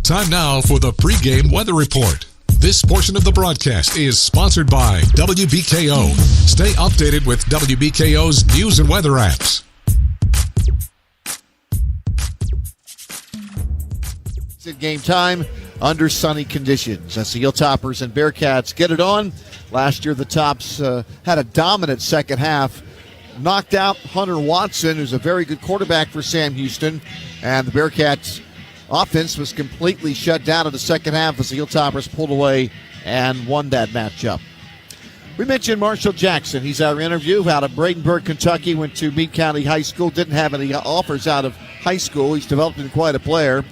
Time now for the pregame weather report. This portion of the broadcast is sponsored by WBKO. Stay updated with WBKO's news and weather apps. It's in game time under sunny conditions as the Hilltoppers and Bearkats get it on. Last year, the Tops had a dominant second half. Knocked out Hunter Watson, who's a very good quarterback for Sam Houston. And the Bearkats' offense was completely shut down in the second half as the Hilltoppers pulled away and won that matchup. We mentioned Marshall Jackson. He's our interview out of Bradenburg, Kentucky. Went to Meade County High School. Didn't have any offers out of high school. He's developed into quite a player.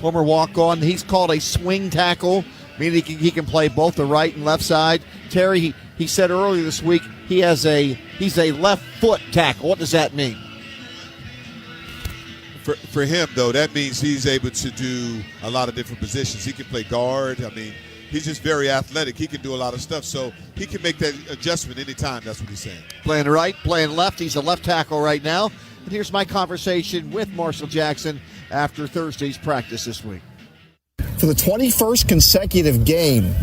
Former walk-on. He's called a swing tackle, meaning he can play both the right and left side. Terry, he said earlier this week he's a left foot tackle. What does that mean? For him, though, that means he's able to do a lot of different positions. He can play guard. I mean, he's just very athletic. He can do a lot of stuff, so he can make that adjustment anytime. That's what he's saying. Playing right, playing left. He's a left tackle right now. And here's my conversation with Marshall Jackson after Thursday's practice this week. For the 21st consecutive game,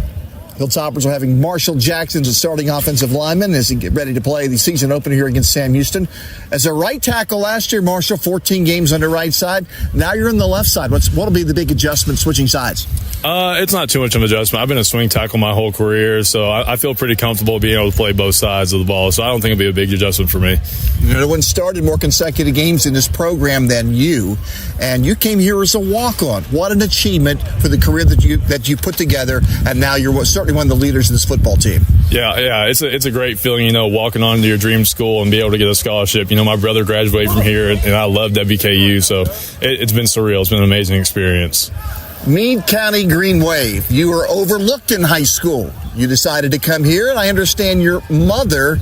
Hilltoppers are having Marshall Jackson as starting offensive lineman as he get ready to play the season opener here against Sam Houston. As a right tackle last year, Marshall, 14 games on the right side. Now you're in the left side. What'll be the big adjustment switching sides? It's not too much of an adjustment. I've been a swing tackle my whole career, so I feel pretty comfortable being able to play both sides of the ball, so I don't think it'll be a big adjustment for me. No one started more consecutive games in this program than you, and you came here as a walk-on. What an achievement for the career that you put together, and now you're certainly one of the leaders of this football team. Yeah, it's a great feeling, walking on to your dream school and be able to get a scholarship. My brother graduated from here, and I love WKU, so it's been surreal. It's been an amazing experience. Meade County Green Wave. You were overlooked in high school. You decided to come here, and I understand your mother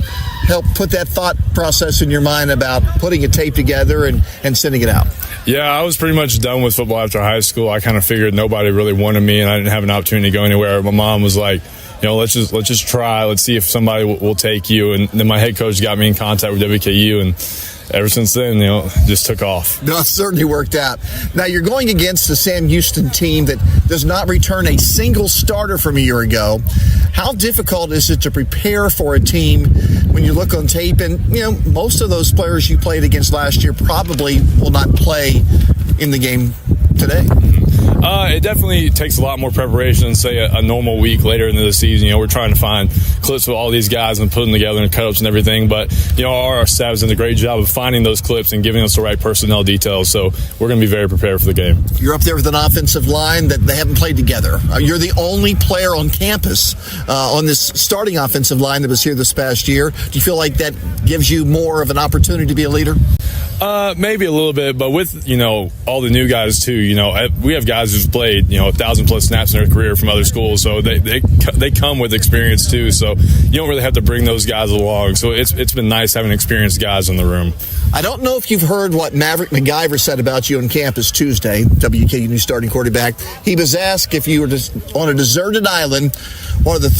helped put that thought process in your mind about putting a tape together and sending it out. Yeah, I was pretty much done with football after high school. I kind of figured nobody really wanted me, and I didn't have an opportunity to go anywhere. My mom was like, let's just try. Let's see if somebody will take you. And then my head coach got me in contact with WKU, and ever since then, just took off. No, it certainly worked out. Now, you're going against the Sam Houston team that does not return a single starter from a year ago. How difficult is it to prepare for a team when you look on tape? And, most of those players you played against last year probably will not play in the game today. It definitely takes a lot more preparation than, say, a normal week later into the season. We're trying to find clips of all these guys and put them together and cut-ups and everything. But, our staff has done a great job of finding those clips and giving us the right personnel details. So we're going to be very prepared for the game. You're up there with an offensive line that they haven't played together. You're the only player on campus on this starting offensive line that was here this past year. Do you feel like that gives you more of an opportunity to be a leader? Maybe a little bit, but with, all the new guys too, we have guys who've played, 1,000+ snaps in their career from other schools, so they come with experience too, so you don't really have to bring those guys along. So it's been nice having experienced guys in the room. I don't know if you've heard what Maverick McGiver said about you on campus Tuesday, WKU new starting quarterback. He was asked if you were on a deserted island, one of the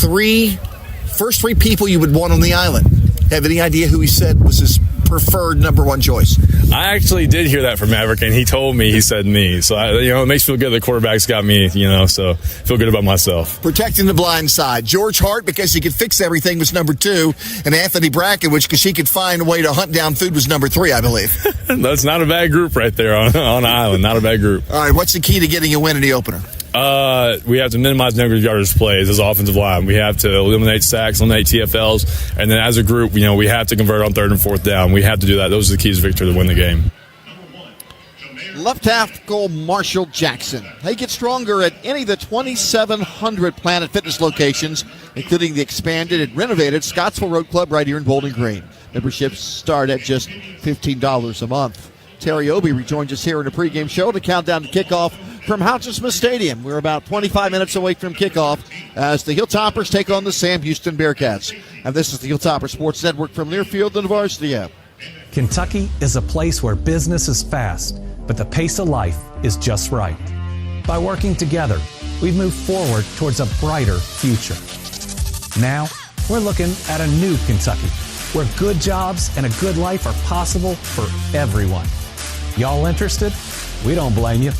first three people you would want on the island. Have any idea who he said was his preferred number one choice? I actually did hear that from Maverick, and he told me, he said me. So, it makes me feel good the quarterback's got me, so feel good about myself. Protecting the blind side. George Hart, because he could fix everything, was number 2, and Anthony Brackowich, because he could find a way to hunt down food, was number 3, I believe. That's not a bad group right there on an island. Not a bad group. All right, what's the key to getting a win in the opener? We have to minimize negative yardage plays as offensive line. We have to eliminate sacks, eliminate TFLs, and then as a group, we have to convert on 3rd and 4th down. We have to do that. Those are the keys to victory to win the game. Left tackle Marshall Jackson. They get stronger at any of the 2,700 Planet Fitness locations, including the expanded and renovated Scottsville Road Club right here in Bowling Green. Memberships start at just $15 a month. Terry Obie rejoins us here in the pregame show to count down to kickoff from Helton Smith Stadium. We're about 25 minutes away from kickoff as the Hilltoppers take on the Sam Houston Bearkats. And this is the Hilltopper Sports Network from Learfield and the Varsity app. Kentucky is a place where business is fast, but the pace of life is just right. By working together, we've moved forward towards a brighter future. Now, we're looking at a new Kentucky, where good jobs and a good life are possible for everyone. Y'all interested? We don't blame you.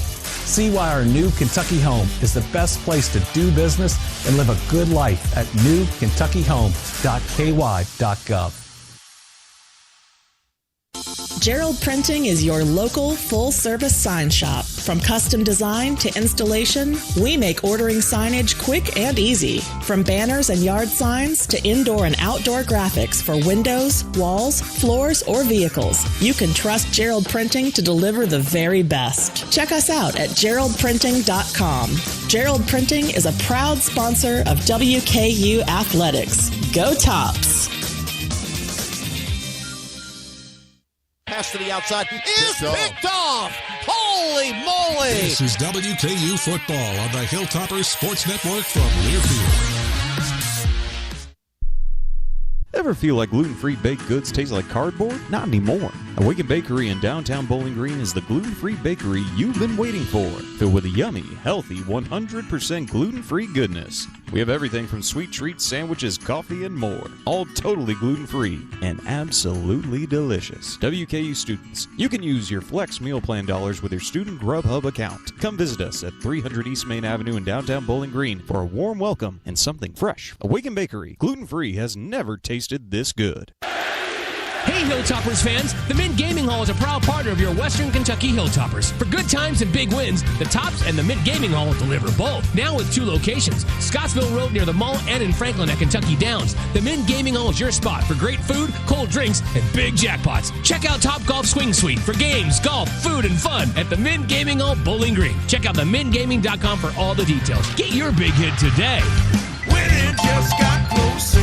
See why our new Kentucky home is the best place to do business and live a good life at newkentuckyhome.ky.gov. Gerald Printing is your local full-service sign shop. From custom design to installation, we make ordering signage quick and easy. From banners and yard signs to indoor and outdoor graphics for windows, walls, floors, or vehicles, you can trust Gerald Printing to deliver the very best. Check us out at geraldprinting.com. Gerald Printing is a proud sponsor of WKU Athletics. Go Tops! Pass to the outside is picked off. Holy moly! This is WKU football on the Hilltoppers Sports Network from Learfield. Ever feel like gluten-free baked goods taste like cardboard? Not anymore. Awaken Bakery in downtown Bowling Green is the gluten-free bakery you've been waiting for, filled with a yummy, healthy, 100% gluten-free goodness. We have everything from sweet treats, sandwiches, coffee, and more, all totally gluten-free and absolutely delicious. WKU students, you can use your Flex Meal Plan dollars with your Student Grubhub account. Come visit us at 300 East Main Avenue in downtown Bowling Green for a warm welcome and something fresh. Awaken Bakery, gluten-free, has never tasted this good. Hey Hilltoppers fans, the Mint Gaming Hall is a proud partner of your Western Kentucky Hilltoppers. For good times and big wins, the Tops and the Mint Gaming Hall deliver both. Now with 2 locations, Scottsville Road near the mall and in Franklin at Kentucky Downs. The Mint Gaming Hall is your spot for great food, cold drinks, and big jackpots. Check out Top Golf Swing Suite for games, golf, food, and fun at the Mint Gaming Hall Bowling Green. Check out themintgaming.com for all the details. Get your big hit today. When it just got closer.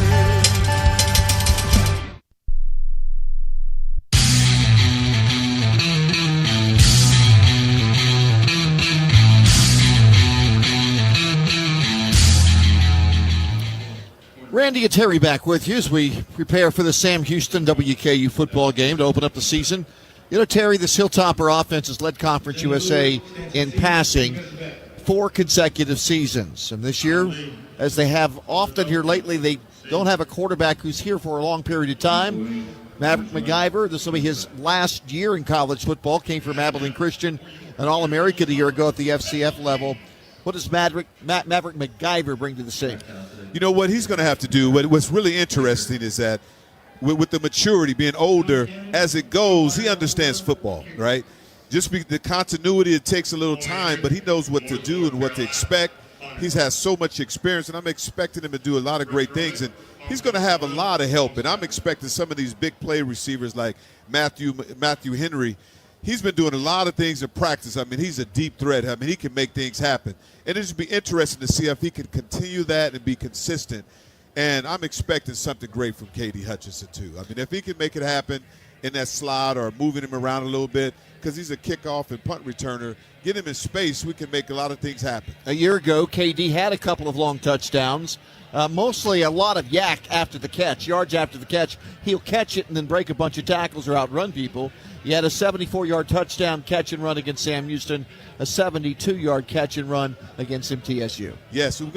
Randy and Terry back with you as we prepare for the Sam Houston WKU football game to open up the season. You know, Terry, this Hilltopper offense has led Conference USA in passing 4 consecutive seasons. And this year, as they have often here lately, they don't have a quarterback who's here for a long period of time. Maverick McIver, this will be his last year in college football, came from Abilene Christian, an All-American a year ago at the FCF level. What does Maverick McIver bring to the team? You know what he's going to have to do, what's really interesting is that with the maturity, being older, as it goes, he understands football, right? Just the continuity, it takes a little time, but he knows what to do and what to expect. He's had so much experience, and I'm expecting him to do a lot of great things, and he's going to have a lot of help. And I'm expecting some of these big play receivers like Matthew Henry. He's been doing a lot of things in practice. I mean, he's a deep threat. I mean, he can make things happen. And it'll just be interesting to see if he can continue that and be consistent. And I'm expecting something great from K.D. Hutchinson, too. I mean, if he can make it happen in that slot or moving him around a little bit, because he's a kickoff and punt returner, get him in space, we can make a lot of things happen. A year ago, K.D. had a couple of long touchdowns, mostly a lot of yak after the catch, yards after the catch. He'll catch it and then break a bunch of tackles or outrun people. He had a 74-yard touchdown catch and run against Sam Houston, a 72-yard catch and run against MTSU. Yes, we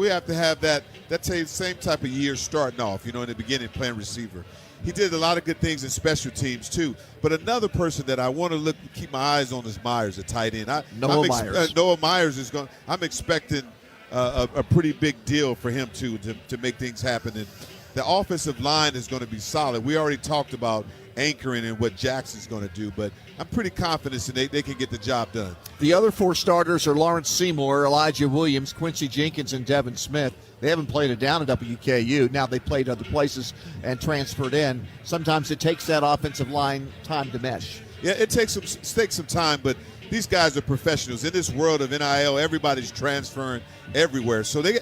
have to have that same type of year starting off, in the beginning playing receiver. He did a lot of good things in special teams, too. But another person that I want to keep my eyes on is Myers, a tight end. Noah Myers is going. I'm expecting a pretty big deal for him, too, to make things happen. And the offensive line is going to be solid. We already talked about anchoring and what Jackson's going to do, but I'm pretty confident that they can get the job done. The other 4 starters are Lawrence Seymour, Elijah Williams, Quincy Jenkins, and Devin Smith. They haven't played it down at WKU. Now they played other places and transferred in. Sometimes it takes that offensive line time to mesh. Yeah, it takes some time, but these guys are professionals. In this world of NIL, everybody's transferring everywhere. So they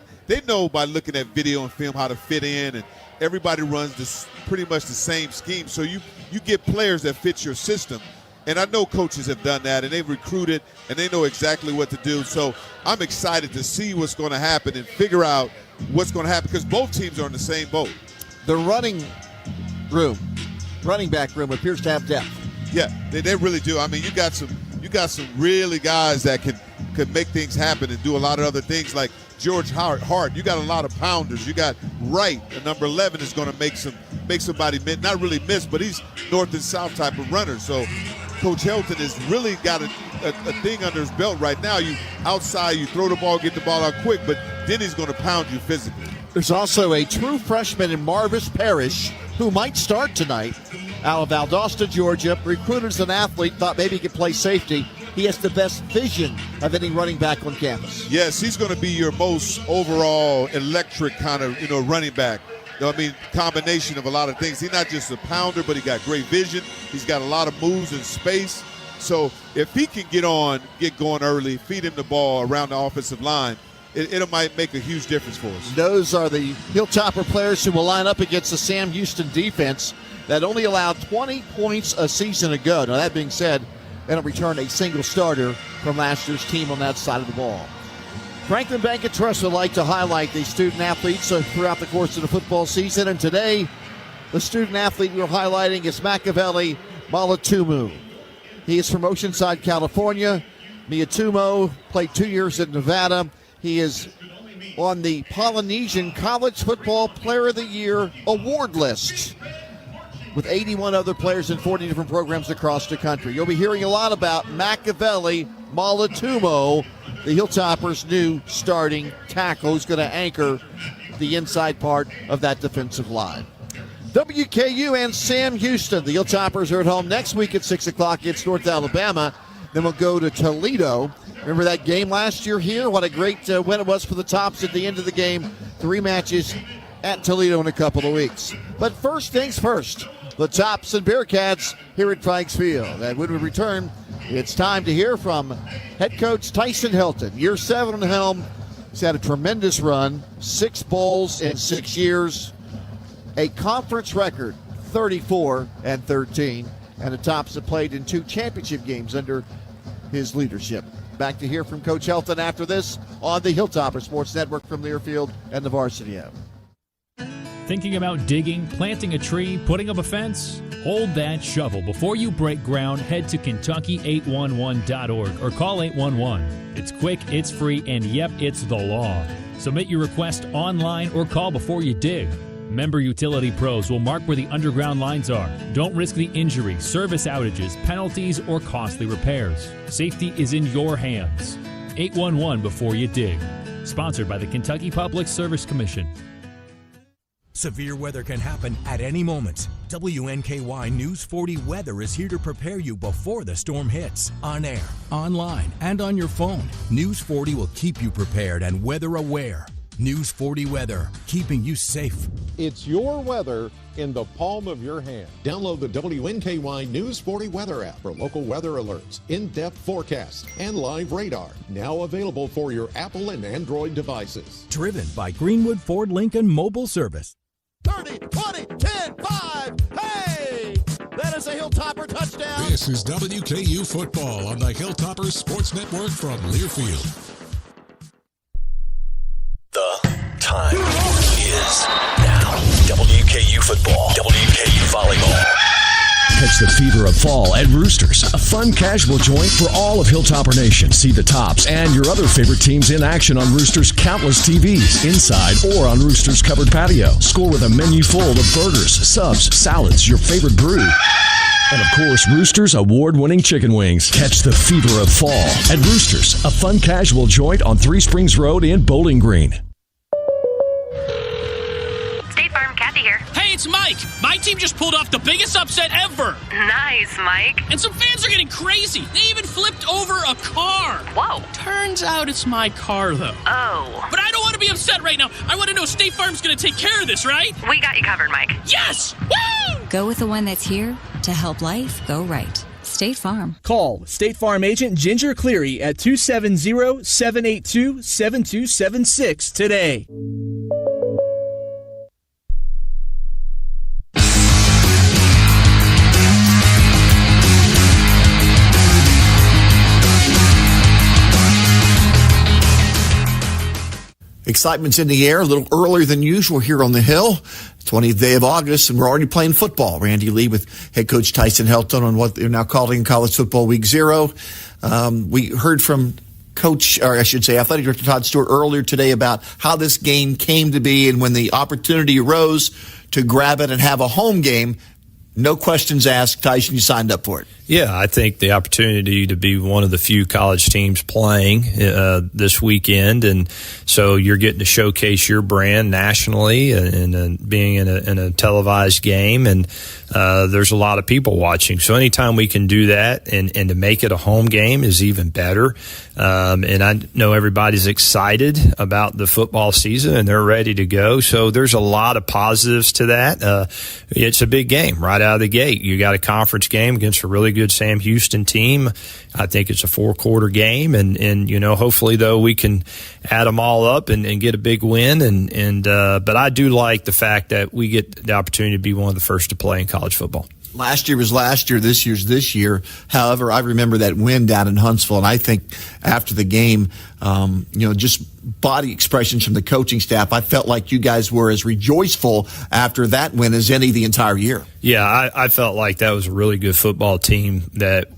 know by looking at video and film how to fit in, and everybody runs pretty much the same scheme. So you get players that fit your system. And I know coaches have done that, and they've recruited, and they know exactly what to do. So I'm excited to see what's going to happen and figure out what's going to happen, because both teams are in the same boat. The running back room appears to have depth. Yeah, they really do. I mean, you got some really guys that could make things happen and do a lot of other things, like George Hart. You got a lot of pounders. You got Wright, number 11, is going to make somebody not really miss, but he's north and south type of runner. So Coach Helton has really got a thing under his belt right now. You outside, you throw the ball, get the ball out quick, but then he's going to pound you physically. There's also a true freshman in Marvis Parrish who might start tonight out of Valdosta, Georgia. Recruited as an athlete, thought maybe he could play safety. He has the best vision of any running back on campus. Yes, he's going to be your most overall electric kind of, running back. Combination of a lot of things. He's not just a pounder, but he got great vision. He's got a lot of moves in space. So if he can get going early, feed him the ball around the offensive line, it might make a huge difference for us. Those are the Hilltopper players who will line up against the Sam Houston defense that only allowed 20 points a season ago. Now, that being said, they don't return a single starter from last year's team on that side of the ball. Franklin Bank and Trust would like to highlight the student athletes throughout the course of the football season. And today, the student athlete we're highlighting is Machiavelli Malatumu. He is from Oceanside, California. Miatumo played 2 years in Nevada. He is on the Polynesian College Football Player of the Year award list with 81 other players in 40 different programs across the country. You'll be hearing a lot about Machiavelli Malatumo, the Hilltoppers' new starting tackle, who's going to anchor the inside part of that defensive line. WKU and Sam Houston. The Hilltoppers are at home next week at 6 o'clock against North Alabama. Then we'll go to Toledo. Remember that game last year here? What a great win it was for the Tops at the end of the game. 3 matches at Toledo in a couple of weeks. But first things first, the Tops and Bearcats here at Fikes Field. And when we return, it's time to hear from head coach Tyson Helton. Year 7 on the helm. He's had a tremendous run, 6 bowls in 6 years, a conference record, 34-13, and the Tops have played in 2 championship games under his leadership. Back to hear from Coach Helton after this on the Hilltopper Sports Network from Learfield and the Varsity app. Thinking about digging, planting a tree, putting up a fence? Hold that shovel. Before you break ground, head to Kentucky811.org or call 811. It's quick, it's free, and yep, it's the law. Submit your request online or call before you dig. Member utility pros will mark where the underground lines are. Don't risk the injury, service outages, penalties, or costly repairs. Safety is in your hands. 811 before you dig. Sponsored by the Kentucky Public Service Commission. Severe weather can happen at any moment. WNKY News 40 Weather is here to prepare you before the storm hits. On air, online, and on your phone, News 40 will keep you prepared and weather aware. News 40 Weather, keeping you safe. It's your weather in the palm of your hand. Download the WNKY News 40 Weather app for local weather alerts, in-depth forecasts, and live radar. Now available for your Apple and Android devices. Driven by Greenwood Ford Lincoln Mobile Service. 30, 20, 10, 5, hey! That is a Hilltopper touchdown. This is WKU Football on the Hilltopper Sports Network from Learfield. The time is now. WKU Football, WKU Volleyball. Catch the fever of fall at Roosters, a fun casual joint for all of Hilltopper Nation. See the Tops and your other favorite teams in action on Roosters' countless TVs, inside or on Roosters' covered patio. Score with a menu full of burgers, subs, salads, your favorite brew. And of course, Roosters' award-winning chicken wings. Catch the fever of fall at Roosters, a fun casual joint on 3 Springs Road in Bowling Green. State Farm, Kathy here. Hey, it's Mike. My team just pulled off the biggest upset ever. Nice, Mike. And some fans are getting crazy. They even flipped over a car. Whoa. Turns out it's my car, though. Oh. But I don't want to be upset right now. I want to know State Farm's going to take care of this, right? We got you covered, Mike. Yes! Woo! Go with the one that's here to help life go right. State Farm. Call State Farm agent Ginger Cleary at 270-782-7276 today. Excitement's in the air a little earlier than usual here on the Hill. 20th day of August, and we're already playing football. Randy Lee with head coach Tyson Helton on what they're now calling College Football Week 0. We heard from Athletic Director Todd Stewart earlier today about how this game came to be, and when the opportunity arose to grab it and have a home game, no questions asked, Tyson, you signed up for it. Yeah, I think the opportunity to be one of the few college teams playing this weekend, and so you're getting to showcase your brand nationally and being in a televised game, and there's a lot of people watching. So anytime we can do that and to make it a home game is even better. And I know everybody's excited about the football season and they're ready to go. So there's a lot of positives to that. It's a big game right out of the gate. You got a conference game against a really good Sam Houston team. I think it's a 4-quarter game, and hopefully though we can add them all up and get a big win. But I do like the fact that we get the opportunity to be one of the first to play in college football. Last year was last year, this year's this year. However, I remember that win down in Huntsville, and I think after the game, just body expressions from the coaching staff, I felt like you guys were as rejoiceful after that win as any the entire year. Yeah, I felt like that was a really good football team that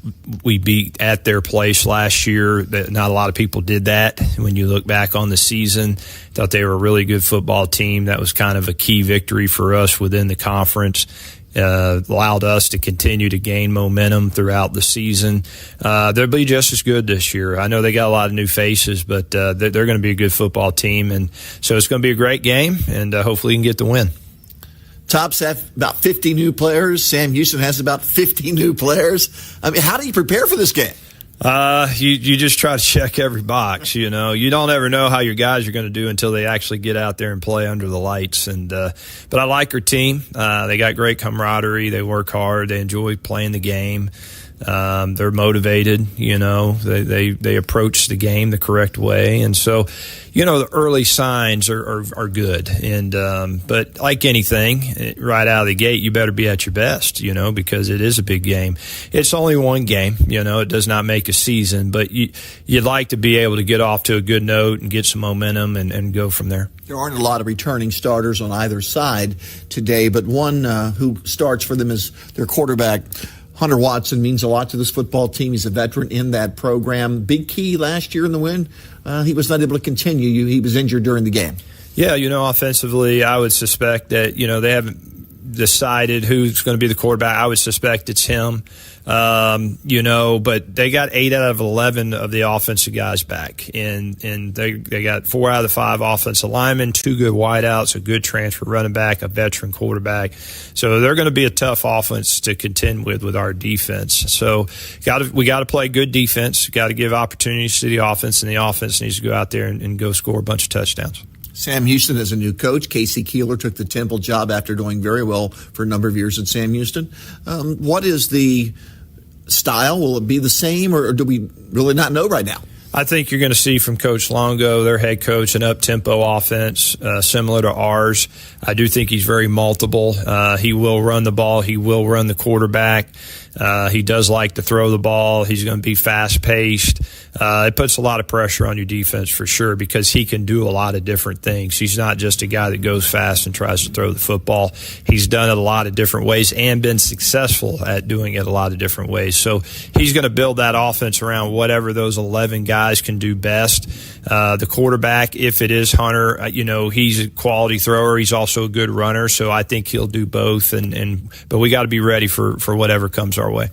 we beat at their place last year. That not a lot of people did that. When you look back on the season, thought they were a really good football team. That was kind of a key victory for us within the conference. Allowed us to continue to gain momentum throughout the season. They'll be just as good this year. I know they got a lot of new faces, but they're going to be a good football team, and so it's going to be a great game, and hopefully you can get the win. Tops have about 50 new players. Sam Houston has about 50 new players. I mean, how do you prepare for this game? You just try to check every box. You don't ever know how your guys are going to do until they actually get out there and play under the lights. But I like our team. They got great camaraderie. They work hard. They enjoy playing the game. They're motivated. They approach the game the correct way, and so the early signs are good. But like anything, right out of the gate, you better be at your best. Because it is a big game. It's only one game. It does not make a season, but you'd like to be able to get off to a good note and get some momentum and go from there. There aren't a lot of returning starters on either side today, but one who starts for them is their quarterback. Hunter Watson means a lot to this football team. He's a veteran in that program. Big key last year in the win. He was not able to continue. He was injured during the game. Yeah, offensively, I would suspect that, they haven't decided who's going to be the quarterback. I would suspect it's him. But they got 8 out of 11 of the offensive guys back, and they got 4 out of the 5 offensive linemen, 2 good wideouts, a good transfer running back, a veteran quarterback. So they're going to be a tough offense to contend with our defense. So we got to play good defense. Got to give opportunities to the offense, and the offense needs to go out there and go score a bunch of touchdowns. Sam Houston has a new coach. Casey Keeler took the Temple job after doing very well for a number of years at Sam Houston. What is the style? Will it be the same, or do we really not know right now? I think you're going to see from Coach Longo, their head coach, an up-tempo offense similar to ours. I do think he's very multiple. He will run the ball. He will run the quarterback. He does like to throw the ball. He's going to be fast-paced. It puts a lot of pressure on your defense for sure because he can do a lot of different things. He's not just a guy that goes fast and tries to throw the football. He's done it a lot of different ways and been successful at doing it a lot of different ways. So he's going to build that offense around whatever those 11 guys can do best. The quarterback, if it is Hunter, he's a quality thrower. He's also a good runner, so I think he'll do both. But we got to be ready for whatever comes our way.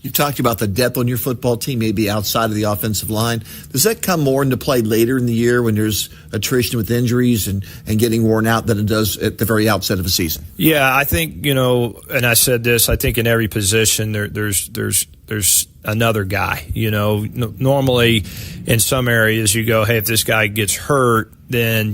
You talked about the depth on your football team, maybe outside of the offensive line. Does that come more into play later in the year when there's attrition with injuries and getting worn out than it does at the very outset of a season? Yeah, I think, and I said this, I think in every position there's another guy. Normally in some areas you go, hey, if this guy gets hurt, then,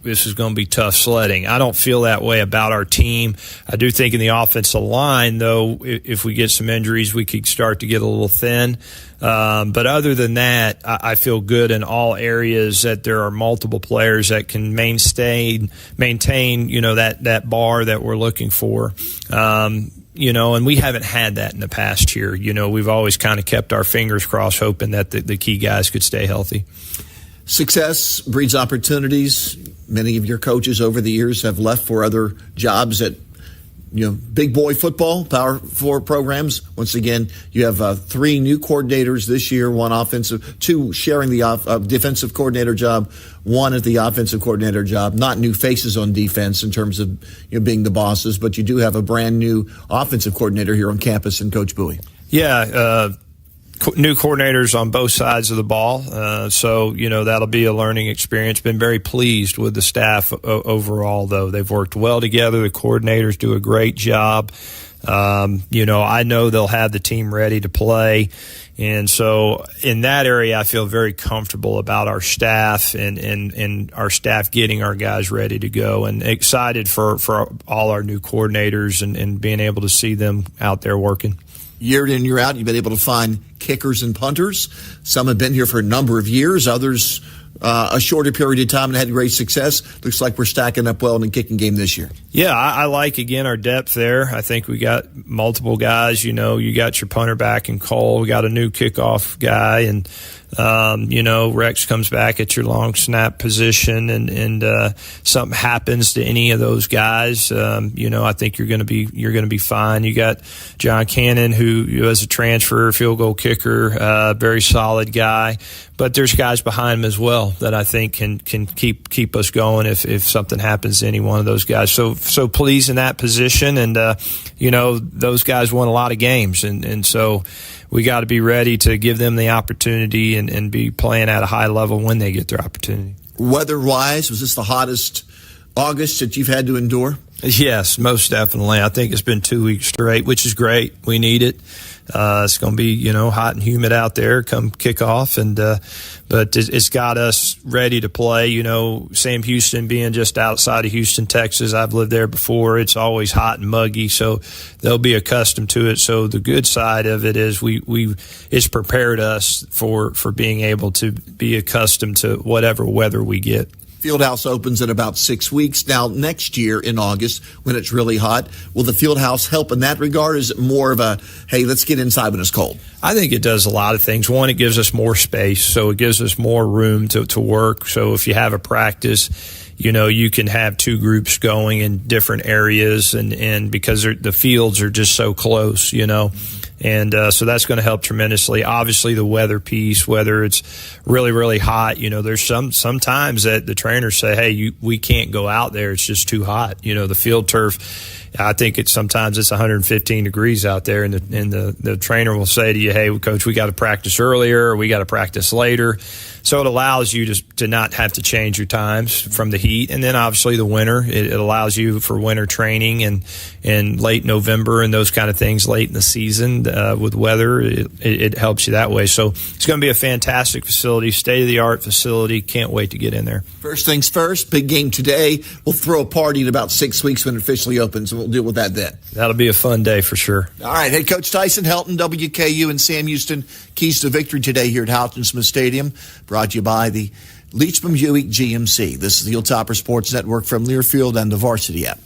this is going to be tough sledding. I don't feel that way about our team. I do think in the offensive line, though, if we get some injuries, we could start to get a little thin. But other than that, I feel good in all areas that there are multiple players that can maintain, that bar that we're looking for. And we haven't had that in the past year. We've always kind of kept our fingers crossed, hoping that the key guys could stay healthy. Success breeds opportunities. Many of your coaches over the years have left for other jobs at, big boy football, Power 4 programs. Once again, you have 3 new coordinators this year, 2 sharing the defensive coordinator job, 1 at the offensive coordinator job. Not new faces on defense in terms of being the bosses, but you do have a brand new offensive coordinator here on campus in Coach Bowie. Yeah, new coordinators on both sides of the ball. So, that'll be a learning experience. Been very pleased with the staff overall, though. They've worked well together. The coordinators do a great job. I know they'll have the team ready to play. And so in that area, I feel very comfortable about our staff and our staff getting our guys ready to go, and excited for all our new coordinators and being able to see them out there working. Year in, year out, you've been able to find kickers and punters. Some have been here for a number of years, others a shorter period of time and had great success. Looks like we're stacking up well in the kicking game this year. Yeah, I like, again, our depth there. I think we got multiple guys. You got your punter back in Cole. We got a new kickoff guy, and Rex comes back at your long snap position, and something happens to any of those guys, I think you're going to be fine. You got John Cannon, who is a transfer field goal kicker, very solid guy. But there's guys behind him as well that I think can keep us going if something happens to any one of those guys. So pleased in that position, and those guys won a lot of games, and so we got to be ready to give them the opportunity and be playing at a high level when they get their opportunity. Weather-wise, was this the hottest August that you've had to endure? Yes, most definitely. I think it's been 2 weeks straight, which is great. We need it. It's going to be, hot and humid out there come kickoff, but it's got us ready to play. Sam Houston being just outside of Houston, Texas, I've lived there before. It's always hot and muggy, so they'll be accustomed to it. So the good side of it is it's prepared us for being able to be accustomed to whatever weather we get. Fieldhouse opens in about 6 weeks. Now, next year in August, when it's really hot, will the Fieldhouse help in that regard? Is it more of a, hey, let's get inside when it's cold? I think it does a lot of things. One, it gives us more space, so it gives us more room to work. So if you have a practice, you can have two groups going in different areas, and because the fields are just so close, And so that's going to help tremendously. Obviously, the weather piece, whether it's really, really hot, there's sometimes that the trainers say, hey, we can't go out there. It's just too hot. The field turf, I think sometimes it's 115 degrees out there, and the trainer will say to you, hey, coach, we got to practice earlier, or we got to practice later. So it allows you to not have to change your times from the heat. And then obviously the winter, it allows you for winter training and late November and those kind of things late in the season with weather. It helps you that way. So it's going to be a fantastic facility, state-of-the-art facility. Can't wait to get in there. First things first, big game today. We'll throw a party in about 6 weeks when it officially opens, and we'll deal with that then. That'll be a fun day for sure. All right, head coach Tyson Helton, WKU, and Sam Houston, keys to victory today here at Helton Smith Stadium. Brought to you by the Leachman Buick GMC. This is the Hilltopper Sports Network from Learfield and the Varsity app.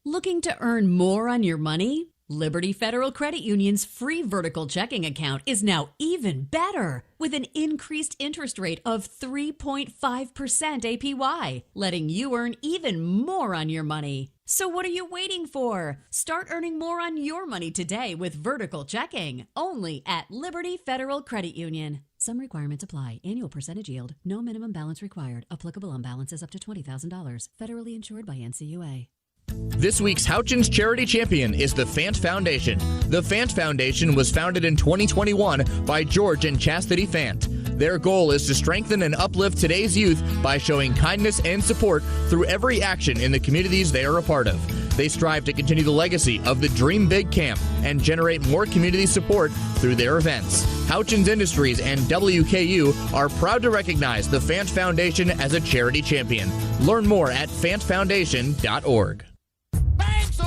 Looking to earn more on your money? Liberty Federal Credit Union's free vertical checking account is now even better with an increased interest rate of 3.5% APY, letting you earn even more on your money. So what are you waiting for? Start earning more on your money today with vertical checking, only at Liberty Federal Credit Union. Some requirements apply. Annual percentage yield. No minimum balance required. Applicable on balances up to $20,000. Federally insured by NCUA. This week's Houchins charity champion is the Fant Foundation. The Fant Foundation was founded in 2021 by George and Chastity Fant. Their goal is to strengthen and uplift today's youth by showing kindness and support through every action in the communities they are a part of. They strive to continue the legacy of the Dream Big Camp and generate more community support through their events. Houchins Industries and WKU are proud to recognize the Fant Foundation as a charity champion. Learn more at fantfoundation.org.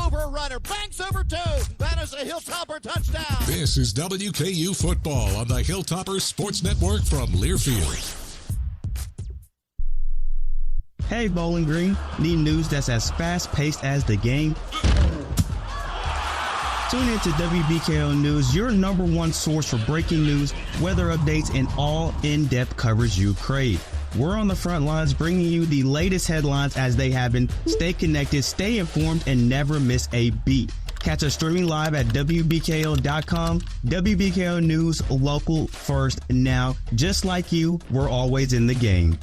Over runner, banks over two. That is a Hilltopper touchdown. This is WKU football on the Hilltopper Sports Network from Learfield. Hey, Bowling Green, need news that's as fast-paced as the game? Tune in to WBKO News, your number one source for breaking news, weather updates, and all in-depth coverage you crave. We're on the front lines bringing you the latest headlines as they happen. Stay connected, stay informed, and never miss a beat. Catch us streaming live at WBKO.com. WBKO News, local first now. Just like you, we're always in the game.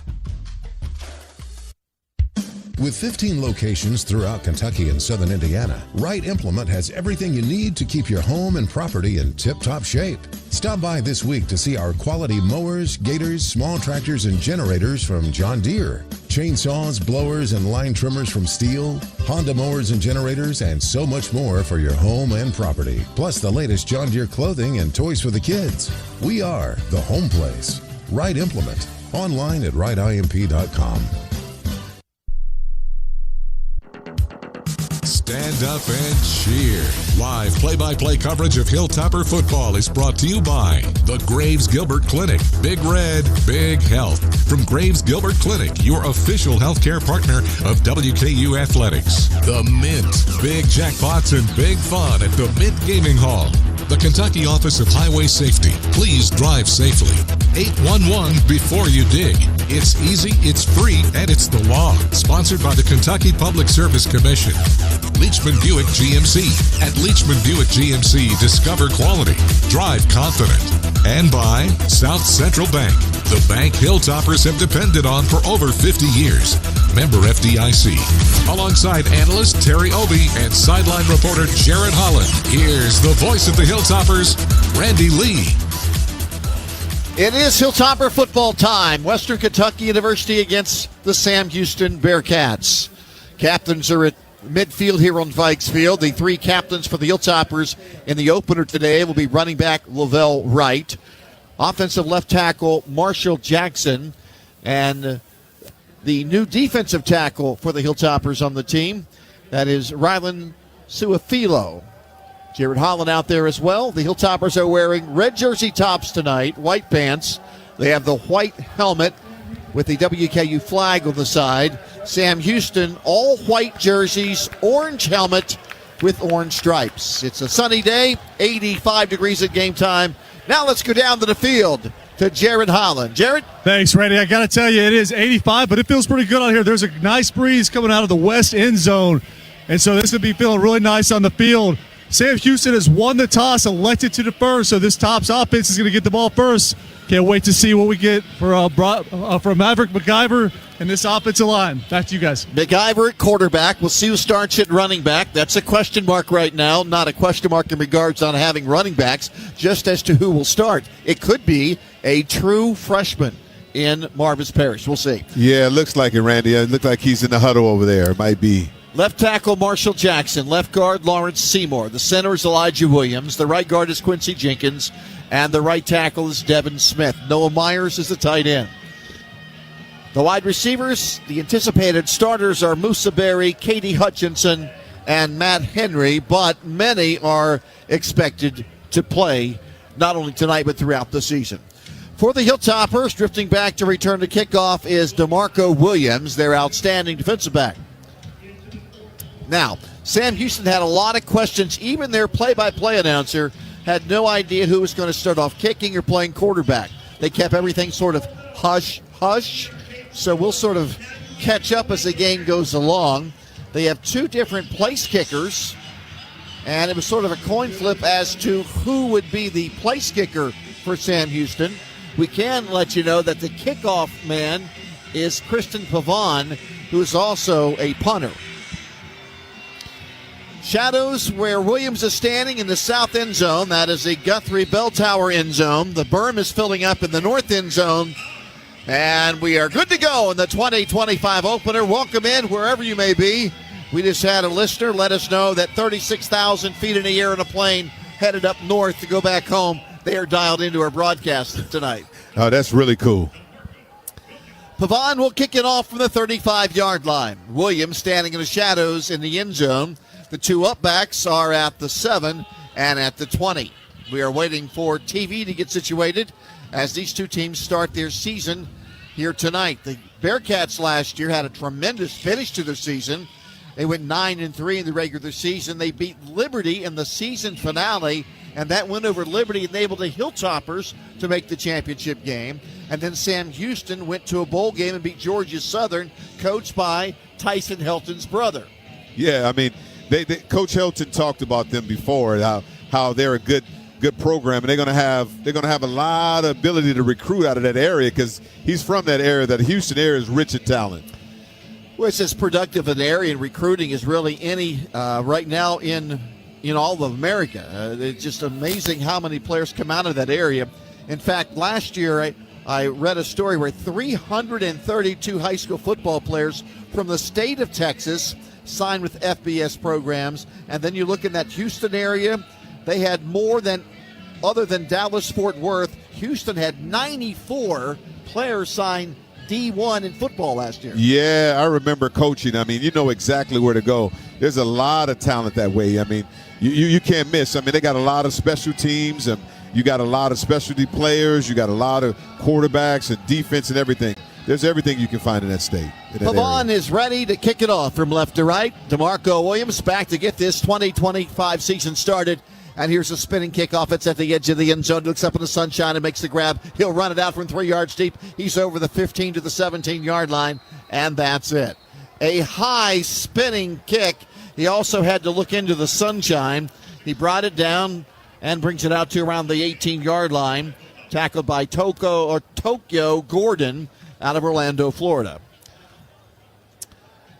With 15 locations throughout Kentucky and southern Indiana, Wright Implement has everything you need to keep your home and property in tip-top shape. Stop by this week to see our quality mowers, gators, small tractors, and generators from John Deere. Chainsaws, blowers, and line trimmers from Steel, Honda mowers and generators, and so much more for your home and property. Plus the latest John Deere clothing and toys for the kids. We are the home place. Wright Implement. Online at wrightimp.com. Stand up and cheer. Live play-by-play coverage of Hilltopper football is brought to you by the Graves Gilbert Clinic. Big Red, Big Health. From Graves Gilbert Clinic, your official healthcare partner of WKU Athletics. The Mint. Big jackpots and big fun at the Mint Gaming Hall. The Kentucky Office of Highway Safety. Please drive safely. 811 before you dig. It's easy, it's free, and it's the law. Sponsored by the Kentucky Public Service Commission. Leachman Buick GMC. At Leachman Buick GMC, discover quality. Drive confident. And by South Central Bank. The bank Hilltoppers have depended on for over 50 years. Member FDIC. Alongside analyst Terry Obie and sideline reporter Jared Holland, here's the voice of the Hilltoppers, Randy Lee. It is Hilltopper football time. Western Kentucky University against the Sam Houston Bearkats. Captains are at midfield here on Vikes Field. The three captains for the Hilltoppers in the opener today will be running back Lavelle Wright, offensive left tackle Marshall Jackson, and the new defensive tackle for the Hilltoppers on the team, that is Rylan Suafilo. Jared Holland out there as well. The Hilltoppers are wearing red jersey tops tonight, white pants. They have the white helmet with the WKU flag on the side. Sam Houston, all white jerseys, orange helmet with orange stripes. It's a sunny day, 85 degrees at game time. Now let's go down to the field to Jared Holland. Jared? Thanks, Randy. I got to tell you, it is 85, but it feels pretty good out here. There's a nice breeze coming out of the west end zone, and so this will be feeling really nice on the field. Sam Houston has won the toss, elected to defer, so this Tops offense is going to get the ball first. Can't wait to see what we get for Maverick McIver and this offensive line. Back to you guys. McIver at quarterback. We'll see who starts at running back. That's a question mark right now. Not a question mark in regards on having running backs, just as to who will start. It could be a true freshman in Marvis Parish. We'll see. Yeah, it looks like it, Randy. It looks like he's in the huddle over there. It might be. Left tackle Marshall Jackson. Left guard Lawrence Seymour. The center is Elijah Williams. The right guard is Quincy Jenkins. And the right tackle is Devin Smith. Noah Myers is the tight end. The wide receivers, the anticipated starters are Musa Berry, Katie Hutchinson, and Matt Henry, but many are expected to play not only tonight but throughout the season. For the Hilltoppers, drifting back to return to kickoff is DeMarco Williams, their outstanding defensive back. Now, Sam Houston had a lot of questions. Even their play-by-play announcer had no idea who was going to start off kicking or playing quarterback. They kept everything sort of hush-hush, so we'll sort of catch up as the game goes along. They have two different place kickers, and it was sort of a coin flip as to who would be the place kicker for Sam Houston. We can let you know that the kickoff man is Kristen Pavon, who is also a punter. Shadows where Williams is standing in the south end zone. That is the Guthrie Bell Tower end zone. The berm is filling up in the north end zone. And we are good to go in the 2025 opener. Welcome in wherever you may be. We just had a listener let us know that 36,000 feet in the air in a plane headed up north to go back home. They are dialed into our broadcast tonight. Oh, that's really cool. Pavon will kick it off from the 35-yard line. Williams standing in the shadows in the end zone. The two upbacks are at the 7 and at the 20. We are waiting for TV to get situated as these two teams start their season here tonight. The Bearkats last year had a tremendous finish to their season. They went 9-3 in the regular season. They beat Liberty in the season finale, and that win over Liberty enabled the Hilltoppers to make the championship game. And then Sam Houston went to a bowl game and beat Georgia Southern, coached by Tyson Helton's brother. Yeah, I mean, Coach Helton talked about them before, how they're a good program, and they're going to have a lot of ability to recruit out of that area because he's from that area. That Houston area is rich in talent. Well, it's as productive an area in recruiting as really any right now in all of America. It's just amazing how many players come out of that area. In fact, last year I read a story where 332 high school football players from the state of Texas signed with FBS programs. And then you look in that Houston area, they had more than, other than Dallas-Fort Worth, Houston had 94 players signed D1 in football last year. Yeah, I remember coaching. I mean, you know exactly where to go. There's a lot of talent that way. I mean, you can't miss. I mean, they got a lot of special teams, and you got a lot of specialty players. You got a lot of quarterbacks and defense and everything. There's everything you can find in that state. Pavon is ready to kick it off from left to right. DeMarco Williams back to get this 2025 season started. And here's a spinning kickoff. It's at the edge of the end zone. Looks up in the sunshine and makes the grab. He'll run it out from 3 yards deep. He's over the 15 to the 17-yard line, and that's it. A high spinning kick. He also had to look into the sunshine. He brought it down and brings it out to around the 18-yard line. Tackled by Tokyo Gordon out of Orlando, Florida.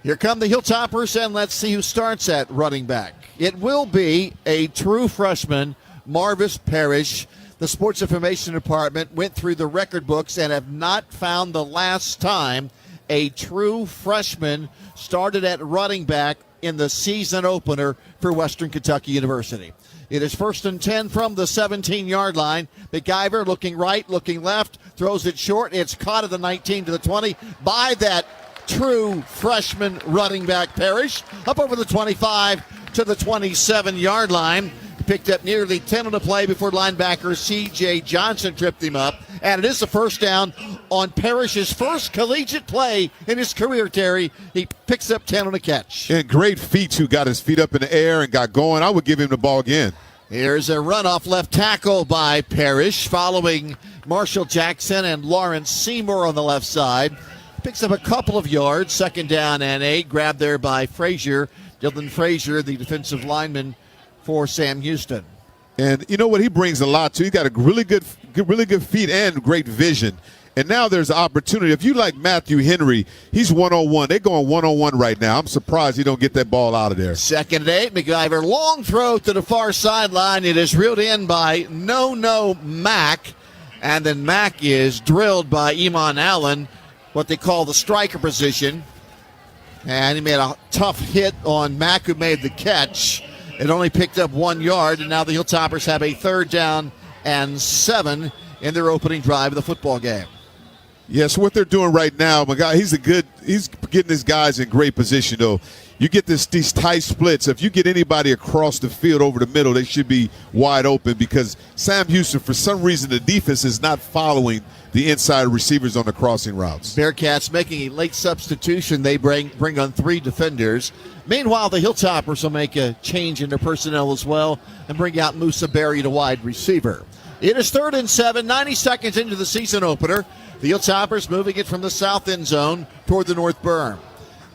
Here come the Hilltoppers, and let's see who starts at running back. It will be a true freshman, Marvis Parrish. The Sports Information Department went through the record books and have not found the last time a true freshman started at running back in the season opener for Western Kentucky University. It is 1st and 10 from the 17-yard line. McIver looking right, looking left, throws it short. It's caught at the 19 to the 20 by that true freshman running back Parrish. Up over the 25 to the 27-yard line. He picked up nearly 10 on the play before linebacker C.J. Johnson tripped him up. And it is a first down on Parrish's first collegiate play in his career, Terry. He picks up 10 on a catch. And great feet, who got his feet up in the air and got going. I would give him the ball again. Here's a runoff left tackle by Parrish, following Marshall Jackson and Lawrence Seymour on the left side. Picks up a couple of yards, 2nd down and 8. Grabbed there by Frazier, Dylan Frazier, the defensive lineman for Sam Houston. And you know what? He brings a lot, too. He's got a really good feet and great vision. And now there's an opportunity. If you like Matthew Henry, he's one-on-one. They're going one-on-one right now. I'm surprised he don't get that ball out of there. 2nd and 8. McIver, long throw to the far sideline. It is reeled in by No Mack. And then Mack is drilled by Iman Allen, what they call the striker position. And he made a tough hit on Mack, who made the catch. It only picked up 1 yard, and now the Hilltoppers have a 3rd down and 7 in their opening drive of the football game. Yes, what they're doing right now, my guy, he's getting his guys in great position, though. You get these tight splits. If you get anybody across the field over the middle, they should be wide open, because Sam Houston, for some reason, the defense is not following the inside receivers on the crossing routes. Bearcats making a late substitution. They bring on 3 defenders. Meanwhile, the Hilltoppers will make a change in their personnel as well and bring out Musa Berry to wide receiver. It is 3rd and 7, 90 seconds into the season opener. The Hilltoppers moving it from the south end zone toward the north berm.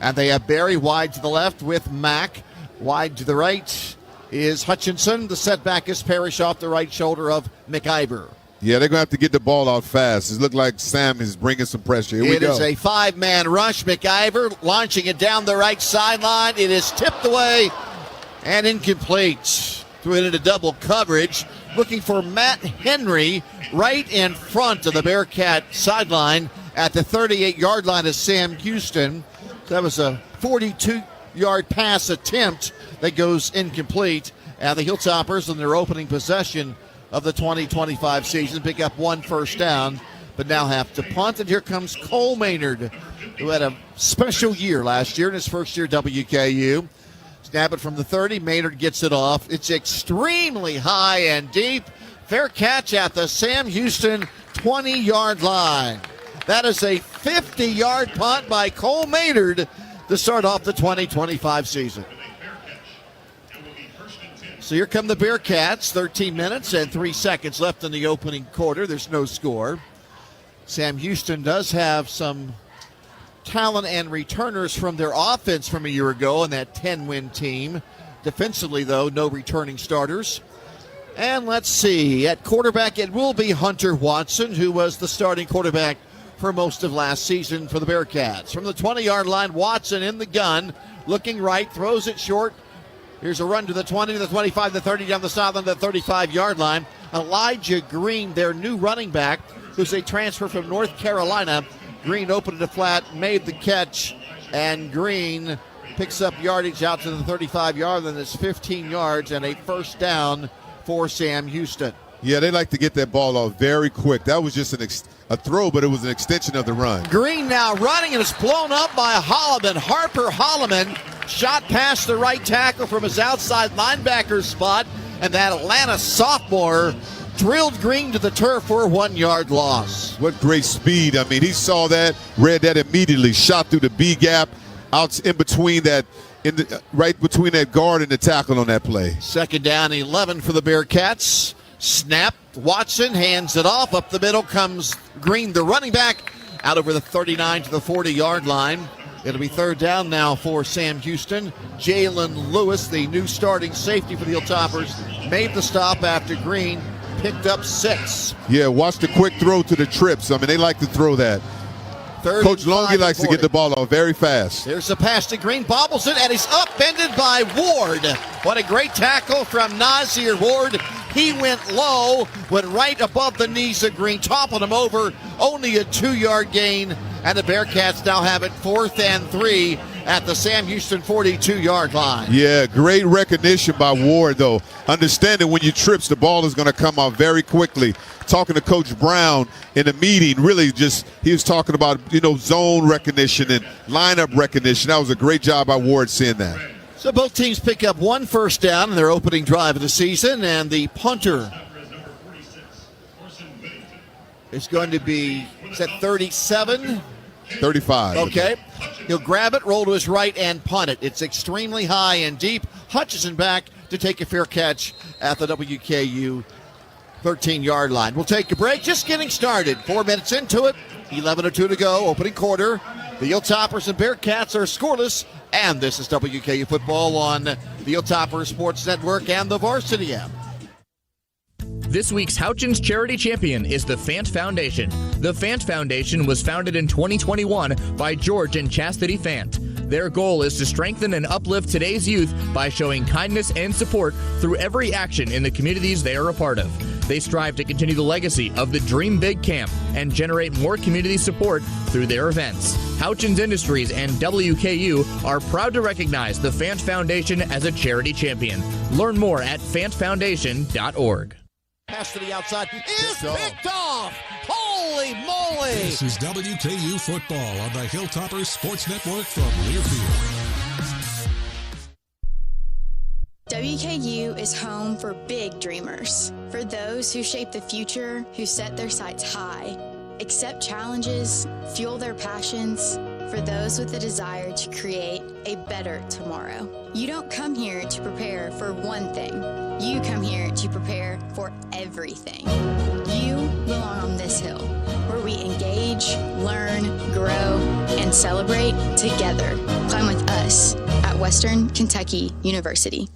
And they have Berry wide to the left with Mack. Wide to the right is Hutchinson. The setback is Parrish off the right shoulder of McIver. Yeah, they're going to have to get the ball out fast. It looks like Sam is bringing some pressure. Here we go. It is a 5-man rush. McIver launching it down the right sideline. It is tipped away and incomplete. Threw it into double coverage. Looking for Matt Henry right in front of the Bearcat sideline at the 38-yard line of Sam Houston. That was a 42-yard pass attempt that goes incomplete. And the Hilltoppers, in their opening possession of the 2025 season, pick up 1 first down, but now have to punt. And here comes Cole Maynard, who had a special year last year in his first year at WKU. Snap it from the 30. Maynard gets it off. It's extremely high and deep. Fair catch at the Sam Houston 20-yard line. That is a 50-yard punt by Cole Maynard to start off the 2025 season. So here come the Bearcats. 13 minutes and 3 seconds left in the opening quarter. There's no score. Sam Houston does have some talent and returners from their offense from a year ago in that 10-win team. Defensively, though, no returning starters. And let's see. At quarterback, it will be Hunter Watson, who was the starting quarterback for most of last season for the Bearcats. From the 20-yard line, Watson in the gun, looking right, throws it short. Here's a run to the 20, to the 25, the 30, down the sideline, the 35-yard line. Elijah Green, their new running back, who's a transfer from North Carolina. Green opened it flat, made the catch, and Green picks up yardage out to the 35-yard line. It's 15 yards and a first down for Sam Houston. Yeah, they like to get that ball off very quick. That was just a throw, but it was an extension of the run. Green now running, and it's blown up by Holloman. Harper Holloman shot past the right tackle from his outside linebacker spot, and that Atlanta sophomore drilled Green to the turf for a 1-yard loss. What great speed. I mean, he saw that, read that immediately, shot through the B gap, out in between that, right between that guard and the tackle on that play. Second down, 11 for the Bearcats. Snap, Watson hands it off. Up the middle comes Green, the running back, out over the 39 to the 40-yard line. It'll be third down now for Sam Houston. Jalen Lewis, the new starting safety for the Hilltoppers, made the stop after Green picked up 6. Yeah, watch the quick throw to the trips. I mean, they like to throw that. Coach Longy likes to get the ball off very fast. There's a pass to Green, bobbles it, and he's upended by Ward. What a great tackle from Nazir Ward. He went low, went right above the knees of Green, toppled him over. Only a 2-yard gain, and the Bearcats now have it 4th and 3 at the Sam Houston 42-yard line. Yeah, great recognition by Ward, though. Understanding when you trips, the ball is going to come out very quickly. Talking to Coach Brown in the meeting, really just, he was talking about, zone recognition and lineup recognition. That was a great job by Ward seeing that. So both teams pick up 1 first down in their opening drive of the season, and the punter is going to be, is that 37? 35. Okay. He'll grab it, roll to his right, and punt it. It's extremely high and deep. Hutchison back to take a fair catch at the WKU 13-yard line. We'll take a break. Just getting started. 4 minutes into it. 11:02 to go. Opening quarter. The Hilltoppers and Bearcats are scoreless. And this is WKU football on the Hilltoppers Sports Network and the Varsity app. This week's Houchins charity champion is the Fant Foundation. The Fant Foundation was founded in 2021 by George and Chastity Fant. Their goal is to strengthen and uplift today's youth by showing kindness and support through every action in the communities they are a part of. They strive to continue the legacy of the Dream Big Camp and generate more community support through their events. Houchins Industries and WKU are proud to recognize the Fant Foundation as a charity champion. Learn more at fantfoundation.org. Pass to the outside is picked off. Holy moly! This is WKU football on the Hilltoppers Sports Network from Learfield. WKU is home for big dreamers, for those who shape the future, who set their sights high, accept challenges, fuel their passions, for those with a desire to create a better tomorrow. You don't come here to prepare for one thing. You come here to prepare for everything. You belong on this hill, where we engage, learn, grow, and celebrate together. Climb with us at Western Kentucky University.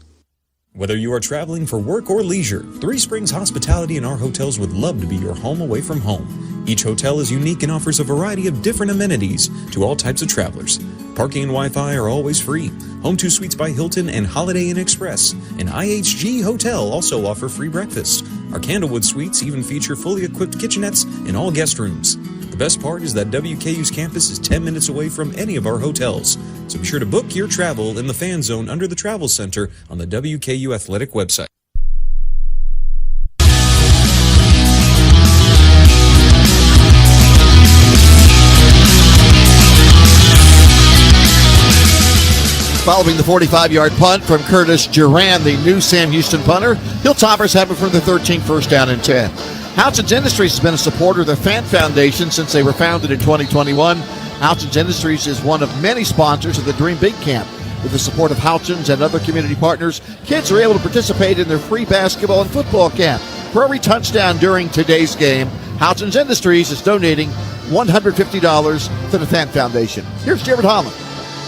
Whether you are traveling for work or leisure, Three Springs Hospitality and our hotels would love to be your home away from home. Each hotel is unique and offers a variety of different amenities to all types of travelers. Parking and Wi-Fi are always free. Home 2 Suites by Hilton and Holiday Inn Express and IHG Hotel also offer free breakfast. Our Candlewood Suites even feature fully equipped kitchenettes in all guest rooms. The best part is that WKU's campus is 10 minutes away from any of our hotels. So be sure to book your travel in the fan zone under the Travel Center on the WKU Athletic website. Following the 45-yard punt from Curtis Duran, the new Sam Houston punter, Hilltoppers have it for the 13th first down and 10. Houchins Industries has been a supporter of the Fant Foundation since they were founded in 2021. Houchins Industries is one of many sponsors of the Dream Big Camp. With the support of Houchins and other community partners, kids are able to participate in their free basketball and football camp. For every touchdown during today's game, Houchins Industries is donating $150 to the Fant Foundation. Here's Jared Holland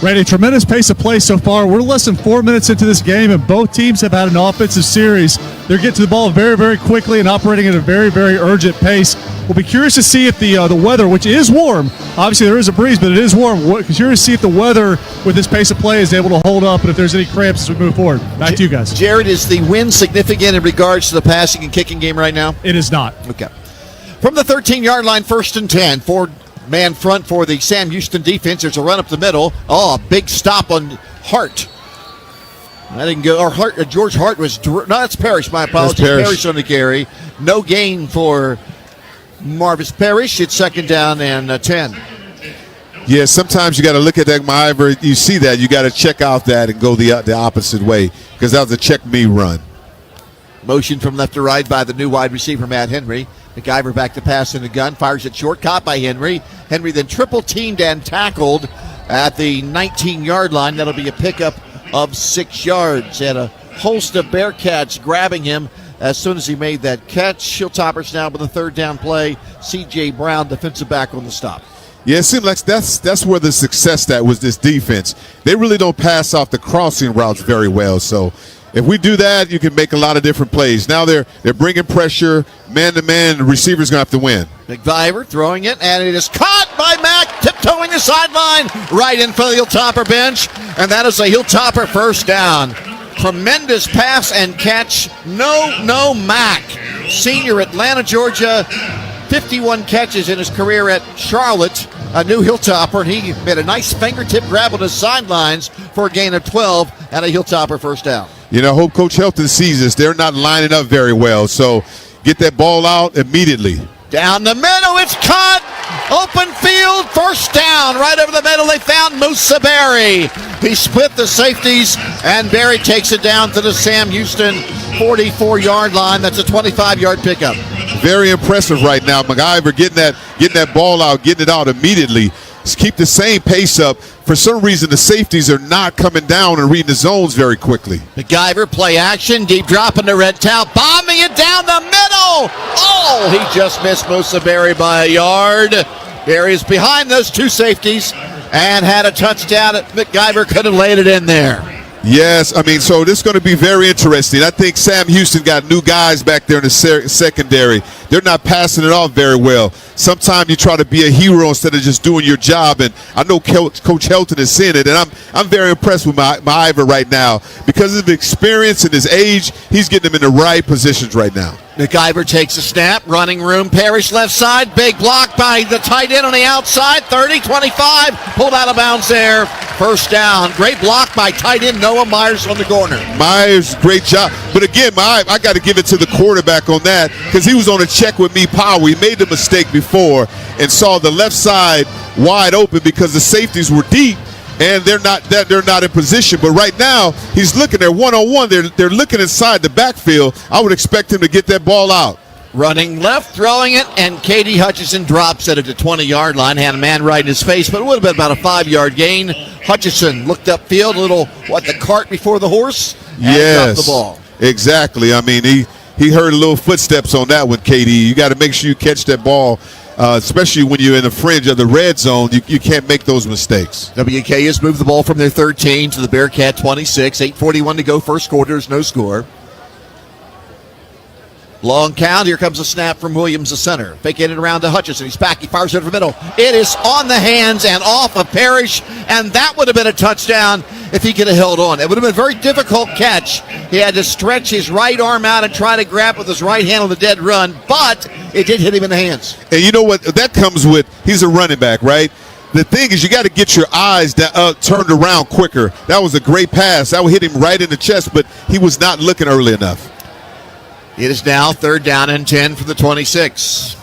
Randy, tremendous pace of play so far. We're less than 4 minutes into this game, and both teams have had an offensive series. They're getting to the ball very, very quickly and operating at a very, very urgent pace. We'll be curious to see if the weather, which is warm, obviously there is a breeze, but it is warm. We're curious to see if the weather with this pace of play is able to hold up and if there's any cramps as we move forward. Back to you guys. Jared, is the win significant in regards to the passing and kicking game right now? It is not. Okay. From the 13-yard line, 1st and 10, four-man front for the Sam Houston defense. There's a run up the middle. Oh, a big stop on Hart. I didn't go. Or George Hart was. No, that's Parrish. My apologies. Parrish on the carry. No gain for Marvis Parrish. It's 2nd down and 10. Yeah, sometimes you got to look at that, McIver. You see that. You got to check out that and go the opposite way because that was a check me run. Motion from left to right by the new wide receiver, Matt Henry. McIver back to pass in the gun. Fires it short. Caught by Henry. Henry then triple teamed and tackled at the 19-yard line. That'll be a pickup of 6 yards. And a host of Bearcats grabbing him as soon as he made that catch. Hilltoppers now with a 3rd down play. C.J. Brown, defensive back on the stop. Yeah, it seems like that's where the success that was this defense. They really don't pass off the crossing routes very well. So if we do that, you can make a lot of different plays. Now they're bringing pressure, man-to-man, the receiver's going to have to win. McIver throwing it, and it is caught by Mack, tiptoeing the sideline, right in front of the Hilltopper bench, and that is a Hilltopper 1st down. Tremendous pass and catch. No Mack, senior, Atlanta, Georgia, 51 catches in his career at Charlotte, a new Hilltopper, and he made a nice fingertip grab on his sidelines for a gain of 12 and a Hilltopper 1st down. You know, I hope Coach Helton sees this. They're not lining up very well, so get that ball out immediately. Down the middle, it's caught. Open field, 1st down. Right over the middle, they found Musa Berry. He split the safeties, and Berry takes it down to the Sam Houston 44-yard line. That's a 25-yard pickup. Very impressive right now. McIver getting that ball out, getting it out immediately. Just keep the same pace up. For some reason, the safeties are not coming down and reading the zones very quickly. McIver, play action, deep drop in the red towel, bombing it down the middle. Oh, he just missed Musa Berry by a yard. Berry is behind those 2 safeties and had a touchdown. McIver could have laid it in there. Yes, I mean, so this is going to be very interesting. I think Sam Houston got new guys back there in the secondary. They're not passing it off very well. Sometimes you try to be a hero instead of just doing your job, and I know Coach Helton is seeing it, and I'm very impressed with McIver right now. Because of the experience and his age, he's getting them in the right positions right now. McIver takes a snap, running room, Parrish left side, big block by the tight end on the outside, 30, 25, pulled out of bounds there, 1st down. Great block by tight end Noah Myers on the corner. Myers, great job. But again, I got to give it to the quarterback on that because he was on a check with me, Powell. He made the mistake before and saw the left side wide open because the safeties were deep. And they're not in position. But right now, he's looking there one-on-one. They're looking inside the backfield. I would expect him to get that ball out. Running left, throwing it, and Katie Hutchison drops it at the 20-yard line. Had a man right in his face, but it would have been about a 5-yard gain. Hutchison looked upfield, a little, the cart before the horse, and dropped the ball. Exactly. I mean, he heard a little footsteps on that one, Katie. You got to make sure you catch that ball. Especially when you're in the fringe of the red zone, you can't make those mistakes. WK has moved the ball from their 13 to the Bearcat 26. 8:41 to go, 1st quarter. There's no score. Long count. Here comes a snap from Williams, the center. Faking it around to Hutchison. He's back. He fires it over the middle. It is on the hands and off of Parrish, and that would have been a touchdown if he could have held on. It would have been a very difficult catch. He had to stretch his right arm out and try to grab with his right hand on the dead run, but it did hit him in the hands. And you know what? That comes with, he's a running back, right? The thing is, you got to get your eyes turned around quicker. That was a great pass. That would hit him right in the chest, but he was not looking early enough. It is now 3rd down and 10 for the 26.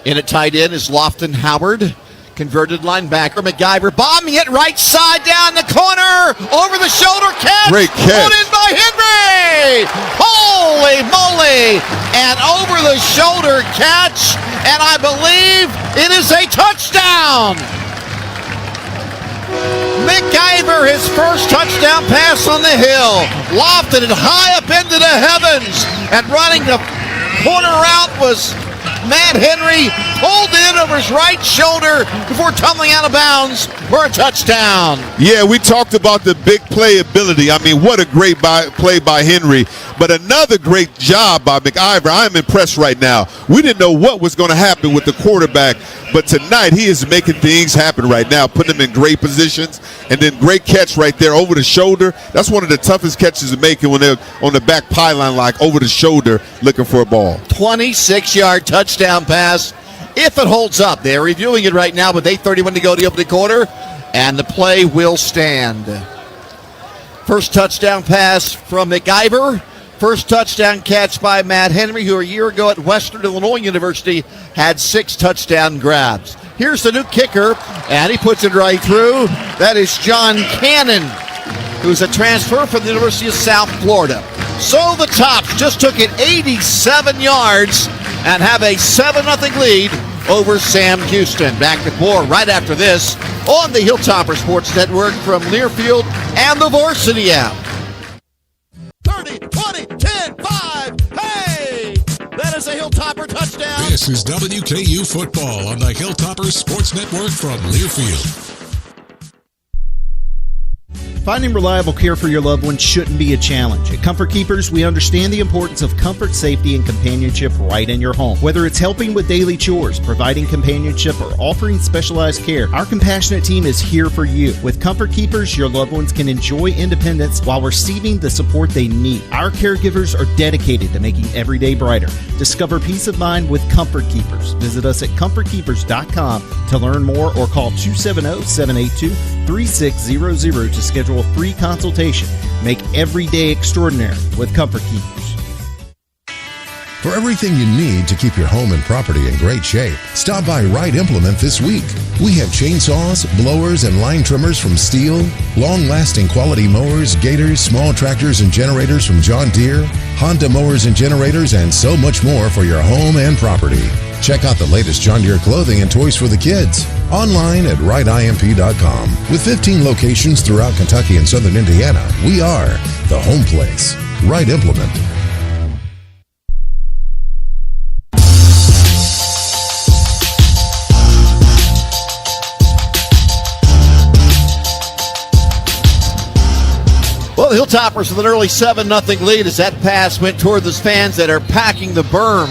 In at tight end is Lofton Howard. Converted linebacker. McIver bombing it right side down the corner. Over the shoulder catch. Great catch. Put in by Henry. Holy moly. And over the shoulder catch. And I believe it is a touchdown. McIver, his first touchdown pass on the hill. Lofted it high up into the heavens. And running the corner route was Matt Henry. Pulled in of Hilltoppers' right shoulder before tumbling out of bounds for a touchdown. Yeah, we talked about the big playability. I mean, what a great play by Henry, but another great job by McIver. I'm impressed right now. We didn't know what was going to happen with the quarterback, but tonight he is making things happen right now, putting them in great positions, and then great catch right there over the shoulder. That's one of the toughest catches to make when they're on the back pylon, like over the shoulder looking for a ball. 26-yard touchdown pass. If it holds up, they're reviewing it right now with 8:31 to go to the opening quarter, and the play will stand. First touchdown pass from McIver. First touchdown catch by Matt Henry, who a year ago at Western Illinois University had 6 touchdown grabs. Here's the new kicker, and he puts it right through. That is John Cannon, who's a transfer from the University of South Florida. So the Tops just took it 87 yards and have a 7-0 lead over Sam Houston. Back with more right after this on the Hilltopper Sports Network from Learfield and the Varsity app. 30, 20, 10, 5. Hey! That is a Hilltopper touchdown. This is WKU Football on the Hilltopper Sports Network from Learfield. Finding reliable care for your loved ones shouldn't be a challenge. At Comfort Keepers, we understand the importance of comfort, safety, and companionship right in your home. Whether it's helping with daily chores, providing companionship, or offering specialized care, our compassionate team is here for you. With Comfort Keepers, your loved ones can enjoy independence while receiving the support they need. Our caregivers are dedicated to making every day brighter. Discover peace of mind with Comfort Keepers. Visit us at comfortkeepers.com to learn more or call 270-782-3600 to schedule a free consultation. Make every day extraordinary with Comfort Keepers. For everything you need to keep your home and property in great shape, stop by Wright Implement this week. We have chainsaws, blowers, and line trimmers from Steel, long-lasting quality mowers, gators, small tractors, and generators from John Deere, Honda mowers and generators, and so much more for your home and property. Check out the latest John Deere clothing and toys for the kids online at wrightimp.com. With 15 locations throughout Kentucky and southern Indiana, we are the home place. Wright Implement. Well, the Hilltoppers with an early 7-0 lead as that pass went toward those fans that are packing the berm.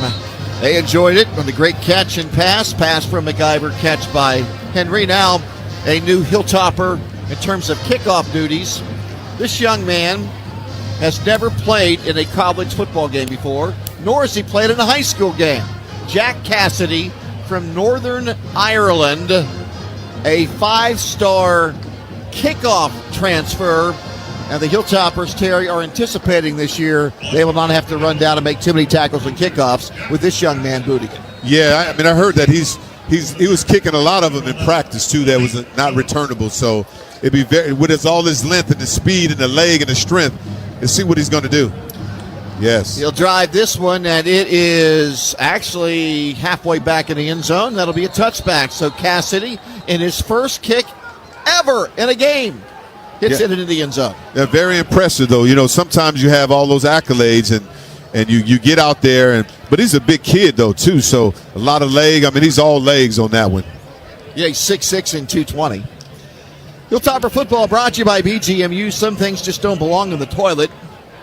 They enjoyed it on the great catch and pass. Pass from McIver, catch by Henry. Now a new Hilltopper in terms of kickoff duties. This young man has never played in a college football game before, nor has he played in a high school game. Jack Cassidy from Northern Ireland, a 5-star kickoff transfer. And the Hilltoppers, Terry, are anticipating this year they will not have to run down and make too many tackles and kickoffs with this young man booting it. Yeah, I mean, I heard that he was kicking a lot of them in practice too. That was not returnable. So it'd be with all his length and the speed and the leg and the strength, let's see what he's going to do. Yes, he'll drive this one, and it is actually halfway back in the end zone. That'll be a touchback. So Cassidy, in his first kick ever in a game, hits it into the end zone. Yeah, very impressive, though. You know, sometimes you have all those accolades, and you get out there, but he's a big kid, though, too, so a lot of leg. I mean, he's all legs on that one. Yeah, he's 6'6" and 220. Hilltopper football brought to you by BGMU. Some things just don't belong in the toilet.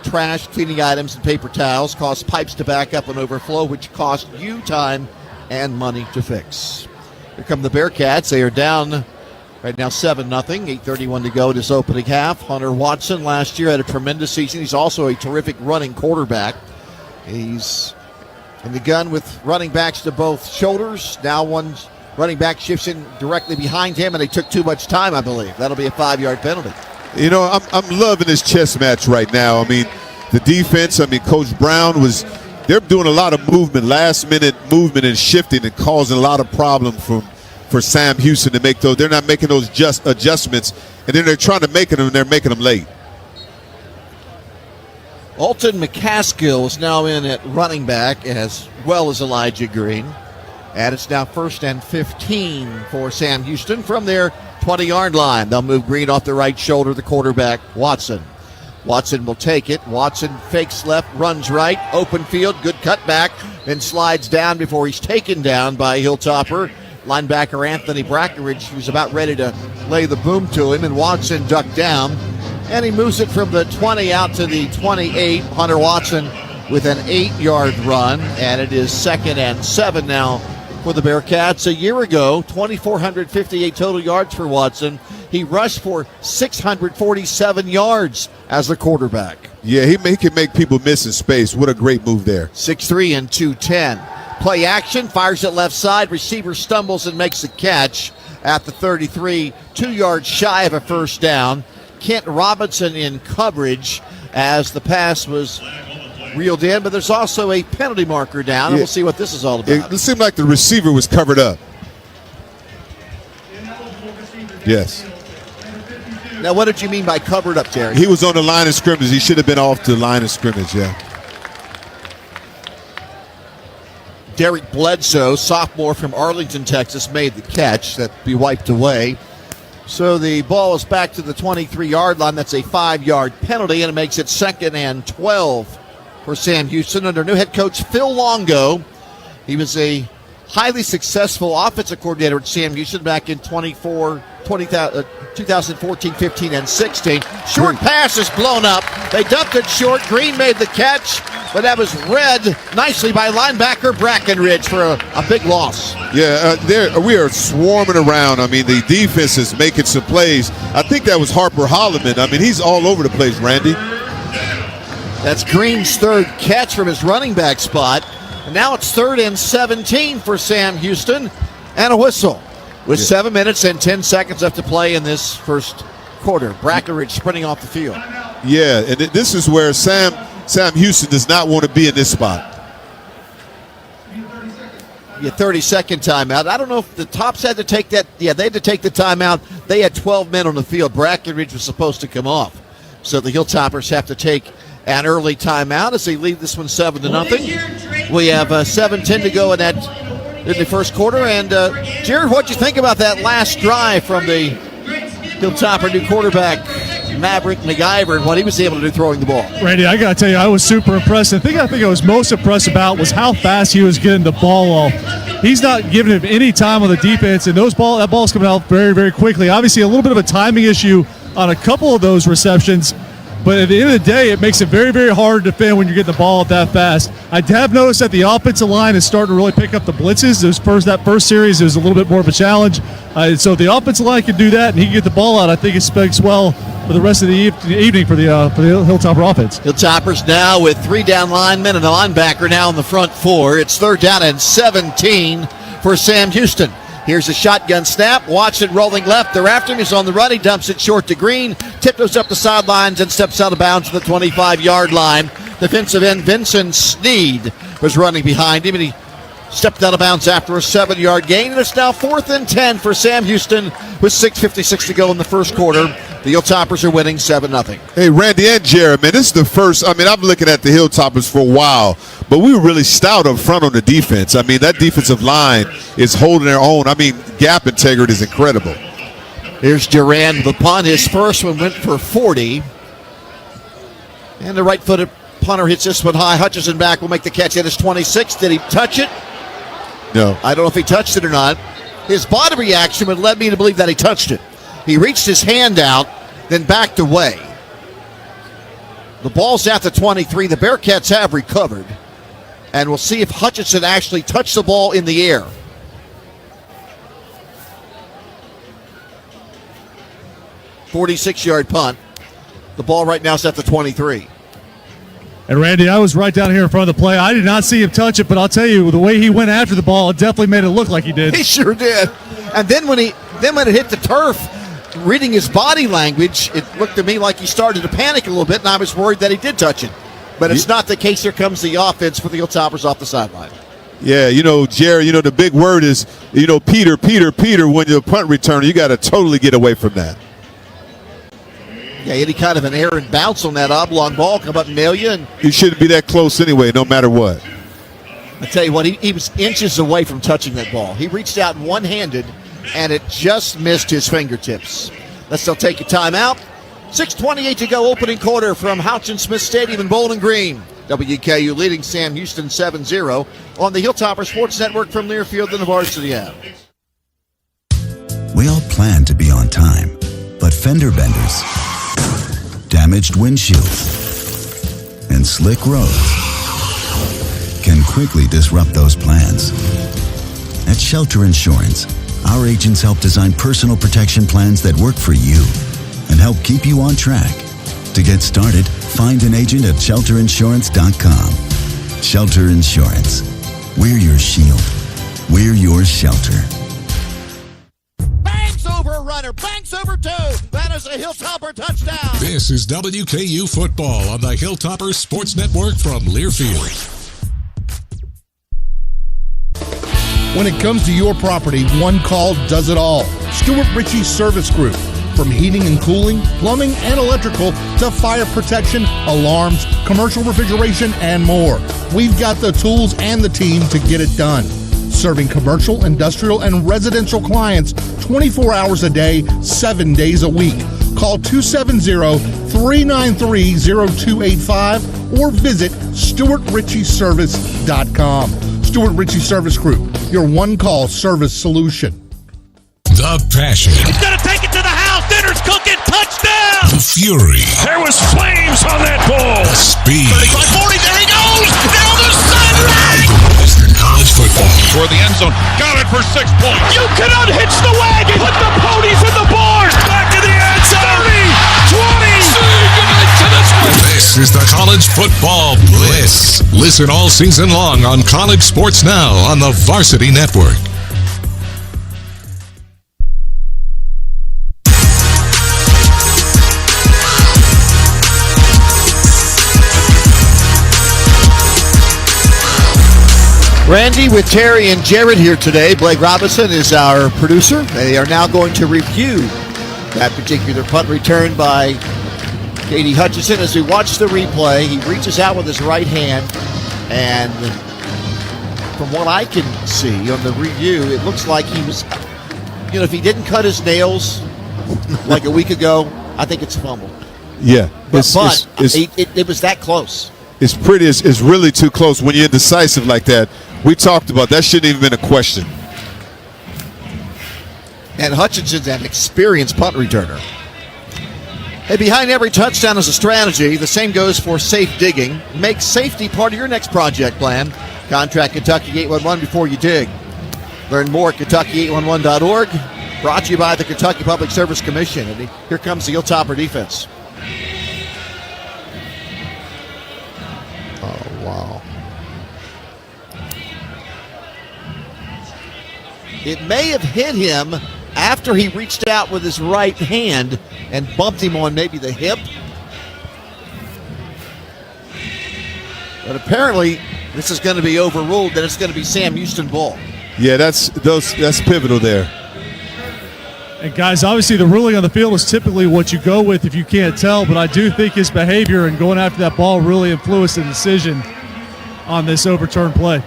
Trash, cleaning items, and paper towels cause pipes to back up and overflow, which cost you time and money to fix. Here come the Bearkats. They are down right now 7-0, 8:31 to go this opening half. Hunter Watson last year had a tremendous season. He's also a terrific running quarterback. He's in the gun with running backs to both shoulders. Now one running back shifts in directly behind him, and they took too much time, I believe. That'll be a 5-yard penalty. You know, I'm loving this chess match right now. I mean, the defense, Coach Brown they're doing a lot of movement, last-minute movement and shifting and causing a lot of problems for Sam Houston to make those. They're not making those adjustments, and then they're trying to make them, and they're making them late. Alton McCaskill is now in at running back as well as Elijah Green. And it's now 1st and 15 for Sam Houston from their 20-yard line. They'll move Green off the right shoulder, the quarterback, Watson. Watson will take it. Watson fakes left, runs right, open field, good cutback, then slides down before he's taken down by Hilltopper Linebacker Anthony Brackenridge was about ready to lay the boom to him, and Watson ducked down. And he moves it from the 20 out to the 28. Hunter Watson with an 8-yard run, and it is 2nd and 7 now for the Bearcats. A year ago, 2,458 total yards for Watson. He rushed for 647 yards as a quarterback. Yeah, he can make people miss in space. What a great move there. 6'3" and 210. Play action, fires it left side. Receiver stumbles and makes a catch at the 33, 2 yards shy of a first down. Kent Robinson in coverage as the pass was reeled in, but there's also a penalty marker down, and we'll see what this is all about. It seemed like the receiver was covered up. Yes. Now, what did you mean by covered up, Terry? He was on the line of scrimmage. He should have been off the line of scrimmage, yeah. Derek Bledsoe, sophomore from Arlington, Texas, made the catch. That be wiped away. So the ball is back to the 23-yard line. That's a 5-yard penalty, and it makes it 2nd and 12 for Sam Houston under new head coach Phil Longo. He was a highly successful offensive coordinator at Sam Houston back in 2014, 15, and 16. Short pass is blown up. They dumped it short. Green made the catch, but that was read nicely by linebacker Brackenridge for a big loss. Yeah, we are swarming around. I mean, the defense is making some plays. I think that was Harper Holloman. I mean, he's all over the place, Randy. That's Green's 3rd catch from his running back spot. And now it's 3rd and 17 for Sam Houston, and a whistle with 7 minutes and 10 seconds left to play in this first quarter. Brackenridge sprinting off the field. Yeah, and this is where Sam Houston does not want to be in this spot. 30-second timeout. I don't know if the Tops had to take that. Yeah, they had to take the timeout. They had 12 men on the field. Brackenridge was supposed to come off. So the Hilltoppers have to take an early timeout as they lead this one 7-0. We have 7:10 to go in the first quarter. And Jared, what'd you think about that last drive from the Hilltopper new quarterback Maverick McIver and what he was able to do throwing the ball? Randy, I got to tell you, I was super impressed. The thing I think I was most impressed about was how fast he was getting the ball off. He's not giving him any time on the defense, and that ball's coming out very, very quickly. Obviously, a little bit of a timing issue on a couple of those receptions, but at the end of the day, it makes it very, very hard to defend when you're getting the ball up that fast. I have noticed that the offensive line is starting to really pick up the blitzes. That first series is a little bit more of a challenge. So the offensive line can do that, and he can get the ball out. I think it speaks well for the rest of the evening for the Hilltopper offense. Hilltoppers now with 3 down linemen and a linebacker now in the front 4. It's 3rd down and 17 for Sam Houston. Here's a shotgun snap. Watson rolling left. They're after him. He's on the run. He dumps it short to Green. Tiptoes up the sidelines and steps out of bounds to the 25-yard line. Defensive end Vincent Sneed was running behind him, and he stepped out of bounds after a 7-yard gain. And it's now 4th and 10 for Sam Houston with 6:56 to go in the first quarter. The Hilltoppers are winning 7-0. Hey, Randy and Jared, man, this is the first. I mean, I've been looking at the Hilltoppers for a while, but we were really stout up front on the defense. I mean, that defensive line is holding their own. I mean, gap integrity is incredible. Here's Duran with the punt. His first one went for 40. And the right-footed punter hits this one high. Hutchinson back will make the catch at his 26. Did he touch it? No. I don't know if he touched it or not. His body reaction would lead me to believe that he touched it. He reached his hand out, then backed away. The ball's at the 23. The Bearcats have recovered. And we'll see if Hutchinson actually touched the ball in the air. .46-yard punt. The ball right now is at the 23. And Randy, I was right down here in front of the play. I did not see him touch it, but I'll tell you, the way he went after the ball, it definitely made it look like he did. He sure did. And then when it hit the turf, reading his body language, it looked to me like he started to panic a little bit, and I was worried that he did touch it. But it's not the case. Here comes the offense for the Hilltoppers off the sideline. Yeah, Jerry, the big word is, Peter, when you're a punt returner, you got to totally get away from that. Yeah, any kind of an errant bounce on that oblong ball, come up and nail you. And you shouldn't be that close anyway, no matter what. I tell you what, he was inches away from touching that ball. He reached out one-handed, and it just missed his fingertips. Let's still take a timeout. 6:28 to go, opening quarter from Houchin Smith Stadium in Bowling Green. WKU leading Sam Houston 7-0 on the Hilltopper Sports Network from Learfield and the Varsity app. We all plan to be on time, but fender benders, damaged windshields, and slick roads can quickly disrupt those plans. At Shelter Insurance, our agents help design personal protection plans that work for you and help keep you on track. To get started, find an agent at shelterinsurance.com. Shelter Insurance. We're your shield. We're your shelter. Banks over a runner. Banks over two. That is a Hilltopper touchdown. This is WKU Football on the Hilltoppers Sports Network from Learfield. When it comes to your property, one call does it all. Stuart Ritchie Service Group. From heating and cooling, plumbing and electrical, to fire protection, alarms, commercial refrigeration, and more. We've got the tools and the team to get it done. Serving commercial, industrial, and residential clients 24 hours a day, 7 days a week. Call 270-393-0285 or visit StuartRitchieService.com. Stuart Ritchie Service Group, your one-call service solution. The passion. He's going to take it to the house. Dinner's cooking. Touchdown. The fury. There was flames on that ball. The speed. 35-40. There he goes. Down the sideline. Western College Football. Toward the end zone. Got it for 6 points. You can unhitch the wagon. Put the ponies in the bars. Back in the end zone. 30, 20. This is the College Football Bliss. Listen all season long on College Sports Now on the Varsity Network. Randy with Terry and Jared here today. Blake Robinson is our producer. They are now going to review that particular punt return by Katie Hutchinson. As we watch the replay, he reaches out with his right hand, and from what I can see on the review, it looks like he was, if he didn't cut his nails like a week ago, I think it's a fumble. Yeah. But it was that close. It's really too close when you're indecisive like that. We talked about that shouldn't even been a question. And Hutchinson's an experienced punt returner. Hey, behind every touchdown is a strategy. The same goes for safe digging. Make safety part of your next project plan. Contact Kentucky 811 before you dig. Learn more at Kentucky811.org. Brought to you by the Kentucky Public Service Commission. And here comes the Hilltopper defense. Oh, wow. It may have hit him after he reached out with his right hand and bumped him on maybe the hip. But apparently, this is going to be overruled, and it's going to be Sam Houston ball. Yeah, that's pivotal there. And guys, obviously the ruling on the field is typically what you go with if you can't tell, but I do think his behavior and going after that ball really influenced the decision on this overturned play.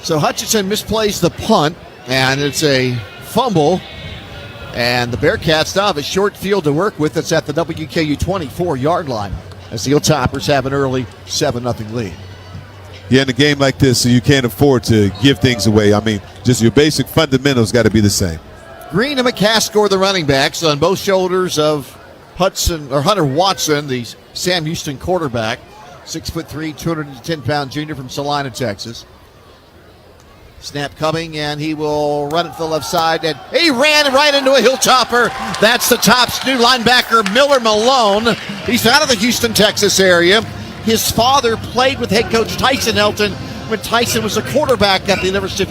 So Hutchinson misplays the punt, and it's a fumble. And the Bearcats now have a short field to work with. It's at the WKU 24-yard line as the Hilltoppers have an early 7-0 lead. Yeah, in a game like this, so you can't afford to give things away. I mean, just your basic fundamentals got to be the same. Green and McCaskill are the running backs on both shoulders of Hunter Watson, the Sam Houston quarterback, 6'3", 210-pound junior from Salina, Texas. Snap coming, and he will run it to the left side, and he ran right into a Hilltopper. That's the Tops' new linebacker, Miller Malone. He's out of the Houston, Texas area. His father played with head coach Tyson Helton when Tyson was a quarterback at the University of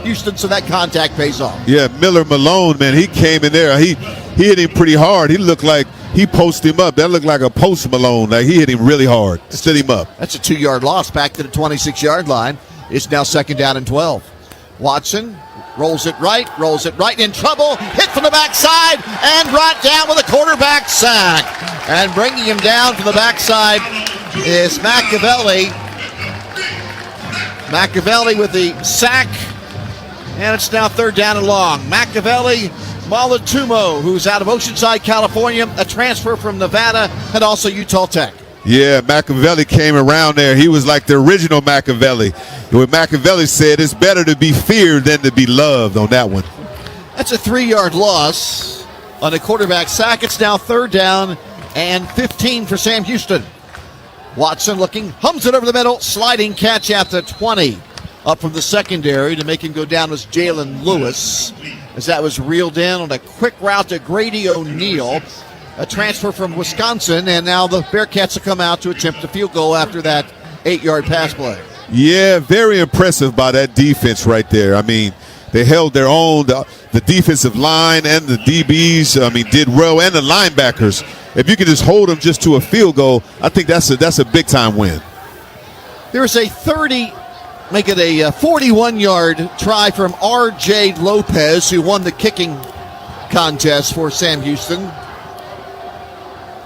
Houston, so that contact pays off. Yeah, Miller Malone, man, he came in there. He hit him pretty hard. He looked like he posted him up. That looked like a post Malone. Like he hit him really hard, stood him up. That's a 2-yard loss back to the 26-yard line. It's now 2nd down and 12. Watson rolls it right, in trouble, hit from the backside, and brought down with a quarterback sack. And bringing him down from the backside is Machiavelli. Machiavelli with the sack, and it's now 3rd down and long. Machiavelli, Malatumo, who's out of Oceanside, California, a transfer from Nevada, and also Utah Tech. Yeah, Machiavelli came around there. He was like the original Machiavelli. When Machiavelli said it's better to be feared than to be loved on that one. That's a 3-yard loss on a quarterback sack. It's now 3rd down and 15 for Sam Houston. Watson looking, hums it over the middle, sliding catch at the 20. Up from the secondary to make him go down was Jalen Lewis, as that was reeled in on a quick route to Grady O'Neal, a transfer from Wisconsin, and now the Bearcats have come out to attempt a field goal after that 8-yard pass play. Yeah, very impressive by that defense right there. I mean, they held their own. The defensive line and the DBs, did well, and the linebackers. If you can just hold them just to a field goal, I think that's a big-time win. There's a 41-yard try from R.J. Lopez, who won the kicking contest for Sam Houston.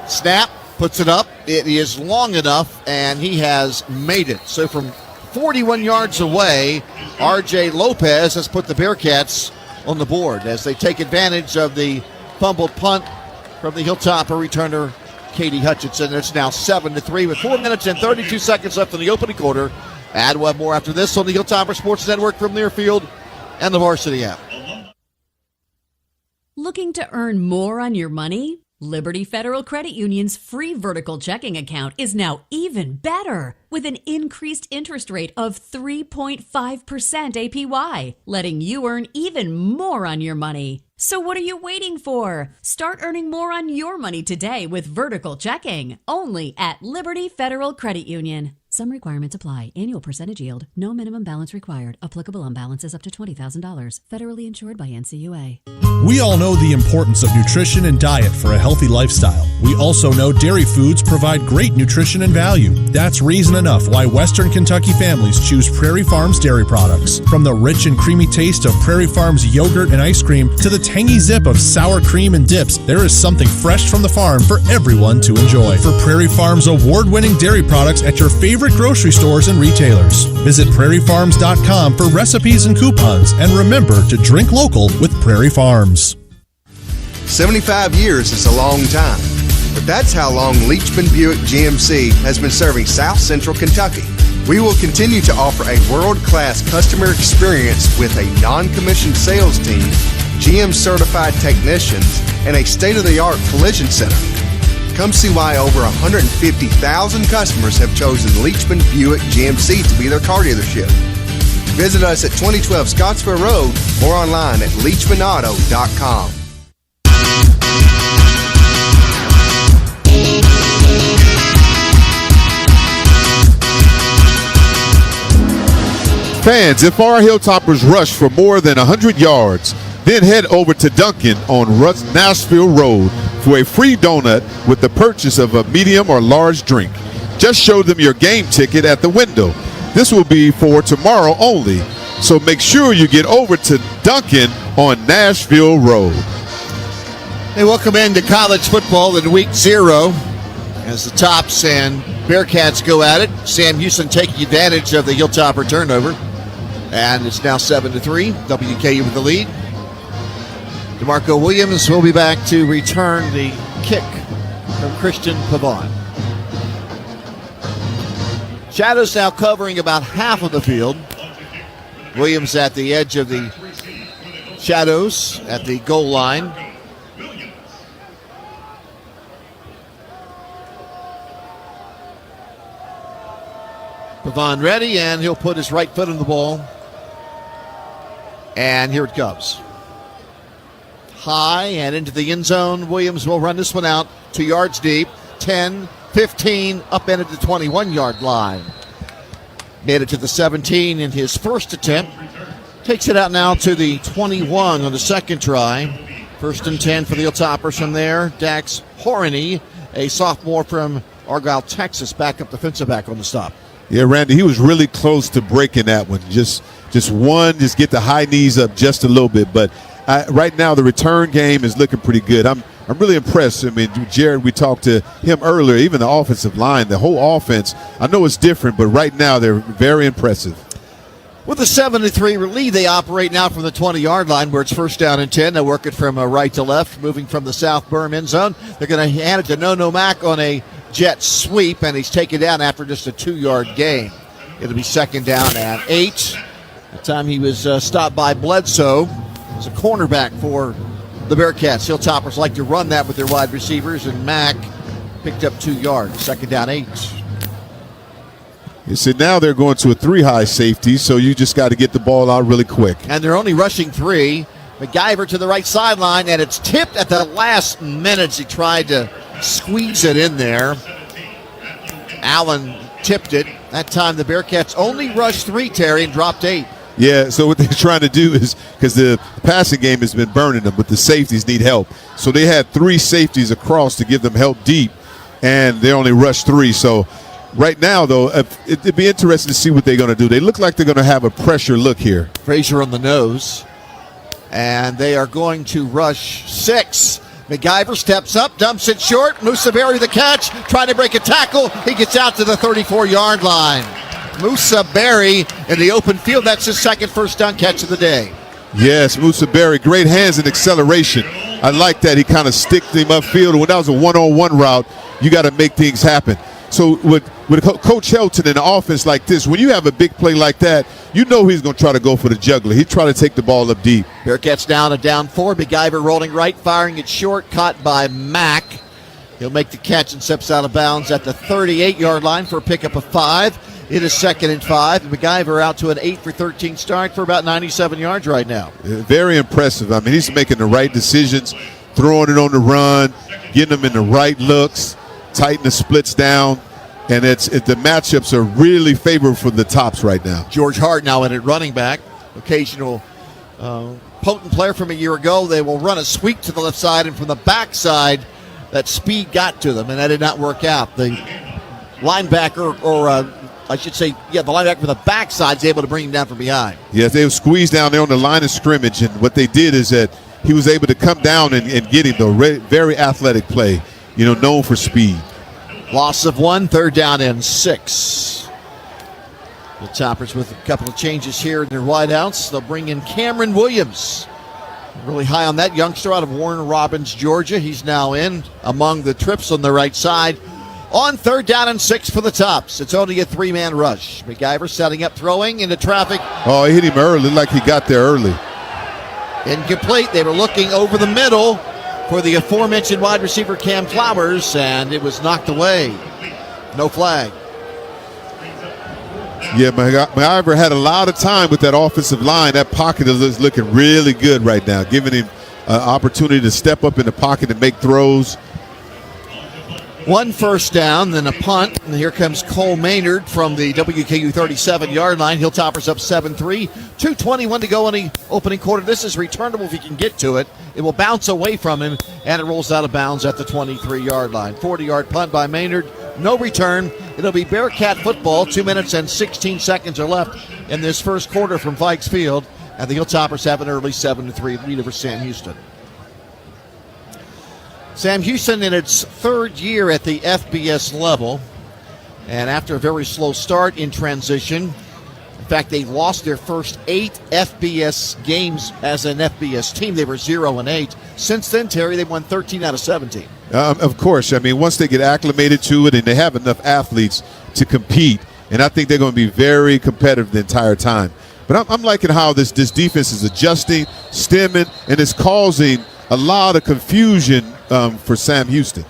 Snap, puts it up. It is long enough, and he has made it. So from 41 yards away, R.J. Lopez has put the Bearcats on the board as they take advantage of the fumbled punt from the Hilltopper returner, Katie Hutchinson. It's now 7-3 with 4 minutes and 32 seconds left in the opening quarter. And we'll have more after this on the Hilltopper Sports Network from Learfield and the Varsity app. Looking to earn more on your money? Liberty Federal Credit Union's free vertical checking account is now even better with an increased interest rate of 3.5% APY, letting you earn even more on your money. So what are you waiting for? Start earning more on your money today with vertical checking, only at Liberty Federal Credit Union. Some requirements apply. Annual percentage yield. No minimum balance required. Applicable on balances up to $20,000. Federally insured by NCUA. We all know the importance of nutrition and diet for a healthy lifestyle. We also know dairy foods provide great nutrition and value. That's reason enough why Western Kentucky families choose Prairie Farms dairy products. From the rich and creamy taste of Prairie Farms yogurt and ice cream to the tangy zip of sour cream and dips, there is something fresh from the farm for everyone to enjoy. For Prairie Farms award-winning dairy products at your favorite grocery stores and retailers. Visit prairiefarms.com for recipes and coupons, and remember to drink local with Prairie Farms. 75 years is a long time, but that's how long Leachman Buick GMC has been serving South Central Kentucky. We will continue to offer a world-class customer experience with a non-commissioned sales team, GM-certified technicians, and a state-of-the-art collision center. Come see why over 150,000 customers have chosen Leachman Buick GMC to be their car dealership. Visit us at 2012 Scottsville Road or online at leachmanauto.com. Fans, if our Hilltoppers rush for more than 100 yards, then head over to Dunkin' on Nashville Road for a free donut with the purchase of a medium or large drink. Just show them your game ticket at the window. This will be for tomorrow only, so make sure you get over to Dunkin' on Nashville Road. Hey, welcome into college football in week 0 as the Tops and Bearcats go at it. Sam Houston taking advantage of the Hilltopper turnover, and it's now 7-3. WKU with the lead. DeMarco Williams will be back to return the kick from Christian Pavon. Shadows now covering about half of the field. Williams at the edge of the Shadows at the goal line. Pavon ready, and he'll put his right foot on the ball. And here it comes. High and into the end zone. Williams will run this one out 2 yards deep. 10, 15, up and into the 21-yard line. Made it to the 17 in his first attempt. Takes it out now to the 21 on the second try. 1st and 10 for the Hilltoppers from there. Dax Horney, a sophomore from Argyle, Texas, backup defensive back on the stop. Yeah, Randy, he was really close to breaking that one. Just get the high knees up just a little bit. But right now, the return game is looking pretty good. I'm really impressed. I mean, Jared, we talked to him earlier, even the offensive line, the whole offense. I know it's different, but right now they're very impressive. With a 7-3 lead, they operate now from the 20-yard line where it's 1st down and 10. They work it from right to left, moving from the south berm end zone. They're going to hand it to No Mac on a jet sweep, and he's taken down after just a 2-yard gain. It'll be second down and 8. The time he was stopped by Bledsoe as a cornerback for the Bearcats. Hilltoppers like to run that with their wide receivers, and Mack picked up 2 yards. Second down 8. You said now they're going to a 3-high safety, so you just got to get the ball out really quick. And they're only rushing 3. MacGyver to the right sideline, and it's tipped at the last minutes. He tried to squeeze it in there. Allen tipped it. That time the Bearcats only rushed 3, Terry, and dropped 8. Yeah, so what they're trying to do is, because the passing game has been burning them, but the safeties need help. So they had 3 safeties across to give them help deep, and they only rushed 3. So right now, though, it'd be interesting to see what they're going to do. They look like they're going to have a pressure look here. Frazier on the nose. And they are going to rush 6. MacGyver steps up, dumps it short. Musaberry the catch, trying to break a tackle. He gets out to the 34-yard line. Musaberry in the open field. That's his second first down catch of the day. Yes, Musaberry, great hands and acceleration. I like that. He kind of sticked him upfield. When that was a one-on-one route, you got to make things happen. So with Coach Helton in an offense like this, when you have a big play like that, you know he's going to try to go for the juggler. He'd try to take the ball up deep. Bearcats down a down 4. MacGyver rolling right, firing it short, caught by Mack. He'll make the catch and steps out of bounds at the 38-yard line for a pickup of 5. It is second and 5. MacGyver out to an 8 for 13 start for about 97 yards right now. Very impressive. I mean, he's making the right decisions, throwing it on the run, getting them in the right looks, tighten the splits down. And the matchups are really favorable for the tops right now. George Hart now in at running back. Occasional potent player from a year ago. They will run a sweep to the left side, and from the backside, that speed got to them, and that did not work out. The linebacker, the linebacker from the backside is able to bring him down from behind. Yes, they were squeezed down there on the line of scrimmage, and what they did is that he was able to come down and get him the very athletic play, known for speed. Loss of 1, third down and 6. The Toppers with a couple of changes here in their wideouts. They'll bring in Cameron Williams. Really high on that youngster out of Warner Robins, Georgia. He's now in among the trips on the right side. On third down and 6 for the Tops. It's only a 3-man rush. MacGyver setting up, throwing into traffic. Oh, he hit him early, like he got there early. Incomplete. They were looking over the middle for the aforementioned wide receiver Cam Flowers, and it was knocked away. No flag. Yeah, MacGyver had a lot of time with that offensive line. That pocket is looking really good right now, giving him an opportunity to step up in the pocket and make throws. 1 first down, then a punt. And here comes Cole Maynard from the WKU 37-yard line. Hilltoppers up 7-3. 2:21 to go in the opening quarter. This is returnable if he can get to it. It will bounce away from him, and it rolls out of bounds at the 23-yard line. 40-yard punt by Maynard. No return. It'll be Bearcat football. 2 minutes and 16 seconds are left in this first quarter from Vikes Field. And the Hilltoppers have an early 7-3 lead over Sam Houston. Sam Houston in its third year at the FBS level, and after a very slow start in transition. In fact, they lost their first 8 FBS games as an FBS team. They were 0-8. Since then, Terry, they've won 13 out of 17. Of course. I mean, once they get acclimated to it and they have enough athletes to compete, and I think they're going to be very competitive the entire time. But I'm liking how this defense is adjusting, stemming, and it's causing a lot of confusion for Sam Houston.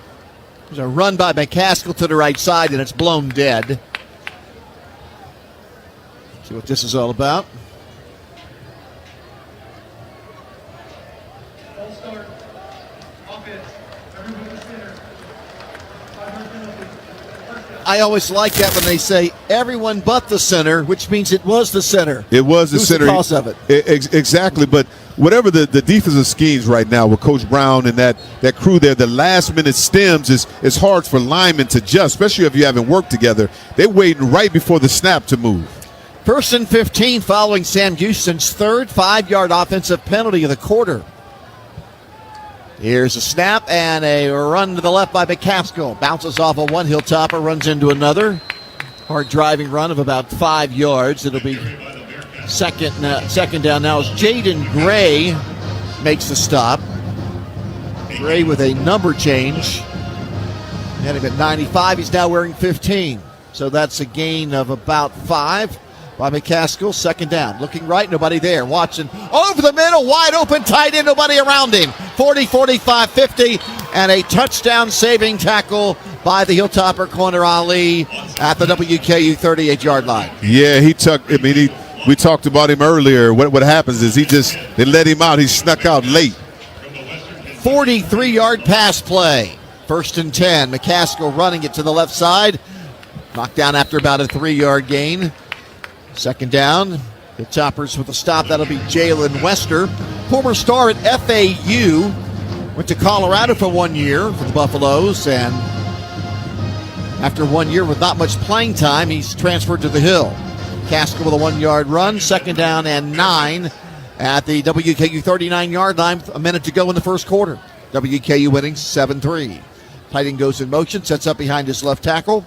There's a run by McCaskill to the right side, and it's blown dead. See what this is all about. I always like that when they say everyone but the center, which means it was the center. It was the center. The cause of it. Exactly. But whatever the defensive schemes right now with Coach Brown and that crew there, the last-minute stems is hard for linemen to adjust, especially if you haven't worked together. They're waiting right before the snap to move. 1st and 15 following Sam Houston's third 5-yard offensive penalty of the quarter. Here's a snap and a run to the left by McCaskill. Bounces off of one Hilltopper, runs into another. Hard driving run of about 5 yards. It'll be second down now as Jaden Gray makes the stop. Gray with a number change. Had him at 95. He's now wearing 15. So that's a gain of about 5 by McCaskill. Second down. Looking right, nobody there. Watson over the middle, wide open, tight end, nobody around him. 40, 45, 50, and a touchdown saving tackle by the Hilltopper corner Ali at the WKU 38-yard line. Yeah, we talked about him earlier. What happens is they let him out. He snuck out late. 43-yard pass play. 1st and 10. McCaskill running it to the left side. Knocked down after about a 3-yard gain. Second down. The Toppers with a stop. That'll be Jalen Wester. Former star at FAU. Went to Colorado for 1 year for the Buffaloes. And after 1 year with not much playing time, he's transferred to the Hill. McCaskill with a 1-yard run. Second down and 9 at the WKU 39-yard line. A minute to go in the first quarter. WKU winning 7-3. Tight end goes in motion, sets up behind his left tackle.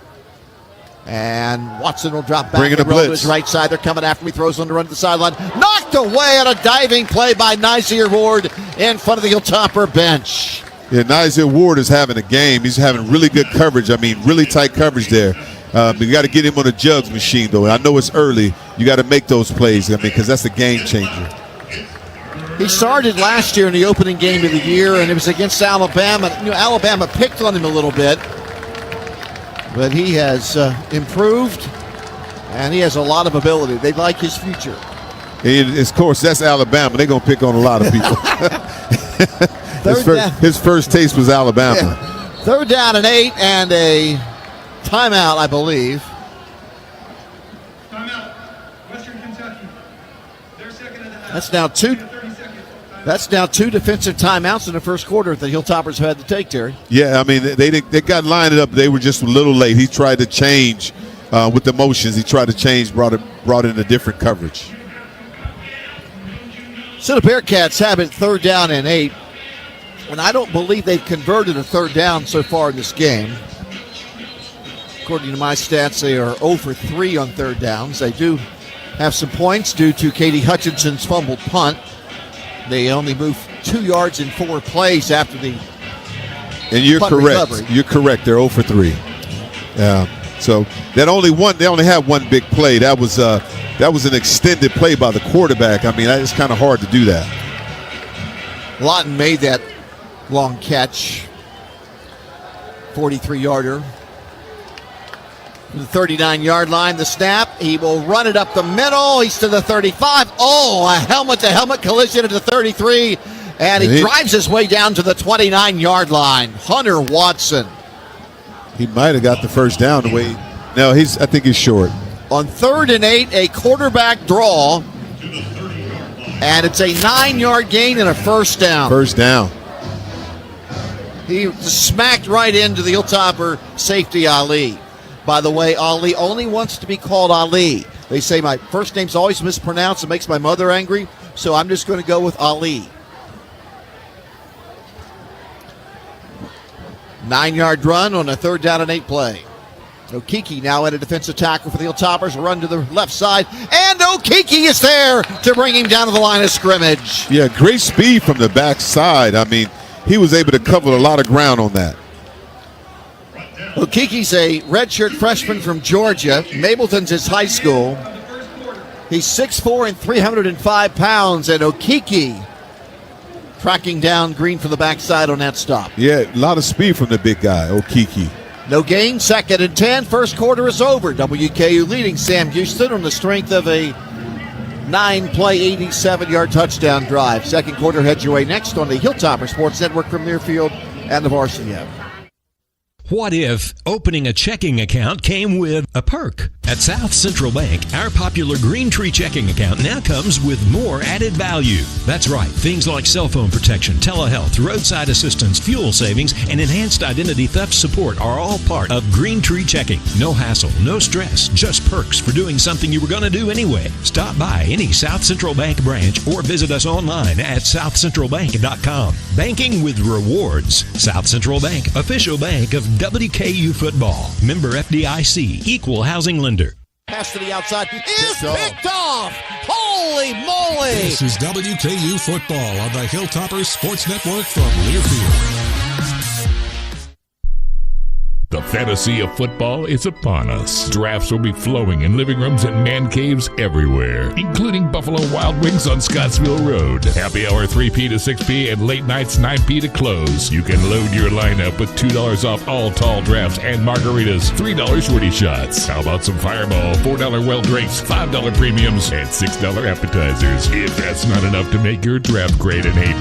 And Watson will drop back and roll to his right side. They're coming after me. Throws on the run to the sideline. Knocked away on a diving play by Nyzir Ward in front of the Hilltopper bench. Yeah, Nyzir Ward is having a game. He's having really good coverage. Really tight coverage there. You got to get him on a jugs machine, though. I know it's early. You got to make those plays, because that's a game changer. He started last year in the opening game of the year, and it was against Alabama. Alabama picked on him a little bit, but he has improved, and he has a lot of ability. They like his future. And of course, that's Alabama. They're going to pick on a lot of people. His first taste was Alabama. Yeah. 3rd down and 8, and a timeout, I believe. Timeout. Western Kentucky. They're second at the half. That's now two defensive timeouts in the first quarter that the Hilltoppers have had to take, Terry. Yeah, they got lined up. They were just a little late. He tried to change with the motions. He tried to change, brought in a different coverage. So the Bearcats have it 3rd down and 8. And I don't believe they've converted a 3rd down so far in this game. According to my stats, they are 0 for 3 on 3rd downs. They do have some points due to Katie Hutchinson's fumbled punt. They only moved 2 yards in 4 plays after the And you're punt correct. recovery. You're correct. They're 0 for 3. So they only had one big play. That was an extended play by the quarterback. It's kind of hard to do that. Lawton made that long catch. 43-yarder. The 39-yard line, the snap. He will run it up the middle. He's to the 35. Oh, a helmet-to-helmet collision at the 33. And he drives his way down to the 29-yard line. Hunter Watson. He might have got the first down the way. No, I think he's short. On 3rd and 8, a quarterback draw. And it's a 9-yard gain and a first down. First down. He smacked right into the Hilltopper safety Ali. By the way, Ali only wants to be called Ali. They say my first name's always mispronounced. It makes my mother angry, so I'm just going to go with Ali. 9-yard run on a 3rd down and 8 play. Okeke now in a defensive tackle for the Hilltoppers. Run to the left side, and Okeke is there to bring him down to the line of scrimmage. Yeah, great speed from the backside. He was able to cover a lot of ground on that. Okeke's a redshirt freshman from Georgia. Mableton's his high school. He's 6'4" and 305 pounds, and Okeke tracking down Green from the backside on that stop. Yeah, a lot of speed from the big guy, Okeke. No gain, 2nd and 10. First quarter is over. WKU leading Sam Houston on the strength of a 9-play, 87-yard touchdown drive. Second quarter heads your way next on the Hilltopper Sports Network from Learfield and the Varsity app. What if opening a checking account came with a perk? At South Central Bank, our popular Green Tree checking account now comes with more added value. That's right, things like cell phone protection, telehealth, roadside assistance, fuel savings, and enhanced identity theft support are all part of Green Tree checking. No hassle, no stress, just perks for doing something you were going to do anyway. Stop by any South Central Bank branch or visit us online at southcentralbank.com. Banking with rewards. South Central Bank, official bank of WKU football. Member FDIC, equal housing lender. Pass to the outside is picked off. Holy moly! This is WKU football on the Hilltoppers Sports Network from Learfield. The fantasy of football is upon us. Drafts will be flowing in living rooms and man caves everywhere, including Buffalo Wild Wings on Scottsville Road. Happy hour 3P to 6P and late nights 9P to close. You can load your lineup with $2 off all tall drafts and margaritas, $3 shorty shots. How about some Fireball, $4 well drinks, $5 premiums, and $6 appetizers? If that's not enough to make your draft grade an A+,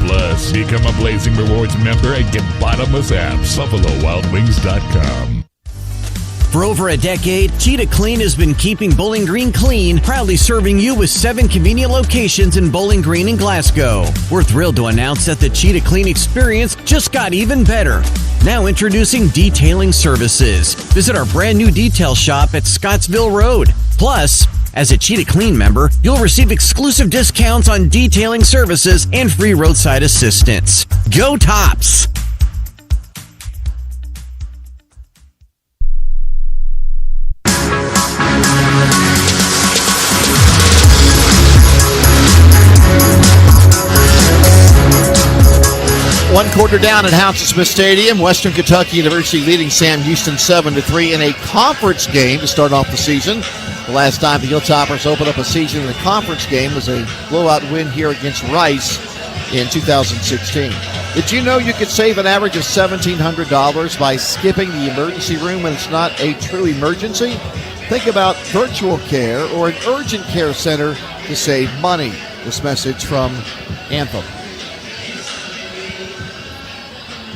become a Blazing Rewards member and get bottomless apps. BuffaloWildWings.com. For over a decade, Cheetah Clean has been keeping Bowling Green clean, proudly serving you with 7 convenient locations in Bowling Green and Glasgow. We're thrilled to announce that the Cheetah Clean experience just got even better. Now introducing detailing services. Visit our brand new detail shop at Scottsville Road. Plus, as a Cheetah Clean member, you'll receive exclusive discounts on detailing services and free roadside assistance. Go Tops! One quarter down at Hounsett-Smith Stadium. Western Kentucky University leading Sam Houston 7-3 in a conference game to start off the season. The last time the Hilltoppers opened up a season in a conference game was a blowout win here against Rice in 2016. Did you know you could save an average of $1,700 by skipping the emergency room when it's not a true emergency? Think about virtual care or an urgent care center to save money. This message from Anthem.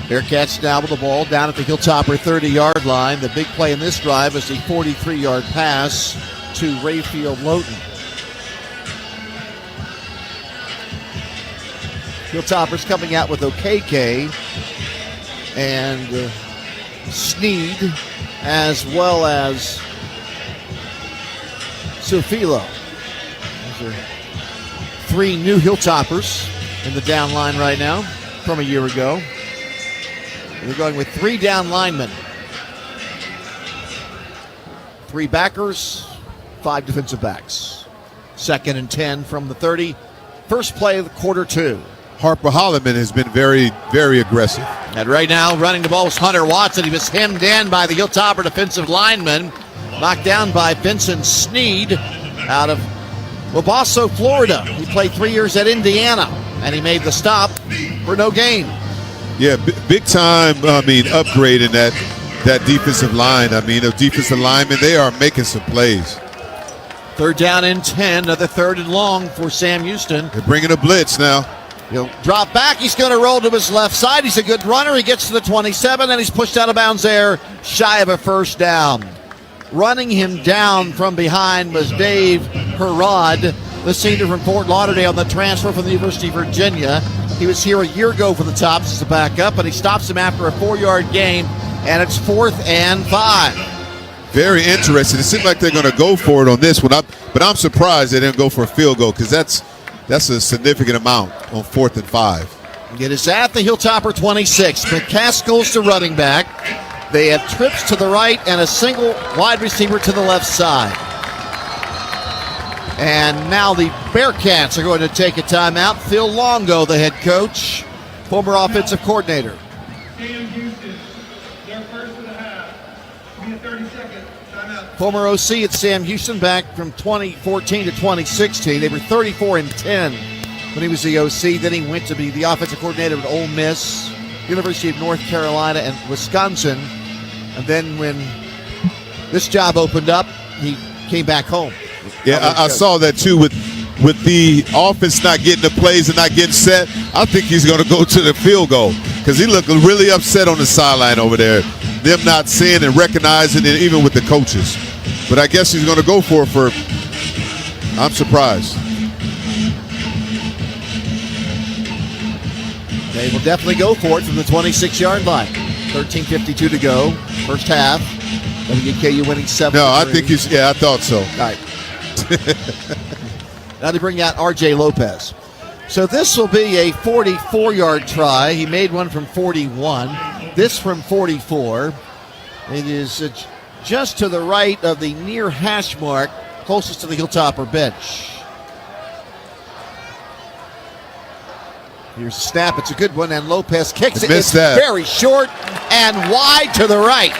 Bearkats now with the ball down at the Hilltopper 30-yard line. The big play in this drive is the 43-yard pass to Rayfield Lowton. Hilltoppers coming out with Okeke and Sneed, as well as Sufilo. Those are 3 new Hilltoppers in the down line right now from a year ago. They're going with 3 down linemen, 3 backers, 5 defensive backs. 2nd and 10 from the 30. First play of the quarter 2. Harper Holloman has been very, very aggressive. And right now, running the ball was Hunter Watson. He was hemmed in by the Hilltopper defensive lineman. Knocked down by Vincent Sneed out of Wabasso, Florida. He played 3 years at Indiana, and he made the stop for no gain. Yeah, big time, upgrade in that defensive line. The defensive linemen, they are making some plays. 3rd down and 10, another 3rd and long for Sam Houston. They're bringing a blitz now. He'll drop back. He's going to roll to his left side. He's a good runner. He gets to the 27, and he's pushed out of bounds there, shy of a first down. Running him down from behind was Dave Herrod, the senior from Fort Lauderdale, the transfer from the University of Virginia. He was here a year ago for the Tops as a backup, but he stops him after a 4-yard gain, and it's 4th and 5. Very interesting. It seems like they're going to go for it on this one, but I'm surprised they didn't go for a field goal because that's a significant amount on 4th and 5. It is at the Hilltopper 26. McCaskill's the running back. They have trips to the right and a single wide receiver to the left side. And now the Bearkats are going to take a timeout. Phil Longo, the head coach, former offensive coordinator. Former OC at Sam Houston back from 2014 to 2016. They were 34-10 when he was the OC. Then he went to be the offensive coordinator at Ole Miss, University of North Carolina, and Wisconsin. And then when this job opened up, he came back home. Yeah, I saw that too with the offense not getting the plays and not getting set. I think he's going to go to the field goal because he looked really upset on the sideline over there. Them not seeing and recognizing it, even with the coaches. But I guess he's going to go for it. I'm surprised. They will definitely go for it from the 26-yard line. 13:52 to go, first half. WKU winning 7-3. No, I think I thought so. All right. Now they bring out R.J. Lopez. So this will be a 44-yard try. He made one from 41. This from 44. It is just to the right of the near hash mark, closest to the Hilltopper bench. Here's a snap. It's a good one, and Lopez kicks it. It's very short and wide to the right.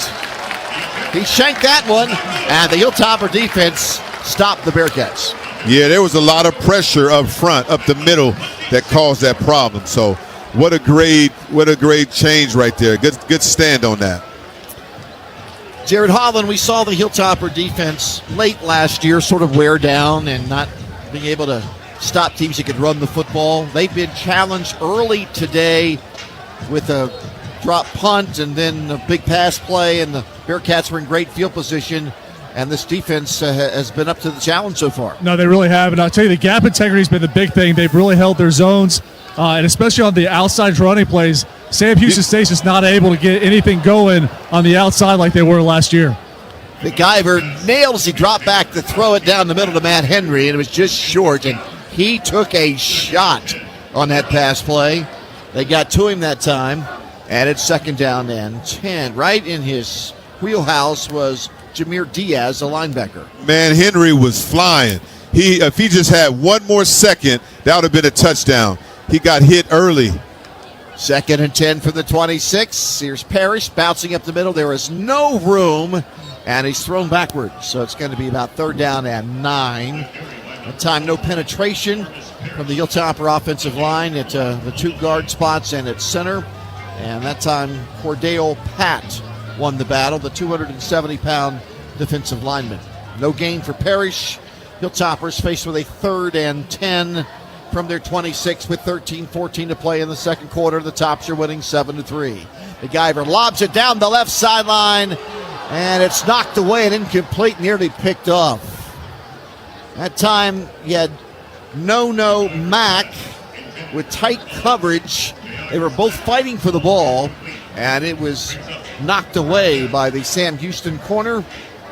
He shanked that one, and the Hilltopper defense stopped the Bearcats. Yeah, there was a lot of pressure up front, up the middle, that caused that problem. So what a great change right there. Good stand on that. Jared Holland, we saw the Hilltopper defense late last year sort of wear down and not being able to stop teams that could run the football. They've been challenged early today with a drop punt and then a big pass play, and the Bearcats were in great field position, and this defense has been up to the challenge so far. No, they really have, and I'll tell you, the gap integrity has been the big thing. They've really held their zones, and especially on the outside running plays. Sam Houston State's just not able to get anything going on the outside like they were last year. McIver nailed as he dropped back to throw it down the middle to Matt Henry, and it was just short, and he took a shot on that pass play. They got to him that time, and it's 2nd down and 10. Right in his wheelhouse was Jameer Diaz, the linebacker. Man, Henry was flying. If he just had one more second, that would have been a touchdown. He got hit early. 2nd and 10 for the 26. Here's Parrish bouncing up the middle. There is no room, and he's thrown backwards. So it's going to be about 3rd down and 9. That time, no penetration from the Hilltopper offensive line at the 2 guard spots and at center. And that time, Cordell Pat won the battle, the 270-pound defensive lineman. No gain for Parrish. Hilltoppers faced with a 3rd and 10 from their 26 with 13-14 to play in the second quarter. The Tops are winning 7-3. McIver lobs it down the left sideline, and it's knocked away and incomplete, nearly picked off. That time, you had No Mack with tight coverage. They were both fighting for the ball, and it was knocked away by the Sam Houston corner,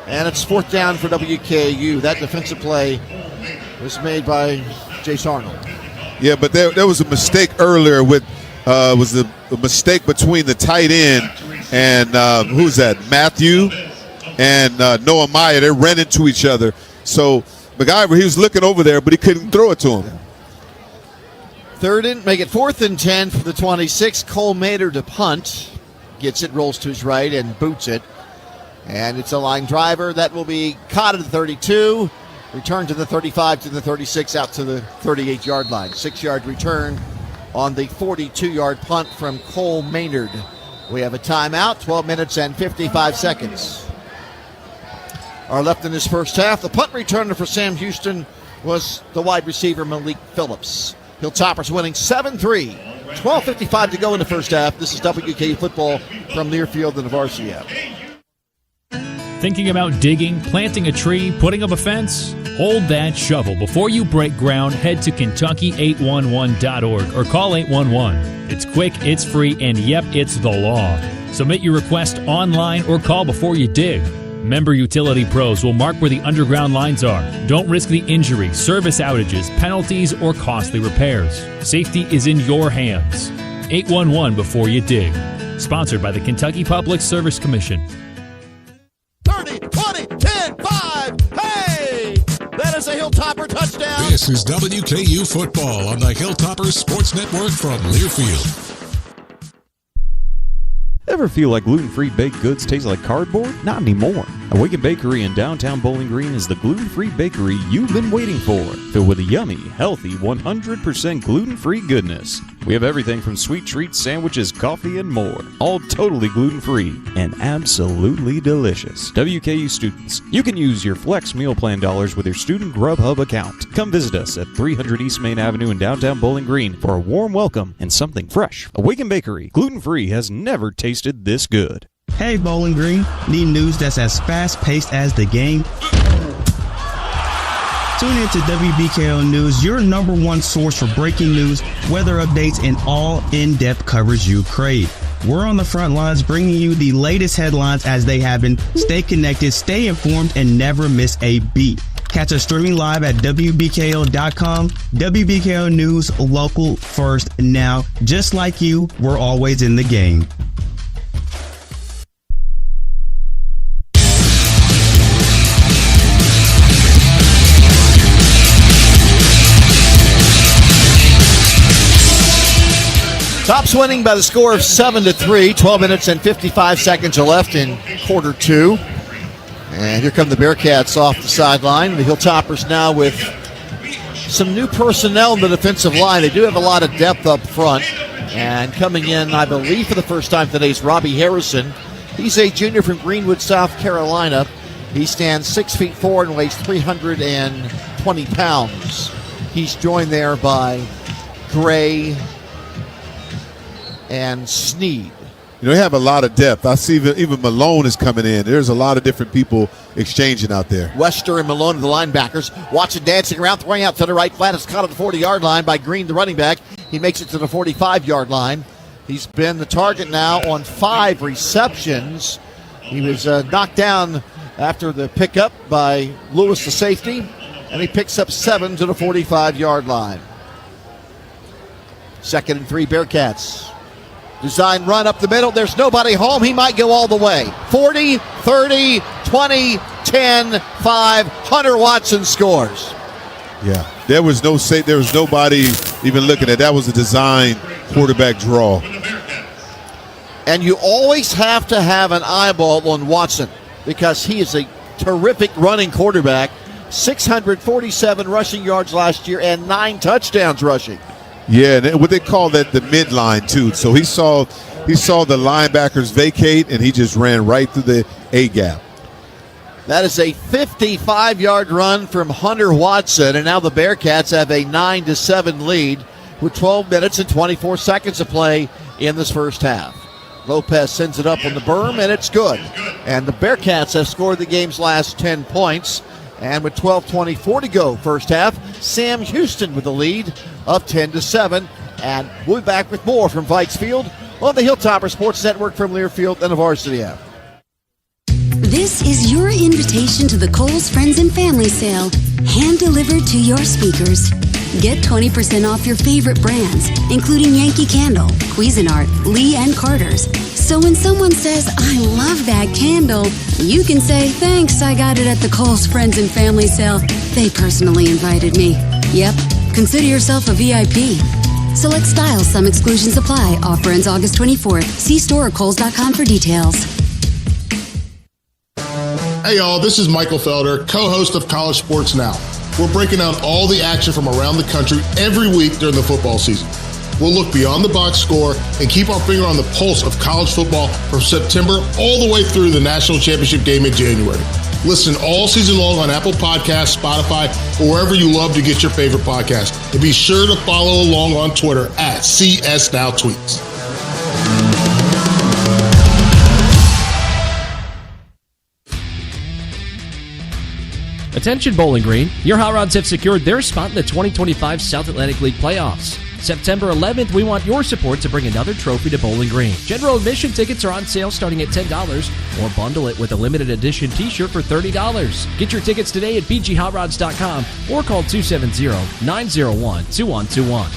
and it's 4th down for WKU. That defensive play was made by Jace Arnold. Yeah, but there was a mistake earlier with was a mistake between the tight end and who's that? Matthew and Noah Meyer. They ran into each other. So McIver, he was looking over there, but he couldn't throw it to him. 4th and 10 for the 26. Cole Mader to punt. Gets it, rolls to his right, and boots it. And it's a line driver. That will be caught at the 32. Return to the 35, to the 36, out to the 38-yard line. 6-yard return on the 42-yard punt from Cole Maynard. We have a timeout, 12 minutes and 55 seconds are left in this first half. The punt returner for Sam Houston was the wide receiver Malik Phillips. Hilltoppers winning 7-3. 12:55 to go in the first half. This is WKU football from Learfield and the Varsity app. Thinking about digging, planting a tree, putting up a fence? Hold that shovel. Before you break ground, head to Kentucky811.org or call 811. It's quick, it's free, and yep, it's the law. Submit your request online or call before you dig. Member utility pros will mark where the underground lines are. Don't risk the injury, service outages, penalties, or costly repairs. Safety is in your hands. 811 before you dig. Sponsored by the Kentucky Public Service Commission. 30, 20, 10, 5. Hey! That is a Hilltopper touchdown. This is WKU football on the Hilltopper Sports Network from Learfield. Ever feel like gluten-free baked goods taste like cardboard? Not anymore. Awaken Bakery in downtown Bowling Green is the gluten-free bakery you've been waiting for, filled with a yummy, healthy, 100% gluten-free goodness. We have everything from sweet treats, sandwiches, coffee, and more. All totally gluten-free and absolutely delicious. WKU students, you can use your Flex Meal Plan dollars with your Student Grubhub account. Come visit us at 300 East Main Avenue in downtown Bowling Green for a warm welcome and something fresh. Awaken Bakery, gluten-free, has never tasted this good. Hey, Bowling Green, need news that's as fast-paced as the game? Tune in to WBKO News, your number one source for breaking news, weather updates, and all in-depth coverage you crave. We're on the front lines bringing you the latest headlines as they happen. Stay connected, stay informed, and never miss a beat. Catch us streaming live at WBKO.com. WBKO News, local first now. Just like you, we're always in the game. Tops winning by the score of 7-3. 12 minutes and 55 seconds are left in quarter two. And here come the Bearcats off the sideline. The Hilltoppers now with some new personnel in the defensive line. They do have a lot of depth up front. And coming in, I believe, for the first time today is Robbie Harrison. He's a junior from Greenwood, South Carolina. He stands 6'4" and weighs 320 pounds. He's joined there by Gray and Sneed. They have a lot of depth. I see even Malone is coming in. There's a lot of different people exchanging out there. Wester and Malone are the linebackers. Watson dancing around, throwing out to the right flat. It's caught at the 40-yard line by Green, the running back. He makes it to the 45-yard line. He's been the target now on 5 receptions. He was knocked down after the pickup by Lewis, the safety, and he picks up 7 to the 45-yard line. 2nd and 3, Bearcats. Design run up the middle. There's nobody home. He might go all the way. 40, 30, 20, 10, 5. Hunter Watson scores. Yeah, there was nobody even looking at. That was a design quarterback draw. And you always have to have an eyeball on Watson because he is a terrific running quarterback. 647 rushing yards last year and 9 touchdowns rushing. Yeah, and what they call that the midline too. So he saw the linebackers vacate, and he just ran right through the A gap. That is a 55-yard run from Hunter Watson, and now the Bearcats have a 9-7 lead with 12 minutes and 24 seconds to play in this first half. Lopez sends it up on the berm, and it's good. And the Bearcats have scored the game's last 10 points. And with 12:24 to go first half, Sam Houston with the lead of 10-7. And we'll be back with more from Vikes Field on the Hilltopper Sports Network from Learfield and the Varsity app. This is your invitation to the Kohl's Friends and Family Sale, hand-delivered to your speakers. Get 20% off your favorite brands, including Yankee Candle, Cuisinart, Lee & Carter's. So when someone says, "I love that candle," you can say, "Thanks, I got it at the Kohl's Friends and Family Sale. They personally invited me." Yep, consider yourself a VIP. Select styles, some exclusions apply. Offer ends August 24th. See store or Kohls.com for details. Hey y'all, this is Michael Felder, co-host of College Sports Now. We're breaking down all the action from around the country every week during the football season. We'll look beyond the box score and keep our finger on the pulse of college football from September all the way through the national championship game in January. Listen all season long on Apple Podcasts, Spotify, or wherever you love to get your favorite podcast. And be sure to follow along on Twitter at CSNowTweets. Attention Bowling Green, your Hot Rods have secured their spot in the 2025 South Atlantic League playoffs. September 11th, we want your support to bring another trophy to Bowling Green. General admission tickets are on sale starting at $10, or bundle it with a limited edition t-shirt for $30. Get your tickets today at bghotrods.com or call 270-901-2121.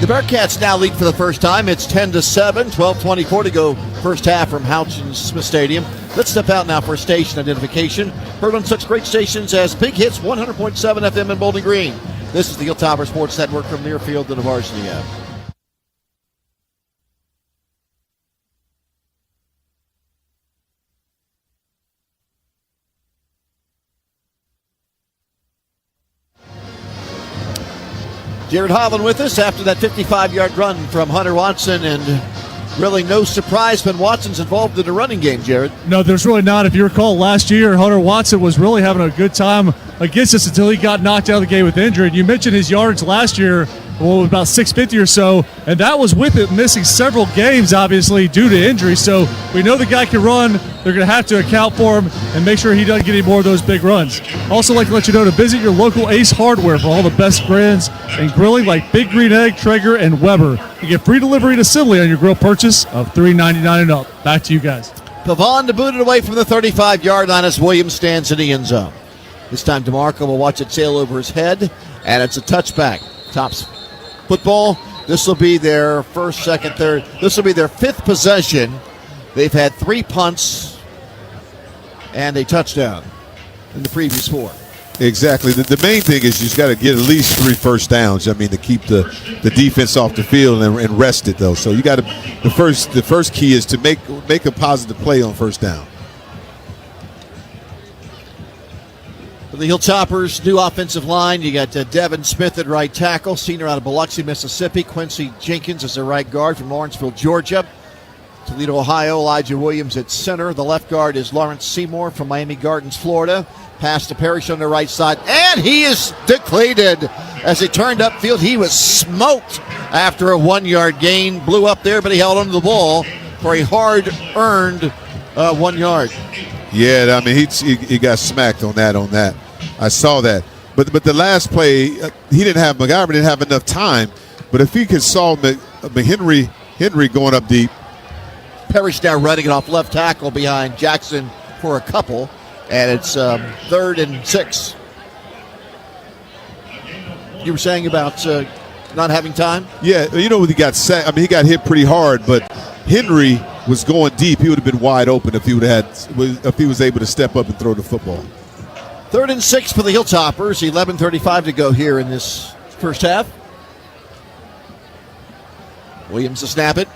The Bearcats now lead for the first time. It's 10-7, 12:24 to go first half from Houchin Smith Stadium. Let's step out now for station identification. Heard on such great stations as Big Hits 100.7 FM in Bowling Green. This is the Hilltopper Sports Network from Learfield to the Varsity app. Jared Holland with us after that 55-yard run from Hunter Watson, and really no surprise when Watson's involved in the running game, Jared. No, there's really not. If you recall, last year, Hunter Watson was really having a good time against us until he got knocked out of the game with injury. And you mentioned his yards last year, well, about 650 or so, and that was with it missing several games, obviously, due to injury. So we know the guy can run. They're going to have to account for him and make sure he doesn't get any more of those big runs. Also like to let you know to visit your local Ace Hardware for all the best brands and grilling like Big Green Egg, Traeger, and Weber. You get free delivery and assembly on your grill purchase of $3.99 and up. Back to you guys. Pavon to boot it away from the 35-yard line as Williams stands in the end zone. This time DeMarco will watch it sail over his head, and it's a touchback. Tops football. This will be their first, second, third. This will be their fifth possession. They've had 3 punts and a touchdown in the previous 4. Exactly. The main thing is you just got to get at least 3 first downs. I mean, to keep the defense off the field and rest it though. So you got to the first key is to make a positive play on first down. For the Hilltoppers, new offensive line, you got Devin Smith at right tackle, senior out of Biloxi, Mississippi. Quincy Jenkins is the right guard from Lawrenceville, Georgia. Toledo, Ohio, Elijah Williams at center. The left guard is Lawrence Seymour from Miami Gardens, Florida. Pass to Parrish on the right side, and he is depleted. As he turned upfield, he was smoked after a 1-yard gain. Blew up there, but he held onto the ball for a hard-earned 1 yard. Yeah, I mean, he got smacked on that. I saw that. But the last play, MacGyver didn't have enough time. But if he could saw Henry going up deep. Parrish now running it off left tackle behind Jackson for a couple. And it's 3rd and 6. You were saying about not having time? Yeah, when he got sacked, I mean, he got hit pretty hard, but Henry was going deep. He would have been wide open if he was able to step up and throw the football. 3rd and 6 for the Hilltoppers. 11:35 to go here in this first half. Williams to snap it.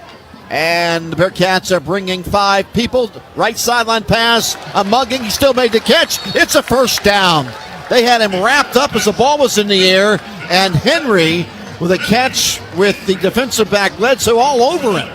And the Bearcats are bringing 5 people. Right sideline pass, a mugging. He still made the catch. It's a first down. They had him wrapped up as the ball was in the air. And Henry with a catch with the defensive back Bledsoe all over him.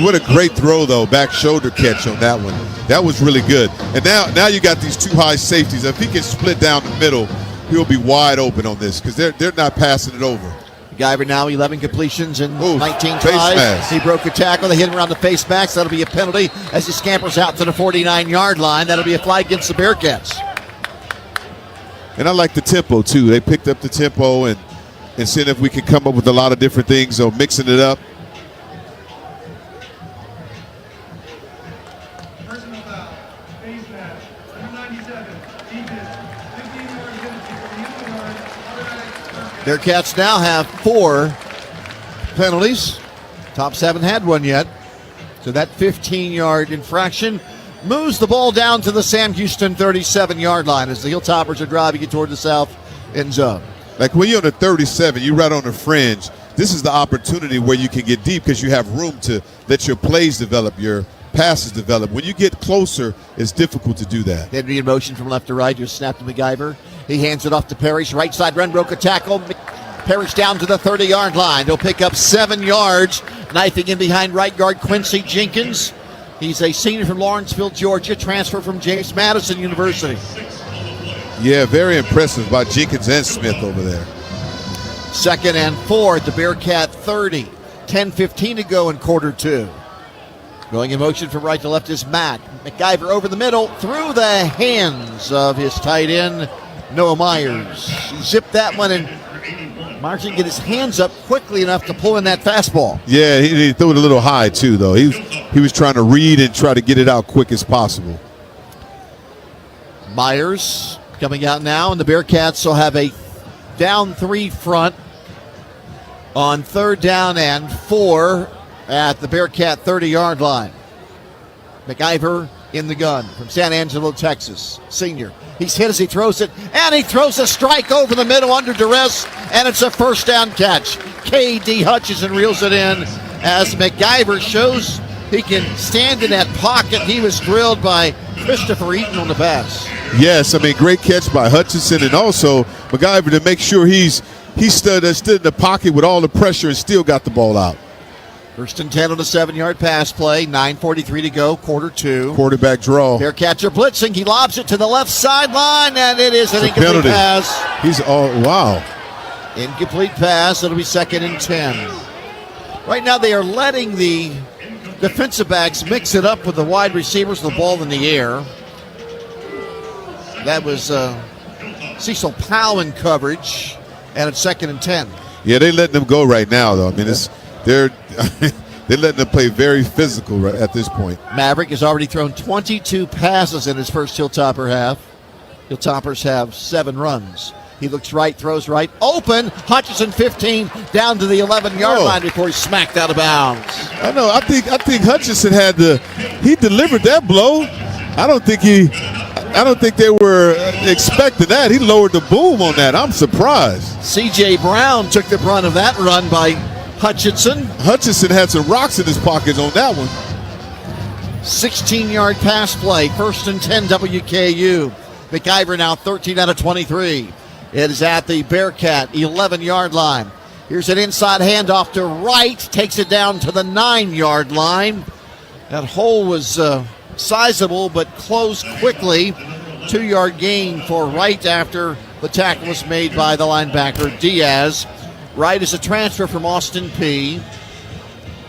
What a great throw, though. Back shoulder catch on that one. That was really good. And now you got these 2 high safeties. If he can split down the middle, he'll be wide open on this because they're not passing it over. MacGyver now 11 completions in 19 tries. He broke a tackle. They hit him around the face mask. That'll be a penalty as he scampers out to the 49-yard line. That'll be a flag against the Bearcats. And I like the tempo, too. They picked up the tempo and seeing if we can come up with a lot of different things, so mixing it up. Bearcats now have 4 penalties. Tops haven't had one yet. So that 15-yard infraction moves the ball down to the Sam Houston 37-yard line as the Hilltoppers are driving it toward the south end zone. Like when you're on the 37, you're right on the fringe. This is the opportunity where you can get deep because you have room to let your plays develop, your passes develop. When you get closer, it's difficult to do that. Henry in motion from left to right. Just snap to MacGyver. He hands it off to Parrish. Right side run, broke a tackle. Parrish down to the 30-yard line. He'll pick up 7 yards. Knifing in behind right guard Quincy Jenkins. He's a senior from Lawrenceville, Georgia, transfer from James Madison University. Yeah, very impressive by Jenkins and Smith over there. 2nd and 4 at the Bearcat 30. 10:15 to go in quarter 2. Going in motion from right to left is Matt. MacGyver over the middle, through the hands of his tight end, Noah Myers. He zipped that one, and Myers didn't get his hands up quickly enough to pull in that fastball. Yeah, he threw it a little high, too, though. He was trying to read and try to get it out quick as possible. Myers coming out now, and the Bearcats will have a down 3 front on 3rd down and 4 at the Bearcat 30-yard line. MacGyver in the gun from San Angelo, Texas. Senior. He's hit as he throws it, and he throws a strike over the middle under duress, and it's a first down catch. K.D. Hutchison reels it in as MacGyver shows he can stand in that pocket. He was drilled by Christopher Eaton on the pass. Yes, I mean, great catch by Hutchison, and also MacGyver to make sure he stood in the pocket with all the pressure and still got the ball out. 1st and 10 on a 7-yard pass play. 9:43 to go, quarter 2. Quarterback draw. Bearcats are blitzing. He lobs it to the left sideline, and it is an incomplete pass. Wow. Incomplete pass. It'll be 2nd and 10. Right now they are letting the defensive backs mix it up with the wide receivers, the ball in the air. That was Cecil Powell in coverage, and it's 2nd and 10. Yeah, they're letting them go right now, though. I mean, they're letting them play very physical at this point. Maverick has already thrown 22 passes in his first Hilltopper half. Hilltoppers have 7 runs. He looks right, throws right, open. Hutchison 15 down to the 11-yard line before he's smacked out of bounds. I know. I think Hutchison he delivered that blow. I don't think they were expecting that. He lowered the boom on that. I'm surprised. C.J. Brown took the brunt of that run by Hutchinson. Hutchinson had some rocks in his pockets on that one. 16-yard pass play, 1st and 10 WKU. McIver now 13 out of 23. It is at the Bearcat 11-yard line. Here's an inside handoff to Wright. Takes it down to the 9-yard line. That hole was sizable but closed quickly. 2-yard gain for Wright after the tackle was made by the linebacker Diaz. Wright is a transfer from Austin Peay.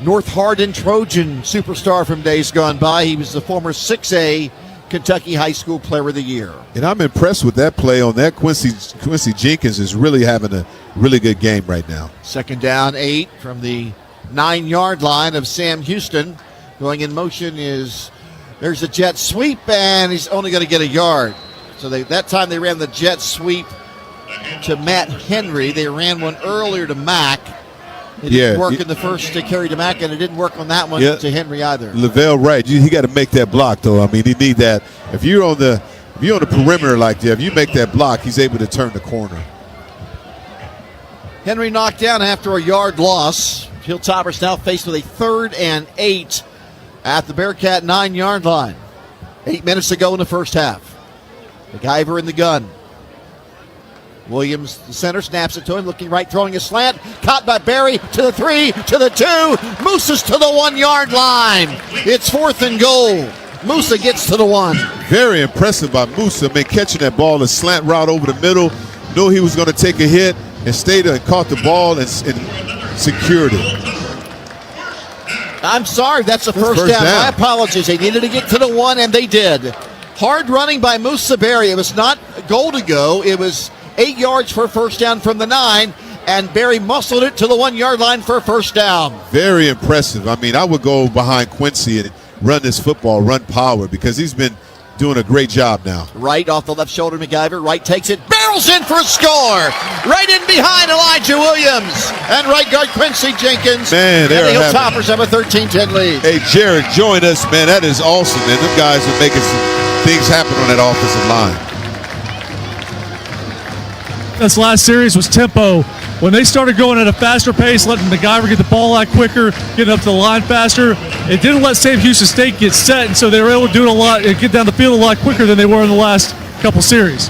North Hardin Trojan superstar from days gone by. He was the former 6A Kentucky High School Player of the Year. And I'm impressed with that play on that. Quincy Jenkins is really having a really good game right now. 2nd down, 8 from the 9-yard line of Sam Houston. Going in motion there's a jet sweep, and he's only going to get a yard. So that time they ran the jet sweep to Matt Henry. They ran one earlier to Mack. It didn't work in the first to carry to Mack, and it didn't work on that one to Henry either. Lavelle Wright, he got to make that block, though. I mean, he need that. If you're on the perimeter like that, if you make that block, he's able to turn the corner. Henry knocked down after a yard loss. Hilltoppers now faced with a 3rd and 8 at the Bearcat 9-yard line. 8 minutes to go in the first half. McIver in the gun. Williams, the center, snaps it to him, looking right, throwing a slant. Caught by Barry to the 3, to the 2. Moose's to the 1-yard line. It's 4th and goal. Musa gets to the 1. Very impressive by Musa. I mean, catching that ball, a slant route over the middle. Knew he was going to take a hit and stayed and caught the ball and secured it. I'm sorry, that's a first down. My apologies. They needed to get to the 1, and they did. Hard running by Musa Berry. It was not goal to go. It was 8 yards for a first down from the 9, and Berry muscled it to the 1-yard line for a first down. Very impressive. I mean, I would go behind Quincy and run this football, run power, because he's been doing a great job now. Right off the left shoulder, McIver. Wright takes it, barrels in for a score. Right in behind Elijah Williams and right guard Quincy Jenkins. Man, and the Hilltoppers have a 13-10 lead. Hey, Jared, join us, man. That is awesome, man. Them guys are making some things happen on that offensive line. This last series was tempo. When they started going at a faster pace, letting McIver get the ball out quicker, getting up to the line faster, it didn't let Sam Houston State get set, and so they were able to do it a lot, get down the field a lot quicker than they were in the last couple series.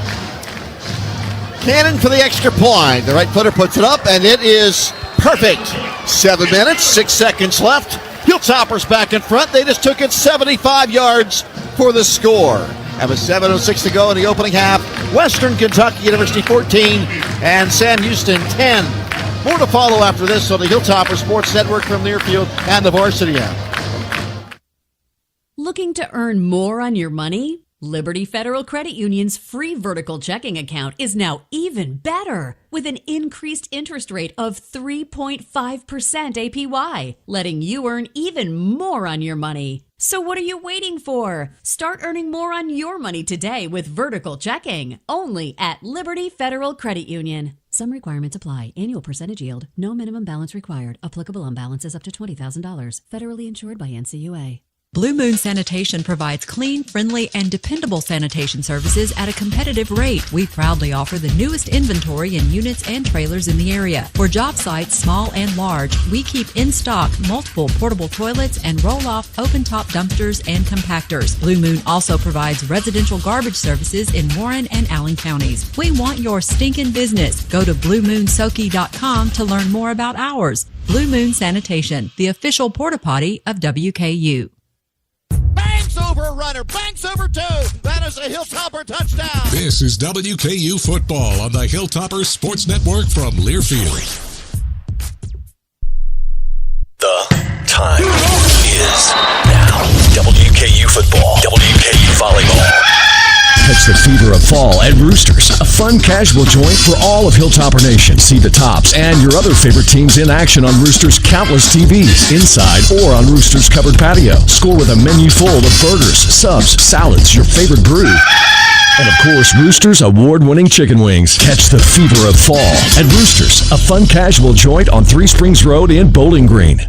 Cannon for the extra point. The right footer puts it up, and it is perfect. 7 minutes, 6 seconds left. Hilltoppers back in front. They just took it 75 yards for the score. And with 7:06 to go in the opening half, Western Kentucky University 14 and Sam Houston 10. More to follow after this on the Hilltopper Sports Network from Learfield and the Varsity app. Looking to earn more on your money? Liberty Federal Credit Union's free vertical checking account is now even better with an increased interest rate of 3.5% APY, letting you earn even more on your money. So what are you waiting for? Start earning more on your money today with vertical checking, only at Liberty Federal Credit Union. Some requirements apply. Annual percentage yield. No minimum balance required. Applicable on balances up to $20,000. Federally insured by NCUA. Blue Moon Sanitation provides clean, friendly, and dependable sanitation services at a competitive rate. We proudly offer the newest inventory in units and trailers in the area. For job sites, small and large, we keep in stock multiple portable toilets and roll-off open-top dumpsters and compactors. Blue Moon also provides residential garbage services in Warren and Allen counties. We want your stinking business. Go to BlueMoonSoki.com to learn more about ours. Blue Moon Sanitation, the official porta potty of WKU. Over a runner, banks over 2. That is a Hilltopper touchdown. This is WKU football on the Hilltopper Sports Network from Learfield. The time is now. WKU football, WKU volleyball. Catch the fever of fall at Roosters, a fun casual joint for all of Hilltopper Nation. See the Tops and your other favorite teams in action on Roosters' countless TVs, inside or on Roosters' covered patio. Score with a menu full of burgers, subs, salads, your favorite brew. And of course, Roosters' award-winning chicken wings. Catch the fever of fall at Roosters, a fun casual joint on 3 Springs Road in Bowling Green.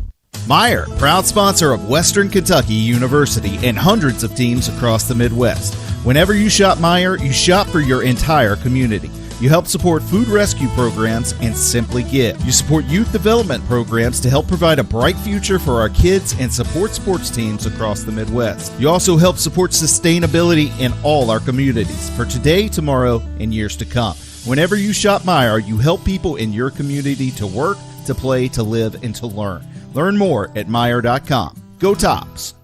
Meijer, proud sponsor of Western Kentucky University and hundreds of teams across the Midwest. Whenever you shop Meijer, you shop for your entire community. You help support food rescue programs and Simply Give. You support youth development programs to help provide a bright future for our kids and support sports teams across the Midwest. You also help support sustainability in all our communities for today, tomorrow, and years to come. Whenever you shop Meijer, you help people in your community to work, to play, to live, and to learn. Learn more at Meijer.com. Go Tops!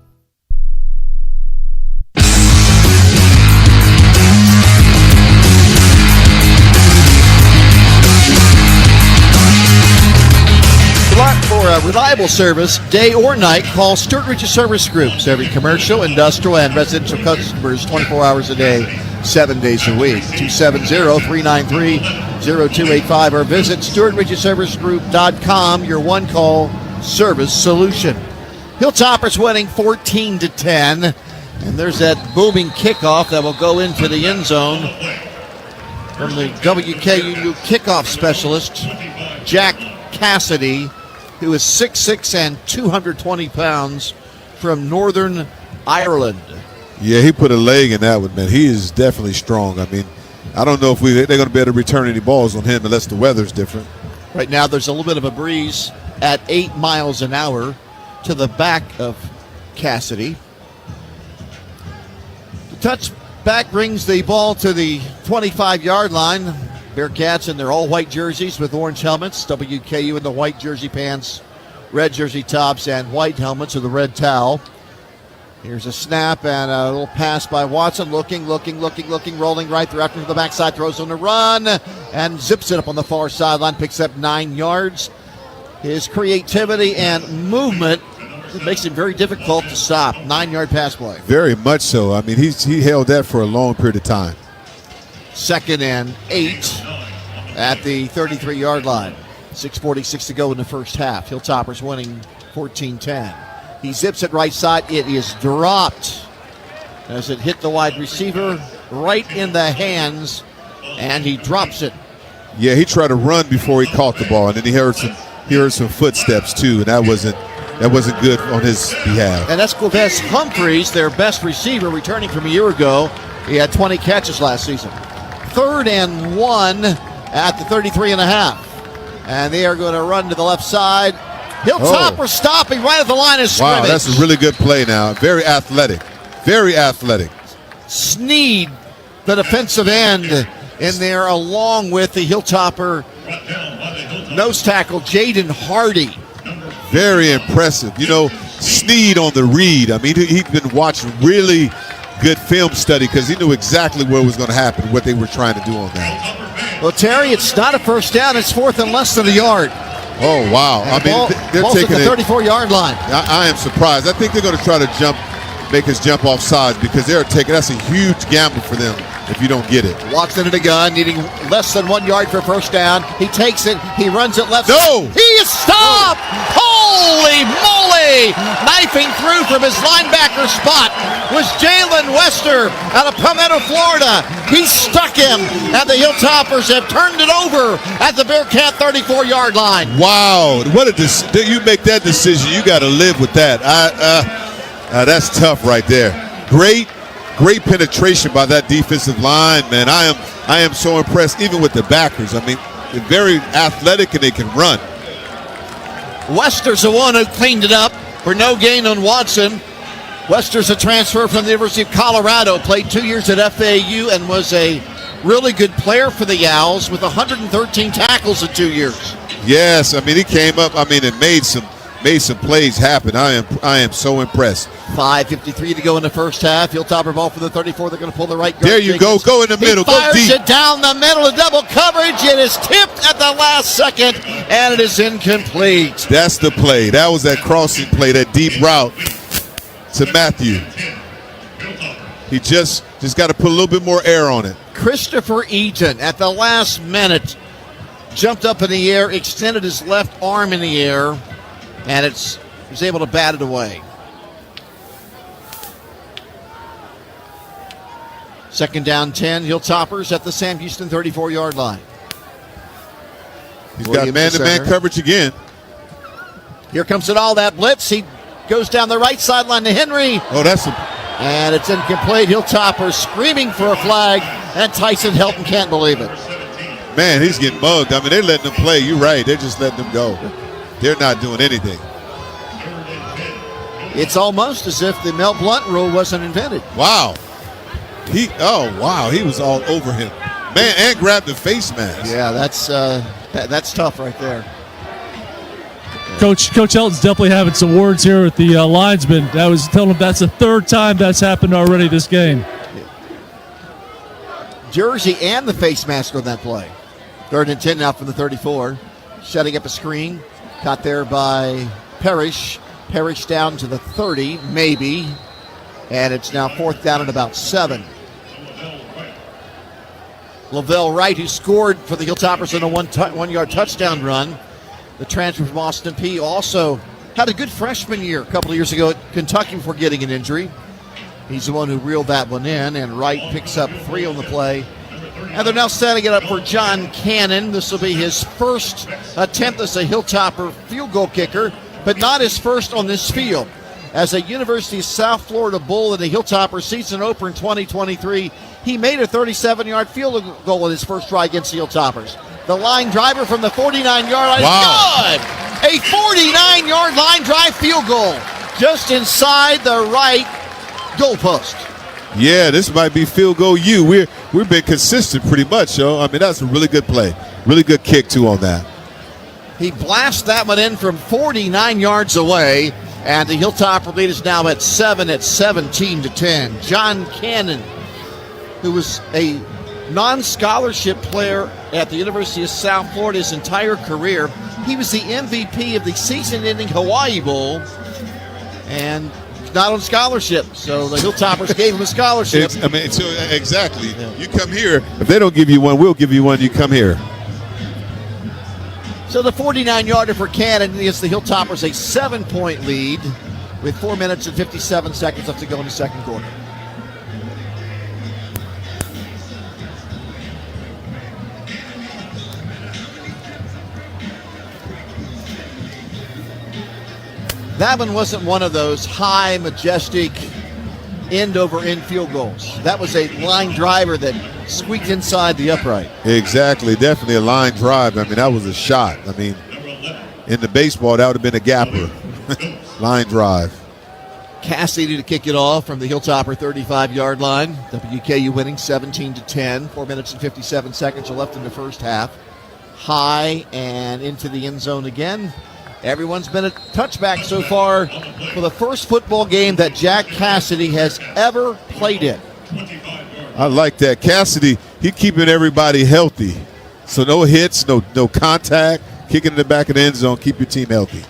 For a reliable service, day or night, call Stuart Ridge Service Groups. Every commercial, industrial, and residential customers 24 hours a day, 7 days a week. 270-393-0285 or visit StuartRidgeServiceGroup.com, your one-call service solution. Hilltoppers winning 14-10, and there's that booming kickoff that will go into the end zone from the WKU kickoff specialist, Jack Cassidy, who is 6'6" and 220 pounds from Northern Ireland. Yeah, he put a leg in that one, man. He is definitely strong. I mean, I don't know if they're going to be able to return any balls on him unless the weather's different. Right now, there's a little bit of a breeze at 8 miles an hour to the back of Cassidy. The touchback brings the ball to the 25-yard line. Bearcats in their all-white jerseys with orange helmets. WKU in the white jersey pants, red jersey tops, and white helmets with a red towel. Here's a snap and a little pass by Watson. Looking, rolling right through after the backside, throws on the run, and zips it up on the far sideline, picks up 9 yards. His creativity and movement makes it very difficult to stop. 9-yard pass play. Very much so. I mean, he held that for a long period of time. 2nd and 8 at the 33-yard line. 6:46 to go in the first half. Hilltoppers winning 14-10. He zips it right side. It is dropped as it hit the wide receiver right in the hands, and he drops it. Yeah, he tried to run before he caught the ball, and then he heard some footsteps too, and that wasn't good on his behalf. And that's Quaves Humphreys, their best receiver, returning from a year ago. He had 20 catches last season. 3rd and 1 at the 33.5. And they are going to run to the left side. Hilltopper stopping right at the line of scrimmage. Wow, that's a really good play now. Very athletic. Very athletic. Sneed, the defensive end, in there along with the Hilltopper nose tackle, Jaden Hardy. Very impressive. You know, Sneed on the read. I mean, he'd been watching really good film study because he knew exactly what was going to happen, what they were trying to do on that. Well, Terry, it's not a first down. It's 4th and less than a yard. Oh, wow. And they're taking the 34-yard line. I am surprised. I think they're going to try to make us jump off sides because that's a huge gamble for them if you don't get it. Walks into the gun, needing less than 1 yard for first down. He takes it. He runs it left. No! He is stopped! Holy moly! Knifing through from his linebacker spot was Jalen Wester out of Palmetto, Florida. He stuck him, and the Hilltoppers have turned it over at the Bearcat 34-yard line. Wow. You make that decision, you got to live with that. That's tough right there. Great penetration by that defensive line, man. I am so impressed, even with the backers. I mean, they're very athletic and they can run. Wester's the one who cleaned it up for no gain on Watson. Wester's a transfer from the University of Colorado, played 2 years at FAU and was a really good player for the Owls with 113 tackles in 2 years. Yes, I mean, he came up, and made some plays happen. I am so impressed. 5:53 to go in the first half. Hilltopper ball for the 34. They're going to pull the right guard. There you go. Go in the middle. He fires go deep. it down the middle of double coverage. It is tipped at the last second, and it is incomplete. That's the play. That was that crossing play, that deep route to Matthew. He just got to put a little bit more air on it. Christopher Eaton at the last minute jumped up in the air, extended his left arm in the air, and was able to bat it away. 2nd down 10, Hilltoppers at the Sam Houston 34-yard line. He's got man-to-man coverage again. Here comes it all, that blitz. He goes down the right sideline to Henry. And it's incomplete. Hilltoppers screaming for a flag, and Tyson Helton can't believe it. Man, he's getting mugged. I mean, they're letting them play. You're right. They're just letting them go. They're not doing anything. It's almost as if the Mel Blount rule wasn't invented. Wow. He was all over him. Man, and grabbed the face mask. Yeah, that's tough right there. Coach Helton's definitely having some words here with the linesman. I was telling him that's the third time that's happened already this game. Jersey and the face mask on that play. 3rd and 10 now from the 34. Setting up a screen. Caught there by Parrish. Parrish down to the 30, maybe. And it's now 4th down and about 7. Lavelle Wright, who scored for the Hilltoppers in a one-yard touchdown run. The transfer from Austin Peay also had a good freshman year a couple of years ago at Kentucky before getting an injury. He's the one who reeled that one in, and Wright picks up 3 on the play. And they're now setting it up for John Cannon. This will be his first attempt as a Hilltopper field goal kicker, but not his first on this field. As a University of South Florida Bull in the Hilltopper season opener in 2023, he made a 37-yard field goal in his first try against the Hilltoppers. The line driver from the 49-yard line. Wow. Good! A 49-yard line drive field goal just inside the right goalpost. Yeah, this might be field goal U. We've been consistent pretty much, yo. I mean, that's a really good play. Really good kick, too, on that. He blasts that one in from 49 yards away, and the Hilltopper lead is now at 7 at 17-10. John Cannon, who was a non-scholarship player at the University of South Florida his entire career. He was the MVP of the season-ending Hawaii Bowl, and not on scholarship, so the Hilltoppers gave him a scholarship. Exactly. Yeah. You come here. If they don't give you one, we'll give you one. You come here. So the 49-yarder for Cannon gives the Hilltoppers a 7-point lead with 4 minutes and 57 seconds left to go in the second quarter. That one wasn't one of those high, majestic, end-over-end field goals. That was a line driver that squeaked inside the upright. Exactly. Definitely a line drive. I mean, that was a shot. I mean, in the baseball, that would have been a gapper. Line drive. Cassidy to kick it off from the Hilltopper 35-yard line. WKU winning 17-10. 4 minutes and 57 seconds are left in the first half. High and into the end zone again. Everyone's been a touchback so far for the first football game that Jack Cassidy has ever played in. I like that. Cassidy, he's keeping everybody healthy. So no hits, no contact, kicking in the back of the end zone, keep your team healthy.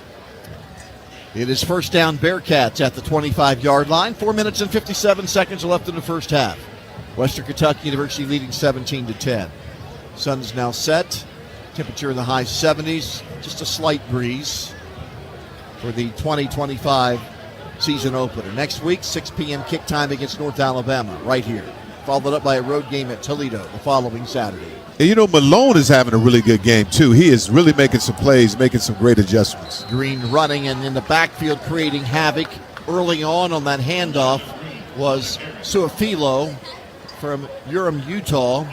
It is first down Bearcats at the 25-yard line. 4 minutes and 57 seconds are left in the first half. Western Kentucky University leading 17-10. Sun is now set. Temperature in the high 70s. Just a slight breeze for the 2025 season opener. Next week, 6 p.m. kick time against North Alabama right here. Followed up by a road game at Toledo the following Saturday. And you know, Malone is having a really good game, too. He is really making some plays, making some great adjustments. Green running and in the backfield creating havoc. Early on that handoff was Suafilo from Urim, Utah,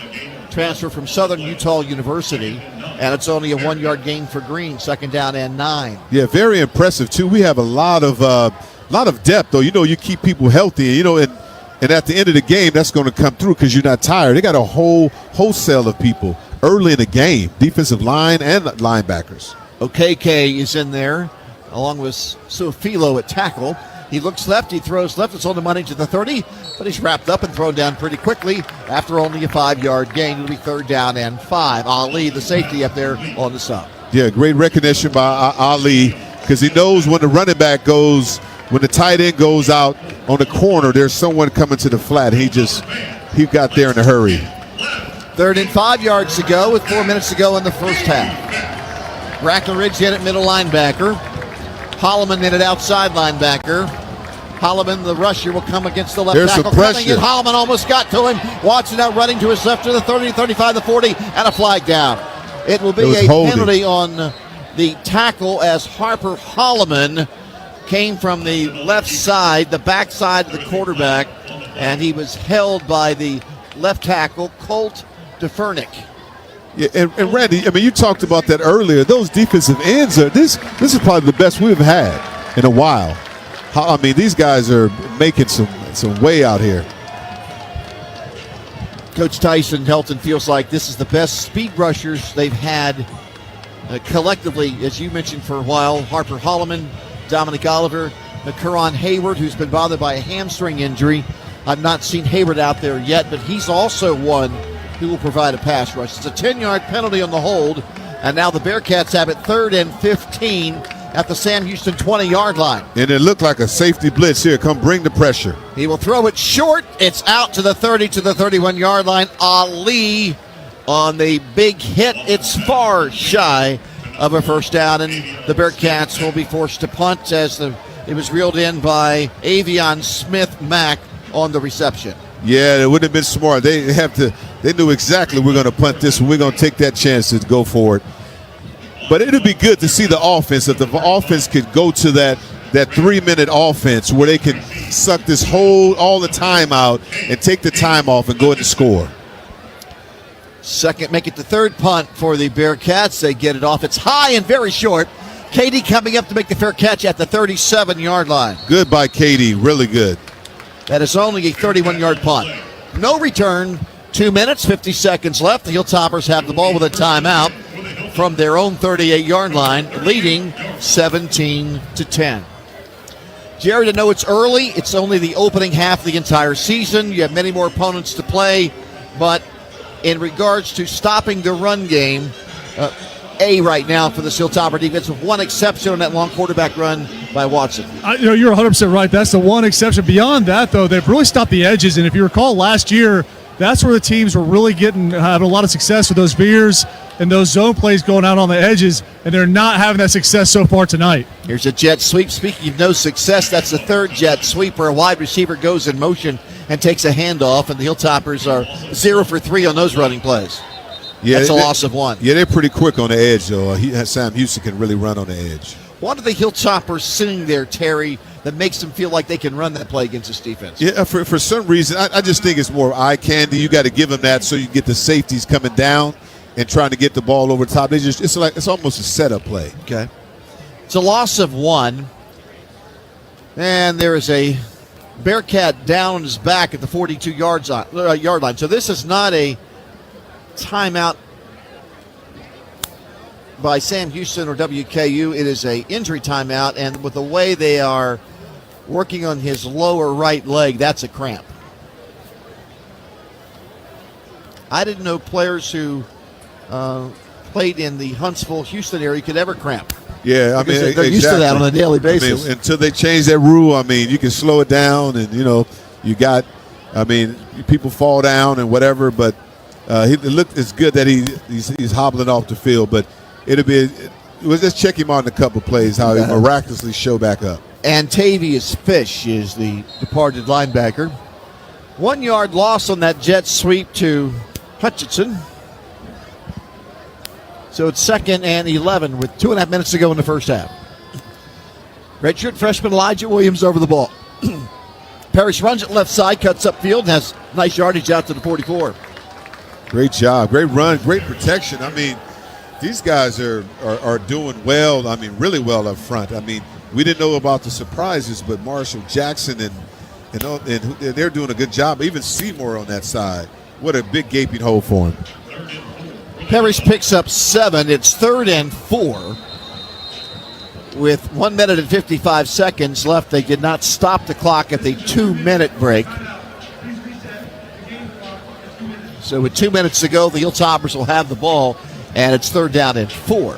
transfer from Southern Utah University, and it's only a 1-yard gain for Green, second down and 9. Yeah, very impressive, too. We have a lot of depth, though. You know, you keep people healthy, you know, and at the end of the game, that's going to come through because you're not tired. They got a wholesale of people early in the game, defensive line and linebackers. OKK is in there, along with Suafilo at tackle. He looks left, he throws left, it's on the money to the 30, but he's wrapped up and thrown down pretty quickly after only a 5-yard gain. It'll be third down and 5. Ali, the safety, up there on the sub. Yeah, great recognition by Ali because he knows when the running back goes, when the tight end goes out on the corner, there's someone coming to the flat. He got there in a hurry. Third and 5 yards to go with 4 minutes to go in the first half. Brackenridge in at middle linebacker. Holloman in at outside linebacker. Holloman, the rusher, will come against the left tackle. There's some pressure. Holloman almost got to him. Watson out running to his left to the 30, 35, the 40, and a flag down. It will be a penalty on the tackle as Harper Holloman came from the left side, the backside of the quarterback, and he was held by the left tackle, Colt DeFernick. Yeah, and Randy, I mean, you talked about that earlier. Those defensive ends are this is probably the best we've had in a while. I mean, these guys are making some way out here. Coach Tyson Helton feels like this is the best speed rushers they've had collectively, as you mentioned for a while. Harper Holloman, Dominic Oliver, Karan Hayward, who's been bothered by a hamstring injury. I've not seen Hayward out there yet, but he's also one who will provide a pass rush. It's a 10-yard penalty on the hold, and now the Bearcats have it 3rd and 15 at the Sam Houston 20-yard line. And it looked like a safety blitz here. Come bring the pressure. He will throw it short. It's out to the 30 to the 31-yard line. Ali on the big hit. It's far shy of a first down, and the Bearcats will be forced to punt as it was reeled in by Avion Smith-Mack on the reception. Yeah, it would have been smart. They knew exactly we're going to punt this one. We're going to take that chance to go for it. But it would be good to see the offense, if the offense could go to that 3-minute offense where they can suck all the time out and take the time off and go ahead and score. Second, make it the third punt for the Bearcats. They get it off. It's high and very short. Katie coming up to make the fair catch at the 37-yard line. Good by Katie, really good. That is only a 31-yard punt. No return. 2 minutes, 50 seconds left. The Hilltoppers have the ball with a timeout from their own 38-yard line, leading 17-10. Jared, I know it's early. It's only the opening half of the entire season. You have many more opponents to play, but in regards to stopping the run game, right now for the Hilltopper defense, with one exception on that long quarterback run by Watson. You're 100% right. That's the one exception. Beyond that, though, they've really stopped the edges. And if you recall last year, that's where the teams were really having a lot of success with those veers and those zone plays going out on the edges, and they're not having that success so far tonight. Here's a jet sweep. Speaking of no success, that's the third jet sweep where a wide receiver goes in motion and takes a handoff, and the Hilltoppers are 0 for 3 on those running plays. Yeah, that's a loss of 1. Yeah, they're pretty quick on the edge, though. Sam Houston can really run on the edge. What are the Hilltoppers seeing there, Terry, that makes them feel like they can run that play against this defense? Yeah, for some reason, I just think it's more eye candy. You got to give them that so you get the safeties coming down and trying to get the ball over the top. It's almost a setup play. Okay. It's a loss of 1. And there is a Bearcat down on his back at the 42-yard line. So this is not a timeout by Sam Houston or WKU. It is a injury timeout, and with the way they are working on his lower right leg, that's a cramp. I didn't know players who played in the Huntsville, Houston area could ever cramp. Yeah, I mean, they're used to that on a daily basis. I mean, until they change that rule, I mean, you can slow it down, and people fall down and whatever. But it's good that he's hobbling off the field. But we'll just check him on a couple of plays how he miraculously show back up. Antavius Fish is the departed linebacker. 1 yard loss on that jet sweep to Hutchinson. So it's 2nd and 11 with 2.5 minutes to go in the first half. Redshirt freshman Elijah Williams over the ball. Parrish runs it left side, cuts upfield, and has nice yardage out to the 44. Great job. Great run. Great protection. I mean, these guys are doing well. I mean, really well up front. I mean, we didn't know about the surprises, but Marshall Jackson and they're doing a good job. Even Seymour on that side. What a big gaping hole for him. Parrish picks up 7. It's 3rd and 4. With 1 minute and 55 seconds left, they did not stop the clock at the 2-minute break. So with 2 minutes to go, the Hilltoppers will have the ball, and it's 3rd down and 4.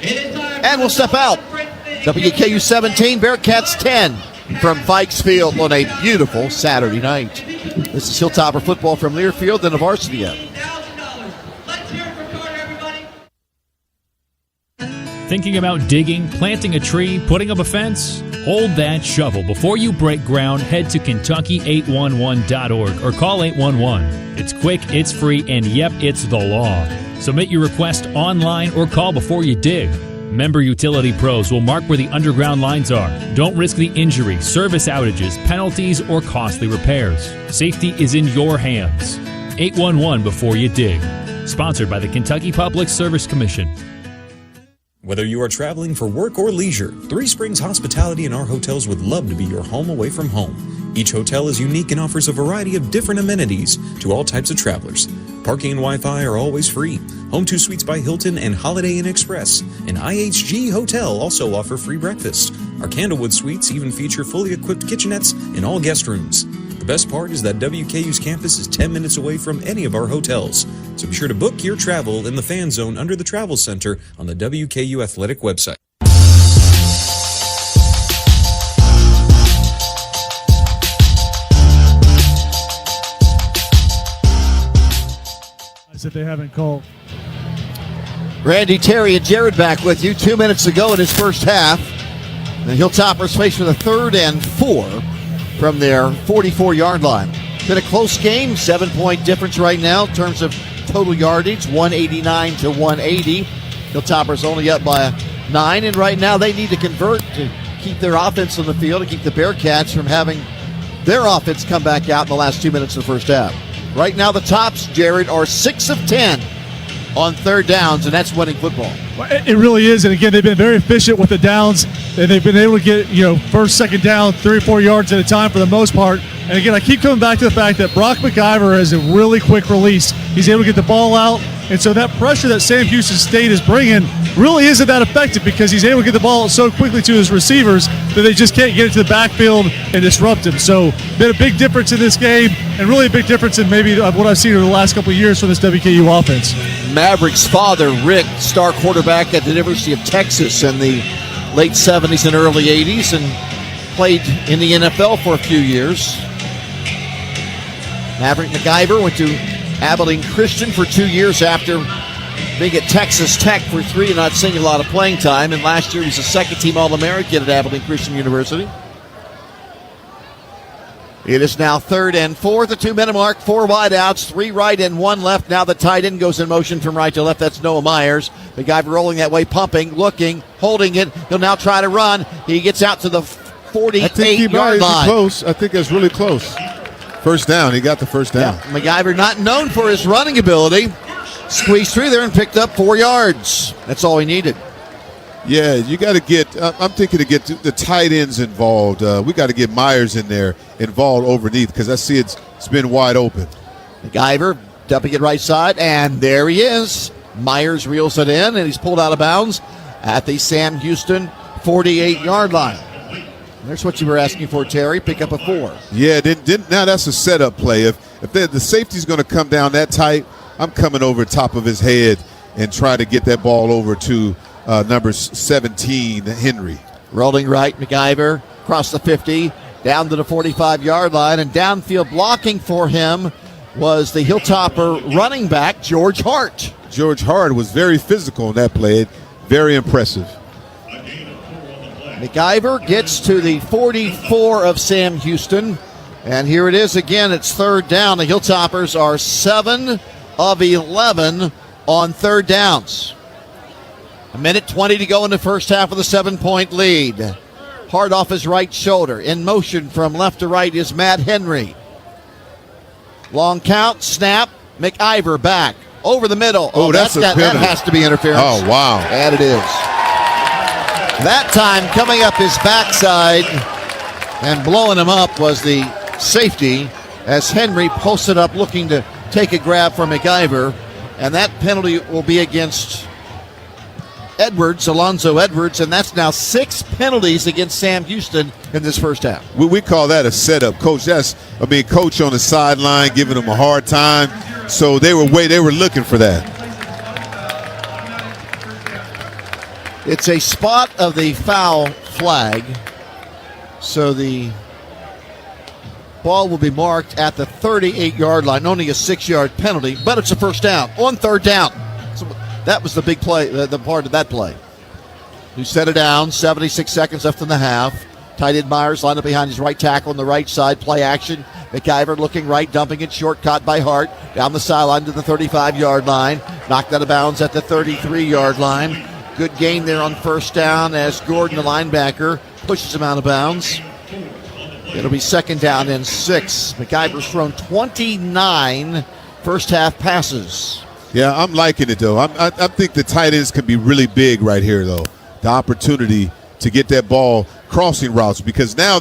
And we'll step out. WKU 17, Bearcats 10 from Fikes Field on a beautiful Saturday night. This is Hilltopper football from Learfield and the varsity up. Thinking about digging, planting a tree, putting up a fence? Hold that shovel. Before you break ground, head to Kentucky811.org or call 811. It's quick, it's free, and yep, it's the law. Submit your request online or call before you dig. Member utility pros will mark where the underground lines are. Don't risk the injury, service outages, penalties, or costly repairs. Safety is in your hands. 811 before you dig. Sponsored by the Kentucky Public Service Commission. Whether you are traveling for work or leisure, Three Springs Hospitality and our hotels would love to be your home away from home. Each hotel is unique and offers a variety of different amenities to all types of travelers. Parking and Wi-Fi are always free. Home 2 Suites by Hilton and Holiday Inn Express and IHG Hotel also offer free breakfast. Our Candlewood Suites even feature fully equipped kitchenettes in all guest rooms. The best part is that WKU's campus is 10 minutes away from any of our hotels. So be sure to book your travel in the fan zone under the Travel Center on the WKU Athletic website. If they haven't called. Randy, Terry, and Jared back with you 2 minutes ago in his first half. The Hilltoppers face with a 3rd and 4 from their 44-yard line. Been a close game, 7-point difference right now in terms of total yardage, 189 to 180. Hilltoppers only up by 9, and right now they need to convert to keep their offense on the field, to keep the Bearcats from having their offense come back out in the last 2 minutes of the first half. Right now, the Tops, Jared, are 6 of 10 on 3rd downs, and that's winning football. It really is, and again, they've been very efficient with the downs, and they've been able to get, first, second down, 3 or 4 yards at a time for the most part. And again, I keep coming back to the fact that Brock McIver has a really quick release. He's able to get the ball out, and so that pressure that Sam Houston State is bringing really isn't that effective because he's able to get the ball so quickly to his receivers that they just can't get into the backfield and disrupt him. So, been a big difference in this game, and really a big difference in maybe what I've seen over the last couple of years from this WKU offense. Maverick's father, Rick, star quarterback at the University of Texas in the late 70s and early 80s, and played in the NFL for a few years. Maverick McIver went to Abilene Christian for 2 years after being at Texas Tech for 3 and not seeing a lot of playing time. And last year he was a second-team All-American at Abilene Christian University. It is now 3rd and 4 at the 2-minute mark. 4 wideouts, 3 right and 1 left. Now the tight end goes in motion from right to left. That's Noah Myers. The guy rolling that way, pumping, looking, holding it. He'll now try to run. He gets out to the 48-yard line. Close. I think that's really close. First down. He got the first down. Yeah. McIver not known for his running ability. Squeezed through there and picked up 4 yards. That's all he needed. Yeah, you got to get, I'm thinking to get the tight ends involved. We got to get Myers in there involved overneath because I see it's been wide open. McIver dumping it right side, and there he is. Myers reels it in, and he's pulled out of bounds at the Sam Houston 48-yard line. There's what you were asking for, Terry. Pick up a 4. Yeah, now that's a setup play. If the safety's going to come down that tight, I'm coming over top of his head and trying to get that ball over to number 17, Henry. Rolling right, McIver across the 50, down to the 45-yard line, and downfield blocking for him was the Hilltopper running back, George Hart. George Hart was very physical in that play, very impressive. McIver gets to the 44 of Sam Houston, and here it is again. It's 3rd down. The Hilltoppers are 7 of 11 on 3rd downs. 1:20 to go in the first half with a 7-point lead. Hard off his right shoulder. In motion from left to right is Matt Henry. Long count, snap, McIver back. Over the middle. That has to be interference. Oh, wow. And it is. That time coming up his backside and blowing him up was the safety as Henry posted up looking to take a grab from McIver. And that penalty will be against Edwards, Alonzo Edwards, and that's now 6 penalties against Sam Houston in this first half. We call that a setup, Coach. Coach on the sideline giving them a hard time. So they were looking for that. It's a spot of the foul flag, so the ball will be marked at the 38-yard line, only a 6-yard penalty, but it's a first down on 3rd down. So that was the big play, the part of that play. You set it down, 76 seconds left in the half. Tight end Myers lined up behind his right tackle on the right side, play action. McIver looking right, dumping it short, caught by Hart. Down the sideline to the 35-yard line. Knocked out of bounds at the 33-yard line. Good gain there on first down as Gordon, the linebacker, pushes him out of bounds. It'll be second down and 6. McIver's thrown 29 first-half passes. Yeah, I'm liking it, though. I think the tight ends can be really big right here, though. The opportunity to get that ball crossing routes, because now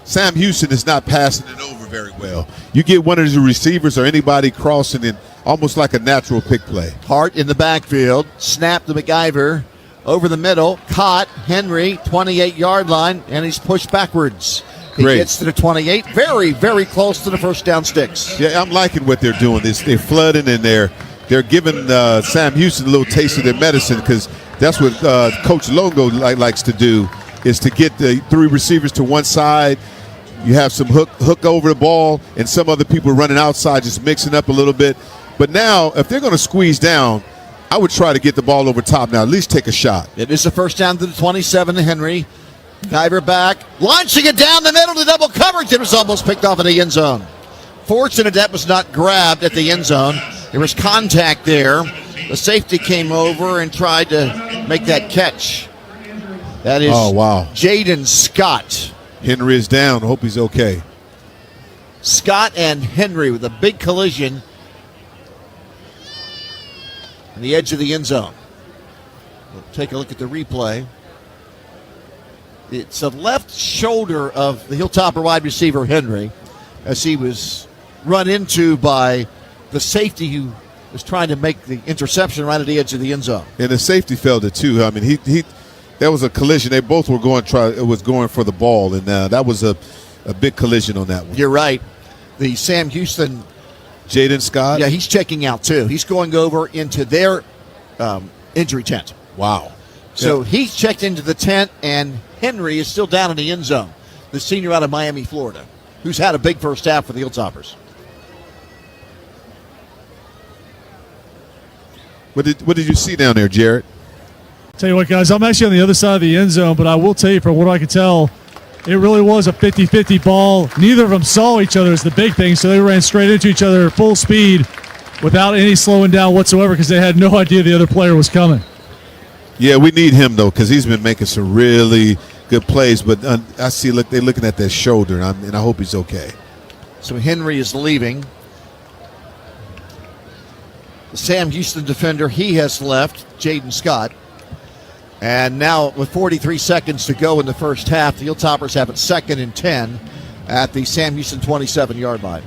Sam Houston is not passing it over very well. You get one of the receivers or anybody crossing in almost like a natural pick play. Hart in the backfield. Snap to McIver. Over the middle. Caught. Henry, 28-yard line, and he's pushed backwards. He gets to the 28. Very, very close to the first down sticks. Yeah, I'm liking what they're doing. They're flooding in there. They're giving Sam Houston a little taste of their medicine, because that's what Coach Longo likes to do, is to get the 3 receivers to one side. You have some hook over the ball, and some other people running outside, just mixing up a little bit. But now, if they're going to squeeze down, I would try to get the ball over top now, at least take a shot. It is a first down to the 27 to Henry. Diver back, launching it down the middle to double coverage. It was almost picked off in the end zone. Fortunate that was not grabbed at the end zone. There was contact there. The safety came over and tried to make that catch. That is Jaden Scott. Henry is down. I hope he's okay. Scott and Henry with a big collision on the edge of the end zone. We'll take a look at the replay. It's the left shoulder of the Hilltopper wide receiver Henry, as he was run into by the safety who was trying to make the interception right at the edge of the end zone. And the safety felt it too. I mean, he that was a collision. They both were going for the ball, and that was a big collision on that one. You're right. The Sam Houston, Jaden Scott. Yeah, he's checking out too. He's going over into their injury tent. Wow. So he's checked into the tent, and Henry is still down in the end zone, the senior out of Miami, Florida, who's had a big first half for the Hilltoppers. What did you see down there, Jared? Tell you what, guys, I'm actually on the other side of the end zone, but I will tell you, from what I can tell, it really was a 50-50 ball. Neither of them saw each other is the big thing, so they ran straight into each other at full speed without any slowing down whatsoever, because they had no idea the other player was coming. Yeah, we need him, though, because he's been making some really good plays, but I see they're looking at that shoulder, and I hope he's okay. So Henry is leaving. The Sam Houston defender, he has left, Jaden Scott. And now with 43 seconds to go in the first half, the Hilltoppers have it 2nd and 10 at the Sam Houston 27-yard line.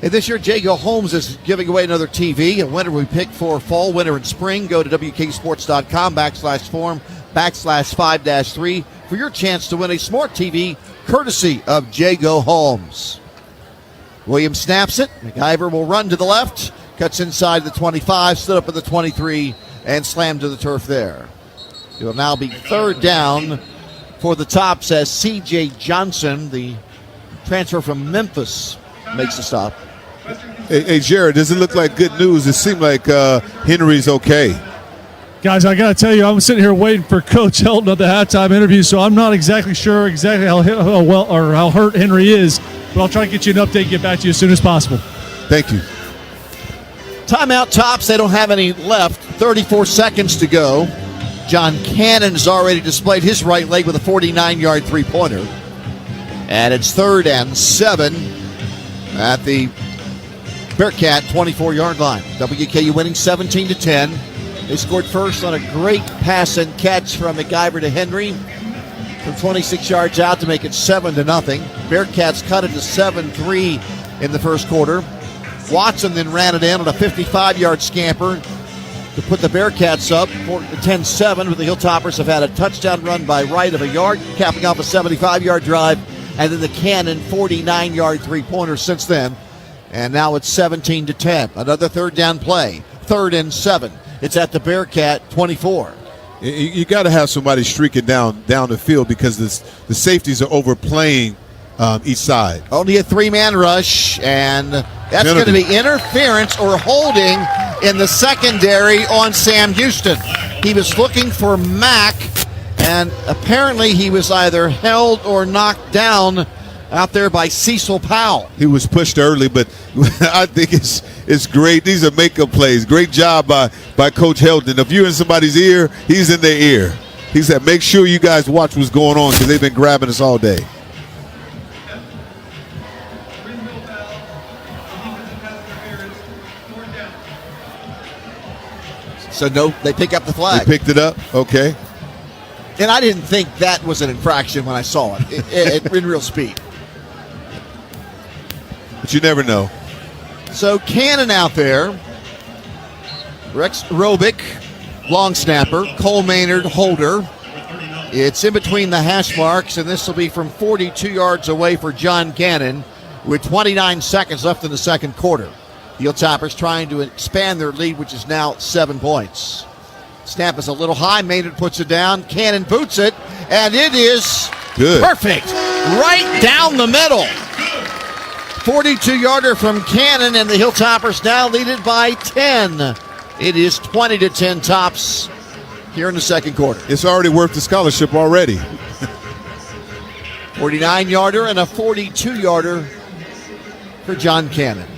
And this year, Jago Holmes is giving away another TV. A winner we pick for fall, winter, and spring. Go to WKSports.com/form/5-3 for your chance to win a smart TV courtesy of Jago Holmes. Williams snaps it. McIver will run to the left. Cuts inside the 25, stood up at the 23, and slammed to the turf there. It will now be 3rd down for the Tops as C.J. Johnson, the transfer from Memphis, makes the stop. Hey, Jared, does it look like good news? It seemed like Henry's okay. Guys, I got to tell you, I'm sitting here waiting for Coach Helton at the halftime interview, so I'm not exactly sure how well or how hurt Henry is, but I'll try to get you an update and get back to you as soon as possible. Thank you. Timeout, Tops. They don't have any left. 34 seconds to go. John Cannon has already displayed his right leg with a 49-yard three-pointer. And it's 3rd and 7 at the Bearcat 24-yard line. WKU winning 17-10. They scored first on a great pass and catch from McIver to Henry from 26 yards out to make it 7-0. Bearcats cut it to 7-3 in the first quarter. Watson then ran it in on a 55-yard scamper to put the Bearcats up 10-7, but the Hilltoppers have had a touchdown run by Wright of a yard, capping off a 75-yard drive, and then the Cannon 49-yard three-pointer since then. And now it's 17-10. Another 3rd down play, 3rd and 7. It's at the Bearcat 24. You got to have somebody streaking down the field, because the safeties are overplaying each side. Only a 3-man rush, and that's going to be interference or holding in the secondary on Sam Houston. He was looking for Mack, and apparently he was either held or knocked down out there by Cecil Powell. He was pushed early, but I think it's great. These are makeup plays. Great job by Coach Helton. If you're in somebody's ear, he's in their ear. He said, make sure you guys watch what's going on because they've been grabbing us all day. So, no, they pick up the flag. They picked it up? Okay. And I didn't think that was an infraction when I saw it in real speed. But you never know. So Cannon out there. Rex Robick, long snapper. Cole Maynard, holder. It's in between the hash marks, and this will be from 42 yards away for John Cannon with 29 seconds left in the second quarter. The Hilltoppers trying to expand their lead, which is now 7 points. Snap is a little high. Maynard puts it down. Cannon boots it, and it is good. Perfect. Right down the middle. 42-yarder from Cannon, and the Hilltoppers now lead it by 10. It is 20-10 Tops here in the second quarter. It's already worth the scholarship already. 49-yarder and a 42-yarder for John Cannon.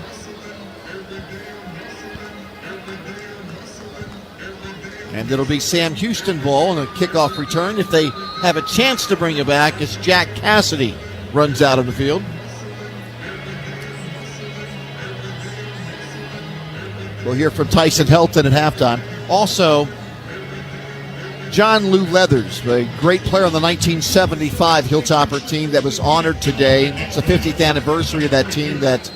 And it'll be Sam Houston ball and a kickoff return if they have a chance to bring it back as Jack Cassidy runs out of the field. We'll hear from Tyson Helton at halftime. Also, John Lou Leathers, a great player on the 1975 Hilltopper team that was honored today. It's the 50th anniversary of that team that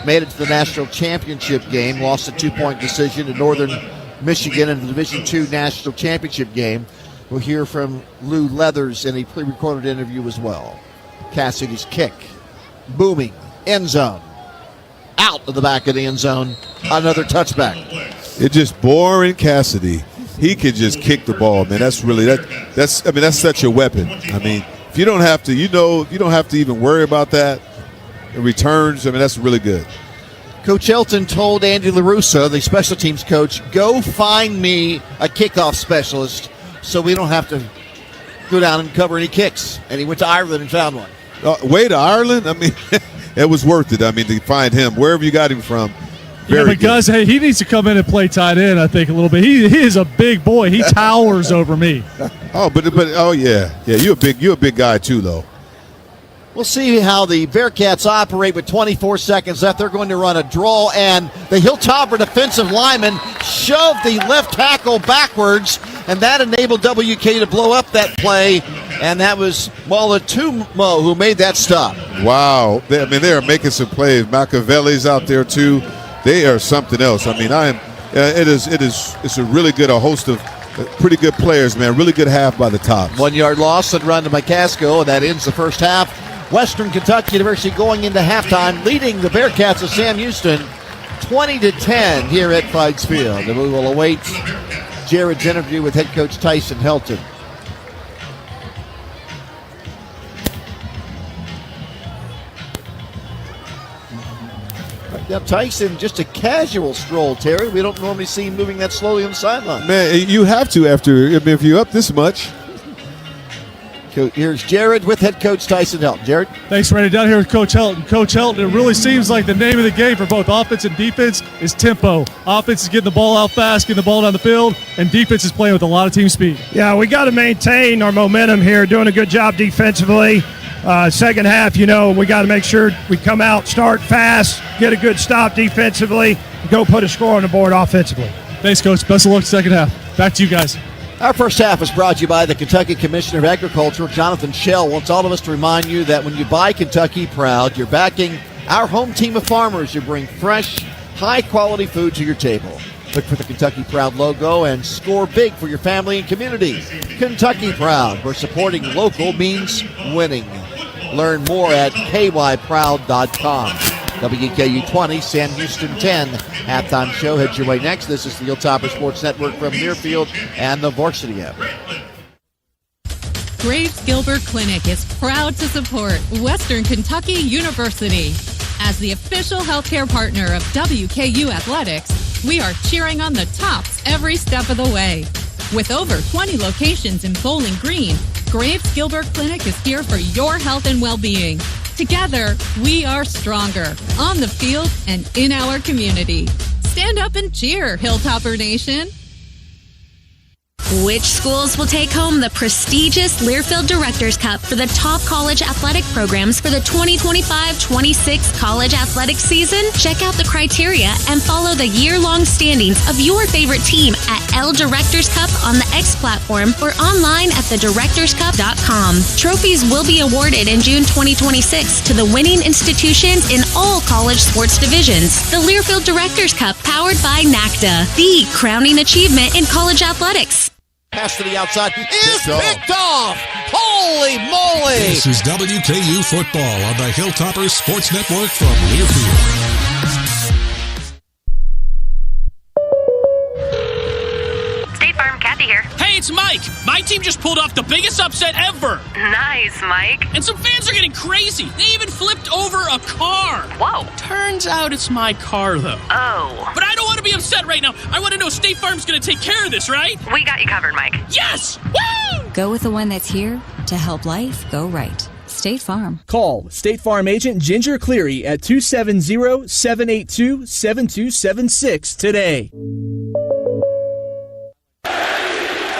made it to the national championship game, lost a 2-point decision to Northern Michigan in the Division II national championship game. We'll hear from Lou Leathers in a pre-recorded interview as well. Cassidy's kick, booming, end zone, out of the back of the end zone, another touchback. It's just boring Cassidy. He can just kick the ball, man. That's really that's such a weapon. I mean, if you don't have to, you don't have to even worry about that. The returns, that's really good. Coach Helton told Andy LaRussa, the special teams coach, go find me a kickoff specialist so we don't have to go down and cover any kicks. And he went to Ireland and found one. Way to Ireland? It was worth it. To find him, wherever you got him from. But guys, hey, he needs to come in and play tight end, I think, a little bit. He is a big boy. He towers over me. Yeah. You're a big guy too, though. We'll see how the Bearcats operate with 24 seconds left. They're going to run a draw, and the Hilltopper defensive lineman shoved the left tackle backwards, and that enabled WK to blow up that play, and that was Tumo who made that stop. Wow. They are making some plays. Machiavelli's out there, too. They are something else. It's a really good, a host of pretty good players, man. Really good half by the Tops. 1 yard loss and run to McCaskill, and that ends the first half. Western Kentucky University going into halftime, leading the Bearcats of Sam Houston 20-10 here at Fides Field. And we will await Jared's interview with head coach Tyson Helton. Now, Tyson, just a casual stroll, Terry. We don't normally see him moving that slowly on the sideline. Man, you have to if you're up this much. Here's Jared with head coach Tyson Helton. Jared? Thanks, Randy. Down here with Coach Helton. Coach Helton, it really seems like the name of the game for both offense and defense is tempo. Offense is getting the ball out fast, getting the ball down the field, and defense is playing with a lot of team speed. Yeah, we got to maintain our momentum here, doing a good job defensively. Second half, we got to make sure we come out, start fast, get a good stop defensively, and go put a score on the board offensively. Thanks, Coach. Best of luck second half. Back to you guys. Our first half is brought to you by the Kentucky Commissioner of Agriculture, Jonathan Schell. Wants all of us to remind you that when you buy Kentucky Proud, you're backing our home team of farmers who bring fresh, high-quality food to your table. Look for the Kentucky Proud logo and score big for your family and community. Kentucky Proud, where supporting local means winning. Learn more at kyproud.com. WKU 20, Sam Houston 10. Halftime show heads your way next. This is the Hilltopper Sports Network from Learfield and the Varsity app. Graves Gilbert Clinic is proud to support Western Kentucky University. As the official healthcare partner of WKU Athletics, we are cheering on the Tops every step of the way. With over 20 locations in Bowling Green, Graves Gilbert Clinic is here for your health and well-being. Together, we are stronger on the field and in our community. Stand up and cheer, Hilltopper Nation. Which schools will take home the prestigious Learfield Directors Cup for the top college athletic programs for the 2025-26 college athletic season? Check out the criteria and follow the year-long standings of your favorite team at L Directors Cup on the X platform or online at thedirectorscup.com. Trophies will be awarded in June 2026 to the winning institutions in all college sports divisions. The Learfield Directors Cup, powered by NACDA, the crowning achievement in college athletics. Pass to the outside is picked off. Holy moly! This is WKU football on the Hilltoppers Sports Network from Learfield. State Farm, Kathy here. Hey, it's Mike. My team just pulled off the biggest upset ever. Nice, Mike. And some fans are getting crazy. They even flipped over a car. Whoa. Turns out it's my car, though. Oh. But I don't want to be upset right now. I want to know State Farm's going to take care of this, right? We got you covered, Mike. Yes! Woo! Go with the one that's here to help life go right. State Farm. Call State Farm agent Ginger Cleary at 270-782-7276 today.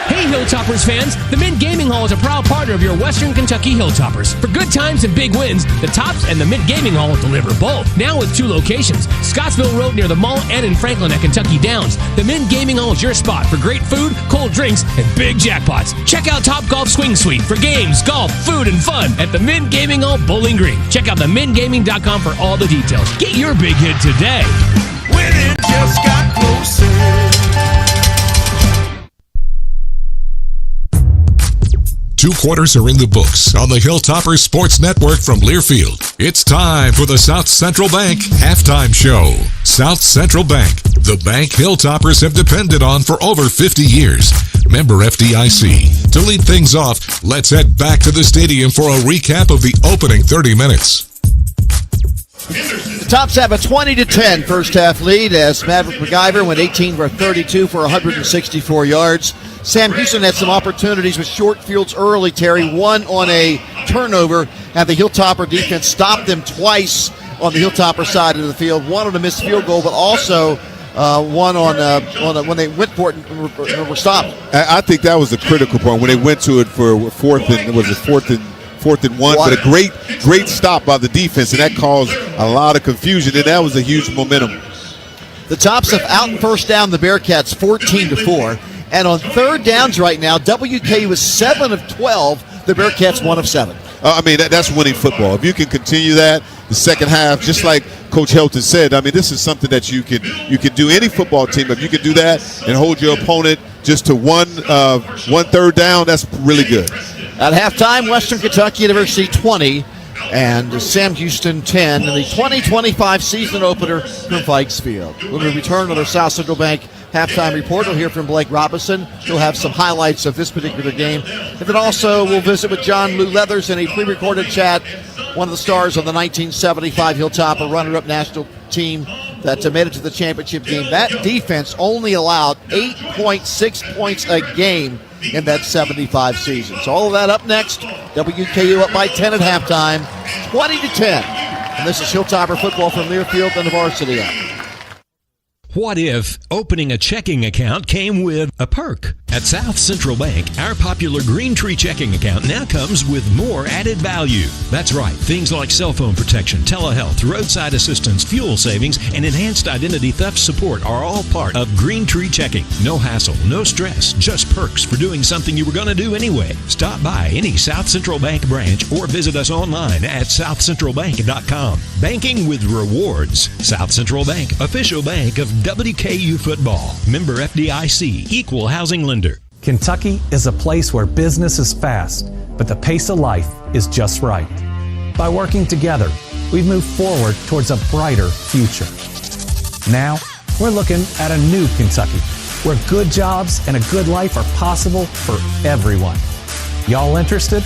Hey Hilltoppers fans, the Mint Gaming Hall is a proud partner of your Western Kentucky Hilltoppers. For good times and big wins, the Tops and the Mint Gaming Hall deliver both. Now with 2 locations, Scottsville Road near the mall and in Franklin at Kentucky Downs. The Mint Gaming Hall is your spot for great food, cold drinks, and big jackpots. Check out Top Golf Swing Suite for games, golf, food, and fun at the Mint Gaming Hall Bowling Green. Check out themintgaming.com for all the details. Get your big hit today. When it just got closer. 2 quarters are in the books on the Hilltoppers Sports Network from Learfield. It's time for the South Central Bank Halftime Show. South Central Bank, the bank Hilltoppers have depended on for over 50 years. Member FDIC. To lead things off, let's head back to the stadium for a recap of the opening 30 minutes. The Tops have a 20-10 first half lead as Maverick MacGyver went 18 for 32 for 164 yards. Sam Houston had some opportunities with short fields early, Terry. One on a turnover, and the Hilltopper defense stopped them twice on the Hilltopper side of the field. One on a missed field goal, but also one on when they went for it and were stopped. I think that was the critical point when they went to it for fourth and one, but a great stop by the defense, and that caused a lot of confusion, and that was a huge momentum. The Tops have out first down the Bearcats 14-4, and on third downs right now, WKU is 7 of 12. The Bearcats 1 of 7. I mean, that's winning football. If you can continue that the second half, just like Coach Helton said, I mean, this is something that you can do. Any football team, if you can do that and hold your opponent just to one third down, that's really good. At halftime, Western Kentucky University 20 and Sam Houston 10 in the 2025 season opener from Fikes Field. When we return with our South Central Bank halftime report, we'll hear from Blake Robinson. He'll have some highlights of this particular game. And then also we'll visit with John Lou Leathers in a pre-recorded chat, one of the stars of the 1975 Hilltopper runner-up national team that made it to the championship game. That defense only allowed 8.6 points a game in that 75 season. So all of that up next. WKU up by 10 at halftime, 20-10. And this is Hilltopper football from Learfield and the Varsity app. What if opening a checking account came with a perk? At South Central Bank, our popular Green Tree checking account now comes with more added value. That's right, things like cell phone protection, telehealth, roadside assistance, fuel savings, and enhanced identity theft support are all part of Green Tree checking. No hassle, no stress, just perks for doing something you were going to do anyway. Stop by any South Central Bank branch or visit us online at southcentralbank.com. Banking with rewards. South Central Bank, official bank of WKU football. Member FDIC, equal housing lender. Kentucky is a place where business is fast, but the pace of life is just right. By working together, we've moved forward towards a brighter future. Now, we're looking at a new Kentucky, where good jobs and a good life are possible for everyone. Y'all interested?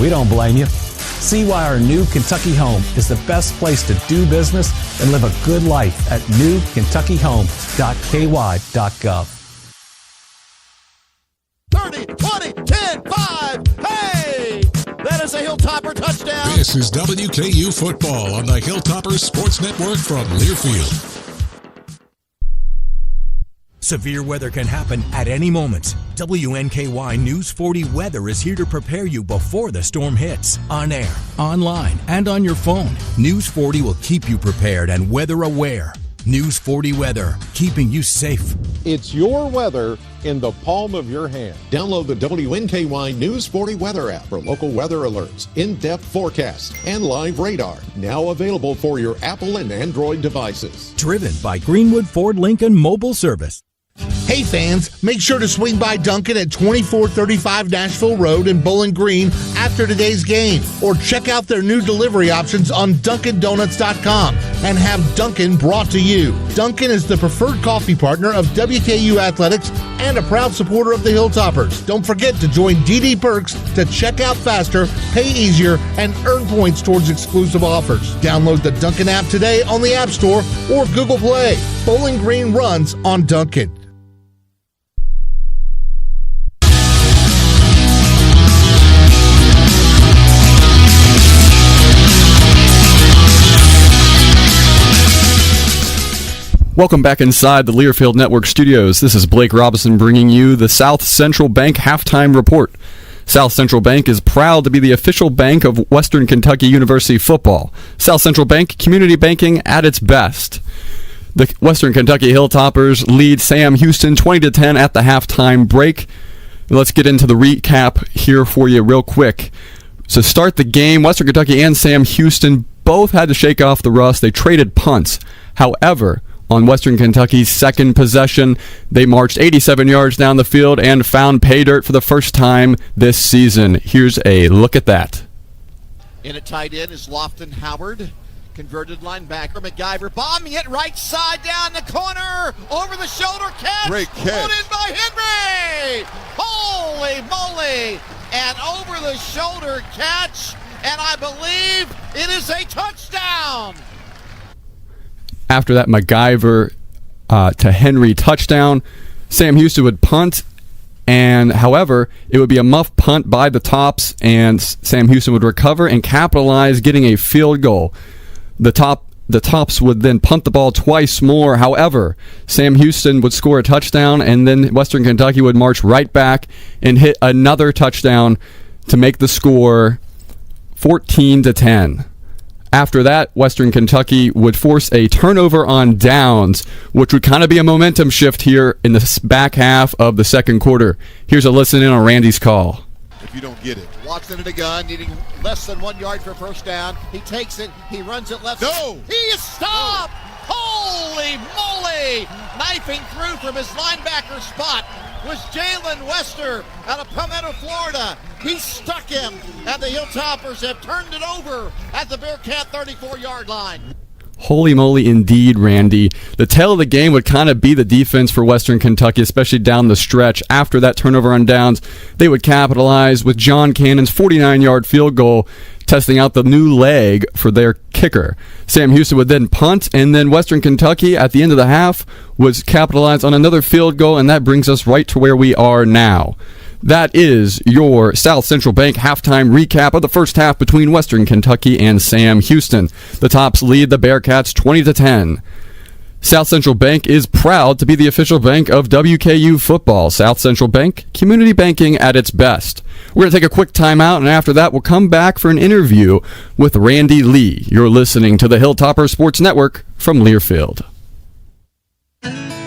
We don't blame you. See why our new Kentucky home is the best place to do business and live a good life at newkentuckyhome.ky.gov. 30, 20, 10, 5, hey! That is a Hilltopper touchdown. This is WKU Football on the Hilltoppers Sports Network from Learfield. Severe weather can happen at any moment. WNKY News 40 Weather is here to prepare you before the storm hits. On air, online, and on your phone. News 40 will keep you prepared and weather aware. News 40 Weather, keeping you safe. It's your weather in the palm of your hand. Download the WNKY News 40 Weather app for local weather alerts, in-depth forecasts, and live radar. Now available for your Apple and Android devices. Driven by Greenwood Ford Lincoln Mobile Service. Hey fans, make sure to swing by Dunkin' at 2435 Nashville Road in Bowling Green after today's game, or check out their new delivery options on DunkinDonuts.com and have Dunkin' brought to you. Dunkin' is the preferred coffee partner of WKU Athletics and a proud supporter of the Hilltoppers. Don't forget to join DD Perks to check out faster, pay easier, and earn points towards exclusive offers. Download the Dunkin' app today on the App Store or Google Play. Bowling Green runs on Dunkin'. Welcome back inside the Learfield Network studios. This is Blake Robinson bringing you the South Central Bank Halftime Report. South Central Bank is proud to be the official bank of Western Kentucky University football. South Central Bank, community banking at its best. The Western Kentucky Hilltoppers lead Sam Houston 20-10 at the halftime break. Let's get into the recap here for you real quick. So start the game, Western Kentucky and Sam Houston both had to shake off the rust. They traded punts. However, on Western Kentucky's second possession, they marched 87 yards down the field and found pay dirt for the first time this season. Here's a look at that. In at tight end is Lofton Howard. Converted linebacker, MacGyver bombing it right side down the corner. Over the shoulder catch. Great catch. Put in by Henry. Holy moly. An over the shoulder catch. And I believe it is a touchdown. After that MacGyver to Henry touchdown, Sam Houston would punt, and however, it would be a muff punt by the Tops, and Sam Houston would recover and capitalize, getting a field goal. The Tops would then punt the ball twice more. However, Sam Houston would score a touchdown, and then Western Kentucky would march right back and hit another touchdown to make the score 14-10. After that, Western Kentucky would force a turnover on downs, which would kind of be a momentum shift here in the back half of the second quarter. Here's a listen in on Randy's call. If you don't get it. Watson in a gun, needing less than 1 yard for first down. He takes it. He runs it left. No! He is stopped! No. Holy moly! Knifing through from his linebacker spot was Jalen Wester out of Palmetto, Florida. He stuck him, and the Hilltoppers have turned it over at the Bearcat 34-yard line. Holy moly indeed, Randy. The tail of the game would kind of be the defense for Western Kentucky, especially down the stretch. After that turnover on downs, they would capitalize with John Cannon's 49-yard field goal, testing out the new leg for their kicker. Sam Houston would then punt, and then Western Kentucky at the end of the half would capitalize on another field goal, and that brings us right to where we are now. That is your South Central Bank halftime recap of the first half between Western Kentucky and Sam Houston. The Tops lead the Bearcats 20-10. South Central Bank is proud to be the official bank of WKU football. South Central Bank, community banking at its best. We're going to take a quick timeout, and after that, we'll come back for an interview with Randy Lee. You're listening to the Hilltopper Sports Network from Learfield.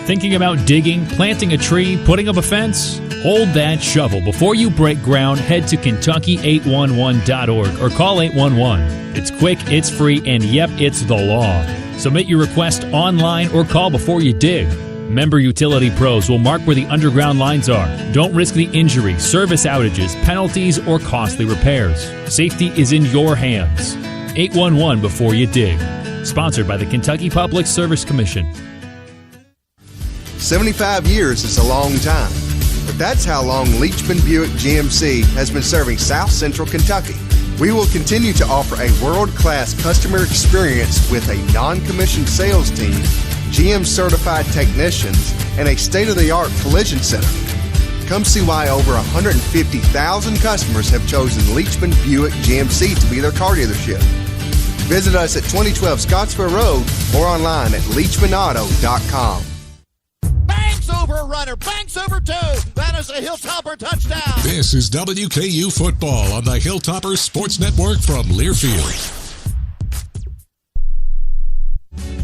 Thinking about digging, planting a tree, putting up a fence? Hold that shovel. Before you break ground, head to Kentucky811.org or call 811. It's quick, it's free, and yep, it's the law. Submit your request online or call before you dig. Member utility pros will mark where the underground lines are. Don't risk the injury, service outages, penalties, or costly repairs. Safety is in your hands. 811 before you dig. Sponsored by the Kentucky Public Service Commission. 75 years is a long time, but that's how long Leachman Buick GMC has been serving South Central Kentucky. We will continue to offer a world-class customer experience with a non-commissioned sales team, GM-certified technicians, and a state-of-the-art collision center. Come see why over 150,000 customers have chosen Leachman Buick GMC to be their car dealership. Visit us at 2012 Scottsville Road or online at leachmanauto.com. Banks over a runner. Banks over two. That is a Hilltopper touchdown. This is WKU football on the Hilltoppers Sports Network from Learfield.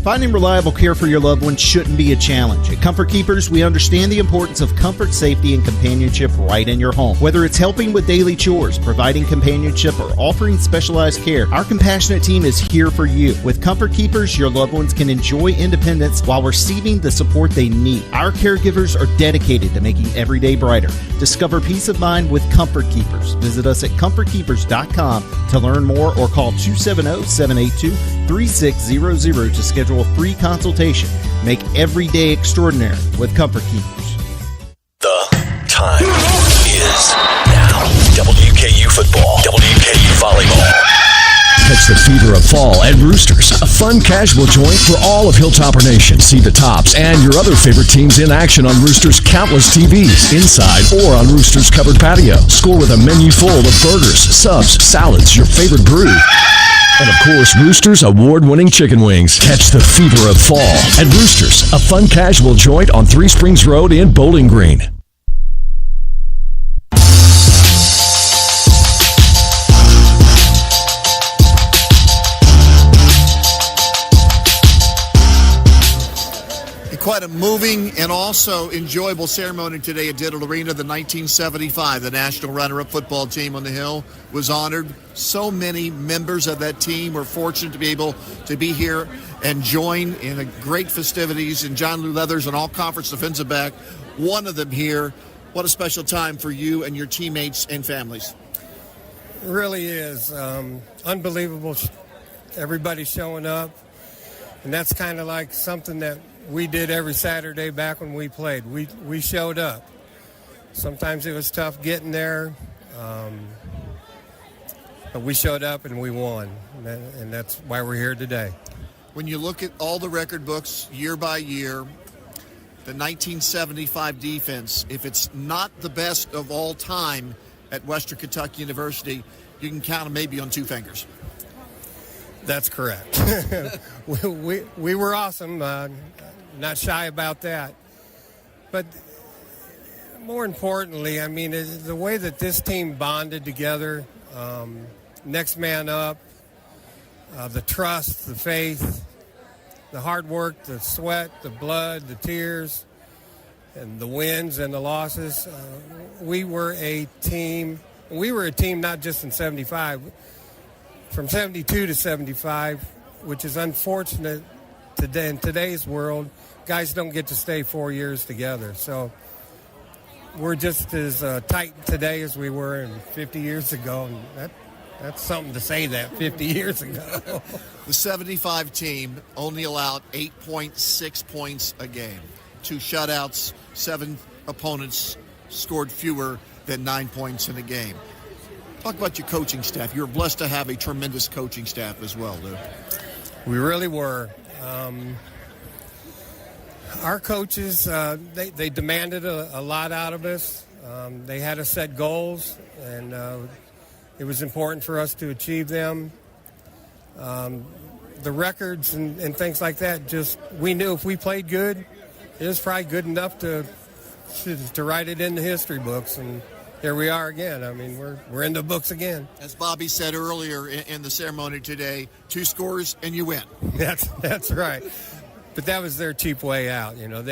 Finding reliable care for your loved ones shouldn't be a challenge. At Comfort Keepers, we understand the importance of comfort, safety, and companionship right in your home. Whether it's helping with daily chores, providing companionship, or offering specialized care, our compassionate team is here for you. With Comfort Keepers, your loved ones can enjoy independence while receiving the support they need. Our caregivers are dedicated to making every day brighter. Discover peace of mind with Comfort Keepers. Visit us at comfortkeepers.com to learn more or call 270-782-3600 to schedule a free consultation. Make every day extraordinary with Comfort Keepers. The time is now. WKU football, WKU volleyball. Catch the fever of fall at Roosters, a fun casual joint for all of Hilltopper Nation. See the Tops and your other favorite teams in action on Roosters' countless TVs, inside or on Roosters' covered patio. Score with a menu full of burgers, subs, salads, your favorite brew. And of course, Roosters' award-winning chicken wings. Catch the fever of fall at Roosters, a fun casual joint on Three Springs Road in Bowling Green. Quite a moving and also enjoyable ceremony today at Diddle Arena. The 1975, the national runner-up football team on the Hill was honored. So many members of that team were fortunate to be able to be here and join in the great festivities. And John Lou Leathers, an all-conference defensive back, one of them here. What a special time for you and your teammates and families. It really is. Unbelievable. Everybody showing up. And that's kind of like something that we did every Saturday back when we played. We showed up. Sometimes it was tough getting there, but we showed up and we won, and that's why we're here today. When you look at all the record books year by year, the 1975 defense, if it's not the best of all time at Western Kentucky University, you can count them maybe on two fingers. That's correct. we were awesome. Not shy about that. But more importantly, I mean, the way that this team bonded together, next man up, the trust, the faith, the hard work, the sweat, the blood, the tears, and the wins and the losses. We were a team. We were a team not just in 75, from 72 to 75, which is unfortunate today in today's world. Guys don't get to stay 4 years together. So we're just as tight today as we were 50 years ago. And that's something to say that 50 years ago. The 75 team only allowed 8.6 points a game. 2 shutouts, 7 opponents scored fewer than 9 points in a game. Talk about your coaching staff. You're blessed to have a tremendous coaching staff as well, Lou. We really were. Our coaches, they demanded a lot out of us. They had us set goals, and it was important for us to achieve them. The records and things like that, just we knew if we played good, it was probably good enough to write it in the history books, and here we are again. I mean, we're in the books again. As Bobby said earlier in the ceremony today, 2 scores and you win. That's right. But that was their cheap way out, you know.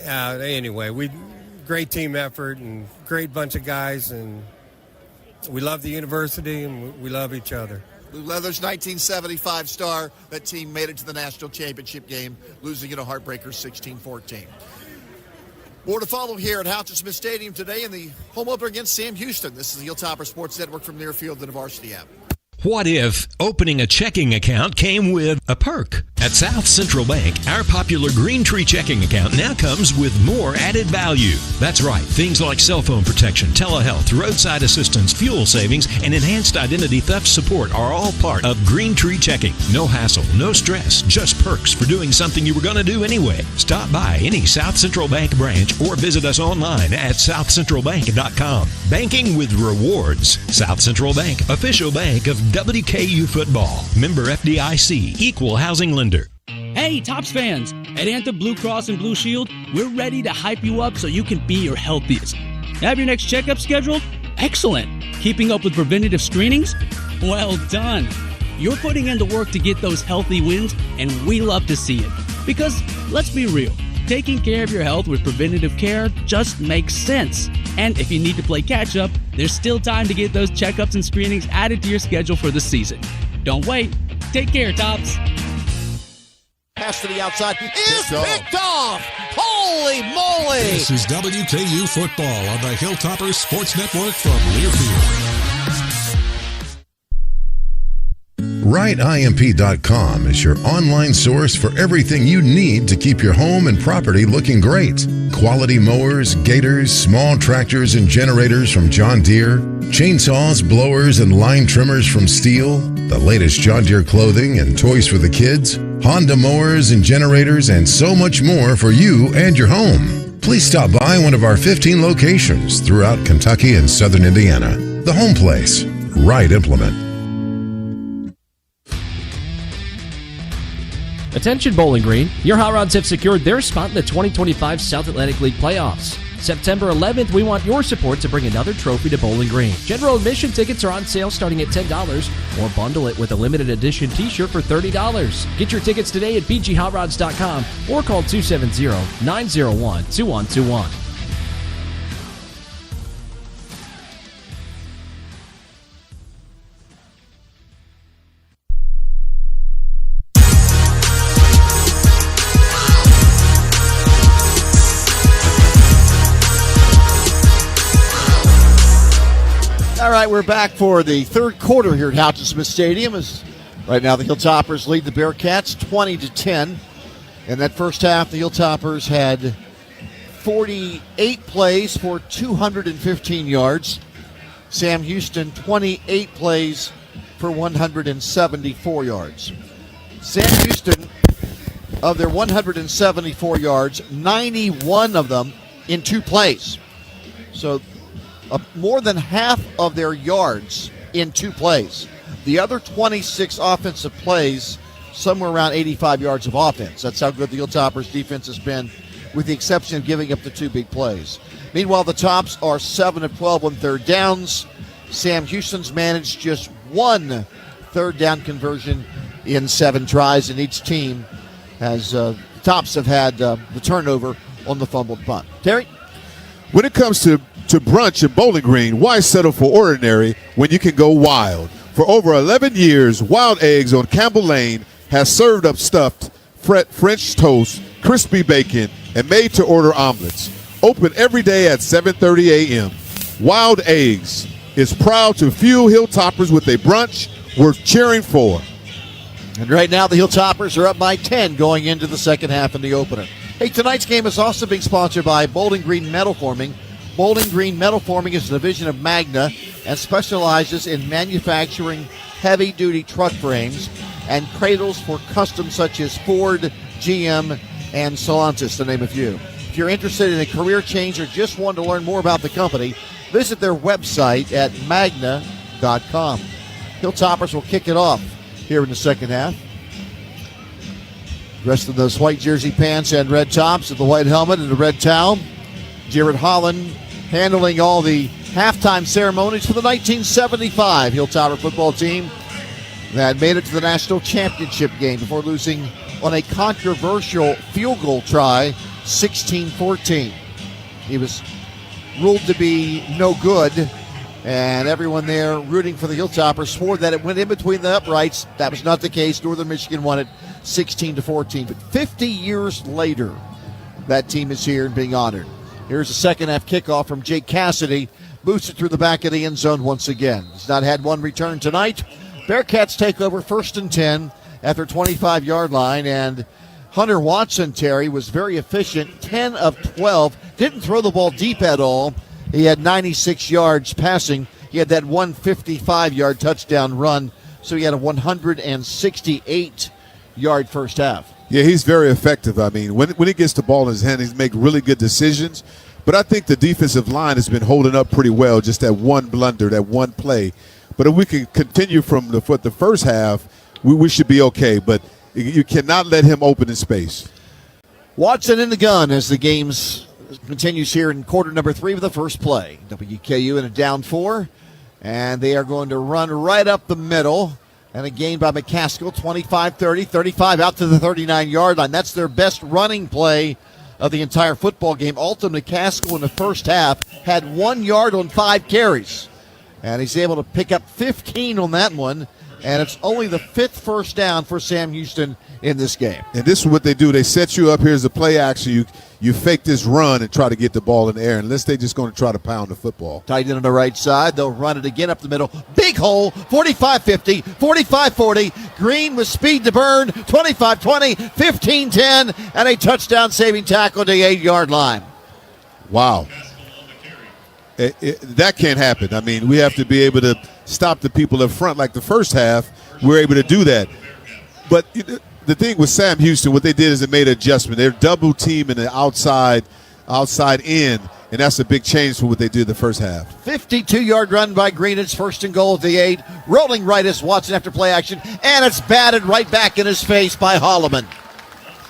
Anyway, great team effort and great bunch of guys, and we love the university and we love each other. Lou Leathers, 1975 star. That team made it to the national championship game, losing at a heartbreaker 16-14. More to follow here at Helton Smith Stadium today in the home opener against Sam Houston. This is the Hilltopper Sports Network from Learfield and the Varsity app. What if opening a checking account came with a perk? At South Central Bank, our popular Green Tree checking account now comes with more added value. That's right, things like cell phone protection, telehealth, roadside assistance, fuel savings, and enhanced identity theft support are all part of Green Tree checking. No hassle, no stress, just perks for doing something you were going to do anyway. Stop by any South Central Bank branch or visit us online at southcentralbank.com. Banking with rewards. South Central Bank, official bank of WKU football. Member FDIC, equal housing lender. Hey, Tops fans! At Anthem Blue Cross and Blue Shield, we're ready to hype you up so you can be your healthiest. Have your next checkup scheduled? Excellent! Keeping up with preventative screenings? Well done! You're putting in the work to get those healthy wins, and we love to see it. Because, let's be real, taking care of your health with preventative care just makes sense. And if you need to play catch-up, there's still time to get those checkups and screenings added to your schedule for the season. Don't wait. Take care, Tops. Pass to the outside is picked off. Holy moly! This is WKU football on the Hilltoppers Sports Network from Learfield. RightIMP.com is your online source for everything you need to keep your home and property looking great. Quality mowers, gators, small tractors and generators from John Deere, chainsaws, blowers, and line trimmers from Steel, the latest John Deere clothing and toys for the kids, Honda mowers and generators, and so much more for you and your home. Please stop by one of our 15 locations throughout Kentucky and southern Indiana. The home place, Right Implement. Attention Bowling Green, your Hot Rods have secured their spot in the 2025 South Atlantic League playoffs. September 11th, we want your support to bring another trophy to Bowling Green. General admission tickets are on sale starting at $10, or bundle it with a limited edition t-shirt for $30. Get your tickets today at bghotrods.com or call 270-901-2121. All right, we're back for the third quarter here at Helton Smith Stadium. As right now, the Hilltoppers lead the Bearcats 20-10. In that first half, the Hilltoppers had 48 plays for 215 yards. Sam Houston, 28 plays for 174 yards. Sam Houston, of their 174 yards, 91 of them in 2 plays. So more than half of their yards in 2 plays. The other 26 offensive plays, somewhere around 85 yards of offense. That's how good the Hilltoppers defense has been, with the exception of giving up the 2 big plays. Meanwhile, the Tops are 7 of 12 on third downs. Sam Houston's managed just 1 third down conversion in 7 tries, and each team has, the Tops have had the turnover on the fumbled punt. Terry? When it comes to brunch in Bowling Green, why settle for ordinary when you can go wild? For over 11 years, Wild Eggs on Campbell Lane has served up stuffed French toast, crispy bacon, and made-to-order omelets. Open every day at 7:30 a.m. Wild Eggs is proud to fuel Hilltoppers with a brunch worth cheering for. And right now, the Hilltoppers are up by 10 going into the second half in the opener. Hey, tonight's game is also being sponsored by Bowling Green Metal Forming. Bowling Green Metal Forming is a division of Magna and specializes in manufacturing heavy-duty truck frames and cradles for customs such as Ford, GM, and Stellantis, to name a few. If you're interested in a career change or just want to learn more about the company, visit their website at magna.com. Hilltoppers will kick it off here in the second half. Dressed in those white jersey pants and red tops with the white helmet and the red towel. Jared Holland handling all the halftime ceremonies for the 1975 Hilltopper football team that made it to the national championship game before losing on a controversial field goal try, 16-14. He was ruled to be no good, and everyone there rooting for the Hilltoppers swore that it went in between the uprights. That was not the case. Northern Michigan won it 16-14. But 50 years later, that team is here and being honored. Here's a second half kickoff from Jake Cassidy. Boosted through the back of the end zone once again. He's not had one return tonight. Bearcats take over 1st and 10 at their 25-yard line. And Hunter Watson, Terry, was very efficient, 10 of 12. Didn't throw the ball deep at all. He had 96 yards passing. He had that 155-yard touchdown run, so he had a 168-yard first half. Yeah, he's very effective. I mean, when he gets the ball in his hand, he's making really good decisions. But I think the defensive line has been holding up pretty well, just that one blunder, that one play. But if we can continue from the first half, we should be okay. But you cannot let him open in space. Watson in the gun as the game continues here in quarter number 3 with the first play. WKU in a down 4, and they are going to run right up the middle. And a gain by McCaskill, 25-30, 35 out to the 39-yard line. That's their best running play of the entire football game. Alton McCaskill in the first half had 1 yard on 5 carries. And he's able to pick up 15 on that one. And it's only the 5th first down for Sam Houston in this game. And this is what they do. They set you up. Here's the play action. You fake this run and try to get the ball in the air, unless they're just going to try to pound the football. Tight end on the right side. They'll run it again up the middle. Big hole, 45-50, 45-40. Green with speed to burn, 25-20, 15-10, and a touchdown-saving tackle at the 8-yard line. Wow. That can't happen. I mean, we have to be able to stop the people up front. Like the first half, we're able to do that. But the thing with Sam Houston, what they did is they made an adjustment. They're double teaming the outside in, and that's a big change from what they did the first half. 52-yard run by Green. It's first and goal at the 8. Rolling right is Watson after play action, and it's batted right back in his face by Holloman.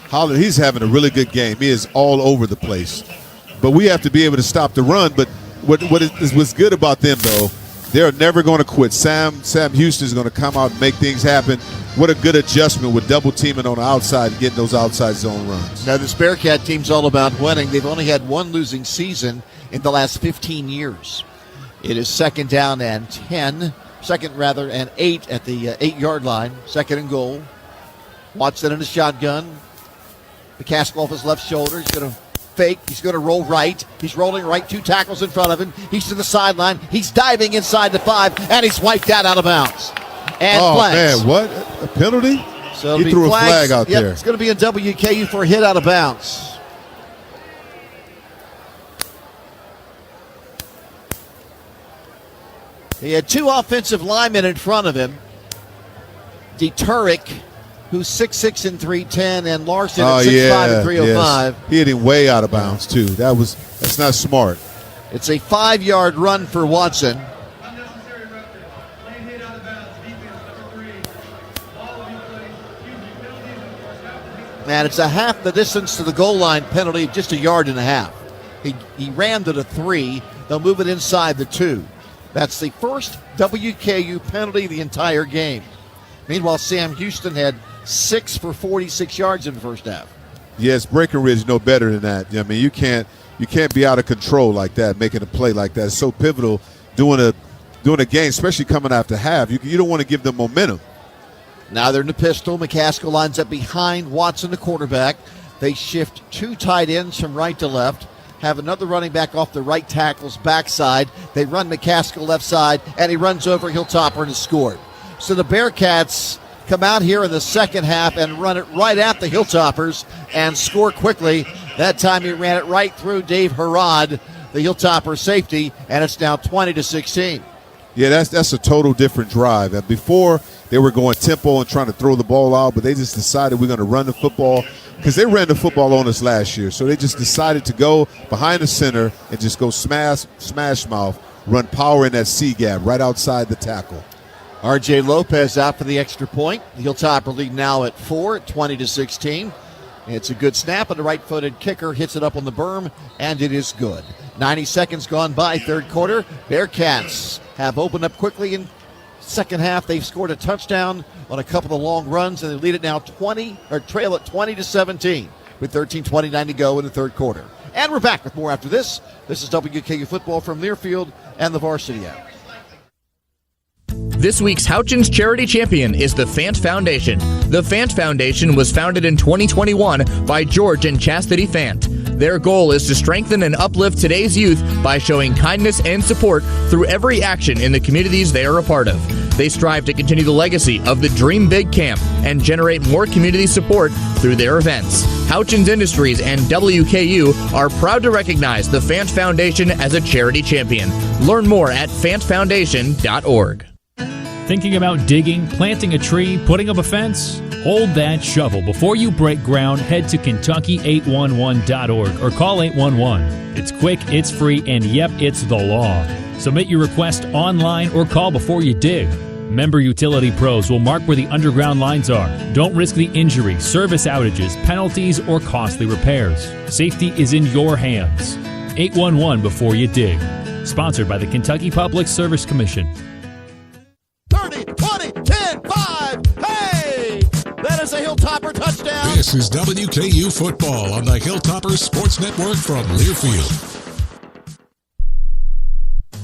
Holloman, he's having a really good game. He is all over the place. But we have to be able to stop the run. But what's good about them, though, they're never going to quit. Sam Houston is going to come out and make things happen. What a good adjustment with double teaming on the outside and getting those outside zone runs. Now, this Bearcat team's all about winning. They've only had one losing season in the last 15 years. It is second down and 8 at the 8-yard line. Second and goal. Watson in a shotgun. McCaskill off his left shoulder. He's going to fake. He's going to roll right. He's rolling right. 2 tackles in front of him. He's to the sideline. He's diving inside the 5, and he's wiped out of bounds. And flags. Man, what? A penalty? So he threw a flag out there. It's going to be a WKU for a hit out of bounds. He had 2 offensive linemen in front of him. Deturek, who's 6'6" and 310, and Larson at 6'5" and 305. Yes. He hit him way out of bounds, too. That's not smart. It's a 5-yard run for Watson. And it's a half the distance to the goal line penalty, just 1.5 yards. He ran to the 3. They'll move it inside the 2. That's the first WKU penalty of the entire game. Meanwhile, Sam Houston had 6 for 46 yards in the first half. Yes, Breckenridge know better than that. I mean, you can't be out of control like that, making a play like that. It's so pivotal doing a game, especially coming after half. You don't want to give them momentum. Now they're in the pistol. McCaskill lines up behind Watson, the quarterback. They shift 2 tight ends from right to left. Have another running back off the right tackle's backside. They run McCaskill left side, and he runs over Hilltopper and is scored. So the Bearcats come out here in the second half and run it right at the Hilltoppers and score quickly. That time he ran it right through Dave Harrod, the Hilltopper safety, and it's now 20-16. Yeah, that's a total different drive. And before, they were going tempo and trying to throw the ball out, but they just decided we're going to run the football because they ran the football on us last year. So they just decided to go behind the center and just go smash mouth, run power in that C gap right outside the tackle. R.J. Lopez out for the extra point. The Hilltopper lead now at 4 at 20-16. It's a good snap, and the right-footed kicker hits it up on the berm, and it is good. 90 seconds gone by, third quarter. Bearcats have opened up quickly in second half. They've scored a touchdown on a couple of long runs, and they lead it now trail at 20-17 with 13:29 to go in the third quarter. And we're back with more after this. This is WKU football from Learfield and the Varsity app. This week's Houchins charity champion is the Fant Foundation. The Fant Foundation was founded in 2021 by George and Chastity Fant. Their goal is to strengthen and uplift today's youth by showing kindness and support through every action in the communities they are a part of. They strive to continue the legacy of the Dream Big Camp and generate more community support through their events. Houchins Industries and WKU are proud to recognize the Fant Foundation as a charity champion. Learn more at fantfoundation.org. Thinking about digging, planting a tree, putting up a fence? Hold that shovel. Before you break ground, head to Kentucky811.org or call 811. It's quick, it's free, and yep, it's the law. Submit your request online or call before you dig. Member utility pros will mark where the underground lines are. Don't risk the injury, service outages, penalties, or costly repairs. Safety is in your hands. 811 before you dig. Sponsored by the Kentucky Public Service Commission. 30, 20, 10, 5. Hey! That is a Hilltopper touchdown. This is WKU football on the Hilltoppers Sports Network from Learfield.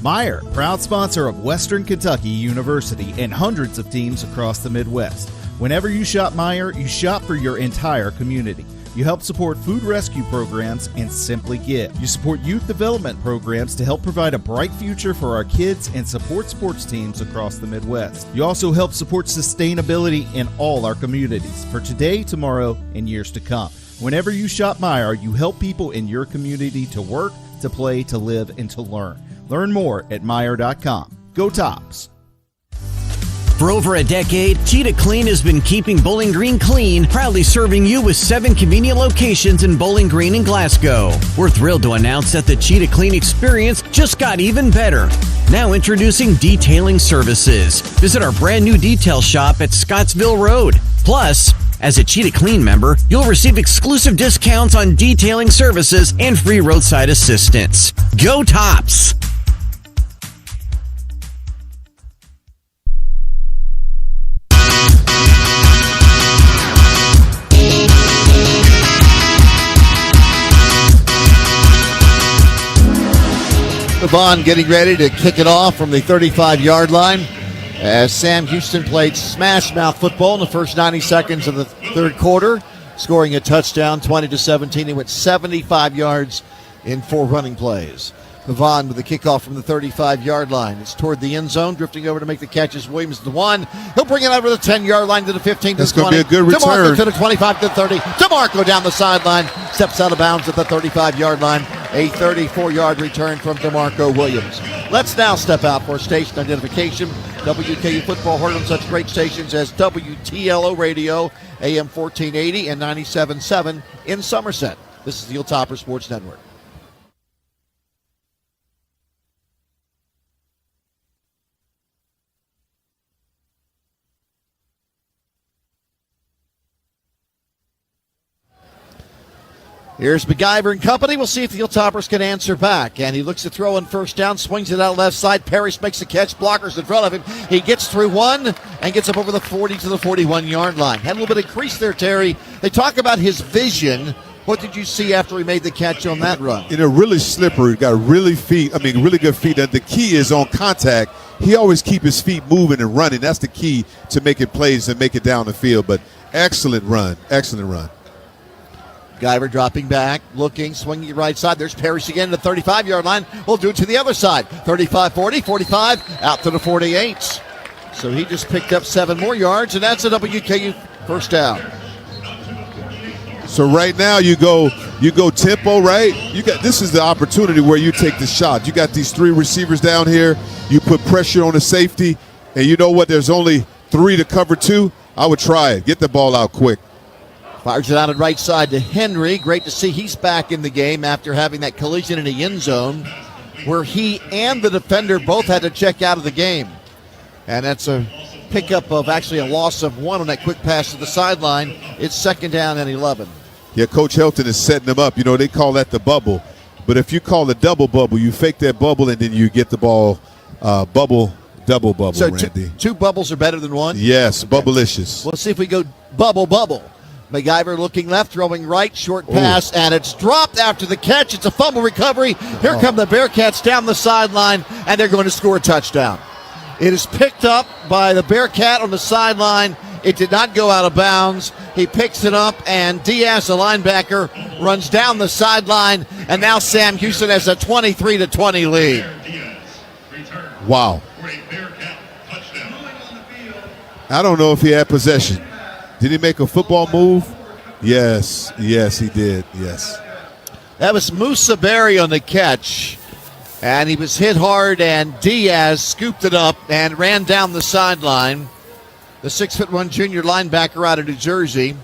Meijer, proud sponsor of Western Kentucky University and hundreds of teams across the Midwest. Whenever you shop Meijer, you shop for your entire community. You help support food rescue programs and Simply Give. You support youth development programs to help provide a bright future for our kids and support sports teams across the Midwest. You also help support sustainability in all our communities for today, tomorrow, and years to come. Whenever you shop Meijer, you help people in your community to work, to play, to live, and to learn. Learn more at Meijer.com. Go Tops! For over a decade, Cheetah Clean has been keeping Bowling Green clean, proudly serving you with 7 convenient locations in Bowling Green and Glasgow. We're thrilled to announce that the Cheetah Clean experience just got even better. Now introducing detailing services. Visit our brand new detail shop at Scottsville Road. Plus, as a Cheetah Clean member, you'll receive exclusive discounts on detailing services and free roadside assistance. Go Tops! Vaughn getting ready to kick it off from the 35-yard line as Sam Houston played smash mouth football in the first 90 seconds of the third quarter, scoring a touchdown 20-17. He went 75 yards in 4 running plays. Vaughn with the kickoff from the 35-yard line. It's toward the end zone, drifting over to make the catches. Williams to the 1. He'll bring it over the 10-yard line to the 15 to the 20. That's going to be a good return. DeMarco to the 25 to the 30. DeMarco down the sideline, steps out of bounds at the 35-yard line. A 34-yard return from DeMarco Williams. Let's now step out for station identification. WKU football heard on such great stations as WTLO Radio, AM 1480 and 97.7 in Somerset. This is the Hilltopper Sports Network. Here's MacGyver and company. We'll see if the Hilltoppers can answer back. And he looks to throw on first down, swings it out left side. Parrish makes the catch. Blockers in front of him. He gets through one and gets up over the 40 to the 41-yard line. Had a little bit of crease there, Terry. They talk about his vision. What did you see after he made the catch on that run? Really slippery. Got really good feet. And the key is on contact. He always keep his feet moving and running. That's the key to making plays and make it down the field. But excellent run. Excellent run. Guyver dropping back, looking, swinging right side. There's Parrish again to the 35-yard line. We'll do it to the other side. 35, 40, 45, out to the 48. So he just picked up 7 more yards, and that's a WKU first down. So right now you go tempo, right? This is the opportunity where you take the shot. You got these 3 receivers down here. You put pressure on the safety, and you know what? There's only 3 to cover 2. I would try it. Get the ball out quick. Fires it out at right side to Henry. Great to see he's back in the game after having that collision in the end zone where he and the defender both had to check out of the game. And that's a pickup of actually a loss of 1 on that quick pass to the sideline. It's 2nd down and 11. Yeah, Coach Helton is setting them up. You know, they call that the bubble. But if you call it double bubble, you fake that bubble and then you get the ball double bubble, so Randy. 2 bubbles are better than 1? Yes, okay. Bubblicious. We'll see if we go bubble. MacGyver looking left, throwing right, short pass, and it's dropped after the catch. It's a fumble recovery. Here come the Bearcats down the sideline, and they're going to score a touchdown. It is picked up by the Bearcat on the sideline. It did not go out of bounds. He picks it up, and Diaz, the linebacker, runs down the sideline, and now Sam Houston has a 23-20 lead. Wow. I don't know if he had possession. Did he make a football move? Yes, he did. Yes. That was Musa Berry on the catch. And he was hit hard, and Diaz scooped it up and ran down the sideline. The 6'1" junior linebacker out of New Jersey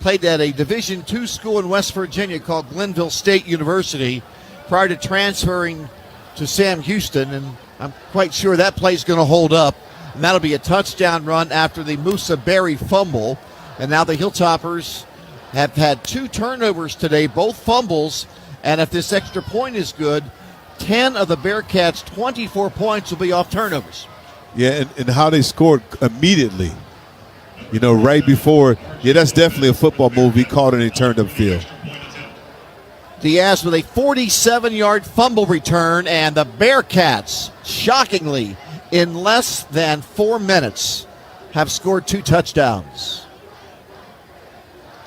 played at a Division II school in West Virginia called Glenville State University prior to transferring to Sam Houston, and I'm quite sure that play's going to hold up. And that'll be a touchdown run after the Musa Berry fumble. And now the Hilltoppers have had 2 turnovers today, both fumbles. And if this extra point is good, 10 of the Bearcats' 24 points will be off turnovers. Yeah, and how they scored immediately. Right before. Yeah, that's definitely a football move. He caught it and he turned upfield. Diaz with a 47-yard fumble return, and the Bearcats, shockingly, in less than 4 minutes, have scored 2 touchdowns.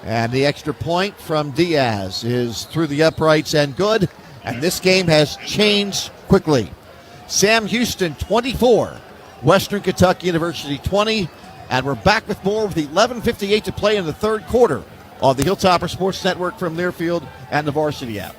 And the extra point from Diaz is through the uprights and good, and this game has changed quickly. Sam Houston, 24, Western Kentucky University, 20, and we're back with more with 11:58 to play in the third quarter on the Hilltopper Sports Network from Learfield and the Varsity app.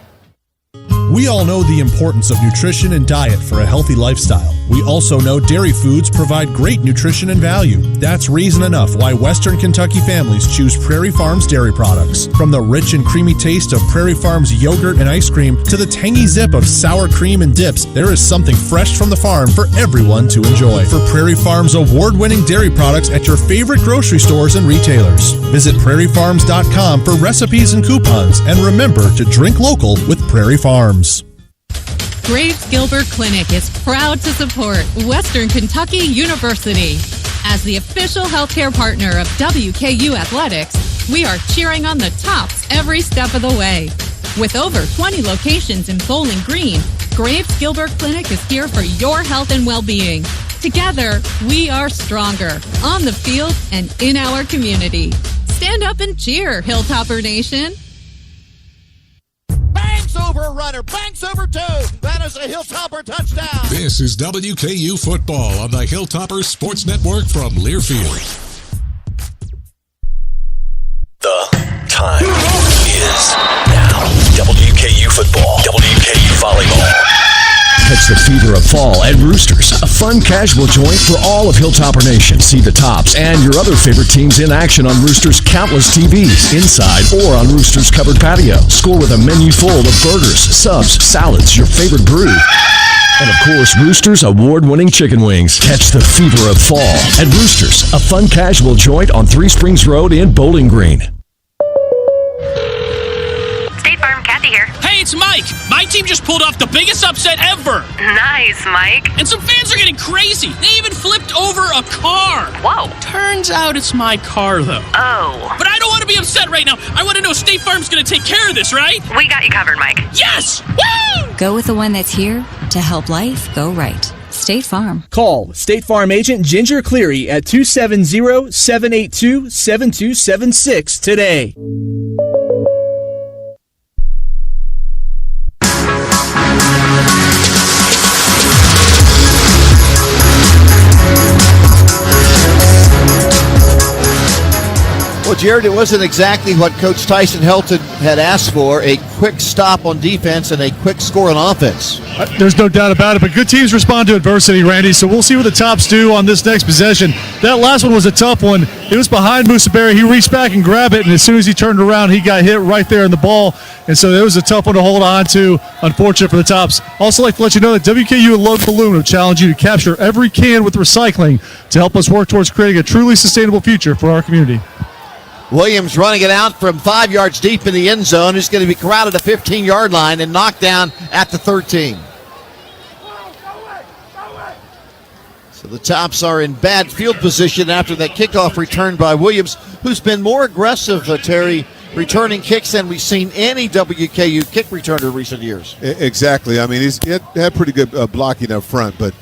We all know the importance of nutrition and diet for a healthy lifestyle. We also know dairy foods provide great nutrition and value. That's reason enough why Western Kentucky families choose Prairie Farms dairy products. From the rich and creamy taste of Prairie Farms yogurt and ice cream to the tangy zip of sour cream and dips, there is something fresh from the farm for everyone to enjoy. For Prairie Farms award-winning dairy products at your favorite grocery stores and retailers, visit prairiefarms.com for recipes and coupons. And remember to drink local with Prairie Farms. Graves Gilbert Clinic is proud to support Western Kentucky University. As the official healthcare partner of WKU Athletics, we are cheering on the Tops every step of the way. With over 20 locations in Bowling Green, Graves Gilbert Clinic is here for your health and well-being. Together, we are stronger on the field and in our community. Stand up and cheer, Hilltopper Nation. Over a runner, banks over 2. That is a Hilltopper touchdown. This is WKU football on the Hilltopper Sports Network from Learfield. The time is now. WKU football, WKU volleyball. Catch the fever of fall at Roosters, a fun casual joint for all of Hilltopper Nation. See the Tops and your other favorite teams in action on Roosters' countless TVs, inside or on Roosters' covered patio. Score with a menu full of burgers, subs, salads, your favorite brew. And of course, Roosters' award-winning chicken wings. Catch the fever of fall at Roosters, a fun casual joint on 3 Springs Road in Bowling Green. State Farm, Kathy here. Hey, it's Mike. My team just pulled off the biggest upset ever. Nice, Mike. And some fans are getting crazy. They even flipped over a car. Whoa. Turns out it's my car, though. Oh. But I don't want to be upset right now. I want to know State Farm's going to take care of this, right? We got you covered, Mike. Yes! Woo! Go with the one that's here to help life go right. State Farm. Call State Farm agent Ginger Cleary at 270-782-7276 today. Well, Jared, it wasn't exactly what Coach Tyson Helton had asked for, a quick stop on defense and a quick score on offense. There's no doubt about it, but good teams respond to adversity, Randy, so we'll see what the Tops do on this next possession. That last one was a tough one. It was behind Musa Berry. He reached back and grabbed it, and as soon as he turned around, he got hit right there in the ball, and so it was a tough one to hold on to. Unfortunate for the Tops. Also like to let you know that WKU and Logan Balloon will challenge you to capture every can with recycling to help us work towards creating a truly sustainable future for our community. Williams running it out from 5 yards deep in the end zone. He's going to be corralled at the 15-yard line and knocked down at the 13. So the Tops are in bad field position after that kickoff return by Williams, who's been more aggressive, Terry, returning kicks than we've seen any WKU kick returner in recent years. Exactly. I mean, he had pretty good blocking up front, but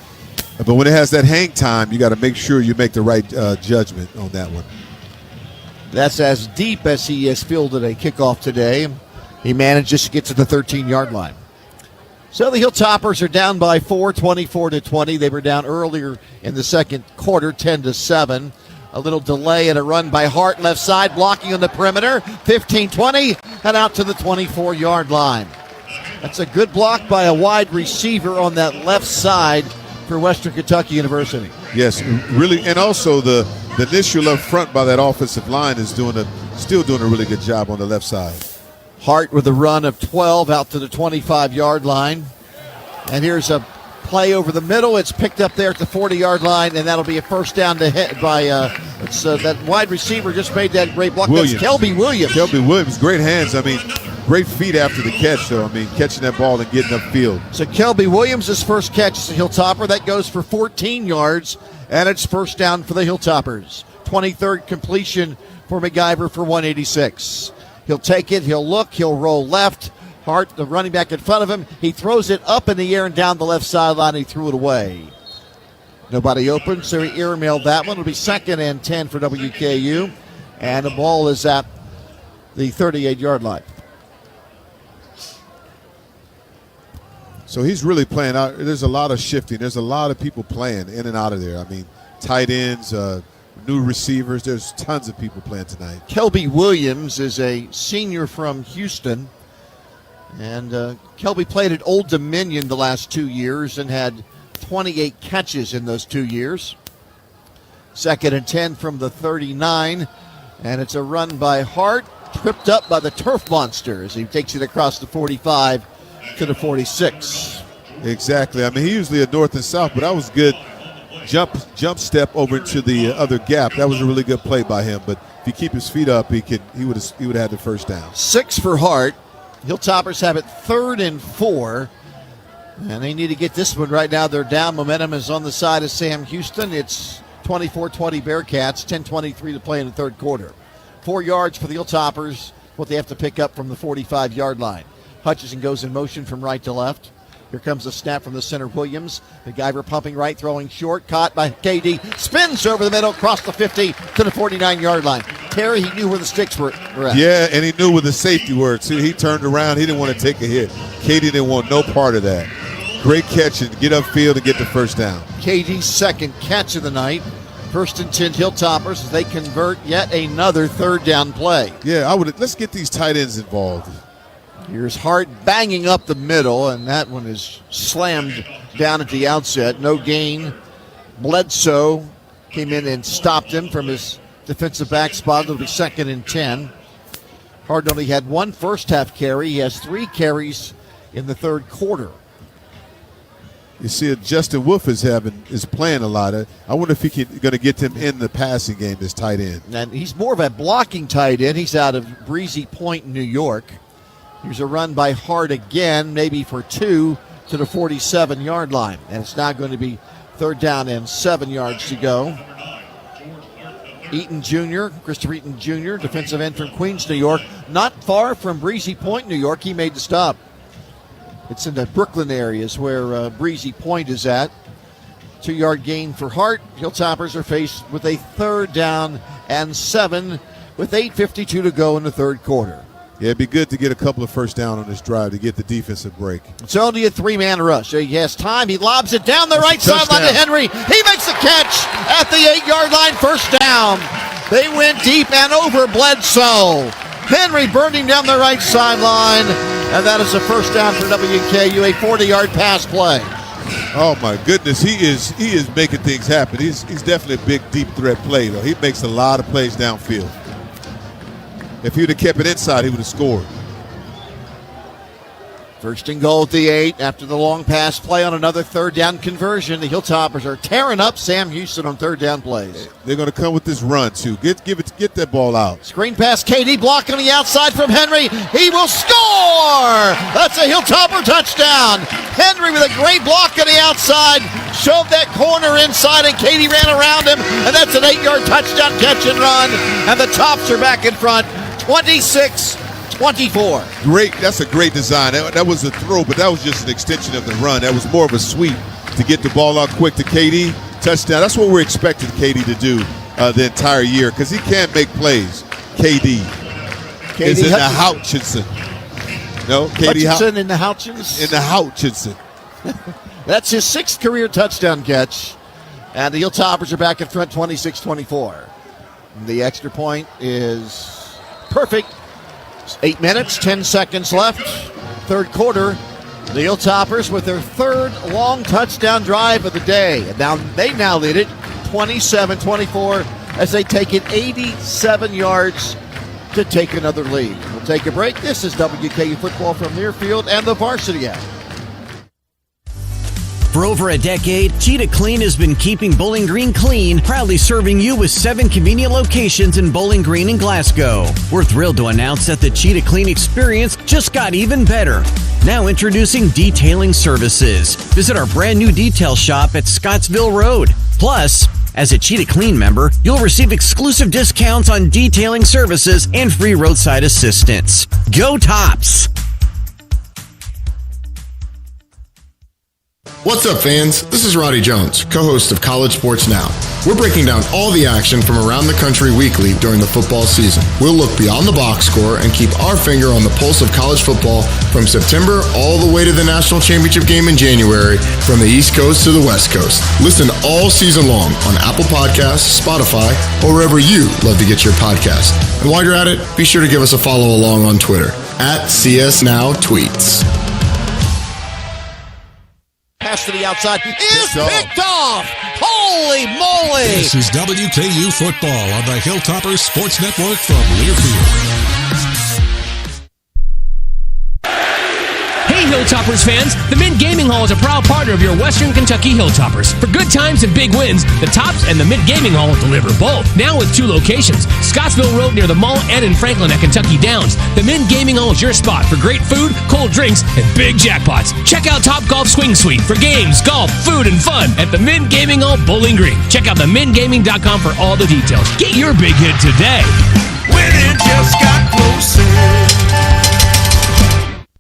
when it has that hang time, you got to make sure you make the right judgment on that one. That's as deep as he has fielded a kickoff today. He manages to get to the 13-yard line. So the Hilltoppers are down by 4, 24-20. They were down earlier in the second quarter, 10-7. A little delay and a run by Hart, left side, blocking on the perimeter. 15-20, and out to the 24-yard line. That's a good block by a wide receiver on that left side for Western Kentucky University. Yes, really, and also the initial up front by that offensive line is still doing a really good job on the left side. Hart with a run of 12 out to the 25-yard line. And here's a play over the middle. It's picked up there at the 40-yard line, and that'll be a first down to hit by that wide receiver just made that great block. Williams. That's Kelby Williams. Kelby Williams, great hands. I mean, great feet after the catch, though. I mean, catching that ball and getting upfield. So Kelby Williams' first catch is a Hilltopper. That goes for 14 yards, and it's first down for the Hilltoppers. 23rd completion for MacGyver for 186. He'll take it, he'll look, he'll roll left. Hart, the running back in front of him, he throws it up in the air and down the left sideline. He threw it away. Nobody open, so he earmailed that one. It'll be 2nd and 10 for WKU, and the ball is at the 38-yard line. So he's really playing out. There's a lot of shifting. There's a lot of people playing in and out of there. I mean, tight ends, new receivers. There's tons of people playing tonight. Kelby Williams is a senior from Houston. And Kelby played at Old Dominion the last 2 years and had 28 catches in those 2 years. 2nd and 10 from the 39. And it's a run by Hart, tripped up by the turf monster as he takes it across the 45 to the 46. Exactly. I mean, he usually a north and south, but that was good jump step over into the other gap. That was a really good play by him. But if he keep his feet up, he would have had the first down. 6 for Hart. Hilltoppers have it 3rd and 4. And they need to get this one right now. They're down. Momentum is on the side of Sam Houston. It's 24-20 Bearcats, 10:23 to play in the third quarter. 4 yards for the Hilltoppers, what they have to pick up from the 45-yard line. Hutchison goes in motion from right to left. Here comes a snap from the center, Williams. MacGyver pumping right, throwing short. Caught by KD. Spins over the middle, across the 50 to the 49-yard line. Terry, he knew where the sticks were at. Yeah, and he knew where the safety were, too. He turned around. He didn't want to take a hit. KD didn't want no part of that. Great catch and get upfield and get the first down. KD's second catch of the night. 1st and 10 Hilltoppers as they convert yet another third down play. Yeah, let's get these tight ends involved. Here's Hart banging up the middle, and that one is slammed down at the outset. No gain. Bledsoe came in and stopped him from his defensive back spot. It'll be 2nd and 10. Hart only had 1 first-half carry. He has 3 carries in the third quarter. You see, Justin Wolf is playing a lot. I wonder if he's going to get him in the passing game, this tight end. And he's more of a blocking tight end. He's out of Breezy Point, New York. Here's a run by Hart again, maybe for 2 to the 47-yard line. And it's now going to be 3rd down and 7 yards to go. Eaton Jr., Christopher Eaton Jr., defensive end from Queens, New York. Not far from Breezy Point, New York. He made the stop. It's in the Brooklyn areas where Breezy Point is at. 2-yard gain for Hart. Hilltoppers are faced with a 3rd down and 7 with 8:52 to go in the third quarter. Yeah, it'd be good to get a couple of first down on this drive to get the defensive break. It's only a 3-man rush. He has time. He lobs it down the right sideline to Henry. He makes the catch at the 8-yard line. First down. They went deep and over Bledsoe. Henry burned him down the right sideline, and that is a first down for WKU, a 40-yard pass play. Oh, my goodness. He is making things happen. He's definitely a big, deep threat play, though. He makes a lot of plays downfield. If he would have kept it inside, he would have scored. 1st and goal at the 8 after the long pass play on another 3rd down conversion. The Hilltoppers are tearing up Sam Houston on 3rd down plays. They're going to come with this run, too. Get that ball out. Screen pass, KD blocked on the outside from Henry. He will score! That's a Hilltopper touchdown. Henry with a great block on the outside. Shoved that corner inside, and KD ran around him. And that's an 8-yard touchdown catch and run. And the Tops are back in front, 26-24. Great. That's a great design. That was a throw, but that was just an extension of the run. That was more of a sweep to get the ball out quick to KD. Touchdown. That's what we're expecting KD to do the entire year because he can make plays. KD is in the Hutchinson. No, KD Hutchinson in the Hutchins. In the Hutchinson. That's his 6th career touchdown catch. And the Hilltoppers are back in front, 26-24. The extra point is perfect. 8 minutes, 10 seconds left. Third quarter. The Hilltoppers with their third long touchdown drive of the day. And now they lead it 27-24 as they take it 87 yards to take another lead. We'll take a break. This is WKU football from Learfield and the Varsity app. For over a decade, Cheetah Clean has been keeping Bowling Green clean, proudly serving you with 7 convenient locations in Bowling Green and Glasgow. We're thrilled to announce that the Cheetah Clean experience just got even better. Now introducing detailing services. Visit our brand new detail shop at Scottsville Road. Plus, as a Cheetah Clean member, you'll receive exclusive discounts on detailing services and free roadside assistance. Go Tops! What's up, fans? This is Roddy Jones, co-host of College Sports Now. We're breaking down all the action from around the country weekly during the football season. We'll look beyond the box score and keep our finger on the pulse of college football from September all the way to the national championship game in January, from the East Coast to the West Coast. Listen all season long on Apple Podcasts, Spotify, or wherever you love to get your podcast. And while you're at it, be sure to give us a follow along on Twitter @CSNowTweets. Pass to the outside is picked off. Holy moly! This is WKU football on the Hilltoppers Sports Network from Learfield. Hey Hilltoppers fans, the Mint Gaming Hall is a proud partner of your Western Kentucky Hilltoppers. For good times and big wins, the Tops and the Mint Gaming Hall deliver both. Now with 2 locations, Scottsville Road near the mall and in Franklin at Kentucky Downs. The Mint Gaming Hall is your spot for great food, cold drinks, and big jackpots. Check out Top Golf Swing Suite for games, golf, food, and fun at the Mint Gaming Hall Bowling Green. Check out themintgaming.com for all the details. Get your big hit today. When it just got closer.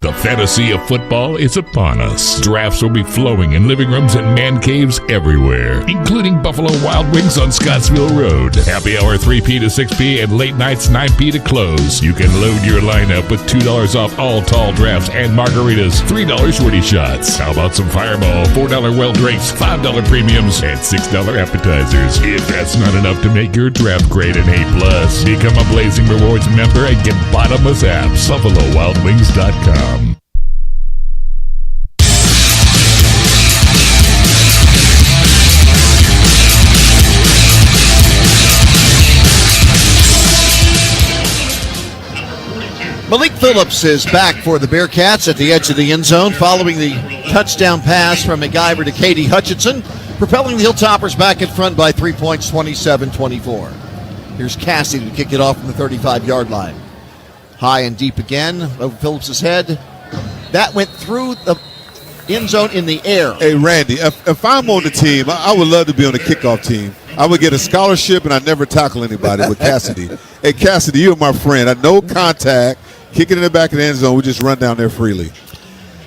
The fantasy of football is upon us. Drafts will be flowing in living rooms and man caves everywhere, including Buffalo Wild Wings on Scottsville Road. Happy hour 3P to 6P and late nights 9P to close. You can load your lineup with $2 off all tall drafts and margaritas, $3 shorty shots. How about some Fireball, $4 well drinks, $5 premiums, and $6 appetizers? If that's not enough to make your draft grade an A+, become a Blazing Rewards member and get bottomless apps. BuffaloWildWings.com. Malik Phillips is back for the Bearcats at the edge of the end zone following the touchdown pass from McIver to Katie Hutchinson, propelling the Hilltoppers back in front by 3 points, 27-24. Here's Cassidy to kick it off from the 35-yard line. High and deep again over Phillips' head. That went through the end zone in the air. Hey, Randy, if I'm on the team, I would love to be on the kickoff team. I would get a scholarship, and I never tackle anybody with Cassidy. Hey, Cassidy, you're my friend. No contact, kicking in the back of the end zone. We just run down there freely.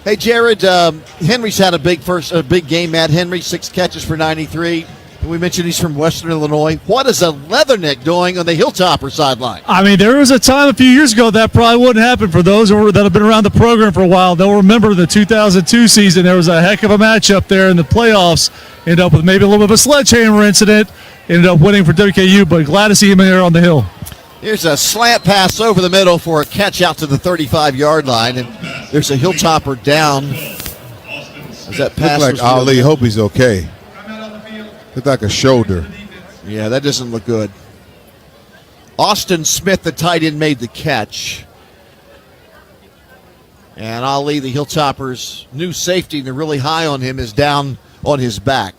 Hey, Jared, Henry's had a big game. Matt Henry, 6 catches for 93. We mentioned he's from Western Illinois. What is a Leatherneck doing on the Hilltopper sideline? I mean, there was a time a few years ago that probably wouldn't happen. For those that have been around the program for a while, they'll remember the 2002 season. There was a heck of a matchup there in the playoffs. Ended up with maybe a little bit of a sledgehammer incident. Ended up winning for WKU, but glad to see him there on the hill. Here's a slant pass over the middle for a catch out to the 35-yard line, and there's a Hilltopper down. As that pass look like Ali. Hope he's okay. Looked like a shoulder. Yeah, that doesn't look good. Austin Smith, the tight end, made the catch. And Ali, the Hilltoppers' new safety, and they're really high on him, is down on his back.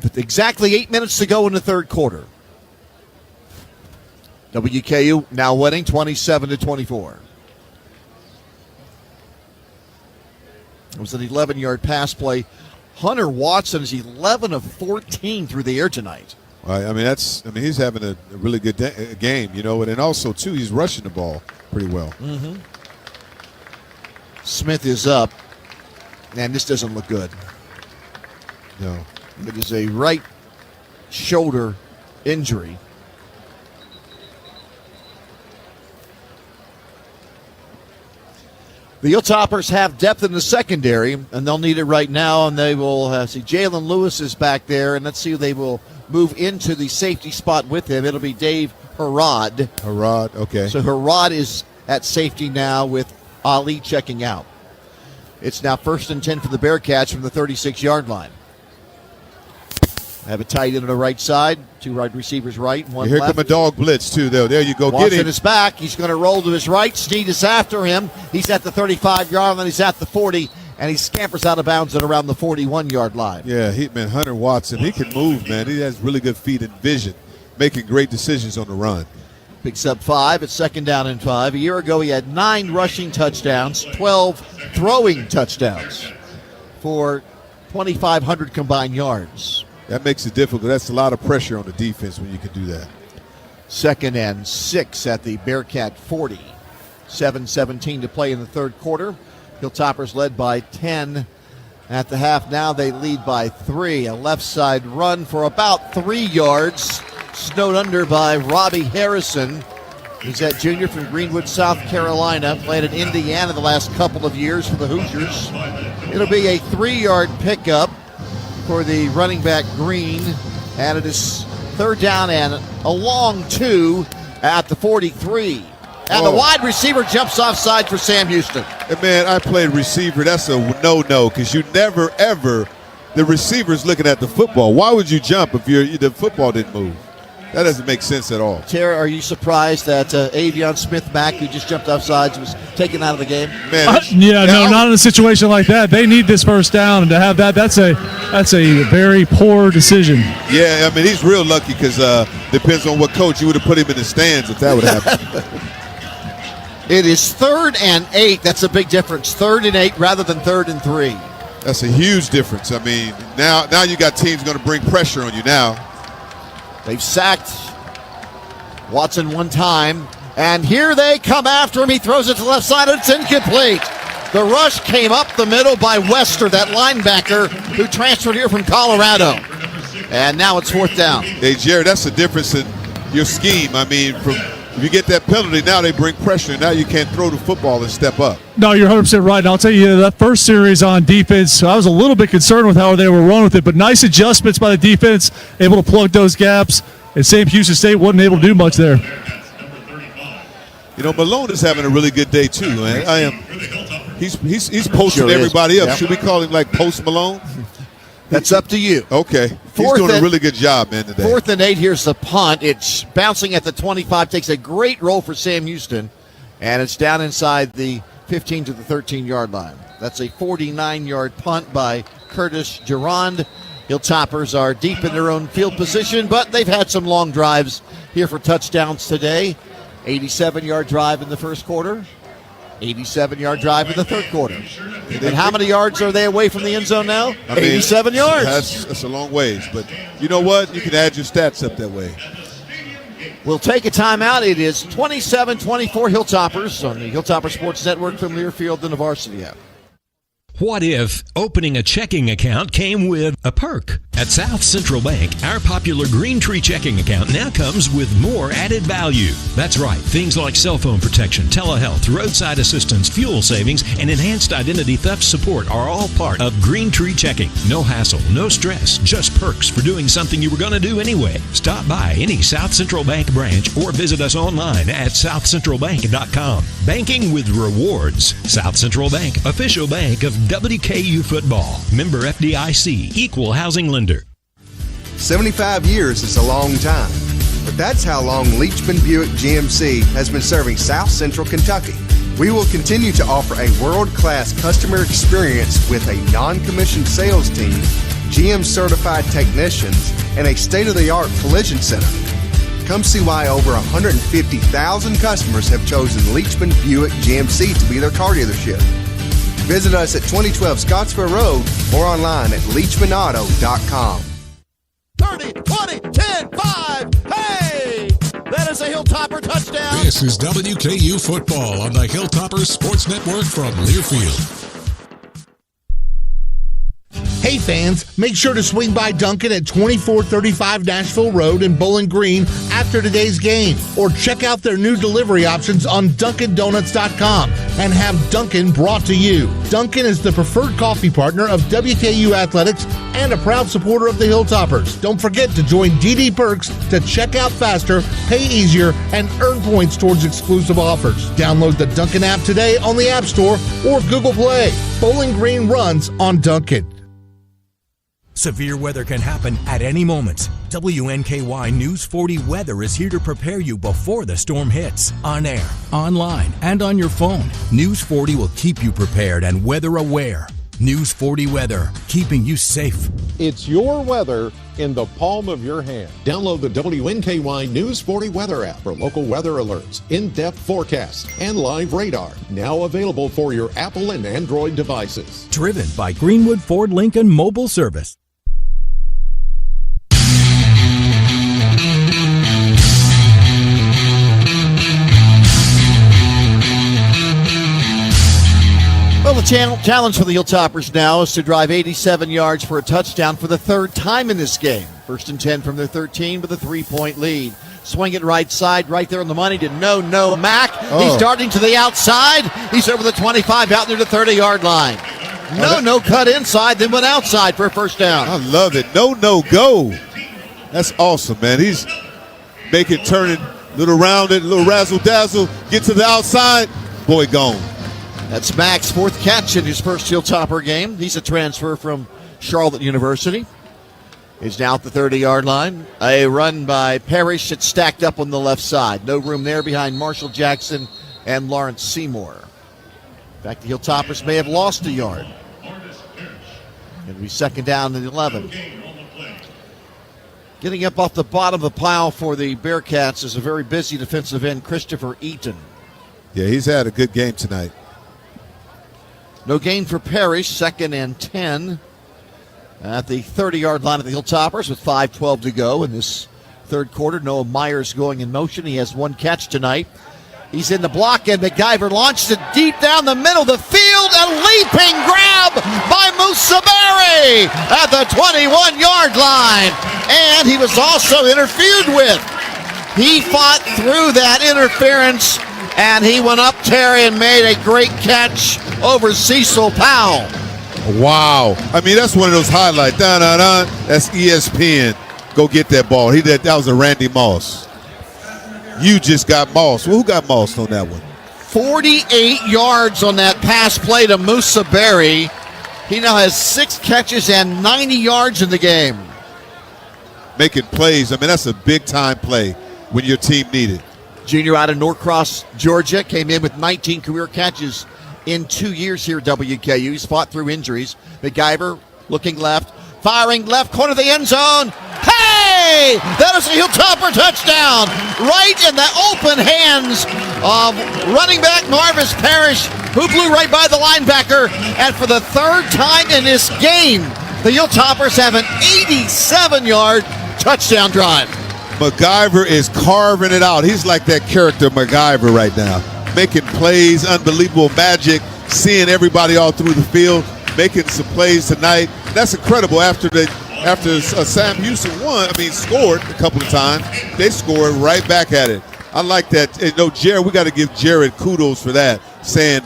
With exactly 8 minutes to go in the third quarter. WKU now winning 27-24. It was an 11-yard pass play. Hunter Watson is 11 of 14 through the air tonight. I mean, he's having a really good game, you know, and also, too, he's rushing the ball pretty well. Mm-hmm. Smith is up, and this doesn't look good. No. It is a right shoulder injury. The Hilltoppers have depth in the secondary, and they'll need it right now, and they will see Jalen Lewis is back there, and let's see who they will move into the safety spot with him. It'll be Dave Harrod. Harrod, okay. So Harrod is at safety now with Ali checking out. It's now 1st and 10 for the Bearcats from the 36-yard line. Have a tight end on the right side. 2 wide receivers right, 1 Here left. come a dog blitz, too, though. There you go. Watson Get him. is back. He's going to roll to his right. Snead is after him. He's at the 35-yard line. He's at the 40, and he scampers out of bounds at around the 41-yard line. Yeah, Hunter Watson, he can move, man. He has really good feet and vision, making great decisions on the run. Picks up 5. It's 2nd down and 5. A year ago, he had 9 rushing touchdowns, 12 throwing touchdowns for 2,500 combined yards. That makes it difficult. That's a lot of pressure on the defense when you can do that. 2nd and 6 at the Bearcat 40. 7:17 to play in the third quarter. Hilltoppers led by 10 at the half. Now they lead by 3. A left side run for about 3 yards. Snowed under by Robbie Harrison. He's that junior from Greenwood, South Carolina. Played in Indiana the last couple of years for the Hoosiers. It'll be a 3-yard pickup for the running back Green. And it is 3rd down and a long 2 at the 43. And the wide receiver jumps offside for Sam Houston. And man, I played receiver. That's a no-no because you never, ever, the receiver's looking at the football. Why would you jump if the football didn't move? That doesn't make sense at all. Tara, are you surprised that Avion Smith-Mack, who just jumped offsides, was taken out of the game? Man, not in a situation like that. They need this first down, and to have that's a very poor decision. Yeah, I mean, he's real lucky because depends on what coach. You would have put him in the stands if that would happen. It is 3rd and 8. That's a big difference. 3rd and 8 rather than 3rd and 3. That's a huge difference. I mean, now you got teams going to bring pressure on you now. They've sacked Watson 1 time, and here they come after him. He throws it to the left side, and it's incomplete. The rush came up the middle by Wester, that linebacker who transferred here from Colorado. And now it's 4th down. Hey, Jared, that's the difference in your scheme. I mean, if you get that penalty, now they bring pressure, and now you can't throw the football and step up. No, you're 100% right. And I'll tell you, that first series on defense, I was a little bit concerned with how they were running with it, but nice adjustments by the defense, able to plug those gaps, and Sam Houston State wasn't able to do much there. You know, Malone is having a really good day, too, man. He's posting everybody up. Yep. Should we call him like Post Malone? That's up to you. Okay. He's doing a really good job, man, today. 4th and 8, here's the punt. It's bouncing at the 25, takes a great roll for Sam Houston, and it's down inside the 15 to the 13-yard line. That's a 49-yard punt by Curtis Gerard. Hilltoppers are deep in their own field position, but they've had some long drives here for touchdowns today. 87-yard drive in the first quarter. 87-yard drive in the third quarter. And how many yards are they away from the end zone now? 87 yards. That's a long ways. But you know what? You can add your stats up that way. We'll take a timeout. It is 27-24 Hilltoppers on the Hilltopper Sports Network from Learfield and the Varsity app. What if opening a checking account came with a perk? At South Central Bank, our popular Green Tree checking account now comes with more added value. That's right, things like cell phone protection, telehealth, roadside assistance, fuel savings, and enhanced identity theft support are all part of Green Tree checking. No hassle, no stress, just perks for doing something you were going to do anyway. Stop by any South Central Bank branch or visit us online at southcentralbank.com. Banking with rewards. South Central Bank, official bank of WKU football. Member FDIC, equal housing lender. 75 years is a long time, but that's how long Leachman Buick GMC has been serving South Central Kentucky. We will continue to offer a world-class customer experience with a non-commissioned sales team, GM-certified technicians, and a state-of-the-art collision center. Come see why over 150,000 customers have chosen Leachman Buick GMC to be their car dealership. Visit us at 2012 Scottsville Road or online at leachmanauto.com. 30, 20, 10, 5, hey! That is a Hilltopper touchdown. This is WKU football on the Hilltopper Sports Network from Learfield. Hey Hey fans, make sure to swing by Dunkin' at 2435 Nashville Road in Bowling Green after today's game, or check out their new delivery options on DunkinDonuts.com and have Dunkin' brought to you. Dunkin' is the preferred coffee partner of WKU Athletics and a proud supporter of the Hilltoppers. Don't forget to join DD Perks to check out faster, pay easier, and earn points towards exclusive offers. Download the Dunkin' app today on the App Store or Google Play. Bowling Green runs on Dunkin'. Severe weather can happen at any moment. WNKY News 40 Weather is here to prepare you before the storm hits. On air, online, and on your phone, News 40 will keep you prepared and weather aware. News 40 Weather, keeping you safe. It's your weather in the palm of your hand. Download the WNKY News 40 Weather app for local weather alerts, in-depth forecasts, and live radar. Now available for your Apple and Android devices. Driven by Greenwood Ford Lincoln Mobile Service. Well, the challenge for the Hilltoppers now is to drive 87 yards for a touchdown for the third time in this game. 1st and 10 from their 13 with a 3-point lead. Swing it right side, right there on the money to No Mac. He's darting to the outside. He's over the 25, out near the 30-yard line. No cut inside, then went outside for a first down. I love it. No go. That's awesome, man. He's making turning, little rounded, little razzle-dazzle, get to the outside, boy gone. That's Mac's fourth catch in his first Hilltopper game. He's a transfer from Charlotte University. He's now at the 30-yard line. A run by Parrish that's stacked up on the left side. No room there behind Marshall Jackson and Lawrence Seymour. In fact, the Hilltoppers may have lost a yard. It'll be second down and 11. Getting up off the bottom of the pile for the Bearcats is a very busy defensive end, Christopher Eaton. Yeah, he's had a good game tonight. No gain for Parrish, 2nd and 10 at the 30-yard line of the Hilltoppers with 5:12 to go in this third quarter. Noah Myers going in motion. He has one catch tonight. He's in the block, and McIver launches it deep down the middle of the field. A leaping grab by Musaberi at the 21-yard line. And he was also interfered with. He fought through that interference, and he went up Terry and made a great catch over Cecil Powell. Wow. I mean, that's one of those highlights. That's ESPN. Go get that ball. That was a Randy Moss. You just got Moss. Well, who got Moss on that one? 48 yards on that pass play to Musaberi. He now has 6 catches and 90 yards in the game. Making plays. I mean, that's a big-time play when your team needed. Junior out of Norcross, Georgia, came in with 19 career catches in 2 years here at WKU. He's fought through injuries. McIver looking left, firing left corner of the end zone. Hey! That is a Hilltopper touchdown right in the open hands of running back Marvis Parrish, who blew right by the linebacker. And for the third time in this game, the Hilltoppers have an 87-yard touchdown drive. McIver is carving it out. He's like that character McIver right now. Making plays, unbelievable magic, seeing everybody all through the field, making some plays tonight. That's incredible. After Sam Houston scored a couple of times, they scored right back at it. I like that. Jared, we got to give Jared kudos for that, saying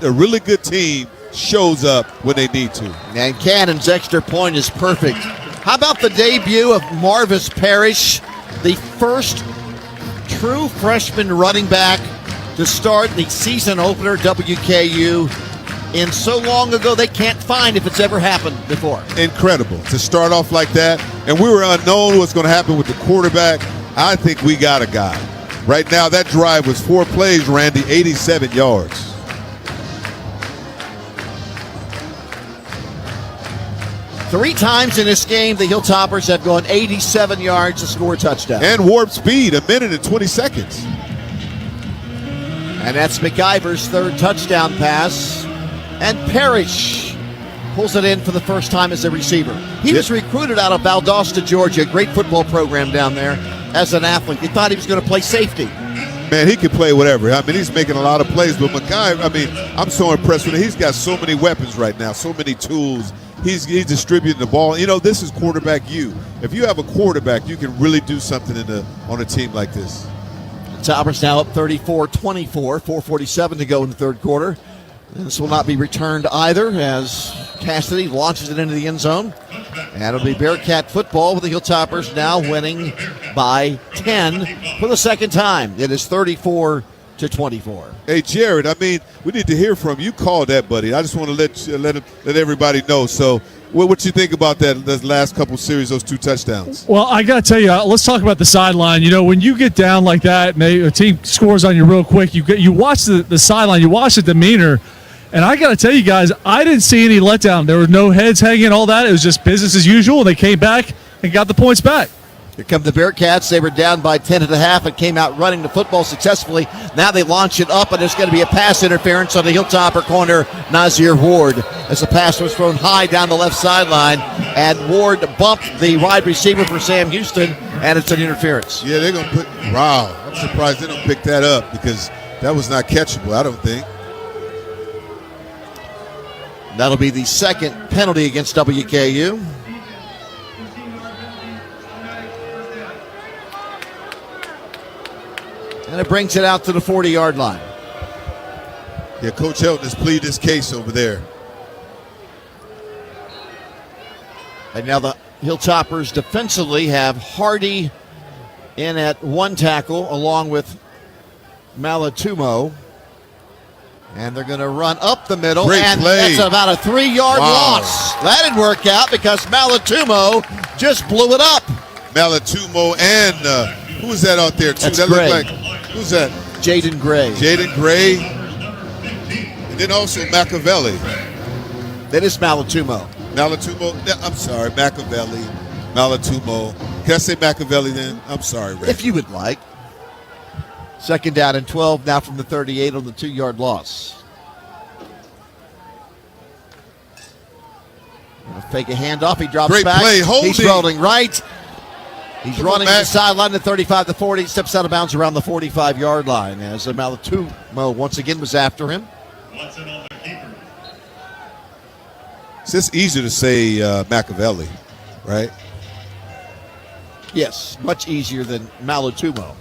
a really good team shows up when they need to. And Cannon's extra point is perfect. How about the debut of Marvis Parrish, the first true freshman running back to start the season opener WKU in so long ago they can't find if it's ever happened before. Incredible to start off like that. And we were unknown what's going to happen with the quarterback. I think we got a guy. Right now, that drive was 4 plays, Randy, 87 yards. Three times in this game, the Hilltoppers have gone 87 yards to score a touchdown. And warp speed, 1 minute and 20 seconds. And that's McIver's third touchdown pass. And Parrish pulls it in for the first time as a receiver. He was recruited out of Valdosta, Georgia, a great football program down there, as an athlete. They thought he was going to play safety. Man, he can play whatever. I mean, he's making a lot of plays. But McIver, I'm so impressed with him. He's got so many weapons right now, so many tools he's distributing the ball. You know, this is quarterback you. If you have a quarterback, you can really do something on a team like this. Toppers now up 34-24, 4:47 to go in the third quarter. This will not be returned either as Cassidy launches it into the end zone. And it'll be Bearcat football with the Hilltoppers now winning by 10 for the second time. It is 34-24. Hey, Jared, I mean, we need to hear from you. Called that, buddy. I just want to let everybody know. So what you think about those last couple series, those 2 touchdowns? Well, I got to tell you, let's talk about the sideline. You know, when you get down like that and a team scores on you real quick, you watch the sideline, you watch the demeanor. And I got to tell you guys, I didn't see any letdown. There were no heads hanging, all that. It was just business as usual. They came back and got the points back. Here come the Bearcats. They were down by 10 at the half and came out running the football successfully. Now they launch it up, and there's going to be a pass interference on the Hilltopper corner, Nazir Ward, as the pass was thrown high down the left sideline, and Ward bumped the wide receiver for Sam Houston, and it's an interference. Yeah, they're going to put – wow. I'm surprised they don't pick that up because that was not catchable, I don't think. That'll be the second penalty against WKU. And it brings it out to the 40-yard line. Yeah, Coach Helton has pleaded his case over there. And now the Hilltoppers defensively have Hardy in at 1 tackle along with Malatumo. And they're going to run up the middle. Great and play. That's about a 3-yard loss. That didn't work out because Malatumo just blew it up. Malatumo and who's that out there, too? That's that Gray. Looked like, who's that? Jaden Gray. Jaden Gray. And then also Machiavelli. That is Malatumo. I'm sorry, Machiavelli. Malatumo. Can I say Machiavelli then? I'm sorry, Ray. If you would like. Second down and 12 now from the 38 on the 2-yard loss. Fake a handoff. He drops Great back. play. Holding. He's rolling right. He's running to back. the sideline to 35 to 40. Steps out of bounds around the 45-yard line as Malatumo once again was after him. It's just easier to say Machiavelli, right? Yes, much easier than Malatumo.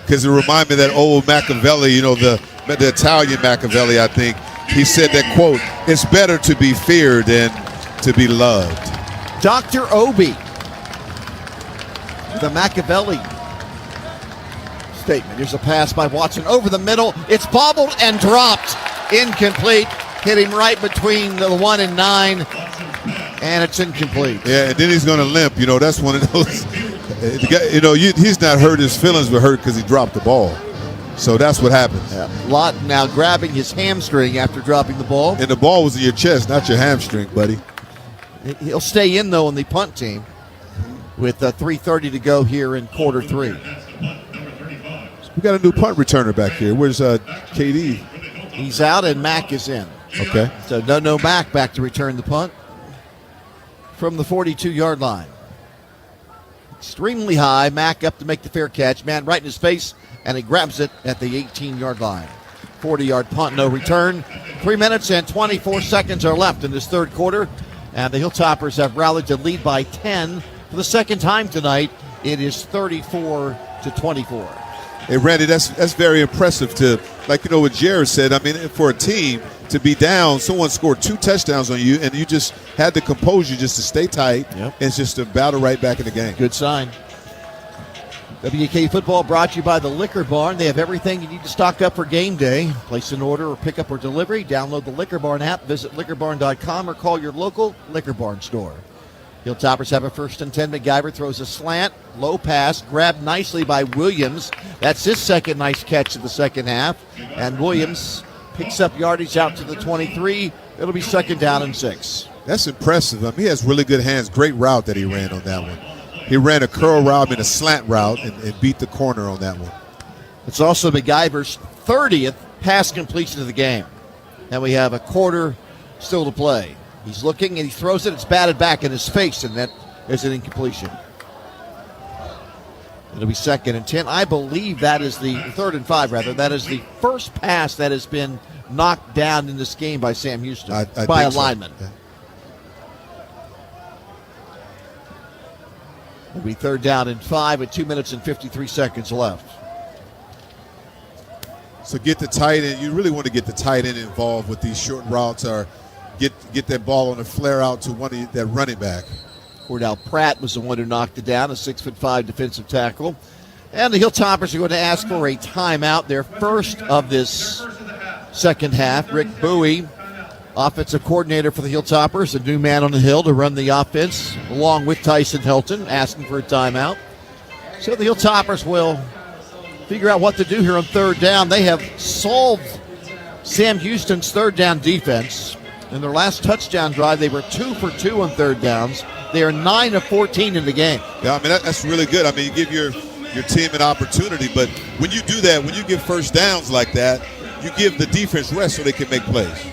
Because it reminded me of that old Machiavelli, you know, the Italian Machiavelli, I think. He said that, quote, it's better to be feared than to be loved. Dr. Obi, the Machiavelli statement. Here's a pass by Watson over the middle. It's bobbled and dropped. Incomplete. Hit him right between the 1 and 9, and it's incomplete. Yeah, and then he's going to limp. You know, that's one of those. You know, he's not hurt. His feelings were hurt because he dropped the ball. So that's what happens. Yeah. Lott now grabbing his hamstring after dropping the ball. And the ball was in your chest, not your hamstring, buddy. He'll stay in, though, on the punt team with 3:30 to go here in quarter 3. We got a new punt returner back here. Where's KD? He's out and Mack is in. Okay. So no Mack back to return the punt from the 42-yard line. Extremely high. Mack up to make the fair catch. Man right in his face, and he grabs it at the 18-yard line. 40-yard punt, no return. 3 minutes and 24 seconds are left in this third quarter, and the Hilltoppers have rallied to lead by 10 for the second time tonight. It is 34-24. Hey, Randy, that's very impressive to, like, you know, what Jared said. I mean, for a team to be down, someone scored 2 touchdowns on you, and you just had the composure just to stay tight. Yep. And just to battle right back in the game. Good sign. WK Football brought to you by the Liquor Barn. They have everything you need to stock up for game day. Place an order or pick up or delivery. Download the Liquor Barn app. Visit liquorbarn.com or call your local Liquor Barn store. Hilltoppers have a 1st and 10. McGyver throws a slant, low pass, grabbed nicely by Williams. That's his second nice catch of the second half. And Williams picks up yardage out to the 23. It'll be second down and 6. That's impressive. I mean, he has really good hands. Great route that he ran on that one. He ran a curl route and a slant route and beat the corner on that one. It's also McGyver's 30th pass completion of the game. And we have a quarter still to play. He's looking and he throws it. It's batted back in his face, and that is an incompletion. It'll be 2nd and 10. I believe that is the 3rd and 5, rather. That is the first pass that has been knocked down in this game by Sam Houston by a lineman. So. Yeah. It'll be 3rd down and 5 with 2 minutes and 53 seconds left. So get the tight end. You really want to get the tight end involved with these short routes, or get that ball on a flare out to one of that running back. Cordell Pratt was the one who knocked it down, a 6'5" defensive tackle. And the Hilltoppers are going to ask for a timeout, their first of this second half. Rick Bowie, offensive coordinator for the Hilltoppers, a new man on the hill to run the offense, along with Tyson Helton, asking for a timeout. So the Hilltoppers will figure out what to do here on 3rd down. They have solved Sam Houston's 3rd down defense. In their last touchdown drive, they were 2 for 2 on 3rd downs. They are 9 of 14 in the game. Yeah, I mean, that's really good. I mean, you give your team an opportunity, but when you do that, when you give first downs like that, you give the defense rest so they can make plays.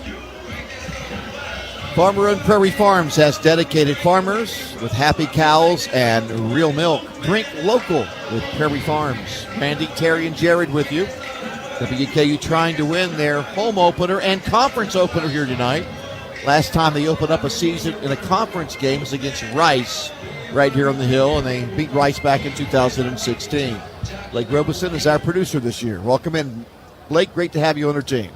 Farmer and Prairie Farms has dedicated farmers with happy cows and real milk. Drink local with Prairie Farms. Randy, Terry, and Jared with you. WKU trying to win their home opener and conference opener here tonight. Last time they opened up a season in a conference game was against Rice right here on the hill, and they beat Rice back in 2016. Blake Robeson is our producer this year. Welcome in, Blake. Great to have you on our team.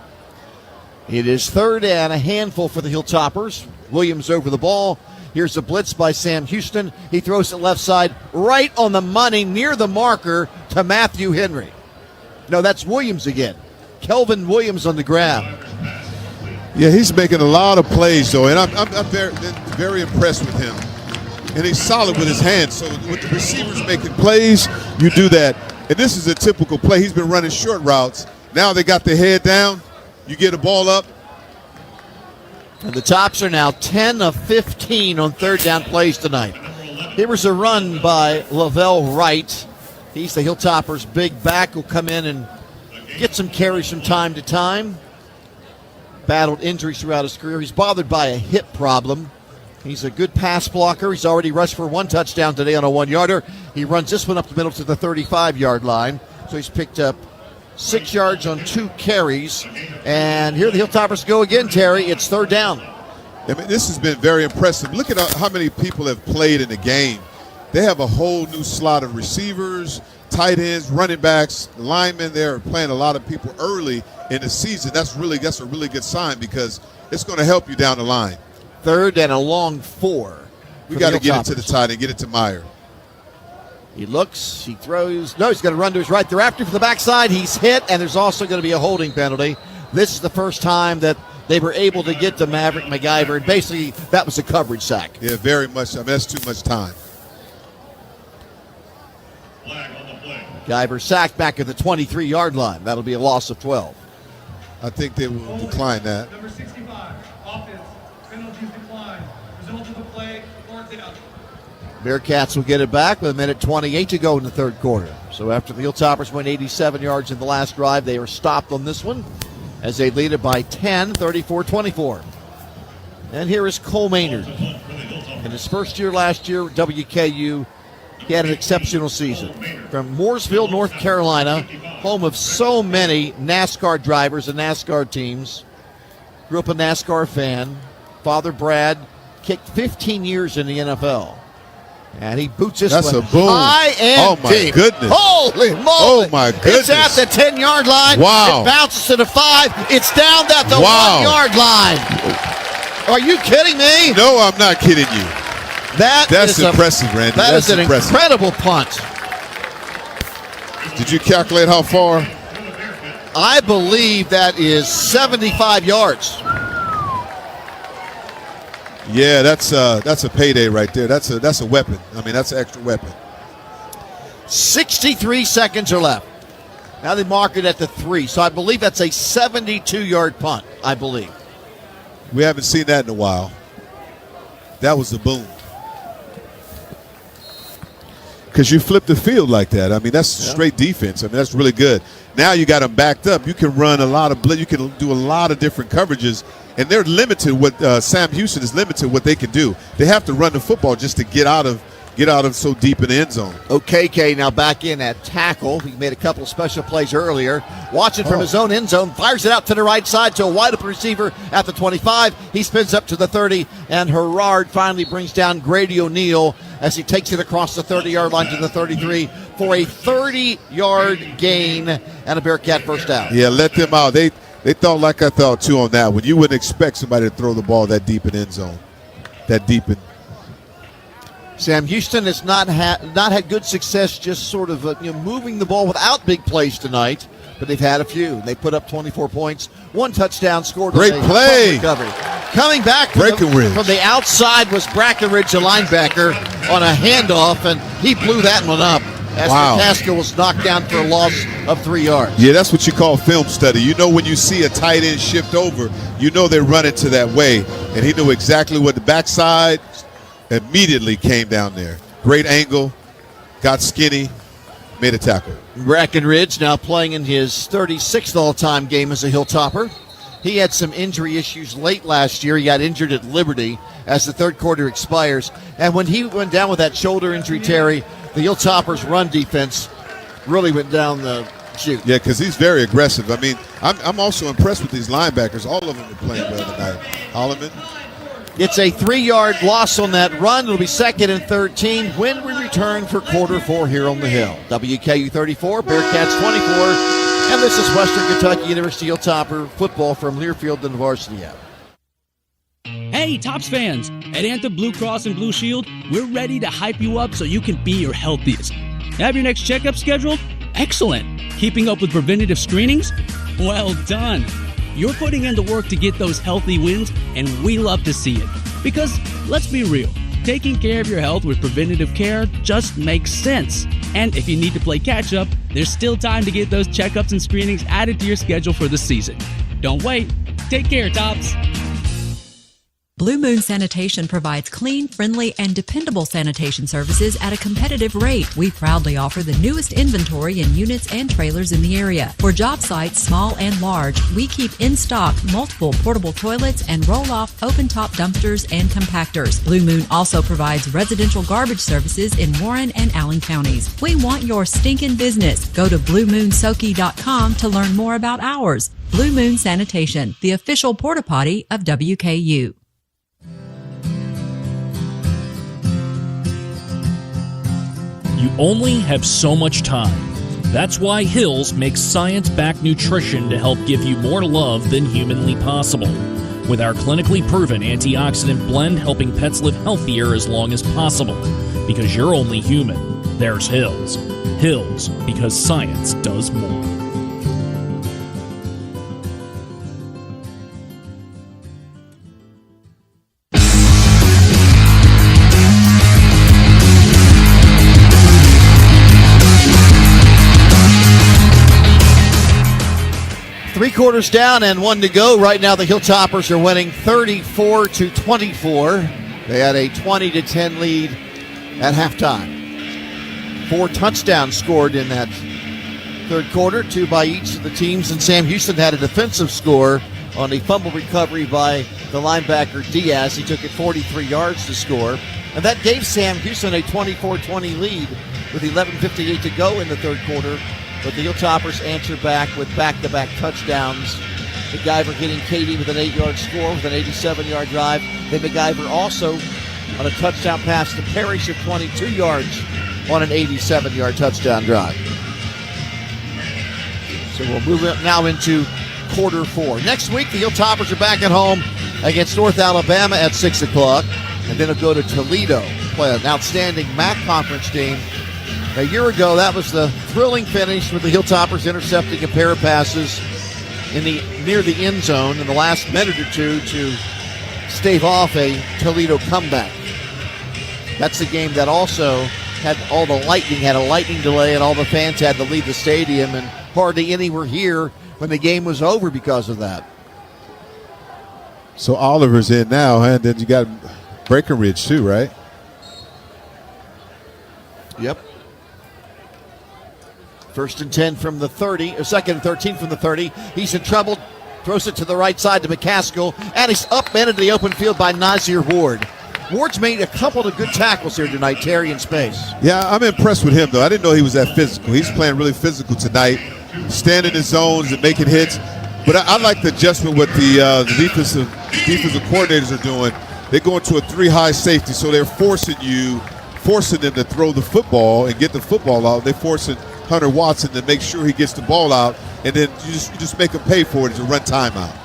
It is 3rd and a handful for the Hilltoppers. Williams over the ball. Here's a blitz by Sam Houston. He throws it left side, right on the money, near the marker to Matthew Henry. No, that's Williams again. Kelvin Williams on the grab. Yeah, he's making a lot of plays, though, and I'm very impressed with him. And he's solid with his hands. So with the receivers making plays, you do that. And this is a typical play. He's been running short routes. Now they got their head down. You get a ball up. And the Tops are now 10 of 15 on 3rd down plays tonight. Here was a run by Lavelle Wright. He's the Hilltoppers' big back who'll come in and get some carries from time to time. Battled injuries throughout his career. He's bothered by a hip problem. He's a good pass blocker. He's already rushed for 1 touchdown today on a 1-yarder. He runs this one up the middle to the 35-yard line. So he's picked up 6 yards on 2 carries. And here the Hilltoppers go again, Terry. It's 3rd down. I mean, this has been very impressive. Look at how many people have played in the game. They have a whole new slot of receivers, tight ends, running backs, linemen. They're playing a lot of people early in the season. That's a really good sign, because it's going to help you down the line. 3rd and a long 4. We got to get it to the tight end, get it to Meyer. He looks, he throws. No, he's going to run to his right. They're after for the backside. He's hit, and there's also going to be a holding penalty. This is the first time that they were able to get to Maverick McIver, and basically that was a coverage sack. Yeah, very much. I mean, that's too much time. McIver sacked back at the 23-yard line. That'll be a loss of 12. I think they will decline that. Number 65, offense, penalties decline. Result of the play, 4th down. Bearcats will get it back with 1:28 to go in the 3rd quarter. So after the Hilltoppers went 87 yards in the last drive, they are stopped on this one as they lead it by 10, 34-24. And here is Cole Maynard. In his first year last year, WKU, he had an exceptional season. From Mooresville, North Carolina, home of so many NASCAR drivers and NASCAR teams. Grew up a NASCAR fan. Father Brad kicked 15 years in the NFL. And he boots this That's one a boom. high and Oh, my deep. goodness. Holy moly. Oh, my goodness. It's at the 10-yard line. Wow. It bounces to the 5. It's down at the Wow. 1-yard line. Are you kidding me? No, I'm not kidding you. That's impressive, Randy. That's an impressive. incredible punt. Did you calculate how far? I believe that is 75 yards. Yeah, that's a payday right there. That's a weapon. I mean, that's an extra weapon. 63 seconds are left. Now they mark it at the 3. So I believe that's a 72-yard punt, I believe. We haven't seen that in a while. That was a boom. Because you flip the field like that. I mean, that's straight defense. I mean, that's really good. Now you got them backed up. You can run a lot of blitz. You can do a lot of different coverages. And they're limited. Sam Houston is limited what they can do. They have to run the football just to get out of get out of so deep in the end zone. OKK now back in at tackle. He made a couple of special plays earlier. Watching from his own end zone, fires it out to the right side to a wide open receiver at the 25. He spins up to the 30, and Herrard finally brings down Grady O'Neal as he takes it across the 30-yard line to the 33 for a 30-yard gain and a Bearcat first down. Yeah, let them out. They thought like I thought, too, on that one. You wouldn't expect somebody to throw the ball that deep in end zone, that deep in. Sam Houston has not had good success just sort of moving the ball without big plays tonight, but they've had a few. They put up 24 points, 1 touchdown, scored. Great play. Recovery. Coming back from the outside was Brackenridge, the linebacker, on a handoff, and he blew that one up as McCaskill was knocked down for a loss of 3 yards. Yeah, that's what you call film study. You know when you see a tight end shift over, you know they're running to that way, and he knew exactly what the backside immediately came down there. Great angle, got skinny, made a tackle. Brackenridge now playing in his 36th all-time game as a Hilltopper. He had some injury issues late last year. He got injured at Liberty as the third quarter expires. And when he went down with that shoulder injury, Terry, the Hilltoppers' run defense really went down the chute. Yeah, because he's very aggressive. I mean, I'm also impressed with these linebackers. All of them are playing well tonight. Holloman. It's a 3-yard loss on that run. It'll be 2nd and 13 when we return for quarter 4 here on the Hill. WKU 34, Bearcats 24, and this is Western Kentucky University Hilltopper football from Learfield and Varsity App. Hey, Tops fans! At Anthem Blue Cross and Blue Shield, we're ready to hype you up so you can be your healthiest. Have your next checkup scheduled? Excellent! Keeping up with preventative screenings? Well done! You're putting in the work to get those healthy wins, and we love to see it. Because, let's be real, taking care of your health with preventative care just makes sense. And if you need to play catch-up, there's still time to get those checkups and screenings added to your schedule for the season. Don't wait. Take care, Tops. Blue Moon Sanitation provides clean, friendly, and dependable sanitation services at a competitive rate. We proudly offer the newest inventory in units and trailers in the area. For job sites, small and large, we keep in stock multiple portable toilets and roll-off open-top dumpsters and compactors. Blue Moon also provides residential garbage services in Warren and Allen counties. We want your stinking business. Go to BlueMoonSoki.com to learn more about ours. Blue Moon Sanitation, the official porta potty of WKU. You only have so much time. That's why Hills makes science-backed nutrition to help give you more love than humanly possible. With our clinically proven antioxidant blend helping pets live healthier as long as possible. Because you're only human, there's Hills. Hills, because science does more. Three quarters down and 1 to go. Right now the Hilltoppers are winning 34-24. They had a 20-10 lead at halftime. 4 touchdowns scored in that third quarter, 2 by each of the teams, and Sam Houston had a defensive score on a fumble recovery by the linebacker Diaz. He took it 43 yards to score, and that gave Sam Houston a 24-20 lead with 11:58 to go in the third quarter. But the Hilltoppers answer back with back-to-back touchdowns. McIver getting Katie with an 8-yard score with an 87-yard drive. Then McIver also on a touchdown pass to Parrish of 22 yards on an 87-yard touchdown drive. So we'll move now into quarter 4. Next week, the Hilltoppers are back at home against North Alabama at 6 o'clock. And then it'll go to Toledo, play an outstanding MAC conference team. A year ago, that was the thrilling finish with the Hilltoppers intercepting a pair of passes near the end zone in the last minute or two to stave off a Toledo comeback. That's the game that also had all the lightning, had a lightning delay, and all the fans had to leave the stadium, and hardly any were here when the game was over because of that. So Oliver's in now, and then you got Breckenridge too, right? Yep. 1st and 10 from the 30, or 2nd and 13 from the 30. He's in trouble, throws it to the right side to McCaskill, and he's up into the open field by Nazir Ward. Ward's made a couple of good tackles here tonight, Terry, in space. Yeah, I'm impressed with him, though. I didn't know he was that physical. He's playing really physical tonight, standing in zones and making hits. But I like the adjustment what the defensive coordinators are doing. They go into a 3-high safety, so they're forcing them to throw the football and get the football out. They're forcing Hunter Watson to make sure he gets the ball out, and then you just make him pay for it to run timeout.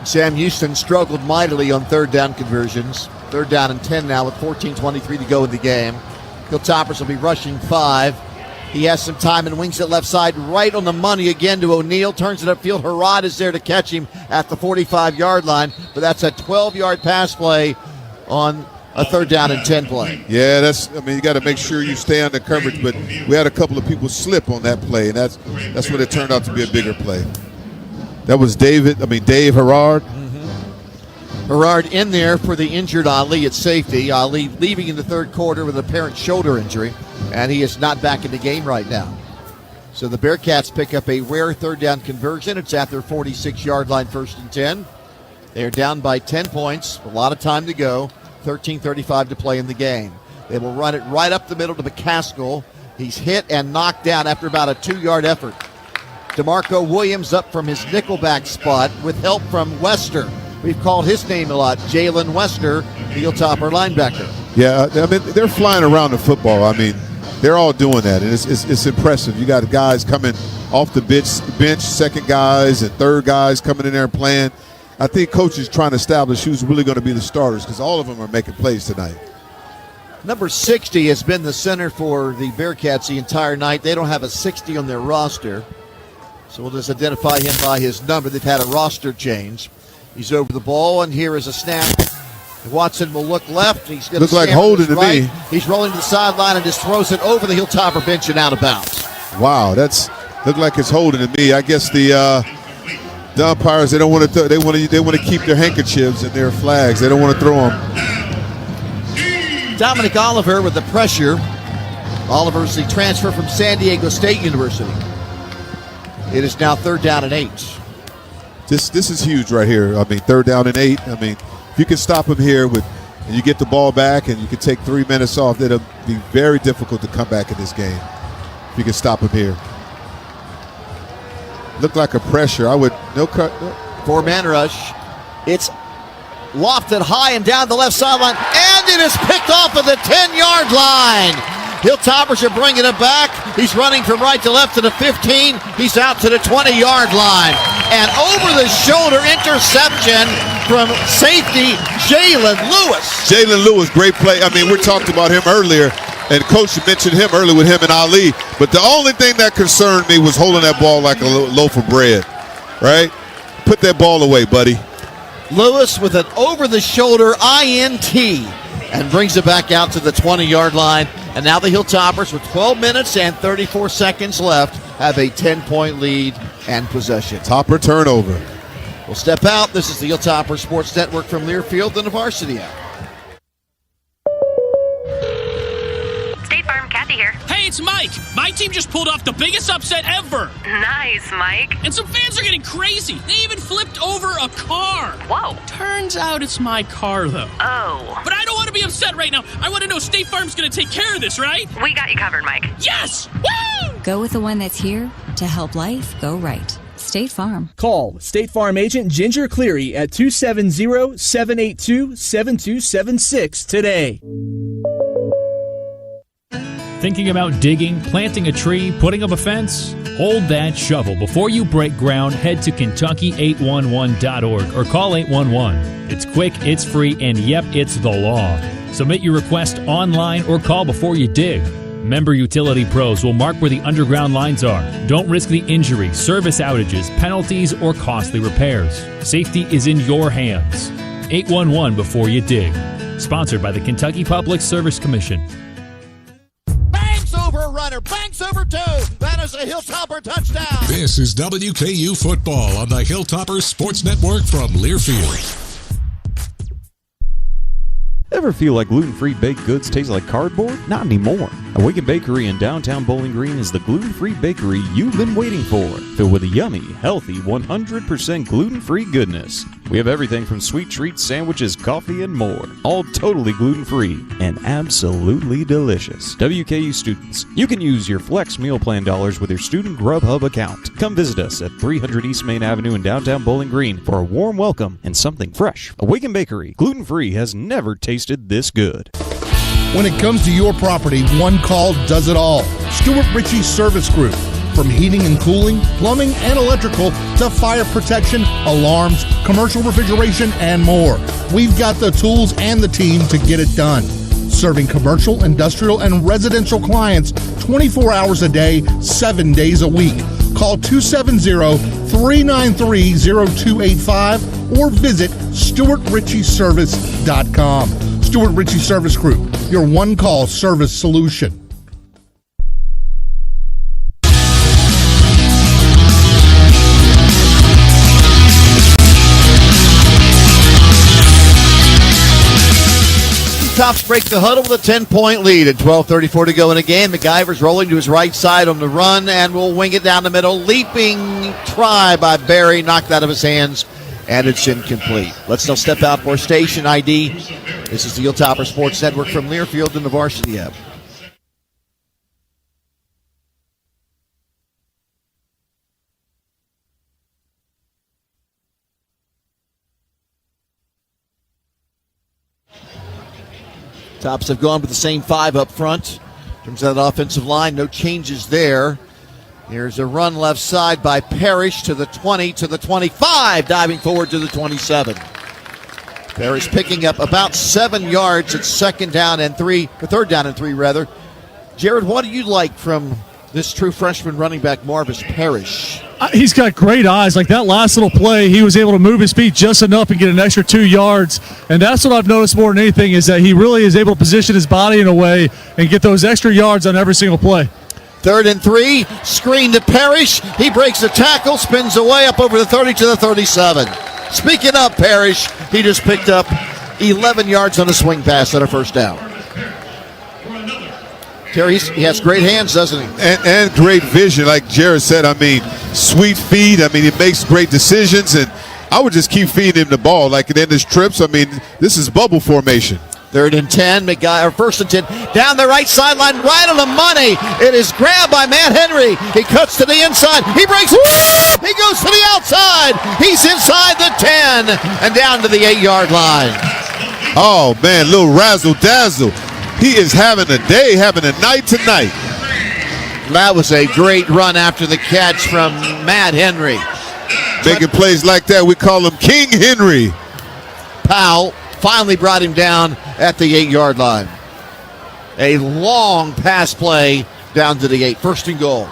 Sam Houston struggled mightily on third down conversions. 3rd down and 10 now with 14:23 to go in the game. Hilltoppers will be rushing 5. He has some time and wings it left side, right on the money again to O'Neal. Turns it upfield. Harrod is there to catch him at the 45-yard line, but that's a 12-yard pass play on a 3rd down and 10 play. Yeah, you got to make sure you stay under coverage, but we had a couple of people slip on that play, and that's when it turned out to be a bigger play. That was Dave Harrod. Harrod in there for the injured Ali at safety. Ali leaving in the 3rd quarter with an apparent shoulder injury, and he is not back in the game right now. So the Bearcats pick up a rare 3rd down conversion. It's at their 46-yard line, 1st and 10. They are down by 10 points, a lot of time to go, 13:35 to play in the game. They will run it right up the middle to McCaskill. He's hit and knocked down after about a 2-yard effort. DeMarco Williams up from his nickelback spot with help from Wester. We've called his name a lot, Jalen Wester, the Hilltopper linebacker. Yeah, I mean, they're flying around the football. I mean, they're all doing that, and it's impressive. You got guys coming off the bench, second guys and third guys coming in there and playing. I think coach is trying to establish who's really going to be the starters because all of them are making plays tonight. Number 60 has been the center for the Bearcats the entire night. They don't have a 60 on their roster, so we'll just identify him by his number. They've had a roster change. He's over the ball, and here is a snap. Watson will look left. He's going to look like holding to me. He's rolling to the sideline and just throws it over the Hilltopper bench and out of bounds. Wow, that's look like it's holding to me. I guess the umpires they don't want to they want to keep their handkerchiefs and their flags. They don't want to throw them. Dominic Oliver with the pressure. Oliver's the transfer from San Diego State University. It is now 3rd down and 8. This is huge right here. I mean, 3rd down and 8. I mean, if you can stop him here and you get the ball back and you can take 3 minutes off, it'll be very difficult to come back in this game. If you can stop him here. Look like a pressure. I would no cut. 4-man rush. It's lofted high and down the left sideline, and it is picked off of the 10-yard line. Hilltoppers are bringing it back. He's running from right to left to the 15. He's out to the 20-yard line. And over-the-shoulder interception from safety Jalen Lewis. Jalen Lewis, great play. I mean, we talked about him earlier, and Coach mentioned him earlier with him and Ali. But the only thing that concerned me was holding that ball like a loaf of bread, right? Put that ball away, buddy. Lewis with an over-the-shoulder INT and brings it back out to the 20-yard line. And now the Hilltoppers, with 12 minutes and 34 seconds left, have a 10-point lead and possession. Topper turnover. We'll step out. This is the Hilltopper Sports Network from Learfield and the Varsity app. State Farm, Kathy here. Hey, it's Mike. My team just pulled off the biggest upset ever. Nice, Mike. And some fans are getting crazy. They even flipped over a car. Whoa. Turns out it's my car, though. Oh. But I don't want to be upset right now. I want to know State Farm's going to take care of this, right? We got you covered, Mike. Yes! Woo! Go with the one that's here to help life go right. State Farm. Call State Farm agent Ginger Cleary at 270-782-7276 today. Thinking about digging, planting a tree, putting up a fence? Hold that shovel. Before you break ground, head to Kentucky811.org or call 811. It's quick, it's free, and yep, it's the law. Submit your request online or call before you dig. Member utility pros will mark where the underground lines are. Don't risk the injury, service outages, penalties, or costly repairs. Safety is in your hands. 811 before you dig. Sponsored by the Kentucky Public Service Commission. Runner, banks over 2. That is a Hilltopper touchdown. This is WKU football on the Hilltopper Sports Network from Learfield. Ever feel like gluten-free baked goods taste like cardboard? Not anymore. Awaken Bakery in downtown Bowling Green is the gluten-free bakery you've been waiting for. Filled with a yummy, healthy, 100% gluten-free goodness. We have everything from sweet treats, sandwiches, coffee, and more. All totally gluten-free and absolutely delicious. WKU students, you can use your Flex Meal Plan dollars with your Student Grubhub account. Come visit us at 300 East Main Avenue in downtown Bowling Green for a warm welcome and something fresh. Awaken Bakery, gluten-free, has never tasted this good. When it comes to your property, one call does it all. Stuart Ritchie Service Group. From heating and cooling, plumbing and electrical, to fire protection, alarms, commercial refrigeration, and more. We've got the tools and the team to get it done. Serving commercial, industrial, and residential clients 24 hours a day, 7 days a week. Call 270-393-0285 or visit StuartRitchieService.com. Stuart Ritchie Service Group, your one-call service solution. Tops break the huddle with a 10-point lead at 12:34 to go in the game. McIver's rolling to his right side on the run and will wing it down the middle. Leaping try by Barry, knocked out of his hands, and it's incomplete. Let's now step out for station ID. This is the Hilltopper Sports Network from Learfield and the Varsity app. Tops have gone with the same five up front. In terms of that offensive line, no changes there. Here's a run left side by Parrish to the 20, to the 25, diving forward to the 27. Parrish picking up about 7 yards at third down and three rather. Jared, what do you like from this true freshman running back, Marvis Parrish? He's got great eyes. Like that last little play, he was able to move his feet just enough and get an extra 2 yards. And that's what I've noticed more than anything, is that he really is able to position his body in a way and get those extra yards on every single play. 3rd and 3, screen to Parrish. He breaks the tackle, spins away up over the 30 to the 37. Speaking of Parrish, he just picked up 11 yards on a swing pass and a first down. Terry, he has great hands, doesn't he? And great vision, like Jared said. I mean, sweet feet. I mean, he makes great decisions, and I would just keep feeding him the ball. Like in his trips, I mean, this is bubble formation. 3rd and 10, first and 10, down the right sideline, right on the money. It is grabbed by Matt Henry. He cuts to the inside. He breaks. He goes to the outside. He's inside the 10 and down to the 8-yard line. Oh, man, little razzle-dazzle. He is having a day, having a night tonight. That was a great run after the catch from Matt Henry. Making plays like that, we call him King Henry. Powell finally brought him down at the 8-yard line. A long pass play down to the 8. 1st and goal.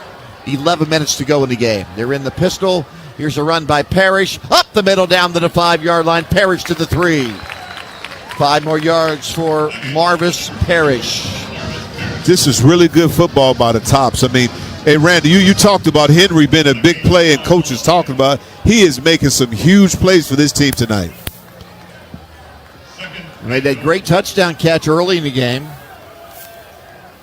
11 minutes to go in the game. They're in the pistol. Here's a run by Parrish. Up the middle down to the 5-yard line. Parrish to the 3. 5 more yards for Marvis Parrish. This is really good football by the Tops. I mean, hey, Randy, you talked about Henry being a big play, and coach is talking about he is making some huge plays for this team tonight. Made that great touchdown catch early in the game.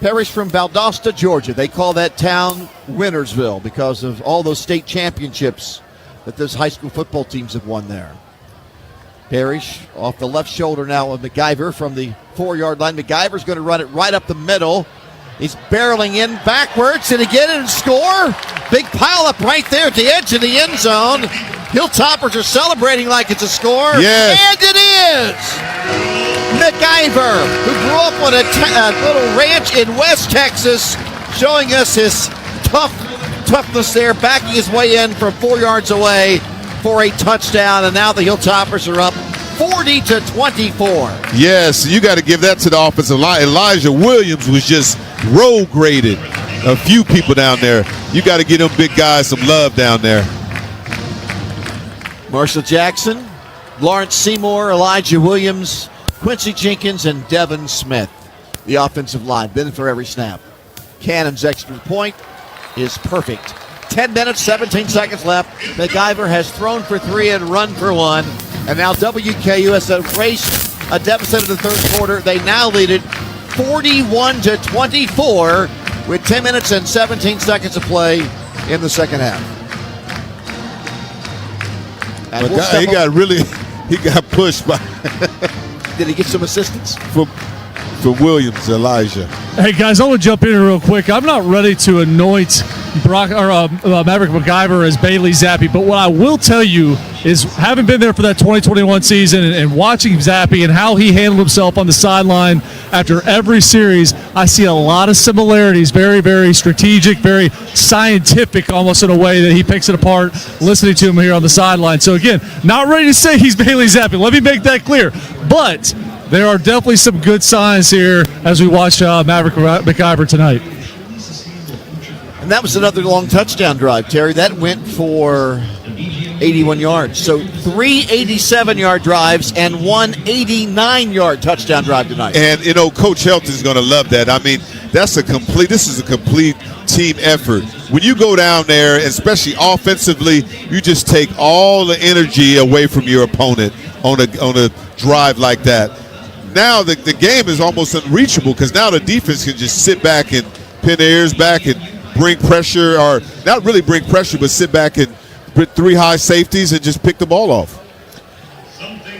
Parrish from Valdosta, Georgia. They call that town Wintersville because of all those state championships that those high school football teams have won there. Parrish off the left shoulder now of McIver from the 4-yard line. McIver's going to run it right up the middle. He's barreling in backwards. Did he get it and score? Big pile up right there at the edge of the end zone. Hilltoppers are celebrating like it's a score. Yes. And it is! McIver, who grew up on a little ranch in West Texas, showing us his toughness there, backing his way in from 4 yards away for a touchdown, and now the Hilltoppers are up 40-24. Yes, you got to give that to the offensive line. Elijah Williams was just road graded. A few people down there. You got to give them big guys some love down there. Marshall Jackson, Lawrence Seymour, Elijah Williams, Quincy Jenkins, and Devin Smith. The offensive line, been for every snap. Cannon's extra point is perfect. 10 minutes, 17 seconds left. McIver has thrown for 3 and run for 1. And now WKU has erased a deficit in the third quarter. They now lead it 41-24 with 10 minutes and 17 seconds of play in the second half. He got really he got pushed by. Did he get some assistance? For Williams, Elijah. Hey guys, I want to jump in here real quick. I'm not ready to anoint Maverick McIver as Bailey Zappi, but what I will tell you is, having been there for that 2021 season and watching Zappi and how he handled himself on the sideline after every series, I see a lot of similarities. Very, very strategic, very scientific, almost in a way that he picks it apart. Listening to him here on the sideline. So again, not ready to say he's Bailey Zappi. Let me make that clear, but there are definitely some good signs here as we watch Maverick McIver tonight. And that was another long touchdown drive, Terry. That went for 81 yards. So 3 87-yard drives and 1 89-yard touchdown drive tonight. And, Coach Helton is going to love that. I mean, this is a complete team effort. When you go down there, especially offensively, you just take all the energy away from your opponent on a drive like that. Now the game is almost unreachable because now the defense can just sit back and pin their ears back and bring pressure, or not really bring pressure, but sit back and put 3 high safeties and just pick the ball off.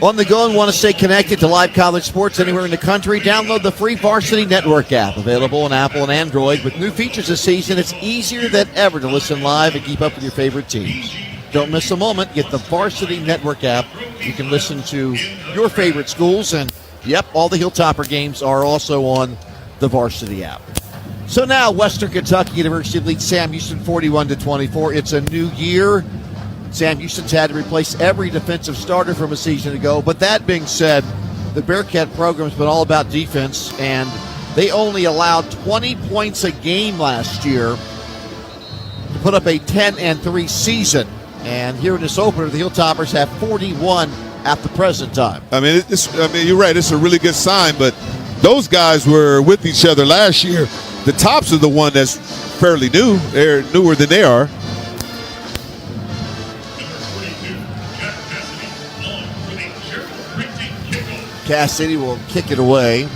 On the go and want to stay connected to live college sports anywhere in the country? Download the free Varsity Network app, available on Apple and Android. With new features this season, it's easier than ever to listen live and keep up with your favorite teams. Don't miss a moment. Get the Varsity Network app. You can listen to your favorite schools, and yep, all the Hilltopper games are also on the Varsity app. So now, Western Kentucky University leads Sam Houston 41-24. It's a new year. Sam Houston's had to replace every defensive starter from a season ago. But that being said, the Bearcat program's been all about defense, and they only allowed 20 points a game last year to put up a 10-3 season. And here in this opener, the Hilltoppers have 41 at the present time. I mean, you're right. It's a really good sign, but those guys were with each other last year. The Tops are the one that's fairly new. They're newer than they are. Cassidy will kick it away.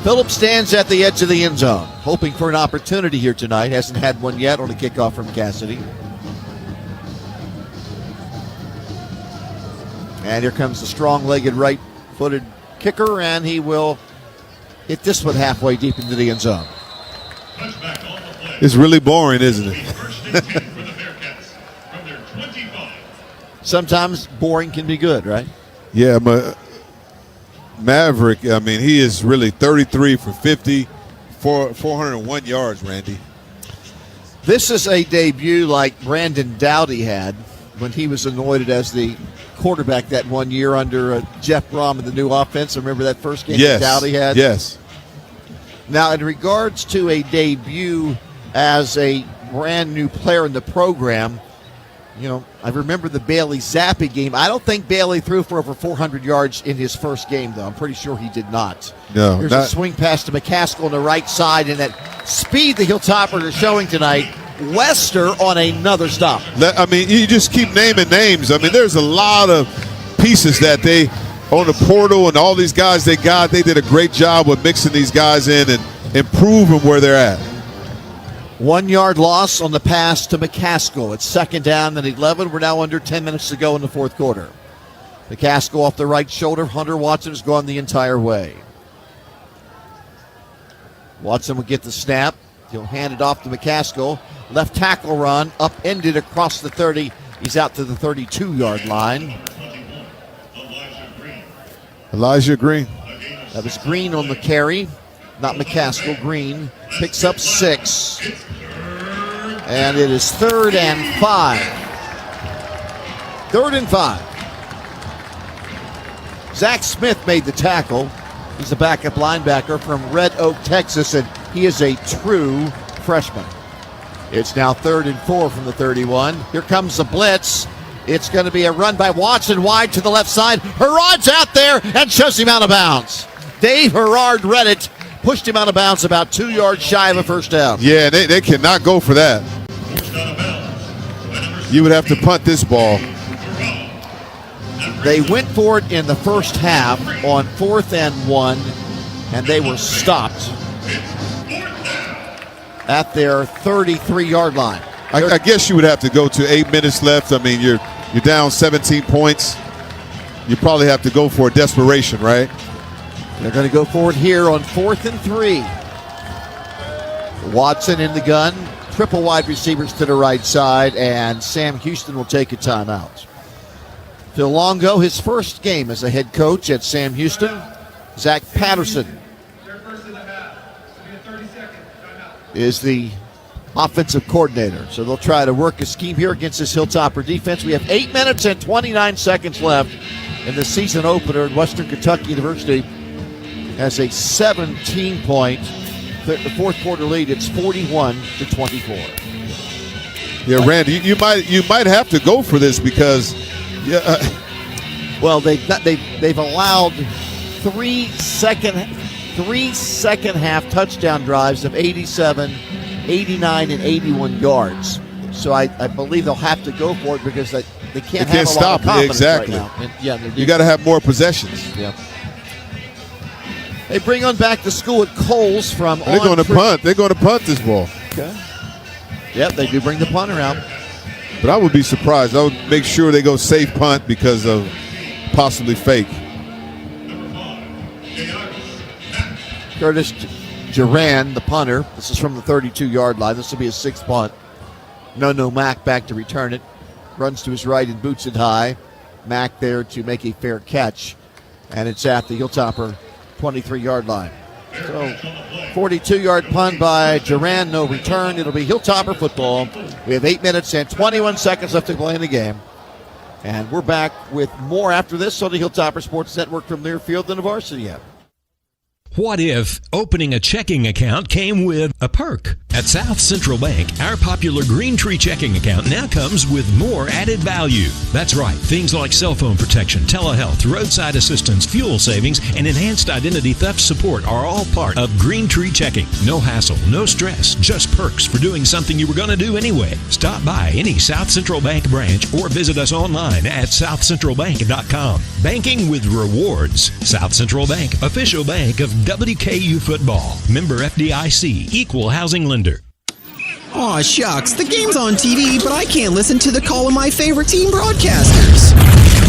Phillips stands at the edge of the end zone, hoping for an opportunity here tonight. Hasn't had one yet on a kickoff from Cassidy. And here comes the strong-legged right-footed kicker, and he will hit this one halfway deep into the end zone. It's really boring, isn't it? Sometimes boring can be good, right? Yeah, but Maverick, I mean, he is really 33 for 50, 401 yards, Randy. This is a debut like Brandon Dowdy had when he was anointed as the quarterback that one year under Jeff Brom in the new offense. Remember that first game that Dowdy had? Yes. Now, in regards to a debut as a brand new player in the program, I remember the Bailey Zappi game. I don't think Bailey threw for over 400 yards in his first game, though. I'm pretty sure he did not. No. There's a swing pass to McCaskill on the right side, and that speed the Hilltoppers are showing tonight. Wester on another stop. I mean, you just keep naming names. I mean, there's a lot of pieces that they, on the portal and all these guys they got, they did a great job with mixing these guys in and improving where they're at. 1 yard loss on the pass to McCaskill. It's second down and 11. We're now under 10 minutes to go in the fourth quarter. McCaskill off the right shoulder. Hunter Watson has gone the entire way. Watson will get the snap. He'll hand it off to McCaskill. Left tackle run, upended across the 30. He's out to the 32-yard line. Elijah Green. That was Green on the carry, not McCaskill. Green picks up 6. And it is 3rd and 5. 3rd and 5. Zach Smith made the tackle. He's a backup linebacker from Red Oak, Texas, and he is a true freshman. It's now 3rd and 4 from the 31. Here comes the blitz. It's going to be a run by Watson wide to the left side. Herard's out there and shoves him out of bounds. Dave Herard read it, pushed him out of bounds about 2 yards shy of a first down. Yeah, they cannot go for that. You would have to punt this ball. They went for it in the first half on 4th and 1, and they were stopped at their 33-yard line. I guess you would have to go to 8 minutes left. I mean, you're down 17 points. You probably have to go for a desperation, right? They're going to go forward here on 4th and 3. Watson in the gun. Triple wide receivers to the right side, and Sam Houston will take a timeout. Phil Longo, his first game as a head coach at Sam Houston. Zach Patterson is the offensive coordinator. So they'll try to work a scheme here against this Hilltopper defense. We have 8 minutes and 29 seconds left in the season opener, and Western Kentucky University has a 17-point fourth quarter lead. It's 41-24. Yeah, Randy, you might have to go for this because, well, they've allowed three second half touchdown drives of 87, 89, and 81 yards. So I believe they'll have to go for it because they can't have a lot of confidence exactly. right now. And, you got to have more possessions. Yeah. They bring on back to school at Coles from. They're going to punt. They're going to punt this ball. Okay. Yep, they do bring the punter out. But I would be surprised. I would make sure they go safe punt because of possibly fake. Curtis Duran, the punter. This is from the 32-yard line. This will be a 6th punt. No Mack back to return it. Runs to his right and boots it high. Mack there to make a fair catch. And it's at the Hilltopper 23-yard line. So 42-yard punt by Duran, no return. It'll be Hilltopper football. We have 8 minutes and 21 seconds left to play in the game. And we're back with more after this on the Hilltopper Sports Network from Learfield and the Varsity app. What if opening a checking account came with a perk? At South Central Bank, our popular Green Tree checking account now comes with more added value. That's right, things like cell phone protection, telehealth, roadside assistance, fuel savings, and enhanced identity theft support are all part of Green Tree checking. No hassle, no stress, just perks for doing something you were going to do anyway. Stop by any South Central Bank branch or visit us online at southcentralbank.com. Banking with rewards. South Central Bank, official bank of WKU football. Member FDIC, equal housing lender. Aw, shucks. The game's on TV, but I can't listen to the call of my favorite team broadcasters.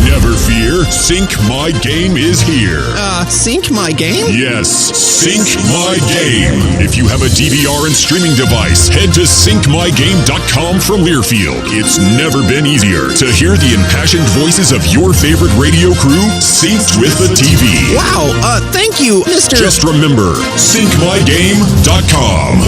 Never fear, Sync My Game is here. Sync My Game? Yes, Sync My Game. If you have a DVR and streaming device, head to syncmygame.com from Learfield. It's never been easier to hear the impassioned voices of your favorite radio crew synced with the TV. Wow, thank you, Mr. Just remember, syncmygame.com.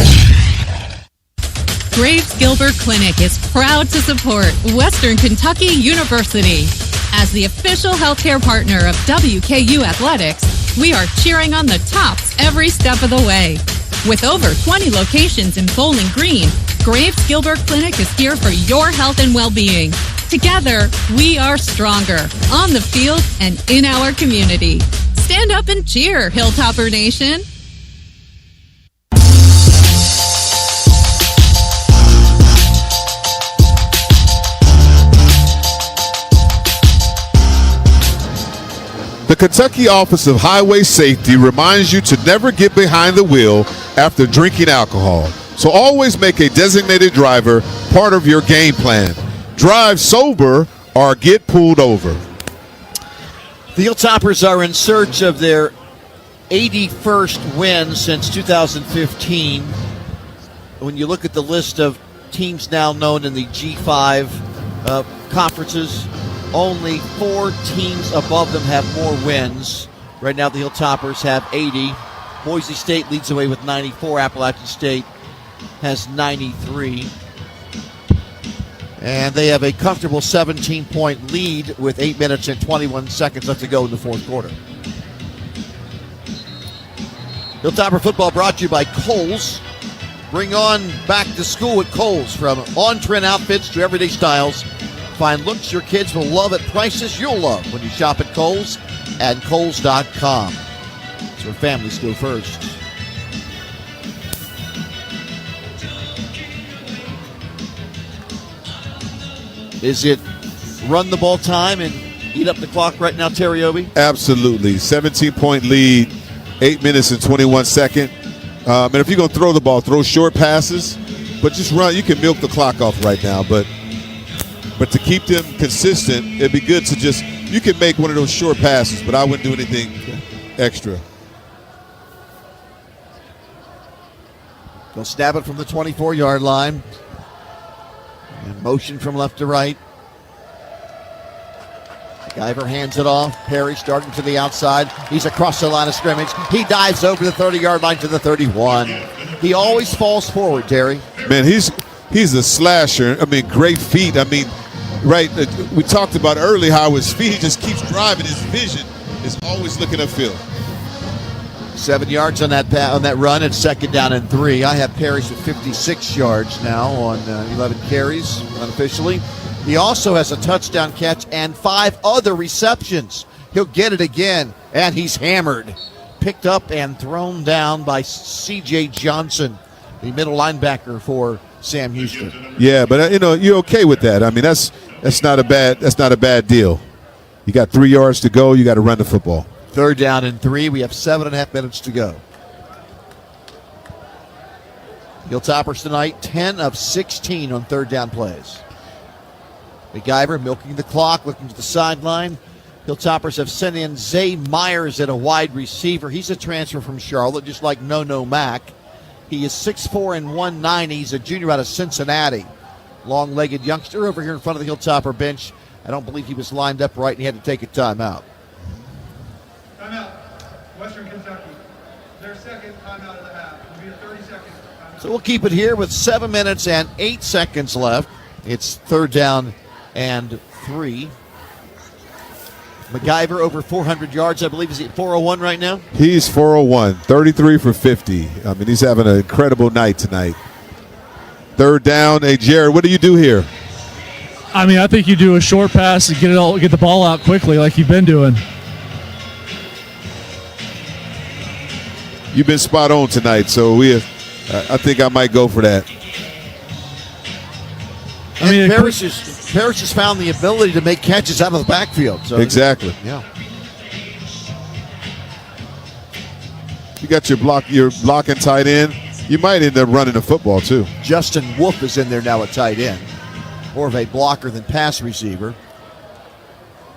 Graves Gilbert Clinic is proud to support Western Kentucky University. As the official healthcare partner of WKU Athletics, we are cheering on the Tops every step of the way. With over 20 locations in Bowling Green, Graves Gilbert Clinic is here for your health and well-being. Together, we are stronger on the field and in our community. Stand up and cheer, Hilltopper Nation. The Kentucky Office of Highway Safety reminds you to never get behind the wheel after drinking alcohol. So always make a designated driver part of your game plan. Drive sober or get pulled over. The Hilltoppers are in search of their 81st win since 2015. When you look at the list of teams now known in the G5 conferences, only 4 teams above them have more wins. Right now the Hilltoppers have 80. Boise State leads away with 94. Appalachian State has 93. And they have a comfortable 17-point lead with 8 minutes and 21 seconds left to go in the fourth quarter. Hilltopper football brought to you by Kohl's. Bring on back to school at Kohl's. From on-trend outfits to everyday styles. Find looks your kids will love at prices you'll love when you shop at Kohl's and Kohl's.com. It's where families go first. Is it run the ball time and eat up the clock right now, Terry Obie? Absolutely. 17-point lead, 8 minutes and 21 seconds. And if you're going to throw the ball, throw short passes. But just run. You can milk the clock off right now, but to keep them consistent, it'd be good to just, you can make one of those short passes, but I wouldn't do anything extra. They'll snap it from the 24-yard line. And motion from left to right. Guyver hands it off. Perry starting to the outside. He's across the line of scrimmage. He dives over the 30-yard line to the 31. He always falls forward, Terry. Man, he's a slasher. I mean, great feet. I mean, right, we talked about earlier how his feet, he just keeps driving. His vision is always looking upfield. 7 yards on that run. It's 2nd down and 3. I have Perry's with 56 yards now on 11 carries unofficially. He also has a touchdown catch and 5 other receptions. He'll get it again, and he's hammered. Picked up and thrown down by C.J. Johnson, the middle linebacker for Sam Houston. Yeah, but you're okay with that. I mean, that's not a bad deal. You got 3 yards to go. You got to run the football. 3rd down and 3. We have 7.5 minutes to go. Hilltoppers tonight, 10 of 16 on 3rd down plays. McIver milking the clock, looking to the sideline. Hilltoppers have sent in Zay Myers at a wide receiver. He's a transfer from Charlotte, just like No Mac. He is 6'4" and 190. He's a junior out of Cincinnati. Long-legged youngster over here in front of the Hilltopper bench. I don't believe he was lined up right, and he had to take a timeout. Timeout. Western Kentucky. Their second timeout of the half. It'll be a 30-second timeout. So we'll keep it here with 7 minutes and 8 seconds left. It's 3rd down and 3. McIver over 400 yards, I believe. Is he at 401 right now? He's 401, 33 for 50. I mean, he's having an incredible night tonight. 3rd down. Hey, Jared, what do you do here? I mean, I think you do a short pass and get the ball out quickly like you've been doing. You've been spot on tonight, so I think I might go for that. I mean, Parrish has found the ability to make catches out of the backfield. So exactly. Yeah. You got your blocking tight end. You might end up running the football too. Justin Wolf is in there now at tight end. More of a blocker than pass receiver.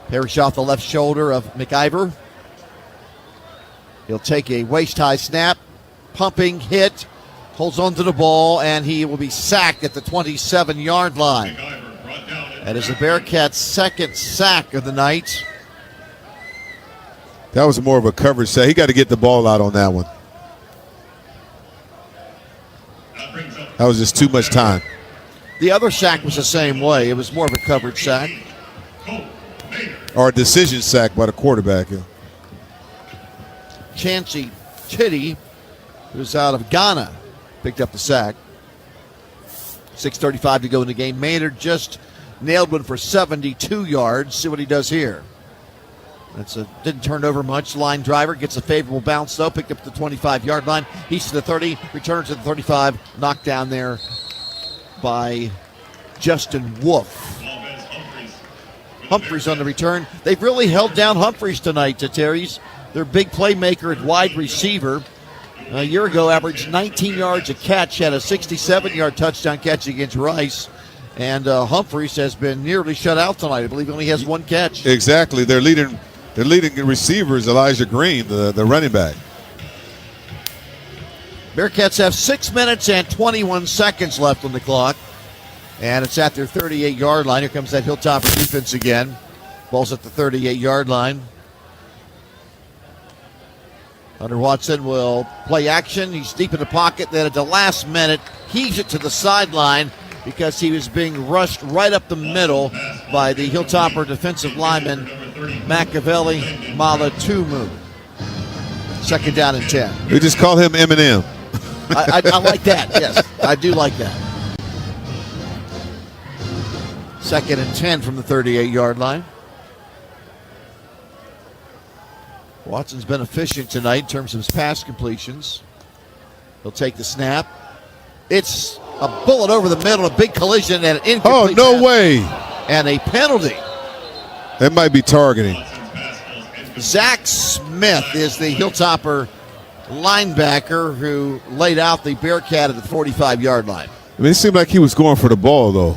Parrish off the left shoulder of McIver. He'll take a waist-high snap, pumping, hit, holds on to the ball, and he will be sacked at the 27-yard line. That is the Bearcats' 2nd sack of the night. That was more of a coverage sack. He got to get the ball out on that one. That was just too much time. The other sack was the same way. It was more of a coverage sack. Or a decision sack by the quarterback. Yeah. Chancey Titty, who's out of Ghana, picked up the sack. 6:35 to go in the game. Maynard just nailed one for 72 yards. See what he does here. Didn't turn over much. Line driver gets a favorable bounce, though. Picked up the 25-yard line. He's to the 30, returns to the 35. Knocked down there by Justin Wolf. Humphreys on the return. They've really held down Humphreys tonight to Terry's. Their big playmaker at wide receiver. A year ago, averaged 19 yards a catch, had a 67-yard touchdown catch against Rice. And Humphreys has been nearly shut out tonight. I believe he only has 1 catch. Exactly. Their leading receiver is Elijah Green, the running back. Bearcats have 6 minutes and 21 seconds left on the clock. And it's at their 38-yard line. Here comes that Hilltopper defense again. Ball's at the 38-yard line. Hunter Watson will play action. He's deep in the pocket. Then at the last minute, heaves it to the sideline because he was being rushed right up the middle by the Hilltopper defensive lineman, Machiavelli Malatumu. 2nd down and 10. We just call him Eminem. I like that, yes. I do like that. 2nd and 10 from the 38-yard line. Watson's been efficient tonight in terms of his pass completions. He'll take the snap. It's a bullet over the middle, a big collision, and an incomplete no way. And a penalty. That might be targeting. Zach Smith is the Hilltopper linebacker who laid out the Bearcat at the 45-yard line. I mean, it seemed like he was going for the ball, though.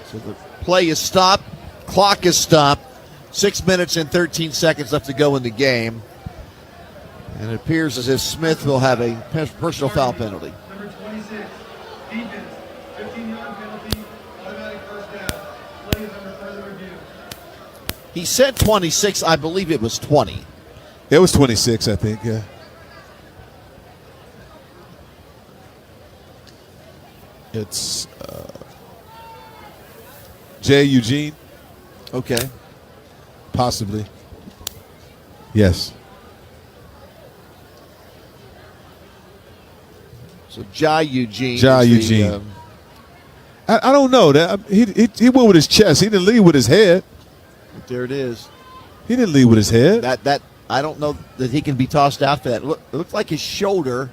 So the play is stopped. Clock is stopped. 6 minutes and 13 seconds left to go in the game. And it appears as if Smith will have a personal foul penalty. Number 26, defense, 15-yard penalty, automatic first down. Play is under further review. He said 26. I believe it was 20. It was 26, I think, yeah. It's Jay Eugene. Okay. Possibly. Yes. So Jai Eugene. I don't know. That he went with his chest. He didn't lead with his head. There it is. He didn't lead with his head. That I don't know that he can be tossed out for that. It looked like his shoulder.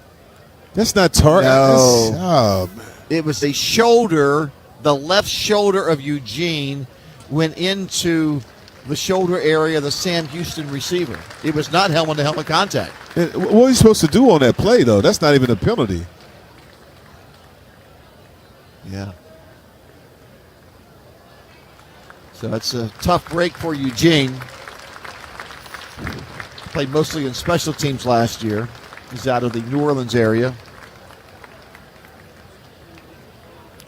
That's not target. No. It was a shoulder. The left shoulder of Eugene went into the shoulder area of the Sam Houston receiver. It was not helmet-to-helmet contact. What are you supposed to do on that play, though? That's not even a penalty. Yeah. So that's a tough break for Eugene. Played mostly in special teams last year. He's out of the New Orleans area.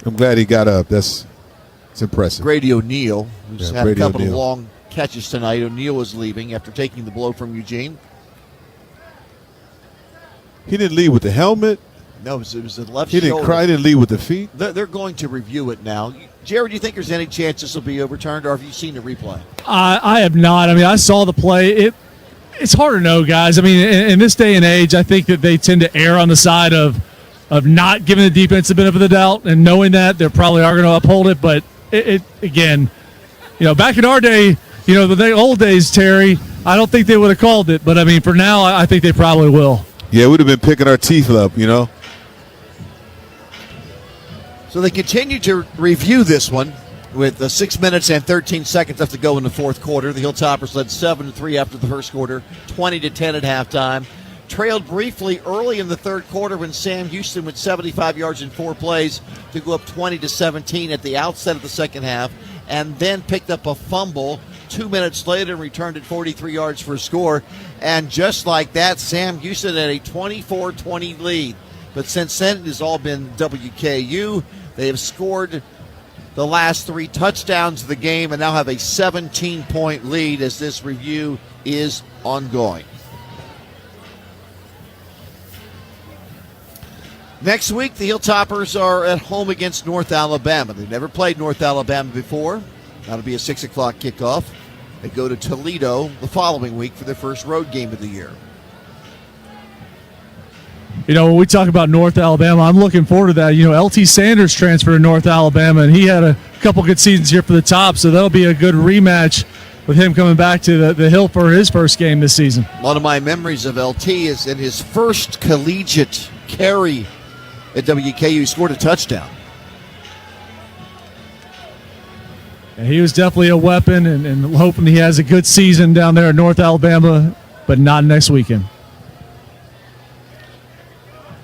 I'm glad he got up. It's impressive. Grady O'Neal, who's had a couple of long catches tonight. O'Neal was leaving after taking the blow from Eugene. He didn't lead with the helmet. No, it was the left shoulder. He didn't lead with the feet. They're going to review it now. Jared, do you think there's any chance this will be overturned, or have you seen the replay? I have not. I mean, I saw the play. It's hard to know, guys. I mean, in this day and age, I think that they tend to err on the side of not giving the defense the benefit of the doubt, and knowing that they probably are going to uphold it. But it again, back in our day, the old days, Terry, I don't think they would have called it. But I mean, for now, I think they probably will. Yeah, we'd have been picking our teeth up, So they continue to review this one with 6 minutes and 13 seconds left to go in the fourth quarter. The Hilltoppers led 7-3 after the first quarter, 20-10 at halftime. Trailed briefly early in the third quarter when Sam Houston went 75 yards in 4 plays to go up 20-17 at the outset of the second half, and then picked up a fumble 2 minutes later and returned it 43 yards for a score. And just like that, Sam Houston had a 24-20 lead. But since then, it has all been WKU. They have scored the last 3 touchdowns of the game and now have a 17-point lead as this review is ongoing. Next week, the Hilltoppers are at home against North Alabama. They've never played North Alabama before. That'll be a 6 o'clock kickoff. They go to Toledo the following week for their first road game of the year. When we talk about North Alabama, I'm looking forward to that. LT Sanders transferred to North Alabama, and he had a couple good seasons here for the Top, so that'll be a good rematch with him coming back to the Hill for his first game this season. One of my memories of LT is in his first collegiate carry at WKU, he scored a touchdown. And he was definitely a weapon, and hoping he has a good season down there in North Alabama, but not next weekend.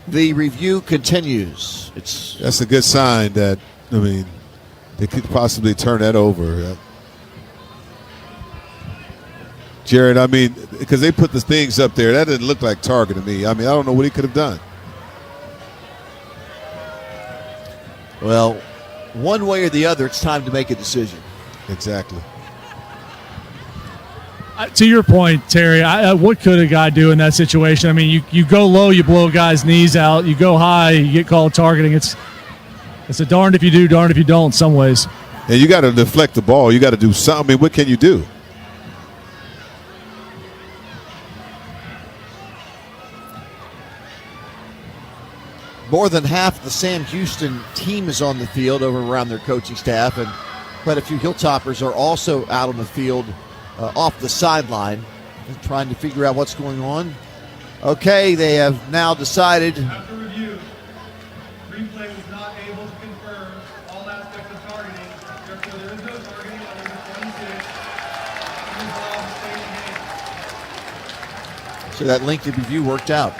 The review continues. That's a good sign that, they could possibly turn that over. Jared, because they put the things up there, that didn't look like target to me. I don't know what he could have done. Well, one way or the other, it's time to make a decision. Exactly. To your point, Terry, what could a guy do in that situation? You go low, you blow a guy's knees out. You go high, you get called targeting. It's a darned if you do, darned if you don't in some ways. And you got to deflect the ball. You got to do something. What can you do? More than half the Sam Houston team is on the field over around their coaching staff, and quite a few Hilltoppers are also out on the field off the sideline trying to figure out what's going on. Okay, they have now decided. After review, replay was not able to confirm all aspects of targeting. Therefore, there is no targeting on number 26. Involved, stay in game. So that lengthy review worked out.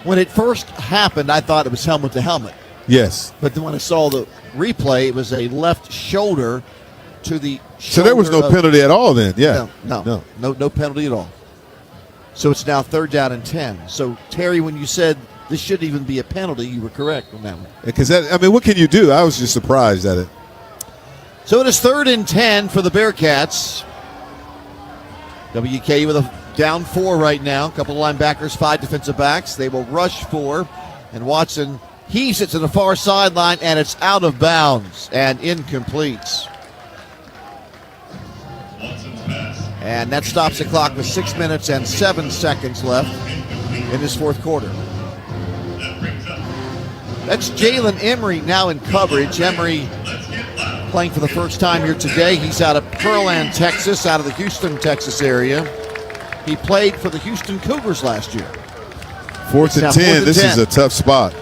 When it first happened, I thought it was helmet to helmet. Yes. But then when I saw the replay, it was a left shoulder to the shoulder. So there was no penalty at all then, yeah. No penalty at all. So it's now 3rd down and 10. So, Terry, when you said this shouldn't even be a penalty, you were correct on that one. Because, what can you do? I was just surprised at it. So it is 3rd and 10 for the Bearcats. WKU with a down 4 right now. A couple of linebackers, 5 defensive backs. They will rush 4. And Watson heaves it to the far sideline, and it's out of bounds and incomplete. And that stops the clock with 6 minutes and 7 seconds left in this fourth quarter. That's Jalen Emery now in coverage. Emery playing for the first time here today. He's out of Pearland, Texas, out of the Houston, Texas area. He played for the Houston Cougars last year. 4th and 10. This is a tough spot.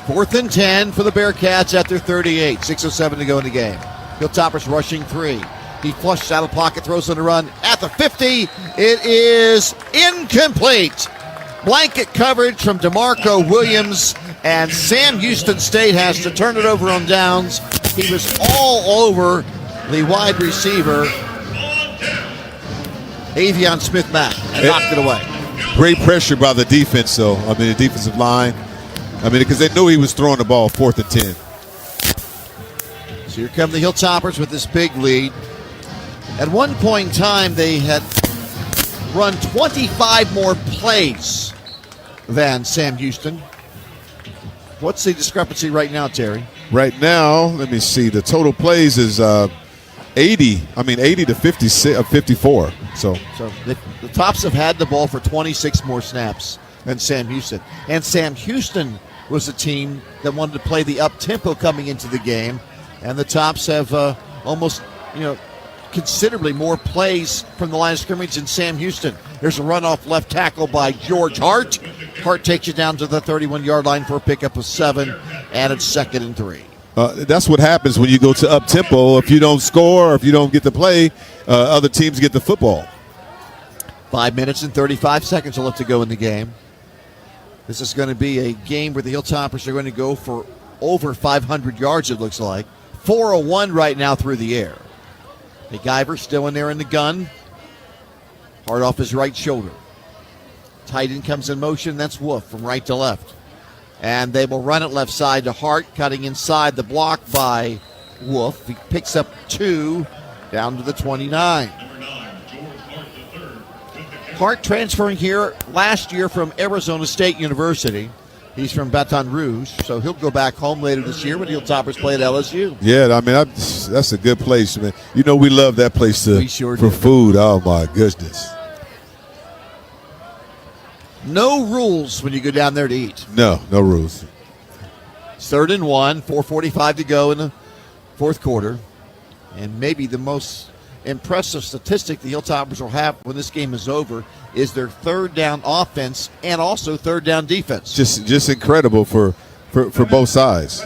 4th and 10 for the Bearcats at their 38. 6:07 to go in the game. Hilltoppers rushing 3. He flushes out of the pocket, throws on the run at the 50. It is incomplete. Blanket coverage from DeMarco Williams, and Sam Houston State has to turn it over on downs. He was all over the wide receiver, Avion Smith-Mack, and knocked it away. Great pressure by the defense, though. The defensive line. Because they knew he was throwing the ball 4th and 10. So here come the Hilltoppers with this big lead. At one point in time, they had run 25 more plays than Sam Houston. What's the discrepancy right now, Terry? Right now, let me see. The total plays is 80 to 54. So the Tops have had the ball for 26 more snaps than Sam Houston. And Sam Houston was a team that wanted to play the up-tempo coming into the game. And the Tops have almost, considerably more plays from the line of scrimmage than Sam Houston. There's a runoff left tackle by George Hart. Hart takes you down to the 31-yard line for a pickup of 7, and it's 2nd and 3. That's what happens when you go to up-tempo. If you don't score or if you don't get the play, other teams get the football. 5 minutes and 35 seconds left to go in the game. This is going to be a game where the Hilltoppers are going to go for over 500 yards, it looks like. 401 right now through the air. McIver still in there in the gun. Hard off his right shoulder. Tight end comes in motion. That's Wolf from right to left. And they will run it left side to Hart, cutting inside the block by Wolf. He picks up 2 down to the 29. Hart transferring here last year from Arizona State University. He's from Baton Rouge, so he'll go back home later this year when the Hilltoppers play at LSU. Yeah, that's a good place, man. We love that place for food. Oh, my goodness. No rules when you go down there to eat. No rules. 3rd and 1, 4:45 to go in the fourth quarter. And maybe the most impressive statistic the Hilltoppers will have when this game is over is their 3rd down offense and also 3rd down defense. Just incredible for both sides.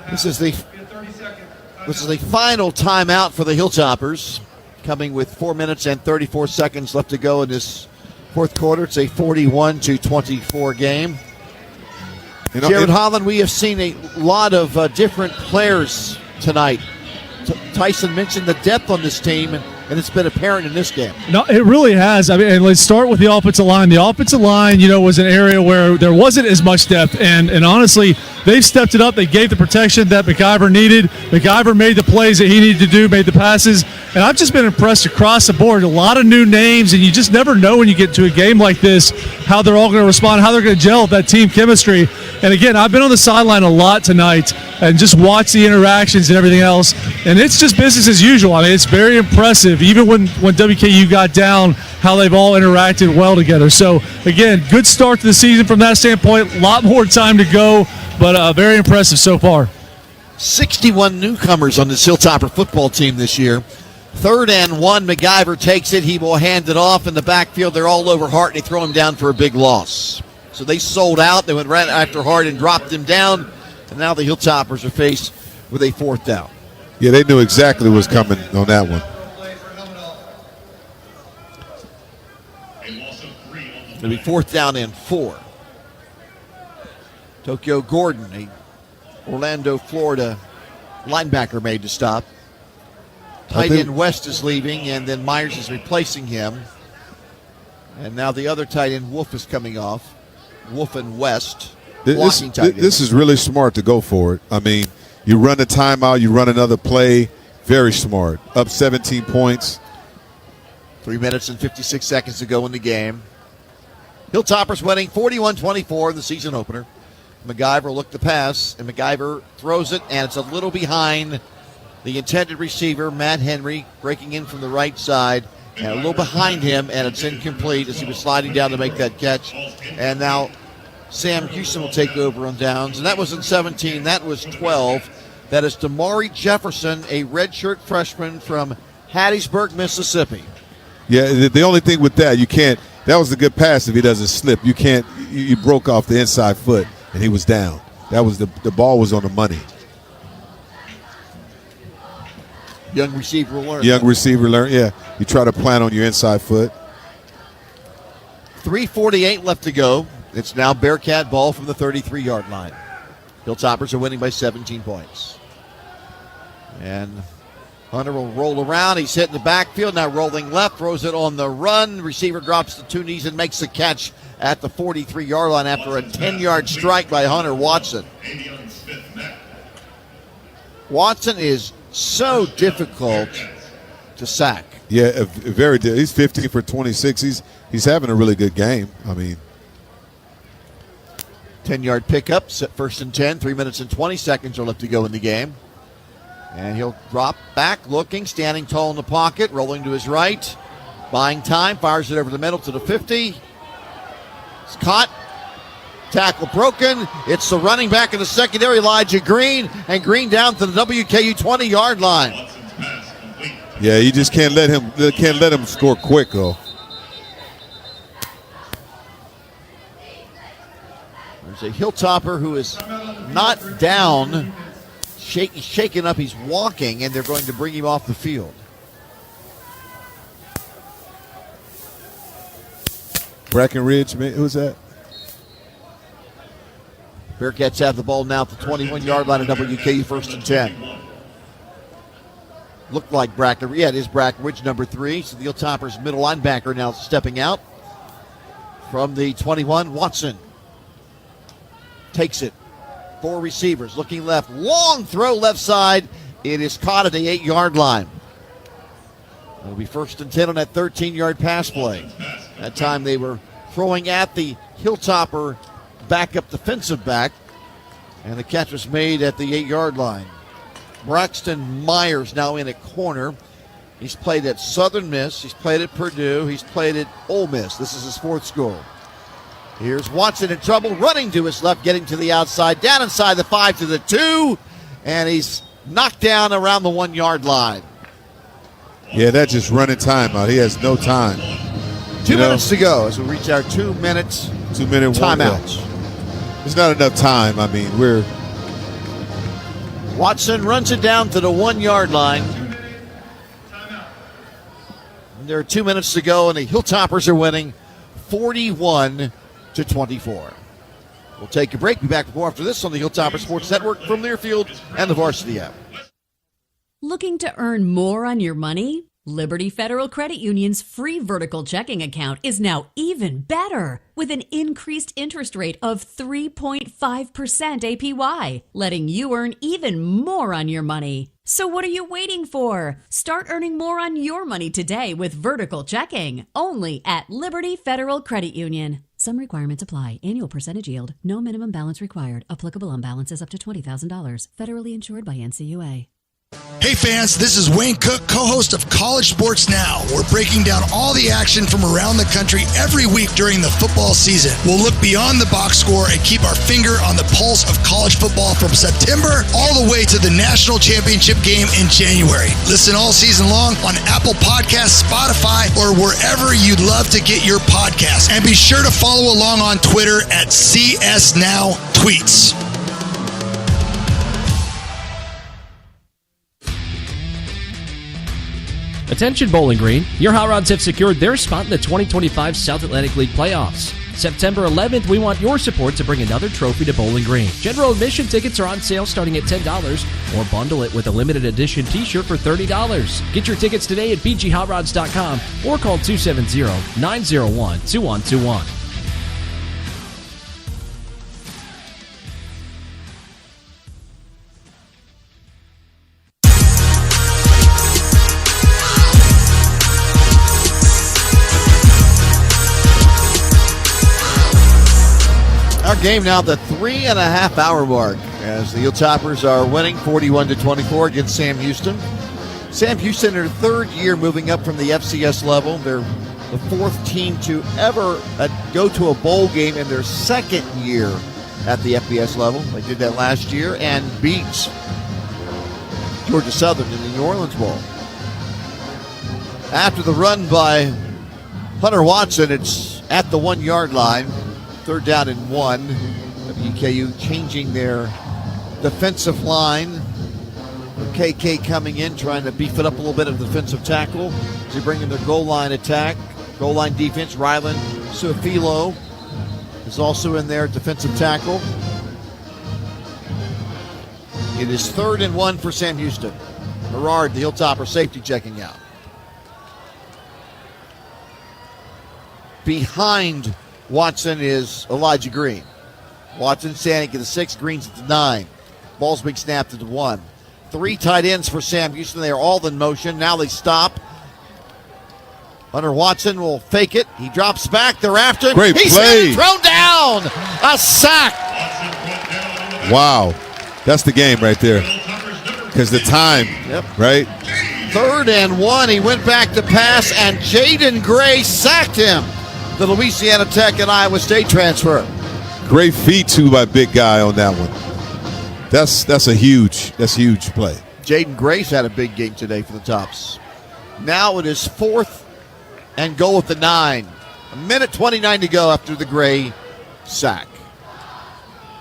This is the final timeout for the Hilltoppers, coming with 4 minutes and 34 seconds left to go in this fourth quarter. It's a 41-24 game. Jared Holland, we have seen a lot of different players tonight. Tyson mentioned the depth on this team, and it's been apparent in this game. No, it really has. And let's start with the offensive line. The offensive line, was an area where there wasn't as much depth, and honestly, they've stepped it up. They gave the protection that McIver needed. McIver made the plays that he needed to do, made the passes, and I've just been impressed across the board. A lot of new names, and you just never know when you get to a game like this how they're all going to respond, how they're going to gel with that team chemistry. And again, I've been on the sideline a lot tonight and just watched the interactions and everything else, and it's just business as usual. It's very impressive, even when WKU got down, how they've all interacted well together. So, again, good start to the season from that standpoint. A lot more time to go, but very impressive so far. 61 newcomers on this Hilltopper football team this year. 3rd and 1, McIver takes it. He will hand it off in the backfield. They're all over Hart, and they throw him down for a big loss. So they sold out. They went right after Hart and dropped him down. And now the Hilltoppers are faced with a 4th down. Yeah, they knew exactly what was coming on that one. It'll be 4th down and 4. Tokyo Gordon, a Orlando, Florida linebacker, made to stop. Tight end West is leaving, and then Myers is replacing him. And now the other tight end, Wolf, is coming off. Wolf and West, blocking tight end. This is really smart to go for it. I mean, you run a timeout, you run another play. Very smart. Up 17 points. 3 minutes and 56 seconds to go in the game. Hilltoppers winning 41-24, the season opener. MacGyver looked to pass, and MacGyver throws it, and it's a little behind the intended receiver, Matt Henry, breaking in from the right side, and a little behind him, and it's incomplete as he was sliding down to make that catch. And now Sam Houston will take over on downs, and that wasn't 17, that was 12. That is Damari Jefferson, a redshirt freshman from Hattiesburg, Mississippi. Yeah, the only thing with that, you can't, that was a good pass if he doesn't slip. You can't, you broke off the inside foot, and he was down. That was the ball was on the money. Young receiver will learn. Young receiver learn, yeah. You try to plant on your inside foot. 3:48 left to go. It's now Bearcat ball from the 33-yard line. Hilltoppers are winning by 17 points. And Hunter will roll around. He's hitting the backfield, now rolling left, throws it on the run. Receiver drops to 2 knees and makes the catch at the 43-yard line after a 10-yard strike by Hunter Watson. Watson is so difficult to sack. Yeah, very. He's 15 for 26. He's having a really good game. I mean, 10-yard pickup, set 1st and 10. 3 minutes and 20 seconds are left to go in the game. And he'll drop back, looking, standing tall in the pocket, rolling to his right, buying time, fires it over the middle to the 50. It's caught. Tackle broken. It's the running back in the secondary, Elijah Green, and Green down to the WKU 20-yard line. Yeah, you just can't let him score quick, though. There's a Hilltopper who is not down, shaken up. He's walking, and they're going to bring him off the field. Brackenridge, who's that? Bearcats have the ball now at the 21-yard line of WKU, 1st and 10. Looked like Brackenridge. Yeah, it is Brackenridge, number 3. So the Hilltoppers middle linebacker now stepping out from the 21. Watson takes it. 4 receivers looking left. Long throw left side. It is caught at the 8-yard line. It'll be 1st and 10 on that 13-yard pass play. That time they were throwing at the Hilltopper backup defensive back, and the catch was made at the 8-yard line. Braxton Myers now in at corner. He's played at Southern Miss. He's played at Purdue. He's played at Ole Miss. This is his 4th school. Here's Watson in trouble, running to his left, getting to the outside, down inside the 5 to the 2, and he's knocked down around the 1-yard line. Yeah, that's just running time out. He has no time. 2 minutes to go as we reach our 2 minutes. 2 minute timeouts. There's not enough time. I mean, Watson runs it down to the 1-yard line. And there are 2 minutes to go, and the Hilltoppers are winning 41-24. We'll take a break. Be back with more after this on the Hilltopper Sports Network from Learfield and the Varsity app. Looking to earn more on your money? Liberty Federal Credit Union's free vertical checking account is now even better with an increased interest rate of 3.5% APY, letting you earn even more on your money. So what are you waiting for? Start earning more on your money today with vertical checking, only at Liberty Federal Credit Union. Some requirements apply. Annual percentage yield. No minimum balance required. Applicable on balances up to $20,000. Federally insured by NCUA. Hey fans, this is Wayne Cook, co-host of College Sports Now. We're breaking down all the action from around the country every week during the football season. We'll look beyond the box score and keep our finger on the pulse of college football from September all the way to the national championship game in January. Listen all season long on Apple Podcasts, Spotify, or wherever you'd love to get your podcasts. And be sure to follow along on Twitter at CSNowTweets. Attention Bowling Green, your Hot Rods have secured their spot in the 2025 South Atlantic League playoffs. September 11th, we want your support to bring another trophy to Bowling Green. General admission tickets are on sale starting at $10 or bundle it with a limited edition t-shirt for $30. Get your tickets today at bghotrods.com or call 270-901-2121. Our game now the 3.5 hour mark as the Hilltoppers are winning 41-24 against Sam Houston. Sam Houston in their third year moving up from the FCS level. They're the fourth team to ever go to a bowl game in their second year at the FBS level. They did that last year and beat Georgia Southern in the New Orleans Bowl. After the run by Hunter Watson, it's at the 1 yard line. 3rd down and 1. WKU changing their defensive line. KK coming in, trying to beef it up a little bit of defensive tackle. As they bring in their goal line attack, goal line defense. Rylan Suafilo is also in there, defensive tackle. It is 3rd and 1 for Sam Houston. Herard, the Hilltopper safety, checking out. Behind Watson is Elijah Green. Watson standing at the 6, Green's at the 9. Ball's being snapped at the 1. 3 tight ends for Sam Houston. They are all in motion. Now they stop. Hunter Watson will fake it. He drops back. They're after him. Great He's play. thrown down. A sack. Wow. That's the game right there. Because the time, right? 3rd and 1. He went back to pass, and Jaden Gray sacked him. The Louisiana Tech and Iowa State transfer. Great feet too by big guy on that one. That's huge play. Jaden Gray's had a big game today for the Tops. Now it is 4th and goal at the 9. 1:29 to go after the Gray sack.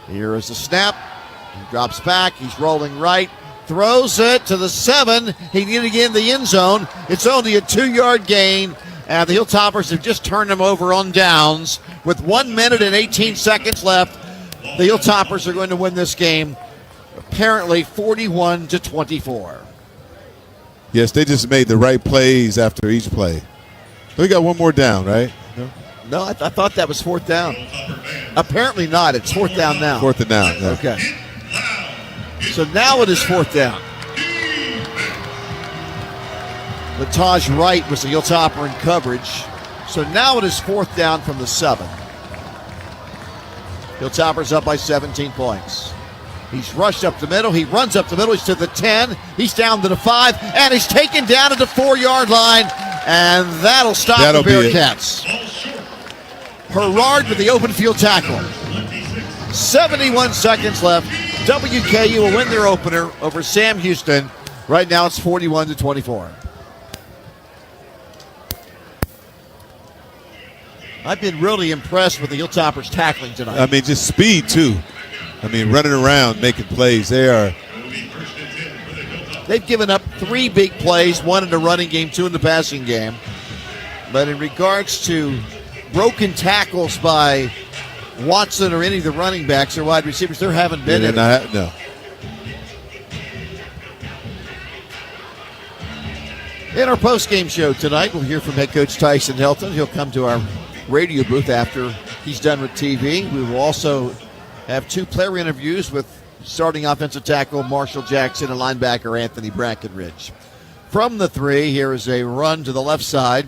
Here is the snap. He drops back. He's rolling right. Throws it to the 7. He needed to get in the end zone. It's only a 2-yard gain. And the Hilltoppers have just turned them over on downs. With 1 minute and 18 seconds left, the Hilltoppers are going to win this game, apparently 41-24. Yes, they just made the right plays after each play. We got one more down, right? No, I thought that was 4th down. Apparently not. It's 4th down now. 4th and down. Yeah. Okay. So now it is 4th down. Lataj Wright was the Hilltopper in coverage. So now it is 4th down from the 7. Hilltoppers up by 17 points. He's rushed up the middle. He runs up the middle. He's to the 10. He's down to the 5. And he's taken down at the 4-yard line. And that'll stop the Bearcats. Herard with the open field tackle. 71 seconds left. WKU will win their opener over Sam Houston. Right now it's 41-24. I've been really impressed with the Hilltoppers tackling tonight. I mean, just speed, too. I mean, running around, making plays. They've given up 3 big plays, 1 in the running game, 2 in the passing game. But in regards to broken tackles by Watson or any of the running backs or wide receivers, there haven't been any. No. In our post-game show tonight, we'll hear from head coach Tyson Helton. He'll come to our radio booth after he's done with TV. We will also have 2 player interviews with starting offensive tackle Marshall Jackson and linebacker Anthony Brackenridge. From the 3, here is a run to the left side.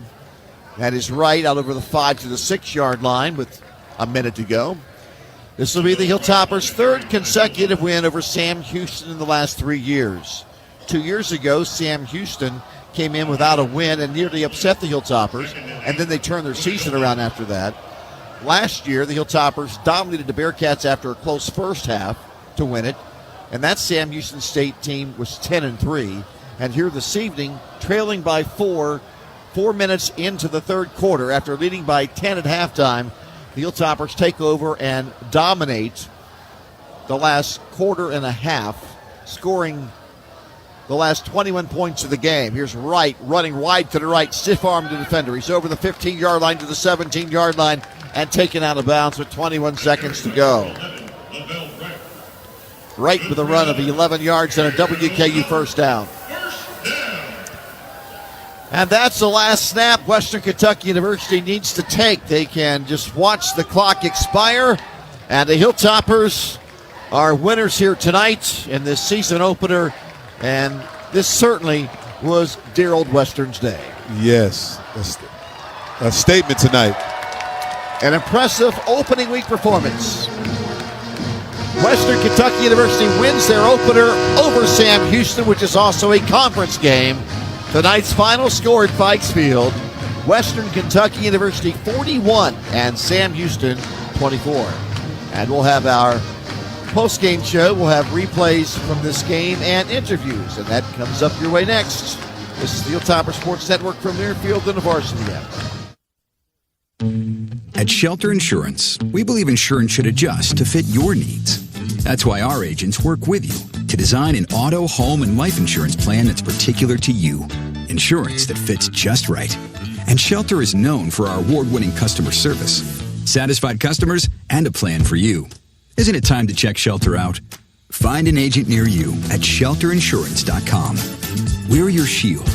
That is right out over the 5 to the 6-yard line with a minute to go. This will be the Hilltoppers' 3rd consecutive win over Sam Houston in the last 3 years. 2 years ago, Sam Houston came in without a win and nearly upset the Hilltoppers, and then they turned their season around after that. Last year, the Hilltoppers dominated the Bearcats after a close first half to win it, and that Sam Houston State team was 10-3. And here this evening, trailing by 4 minutes into the 3rd quarter after leading by 10 at halftime, the Hilltoppers take over and dominate the last quarter and a half, scoring the last 21 points of the game. Here's Wright running wide to the right, stiff-armed the defender. He's over the 15-yard line to the 17-yard line and taken out of bounds with 21 seconds to go. Wright with a run of 11 yards and a WKU first down. And that's the last snap Western Kentucky University needs to take. They can just watch the clock expire. And the Hilltoppers are winners here tonight in this season opener. And this certainly was dear old Western's day. Yes, a statement tonight. An impressive opening week performance. Western Kentucky University wins their opener over Sam Houston, which is also a conference game. Tonight's final score at Fikes Field, Western Kentucky University 41 and Sam Houston 24. And we'll have our post-game show. We'll have replays from this game and interviews, and that comes up your way next. This is the Hilltopper Sports Network from Learfield and the Varsity End. At Shelter Insurance, we believe insurance should adjust to fit your needs. That's why our agents work with you to design an auto, home, and life insurance plan that's particular to you. Insurance that fits just right. And Shelter is known for our award-winning customer service, satisfied customers, and a plan for you. Isn't it time to check Shelter out? Find an agent near you at shelterinsurance.com. We're your shield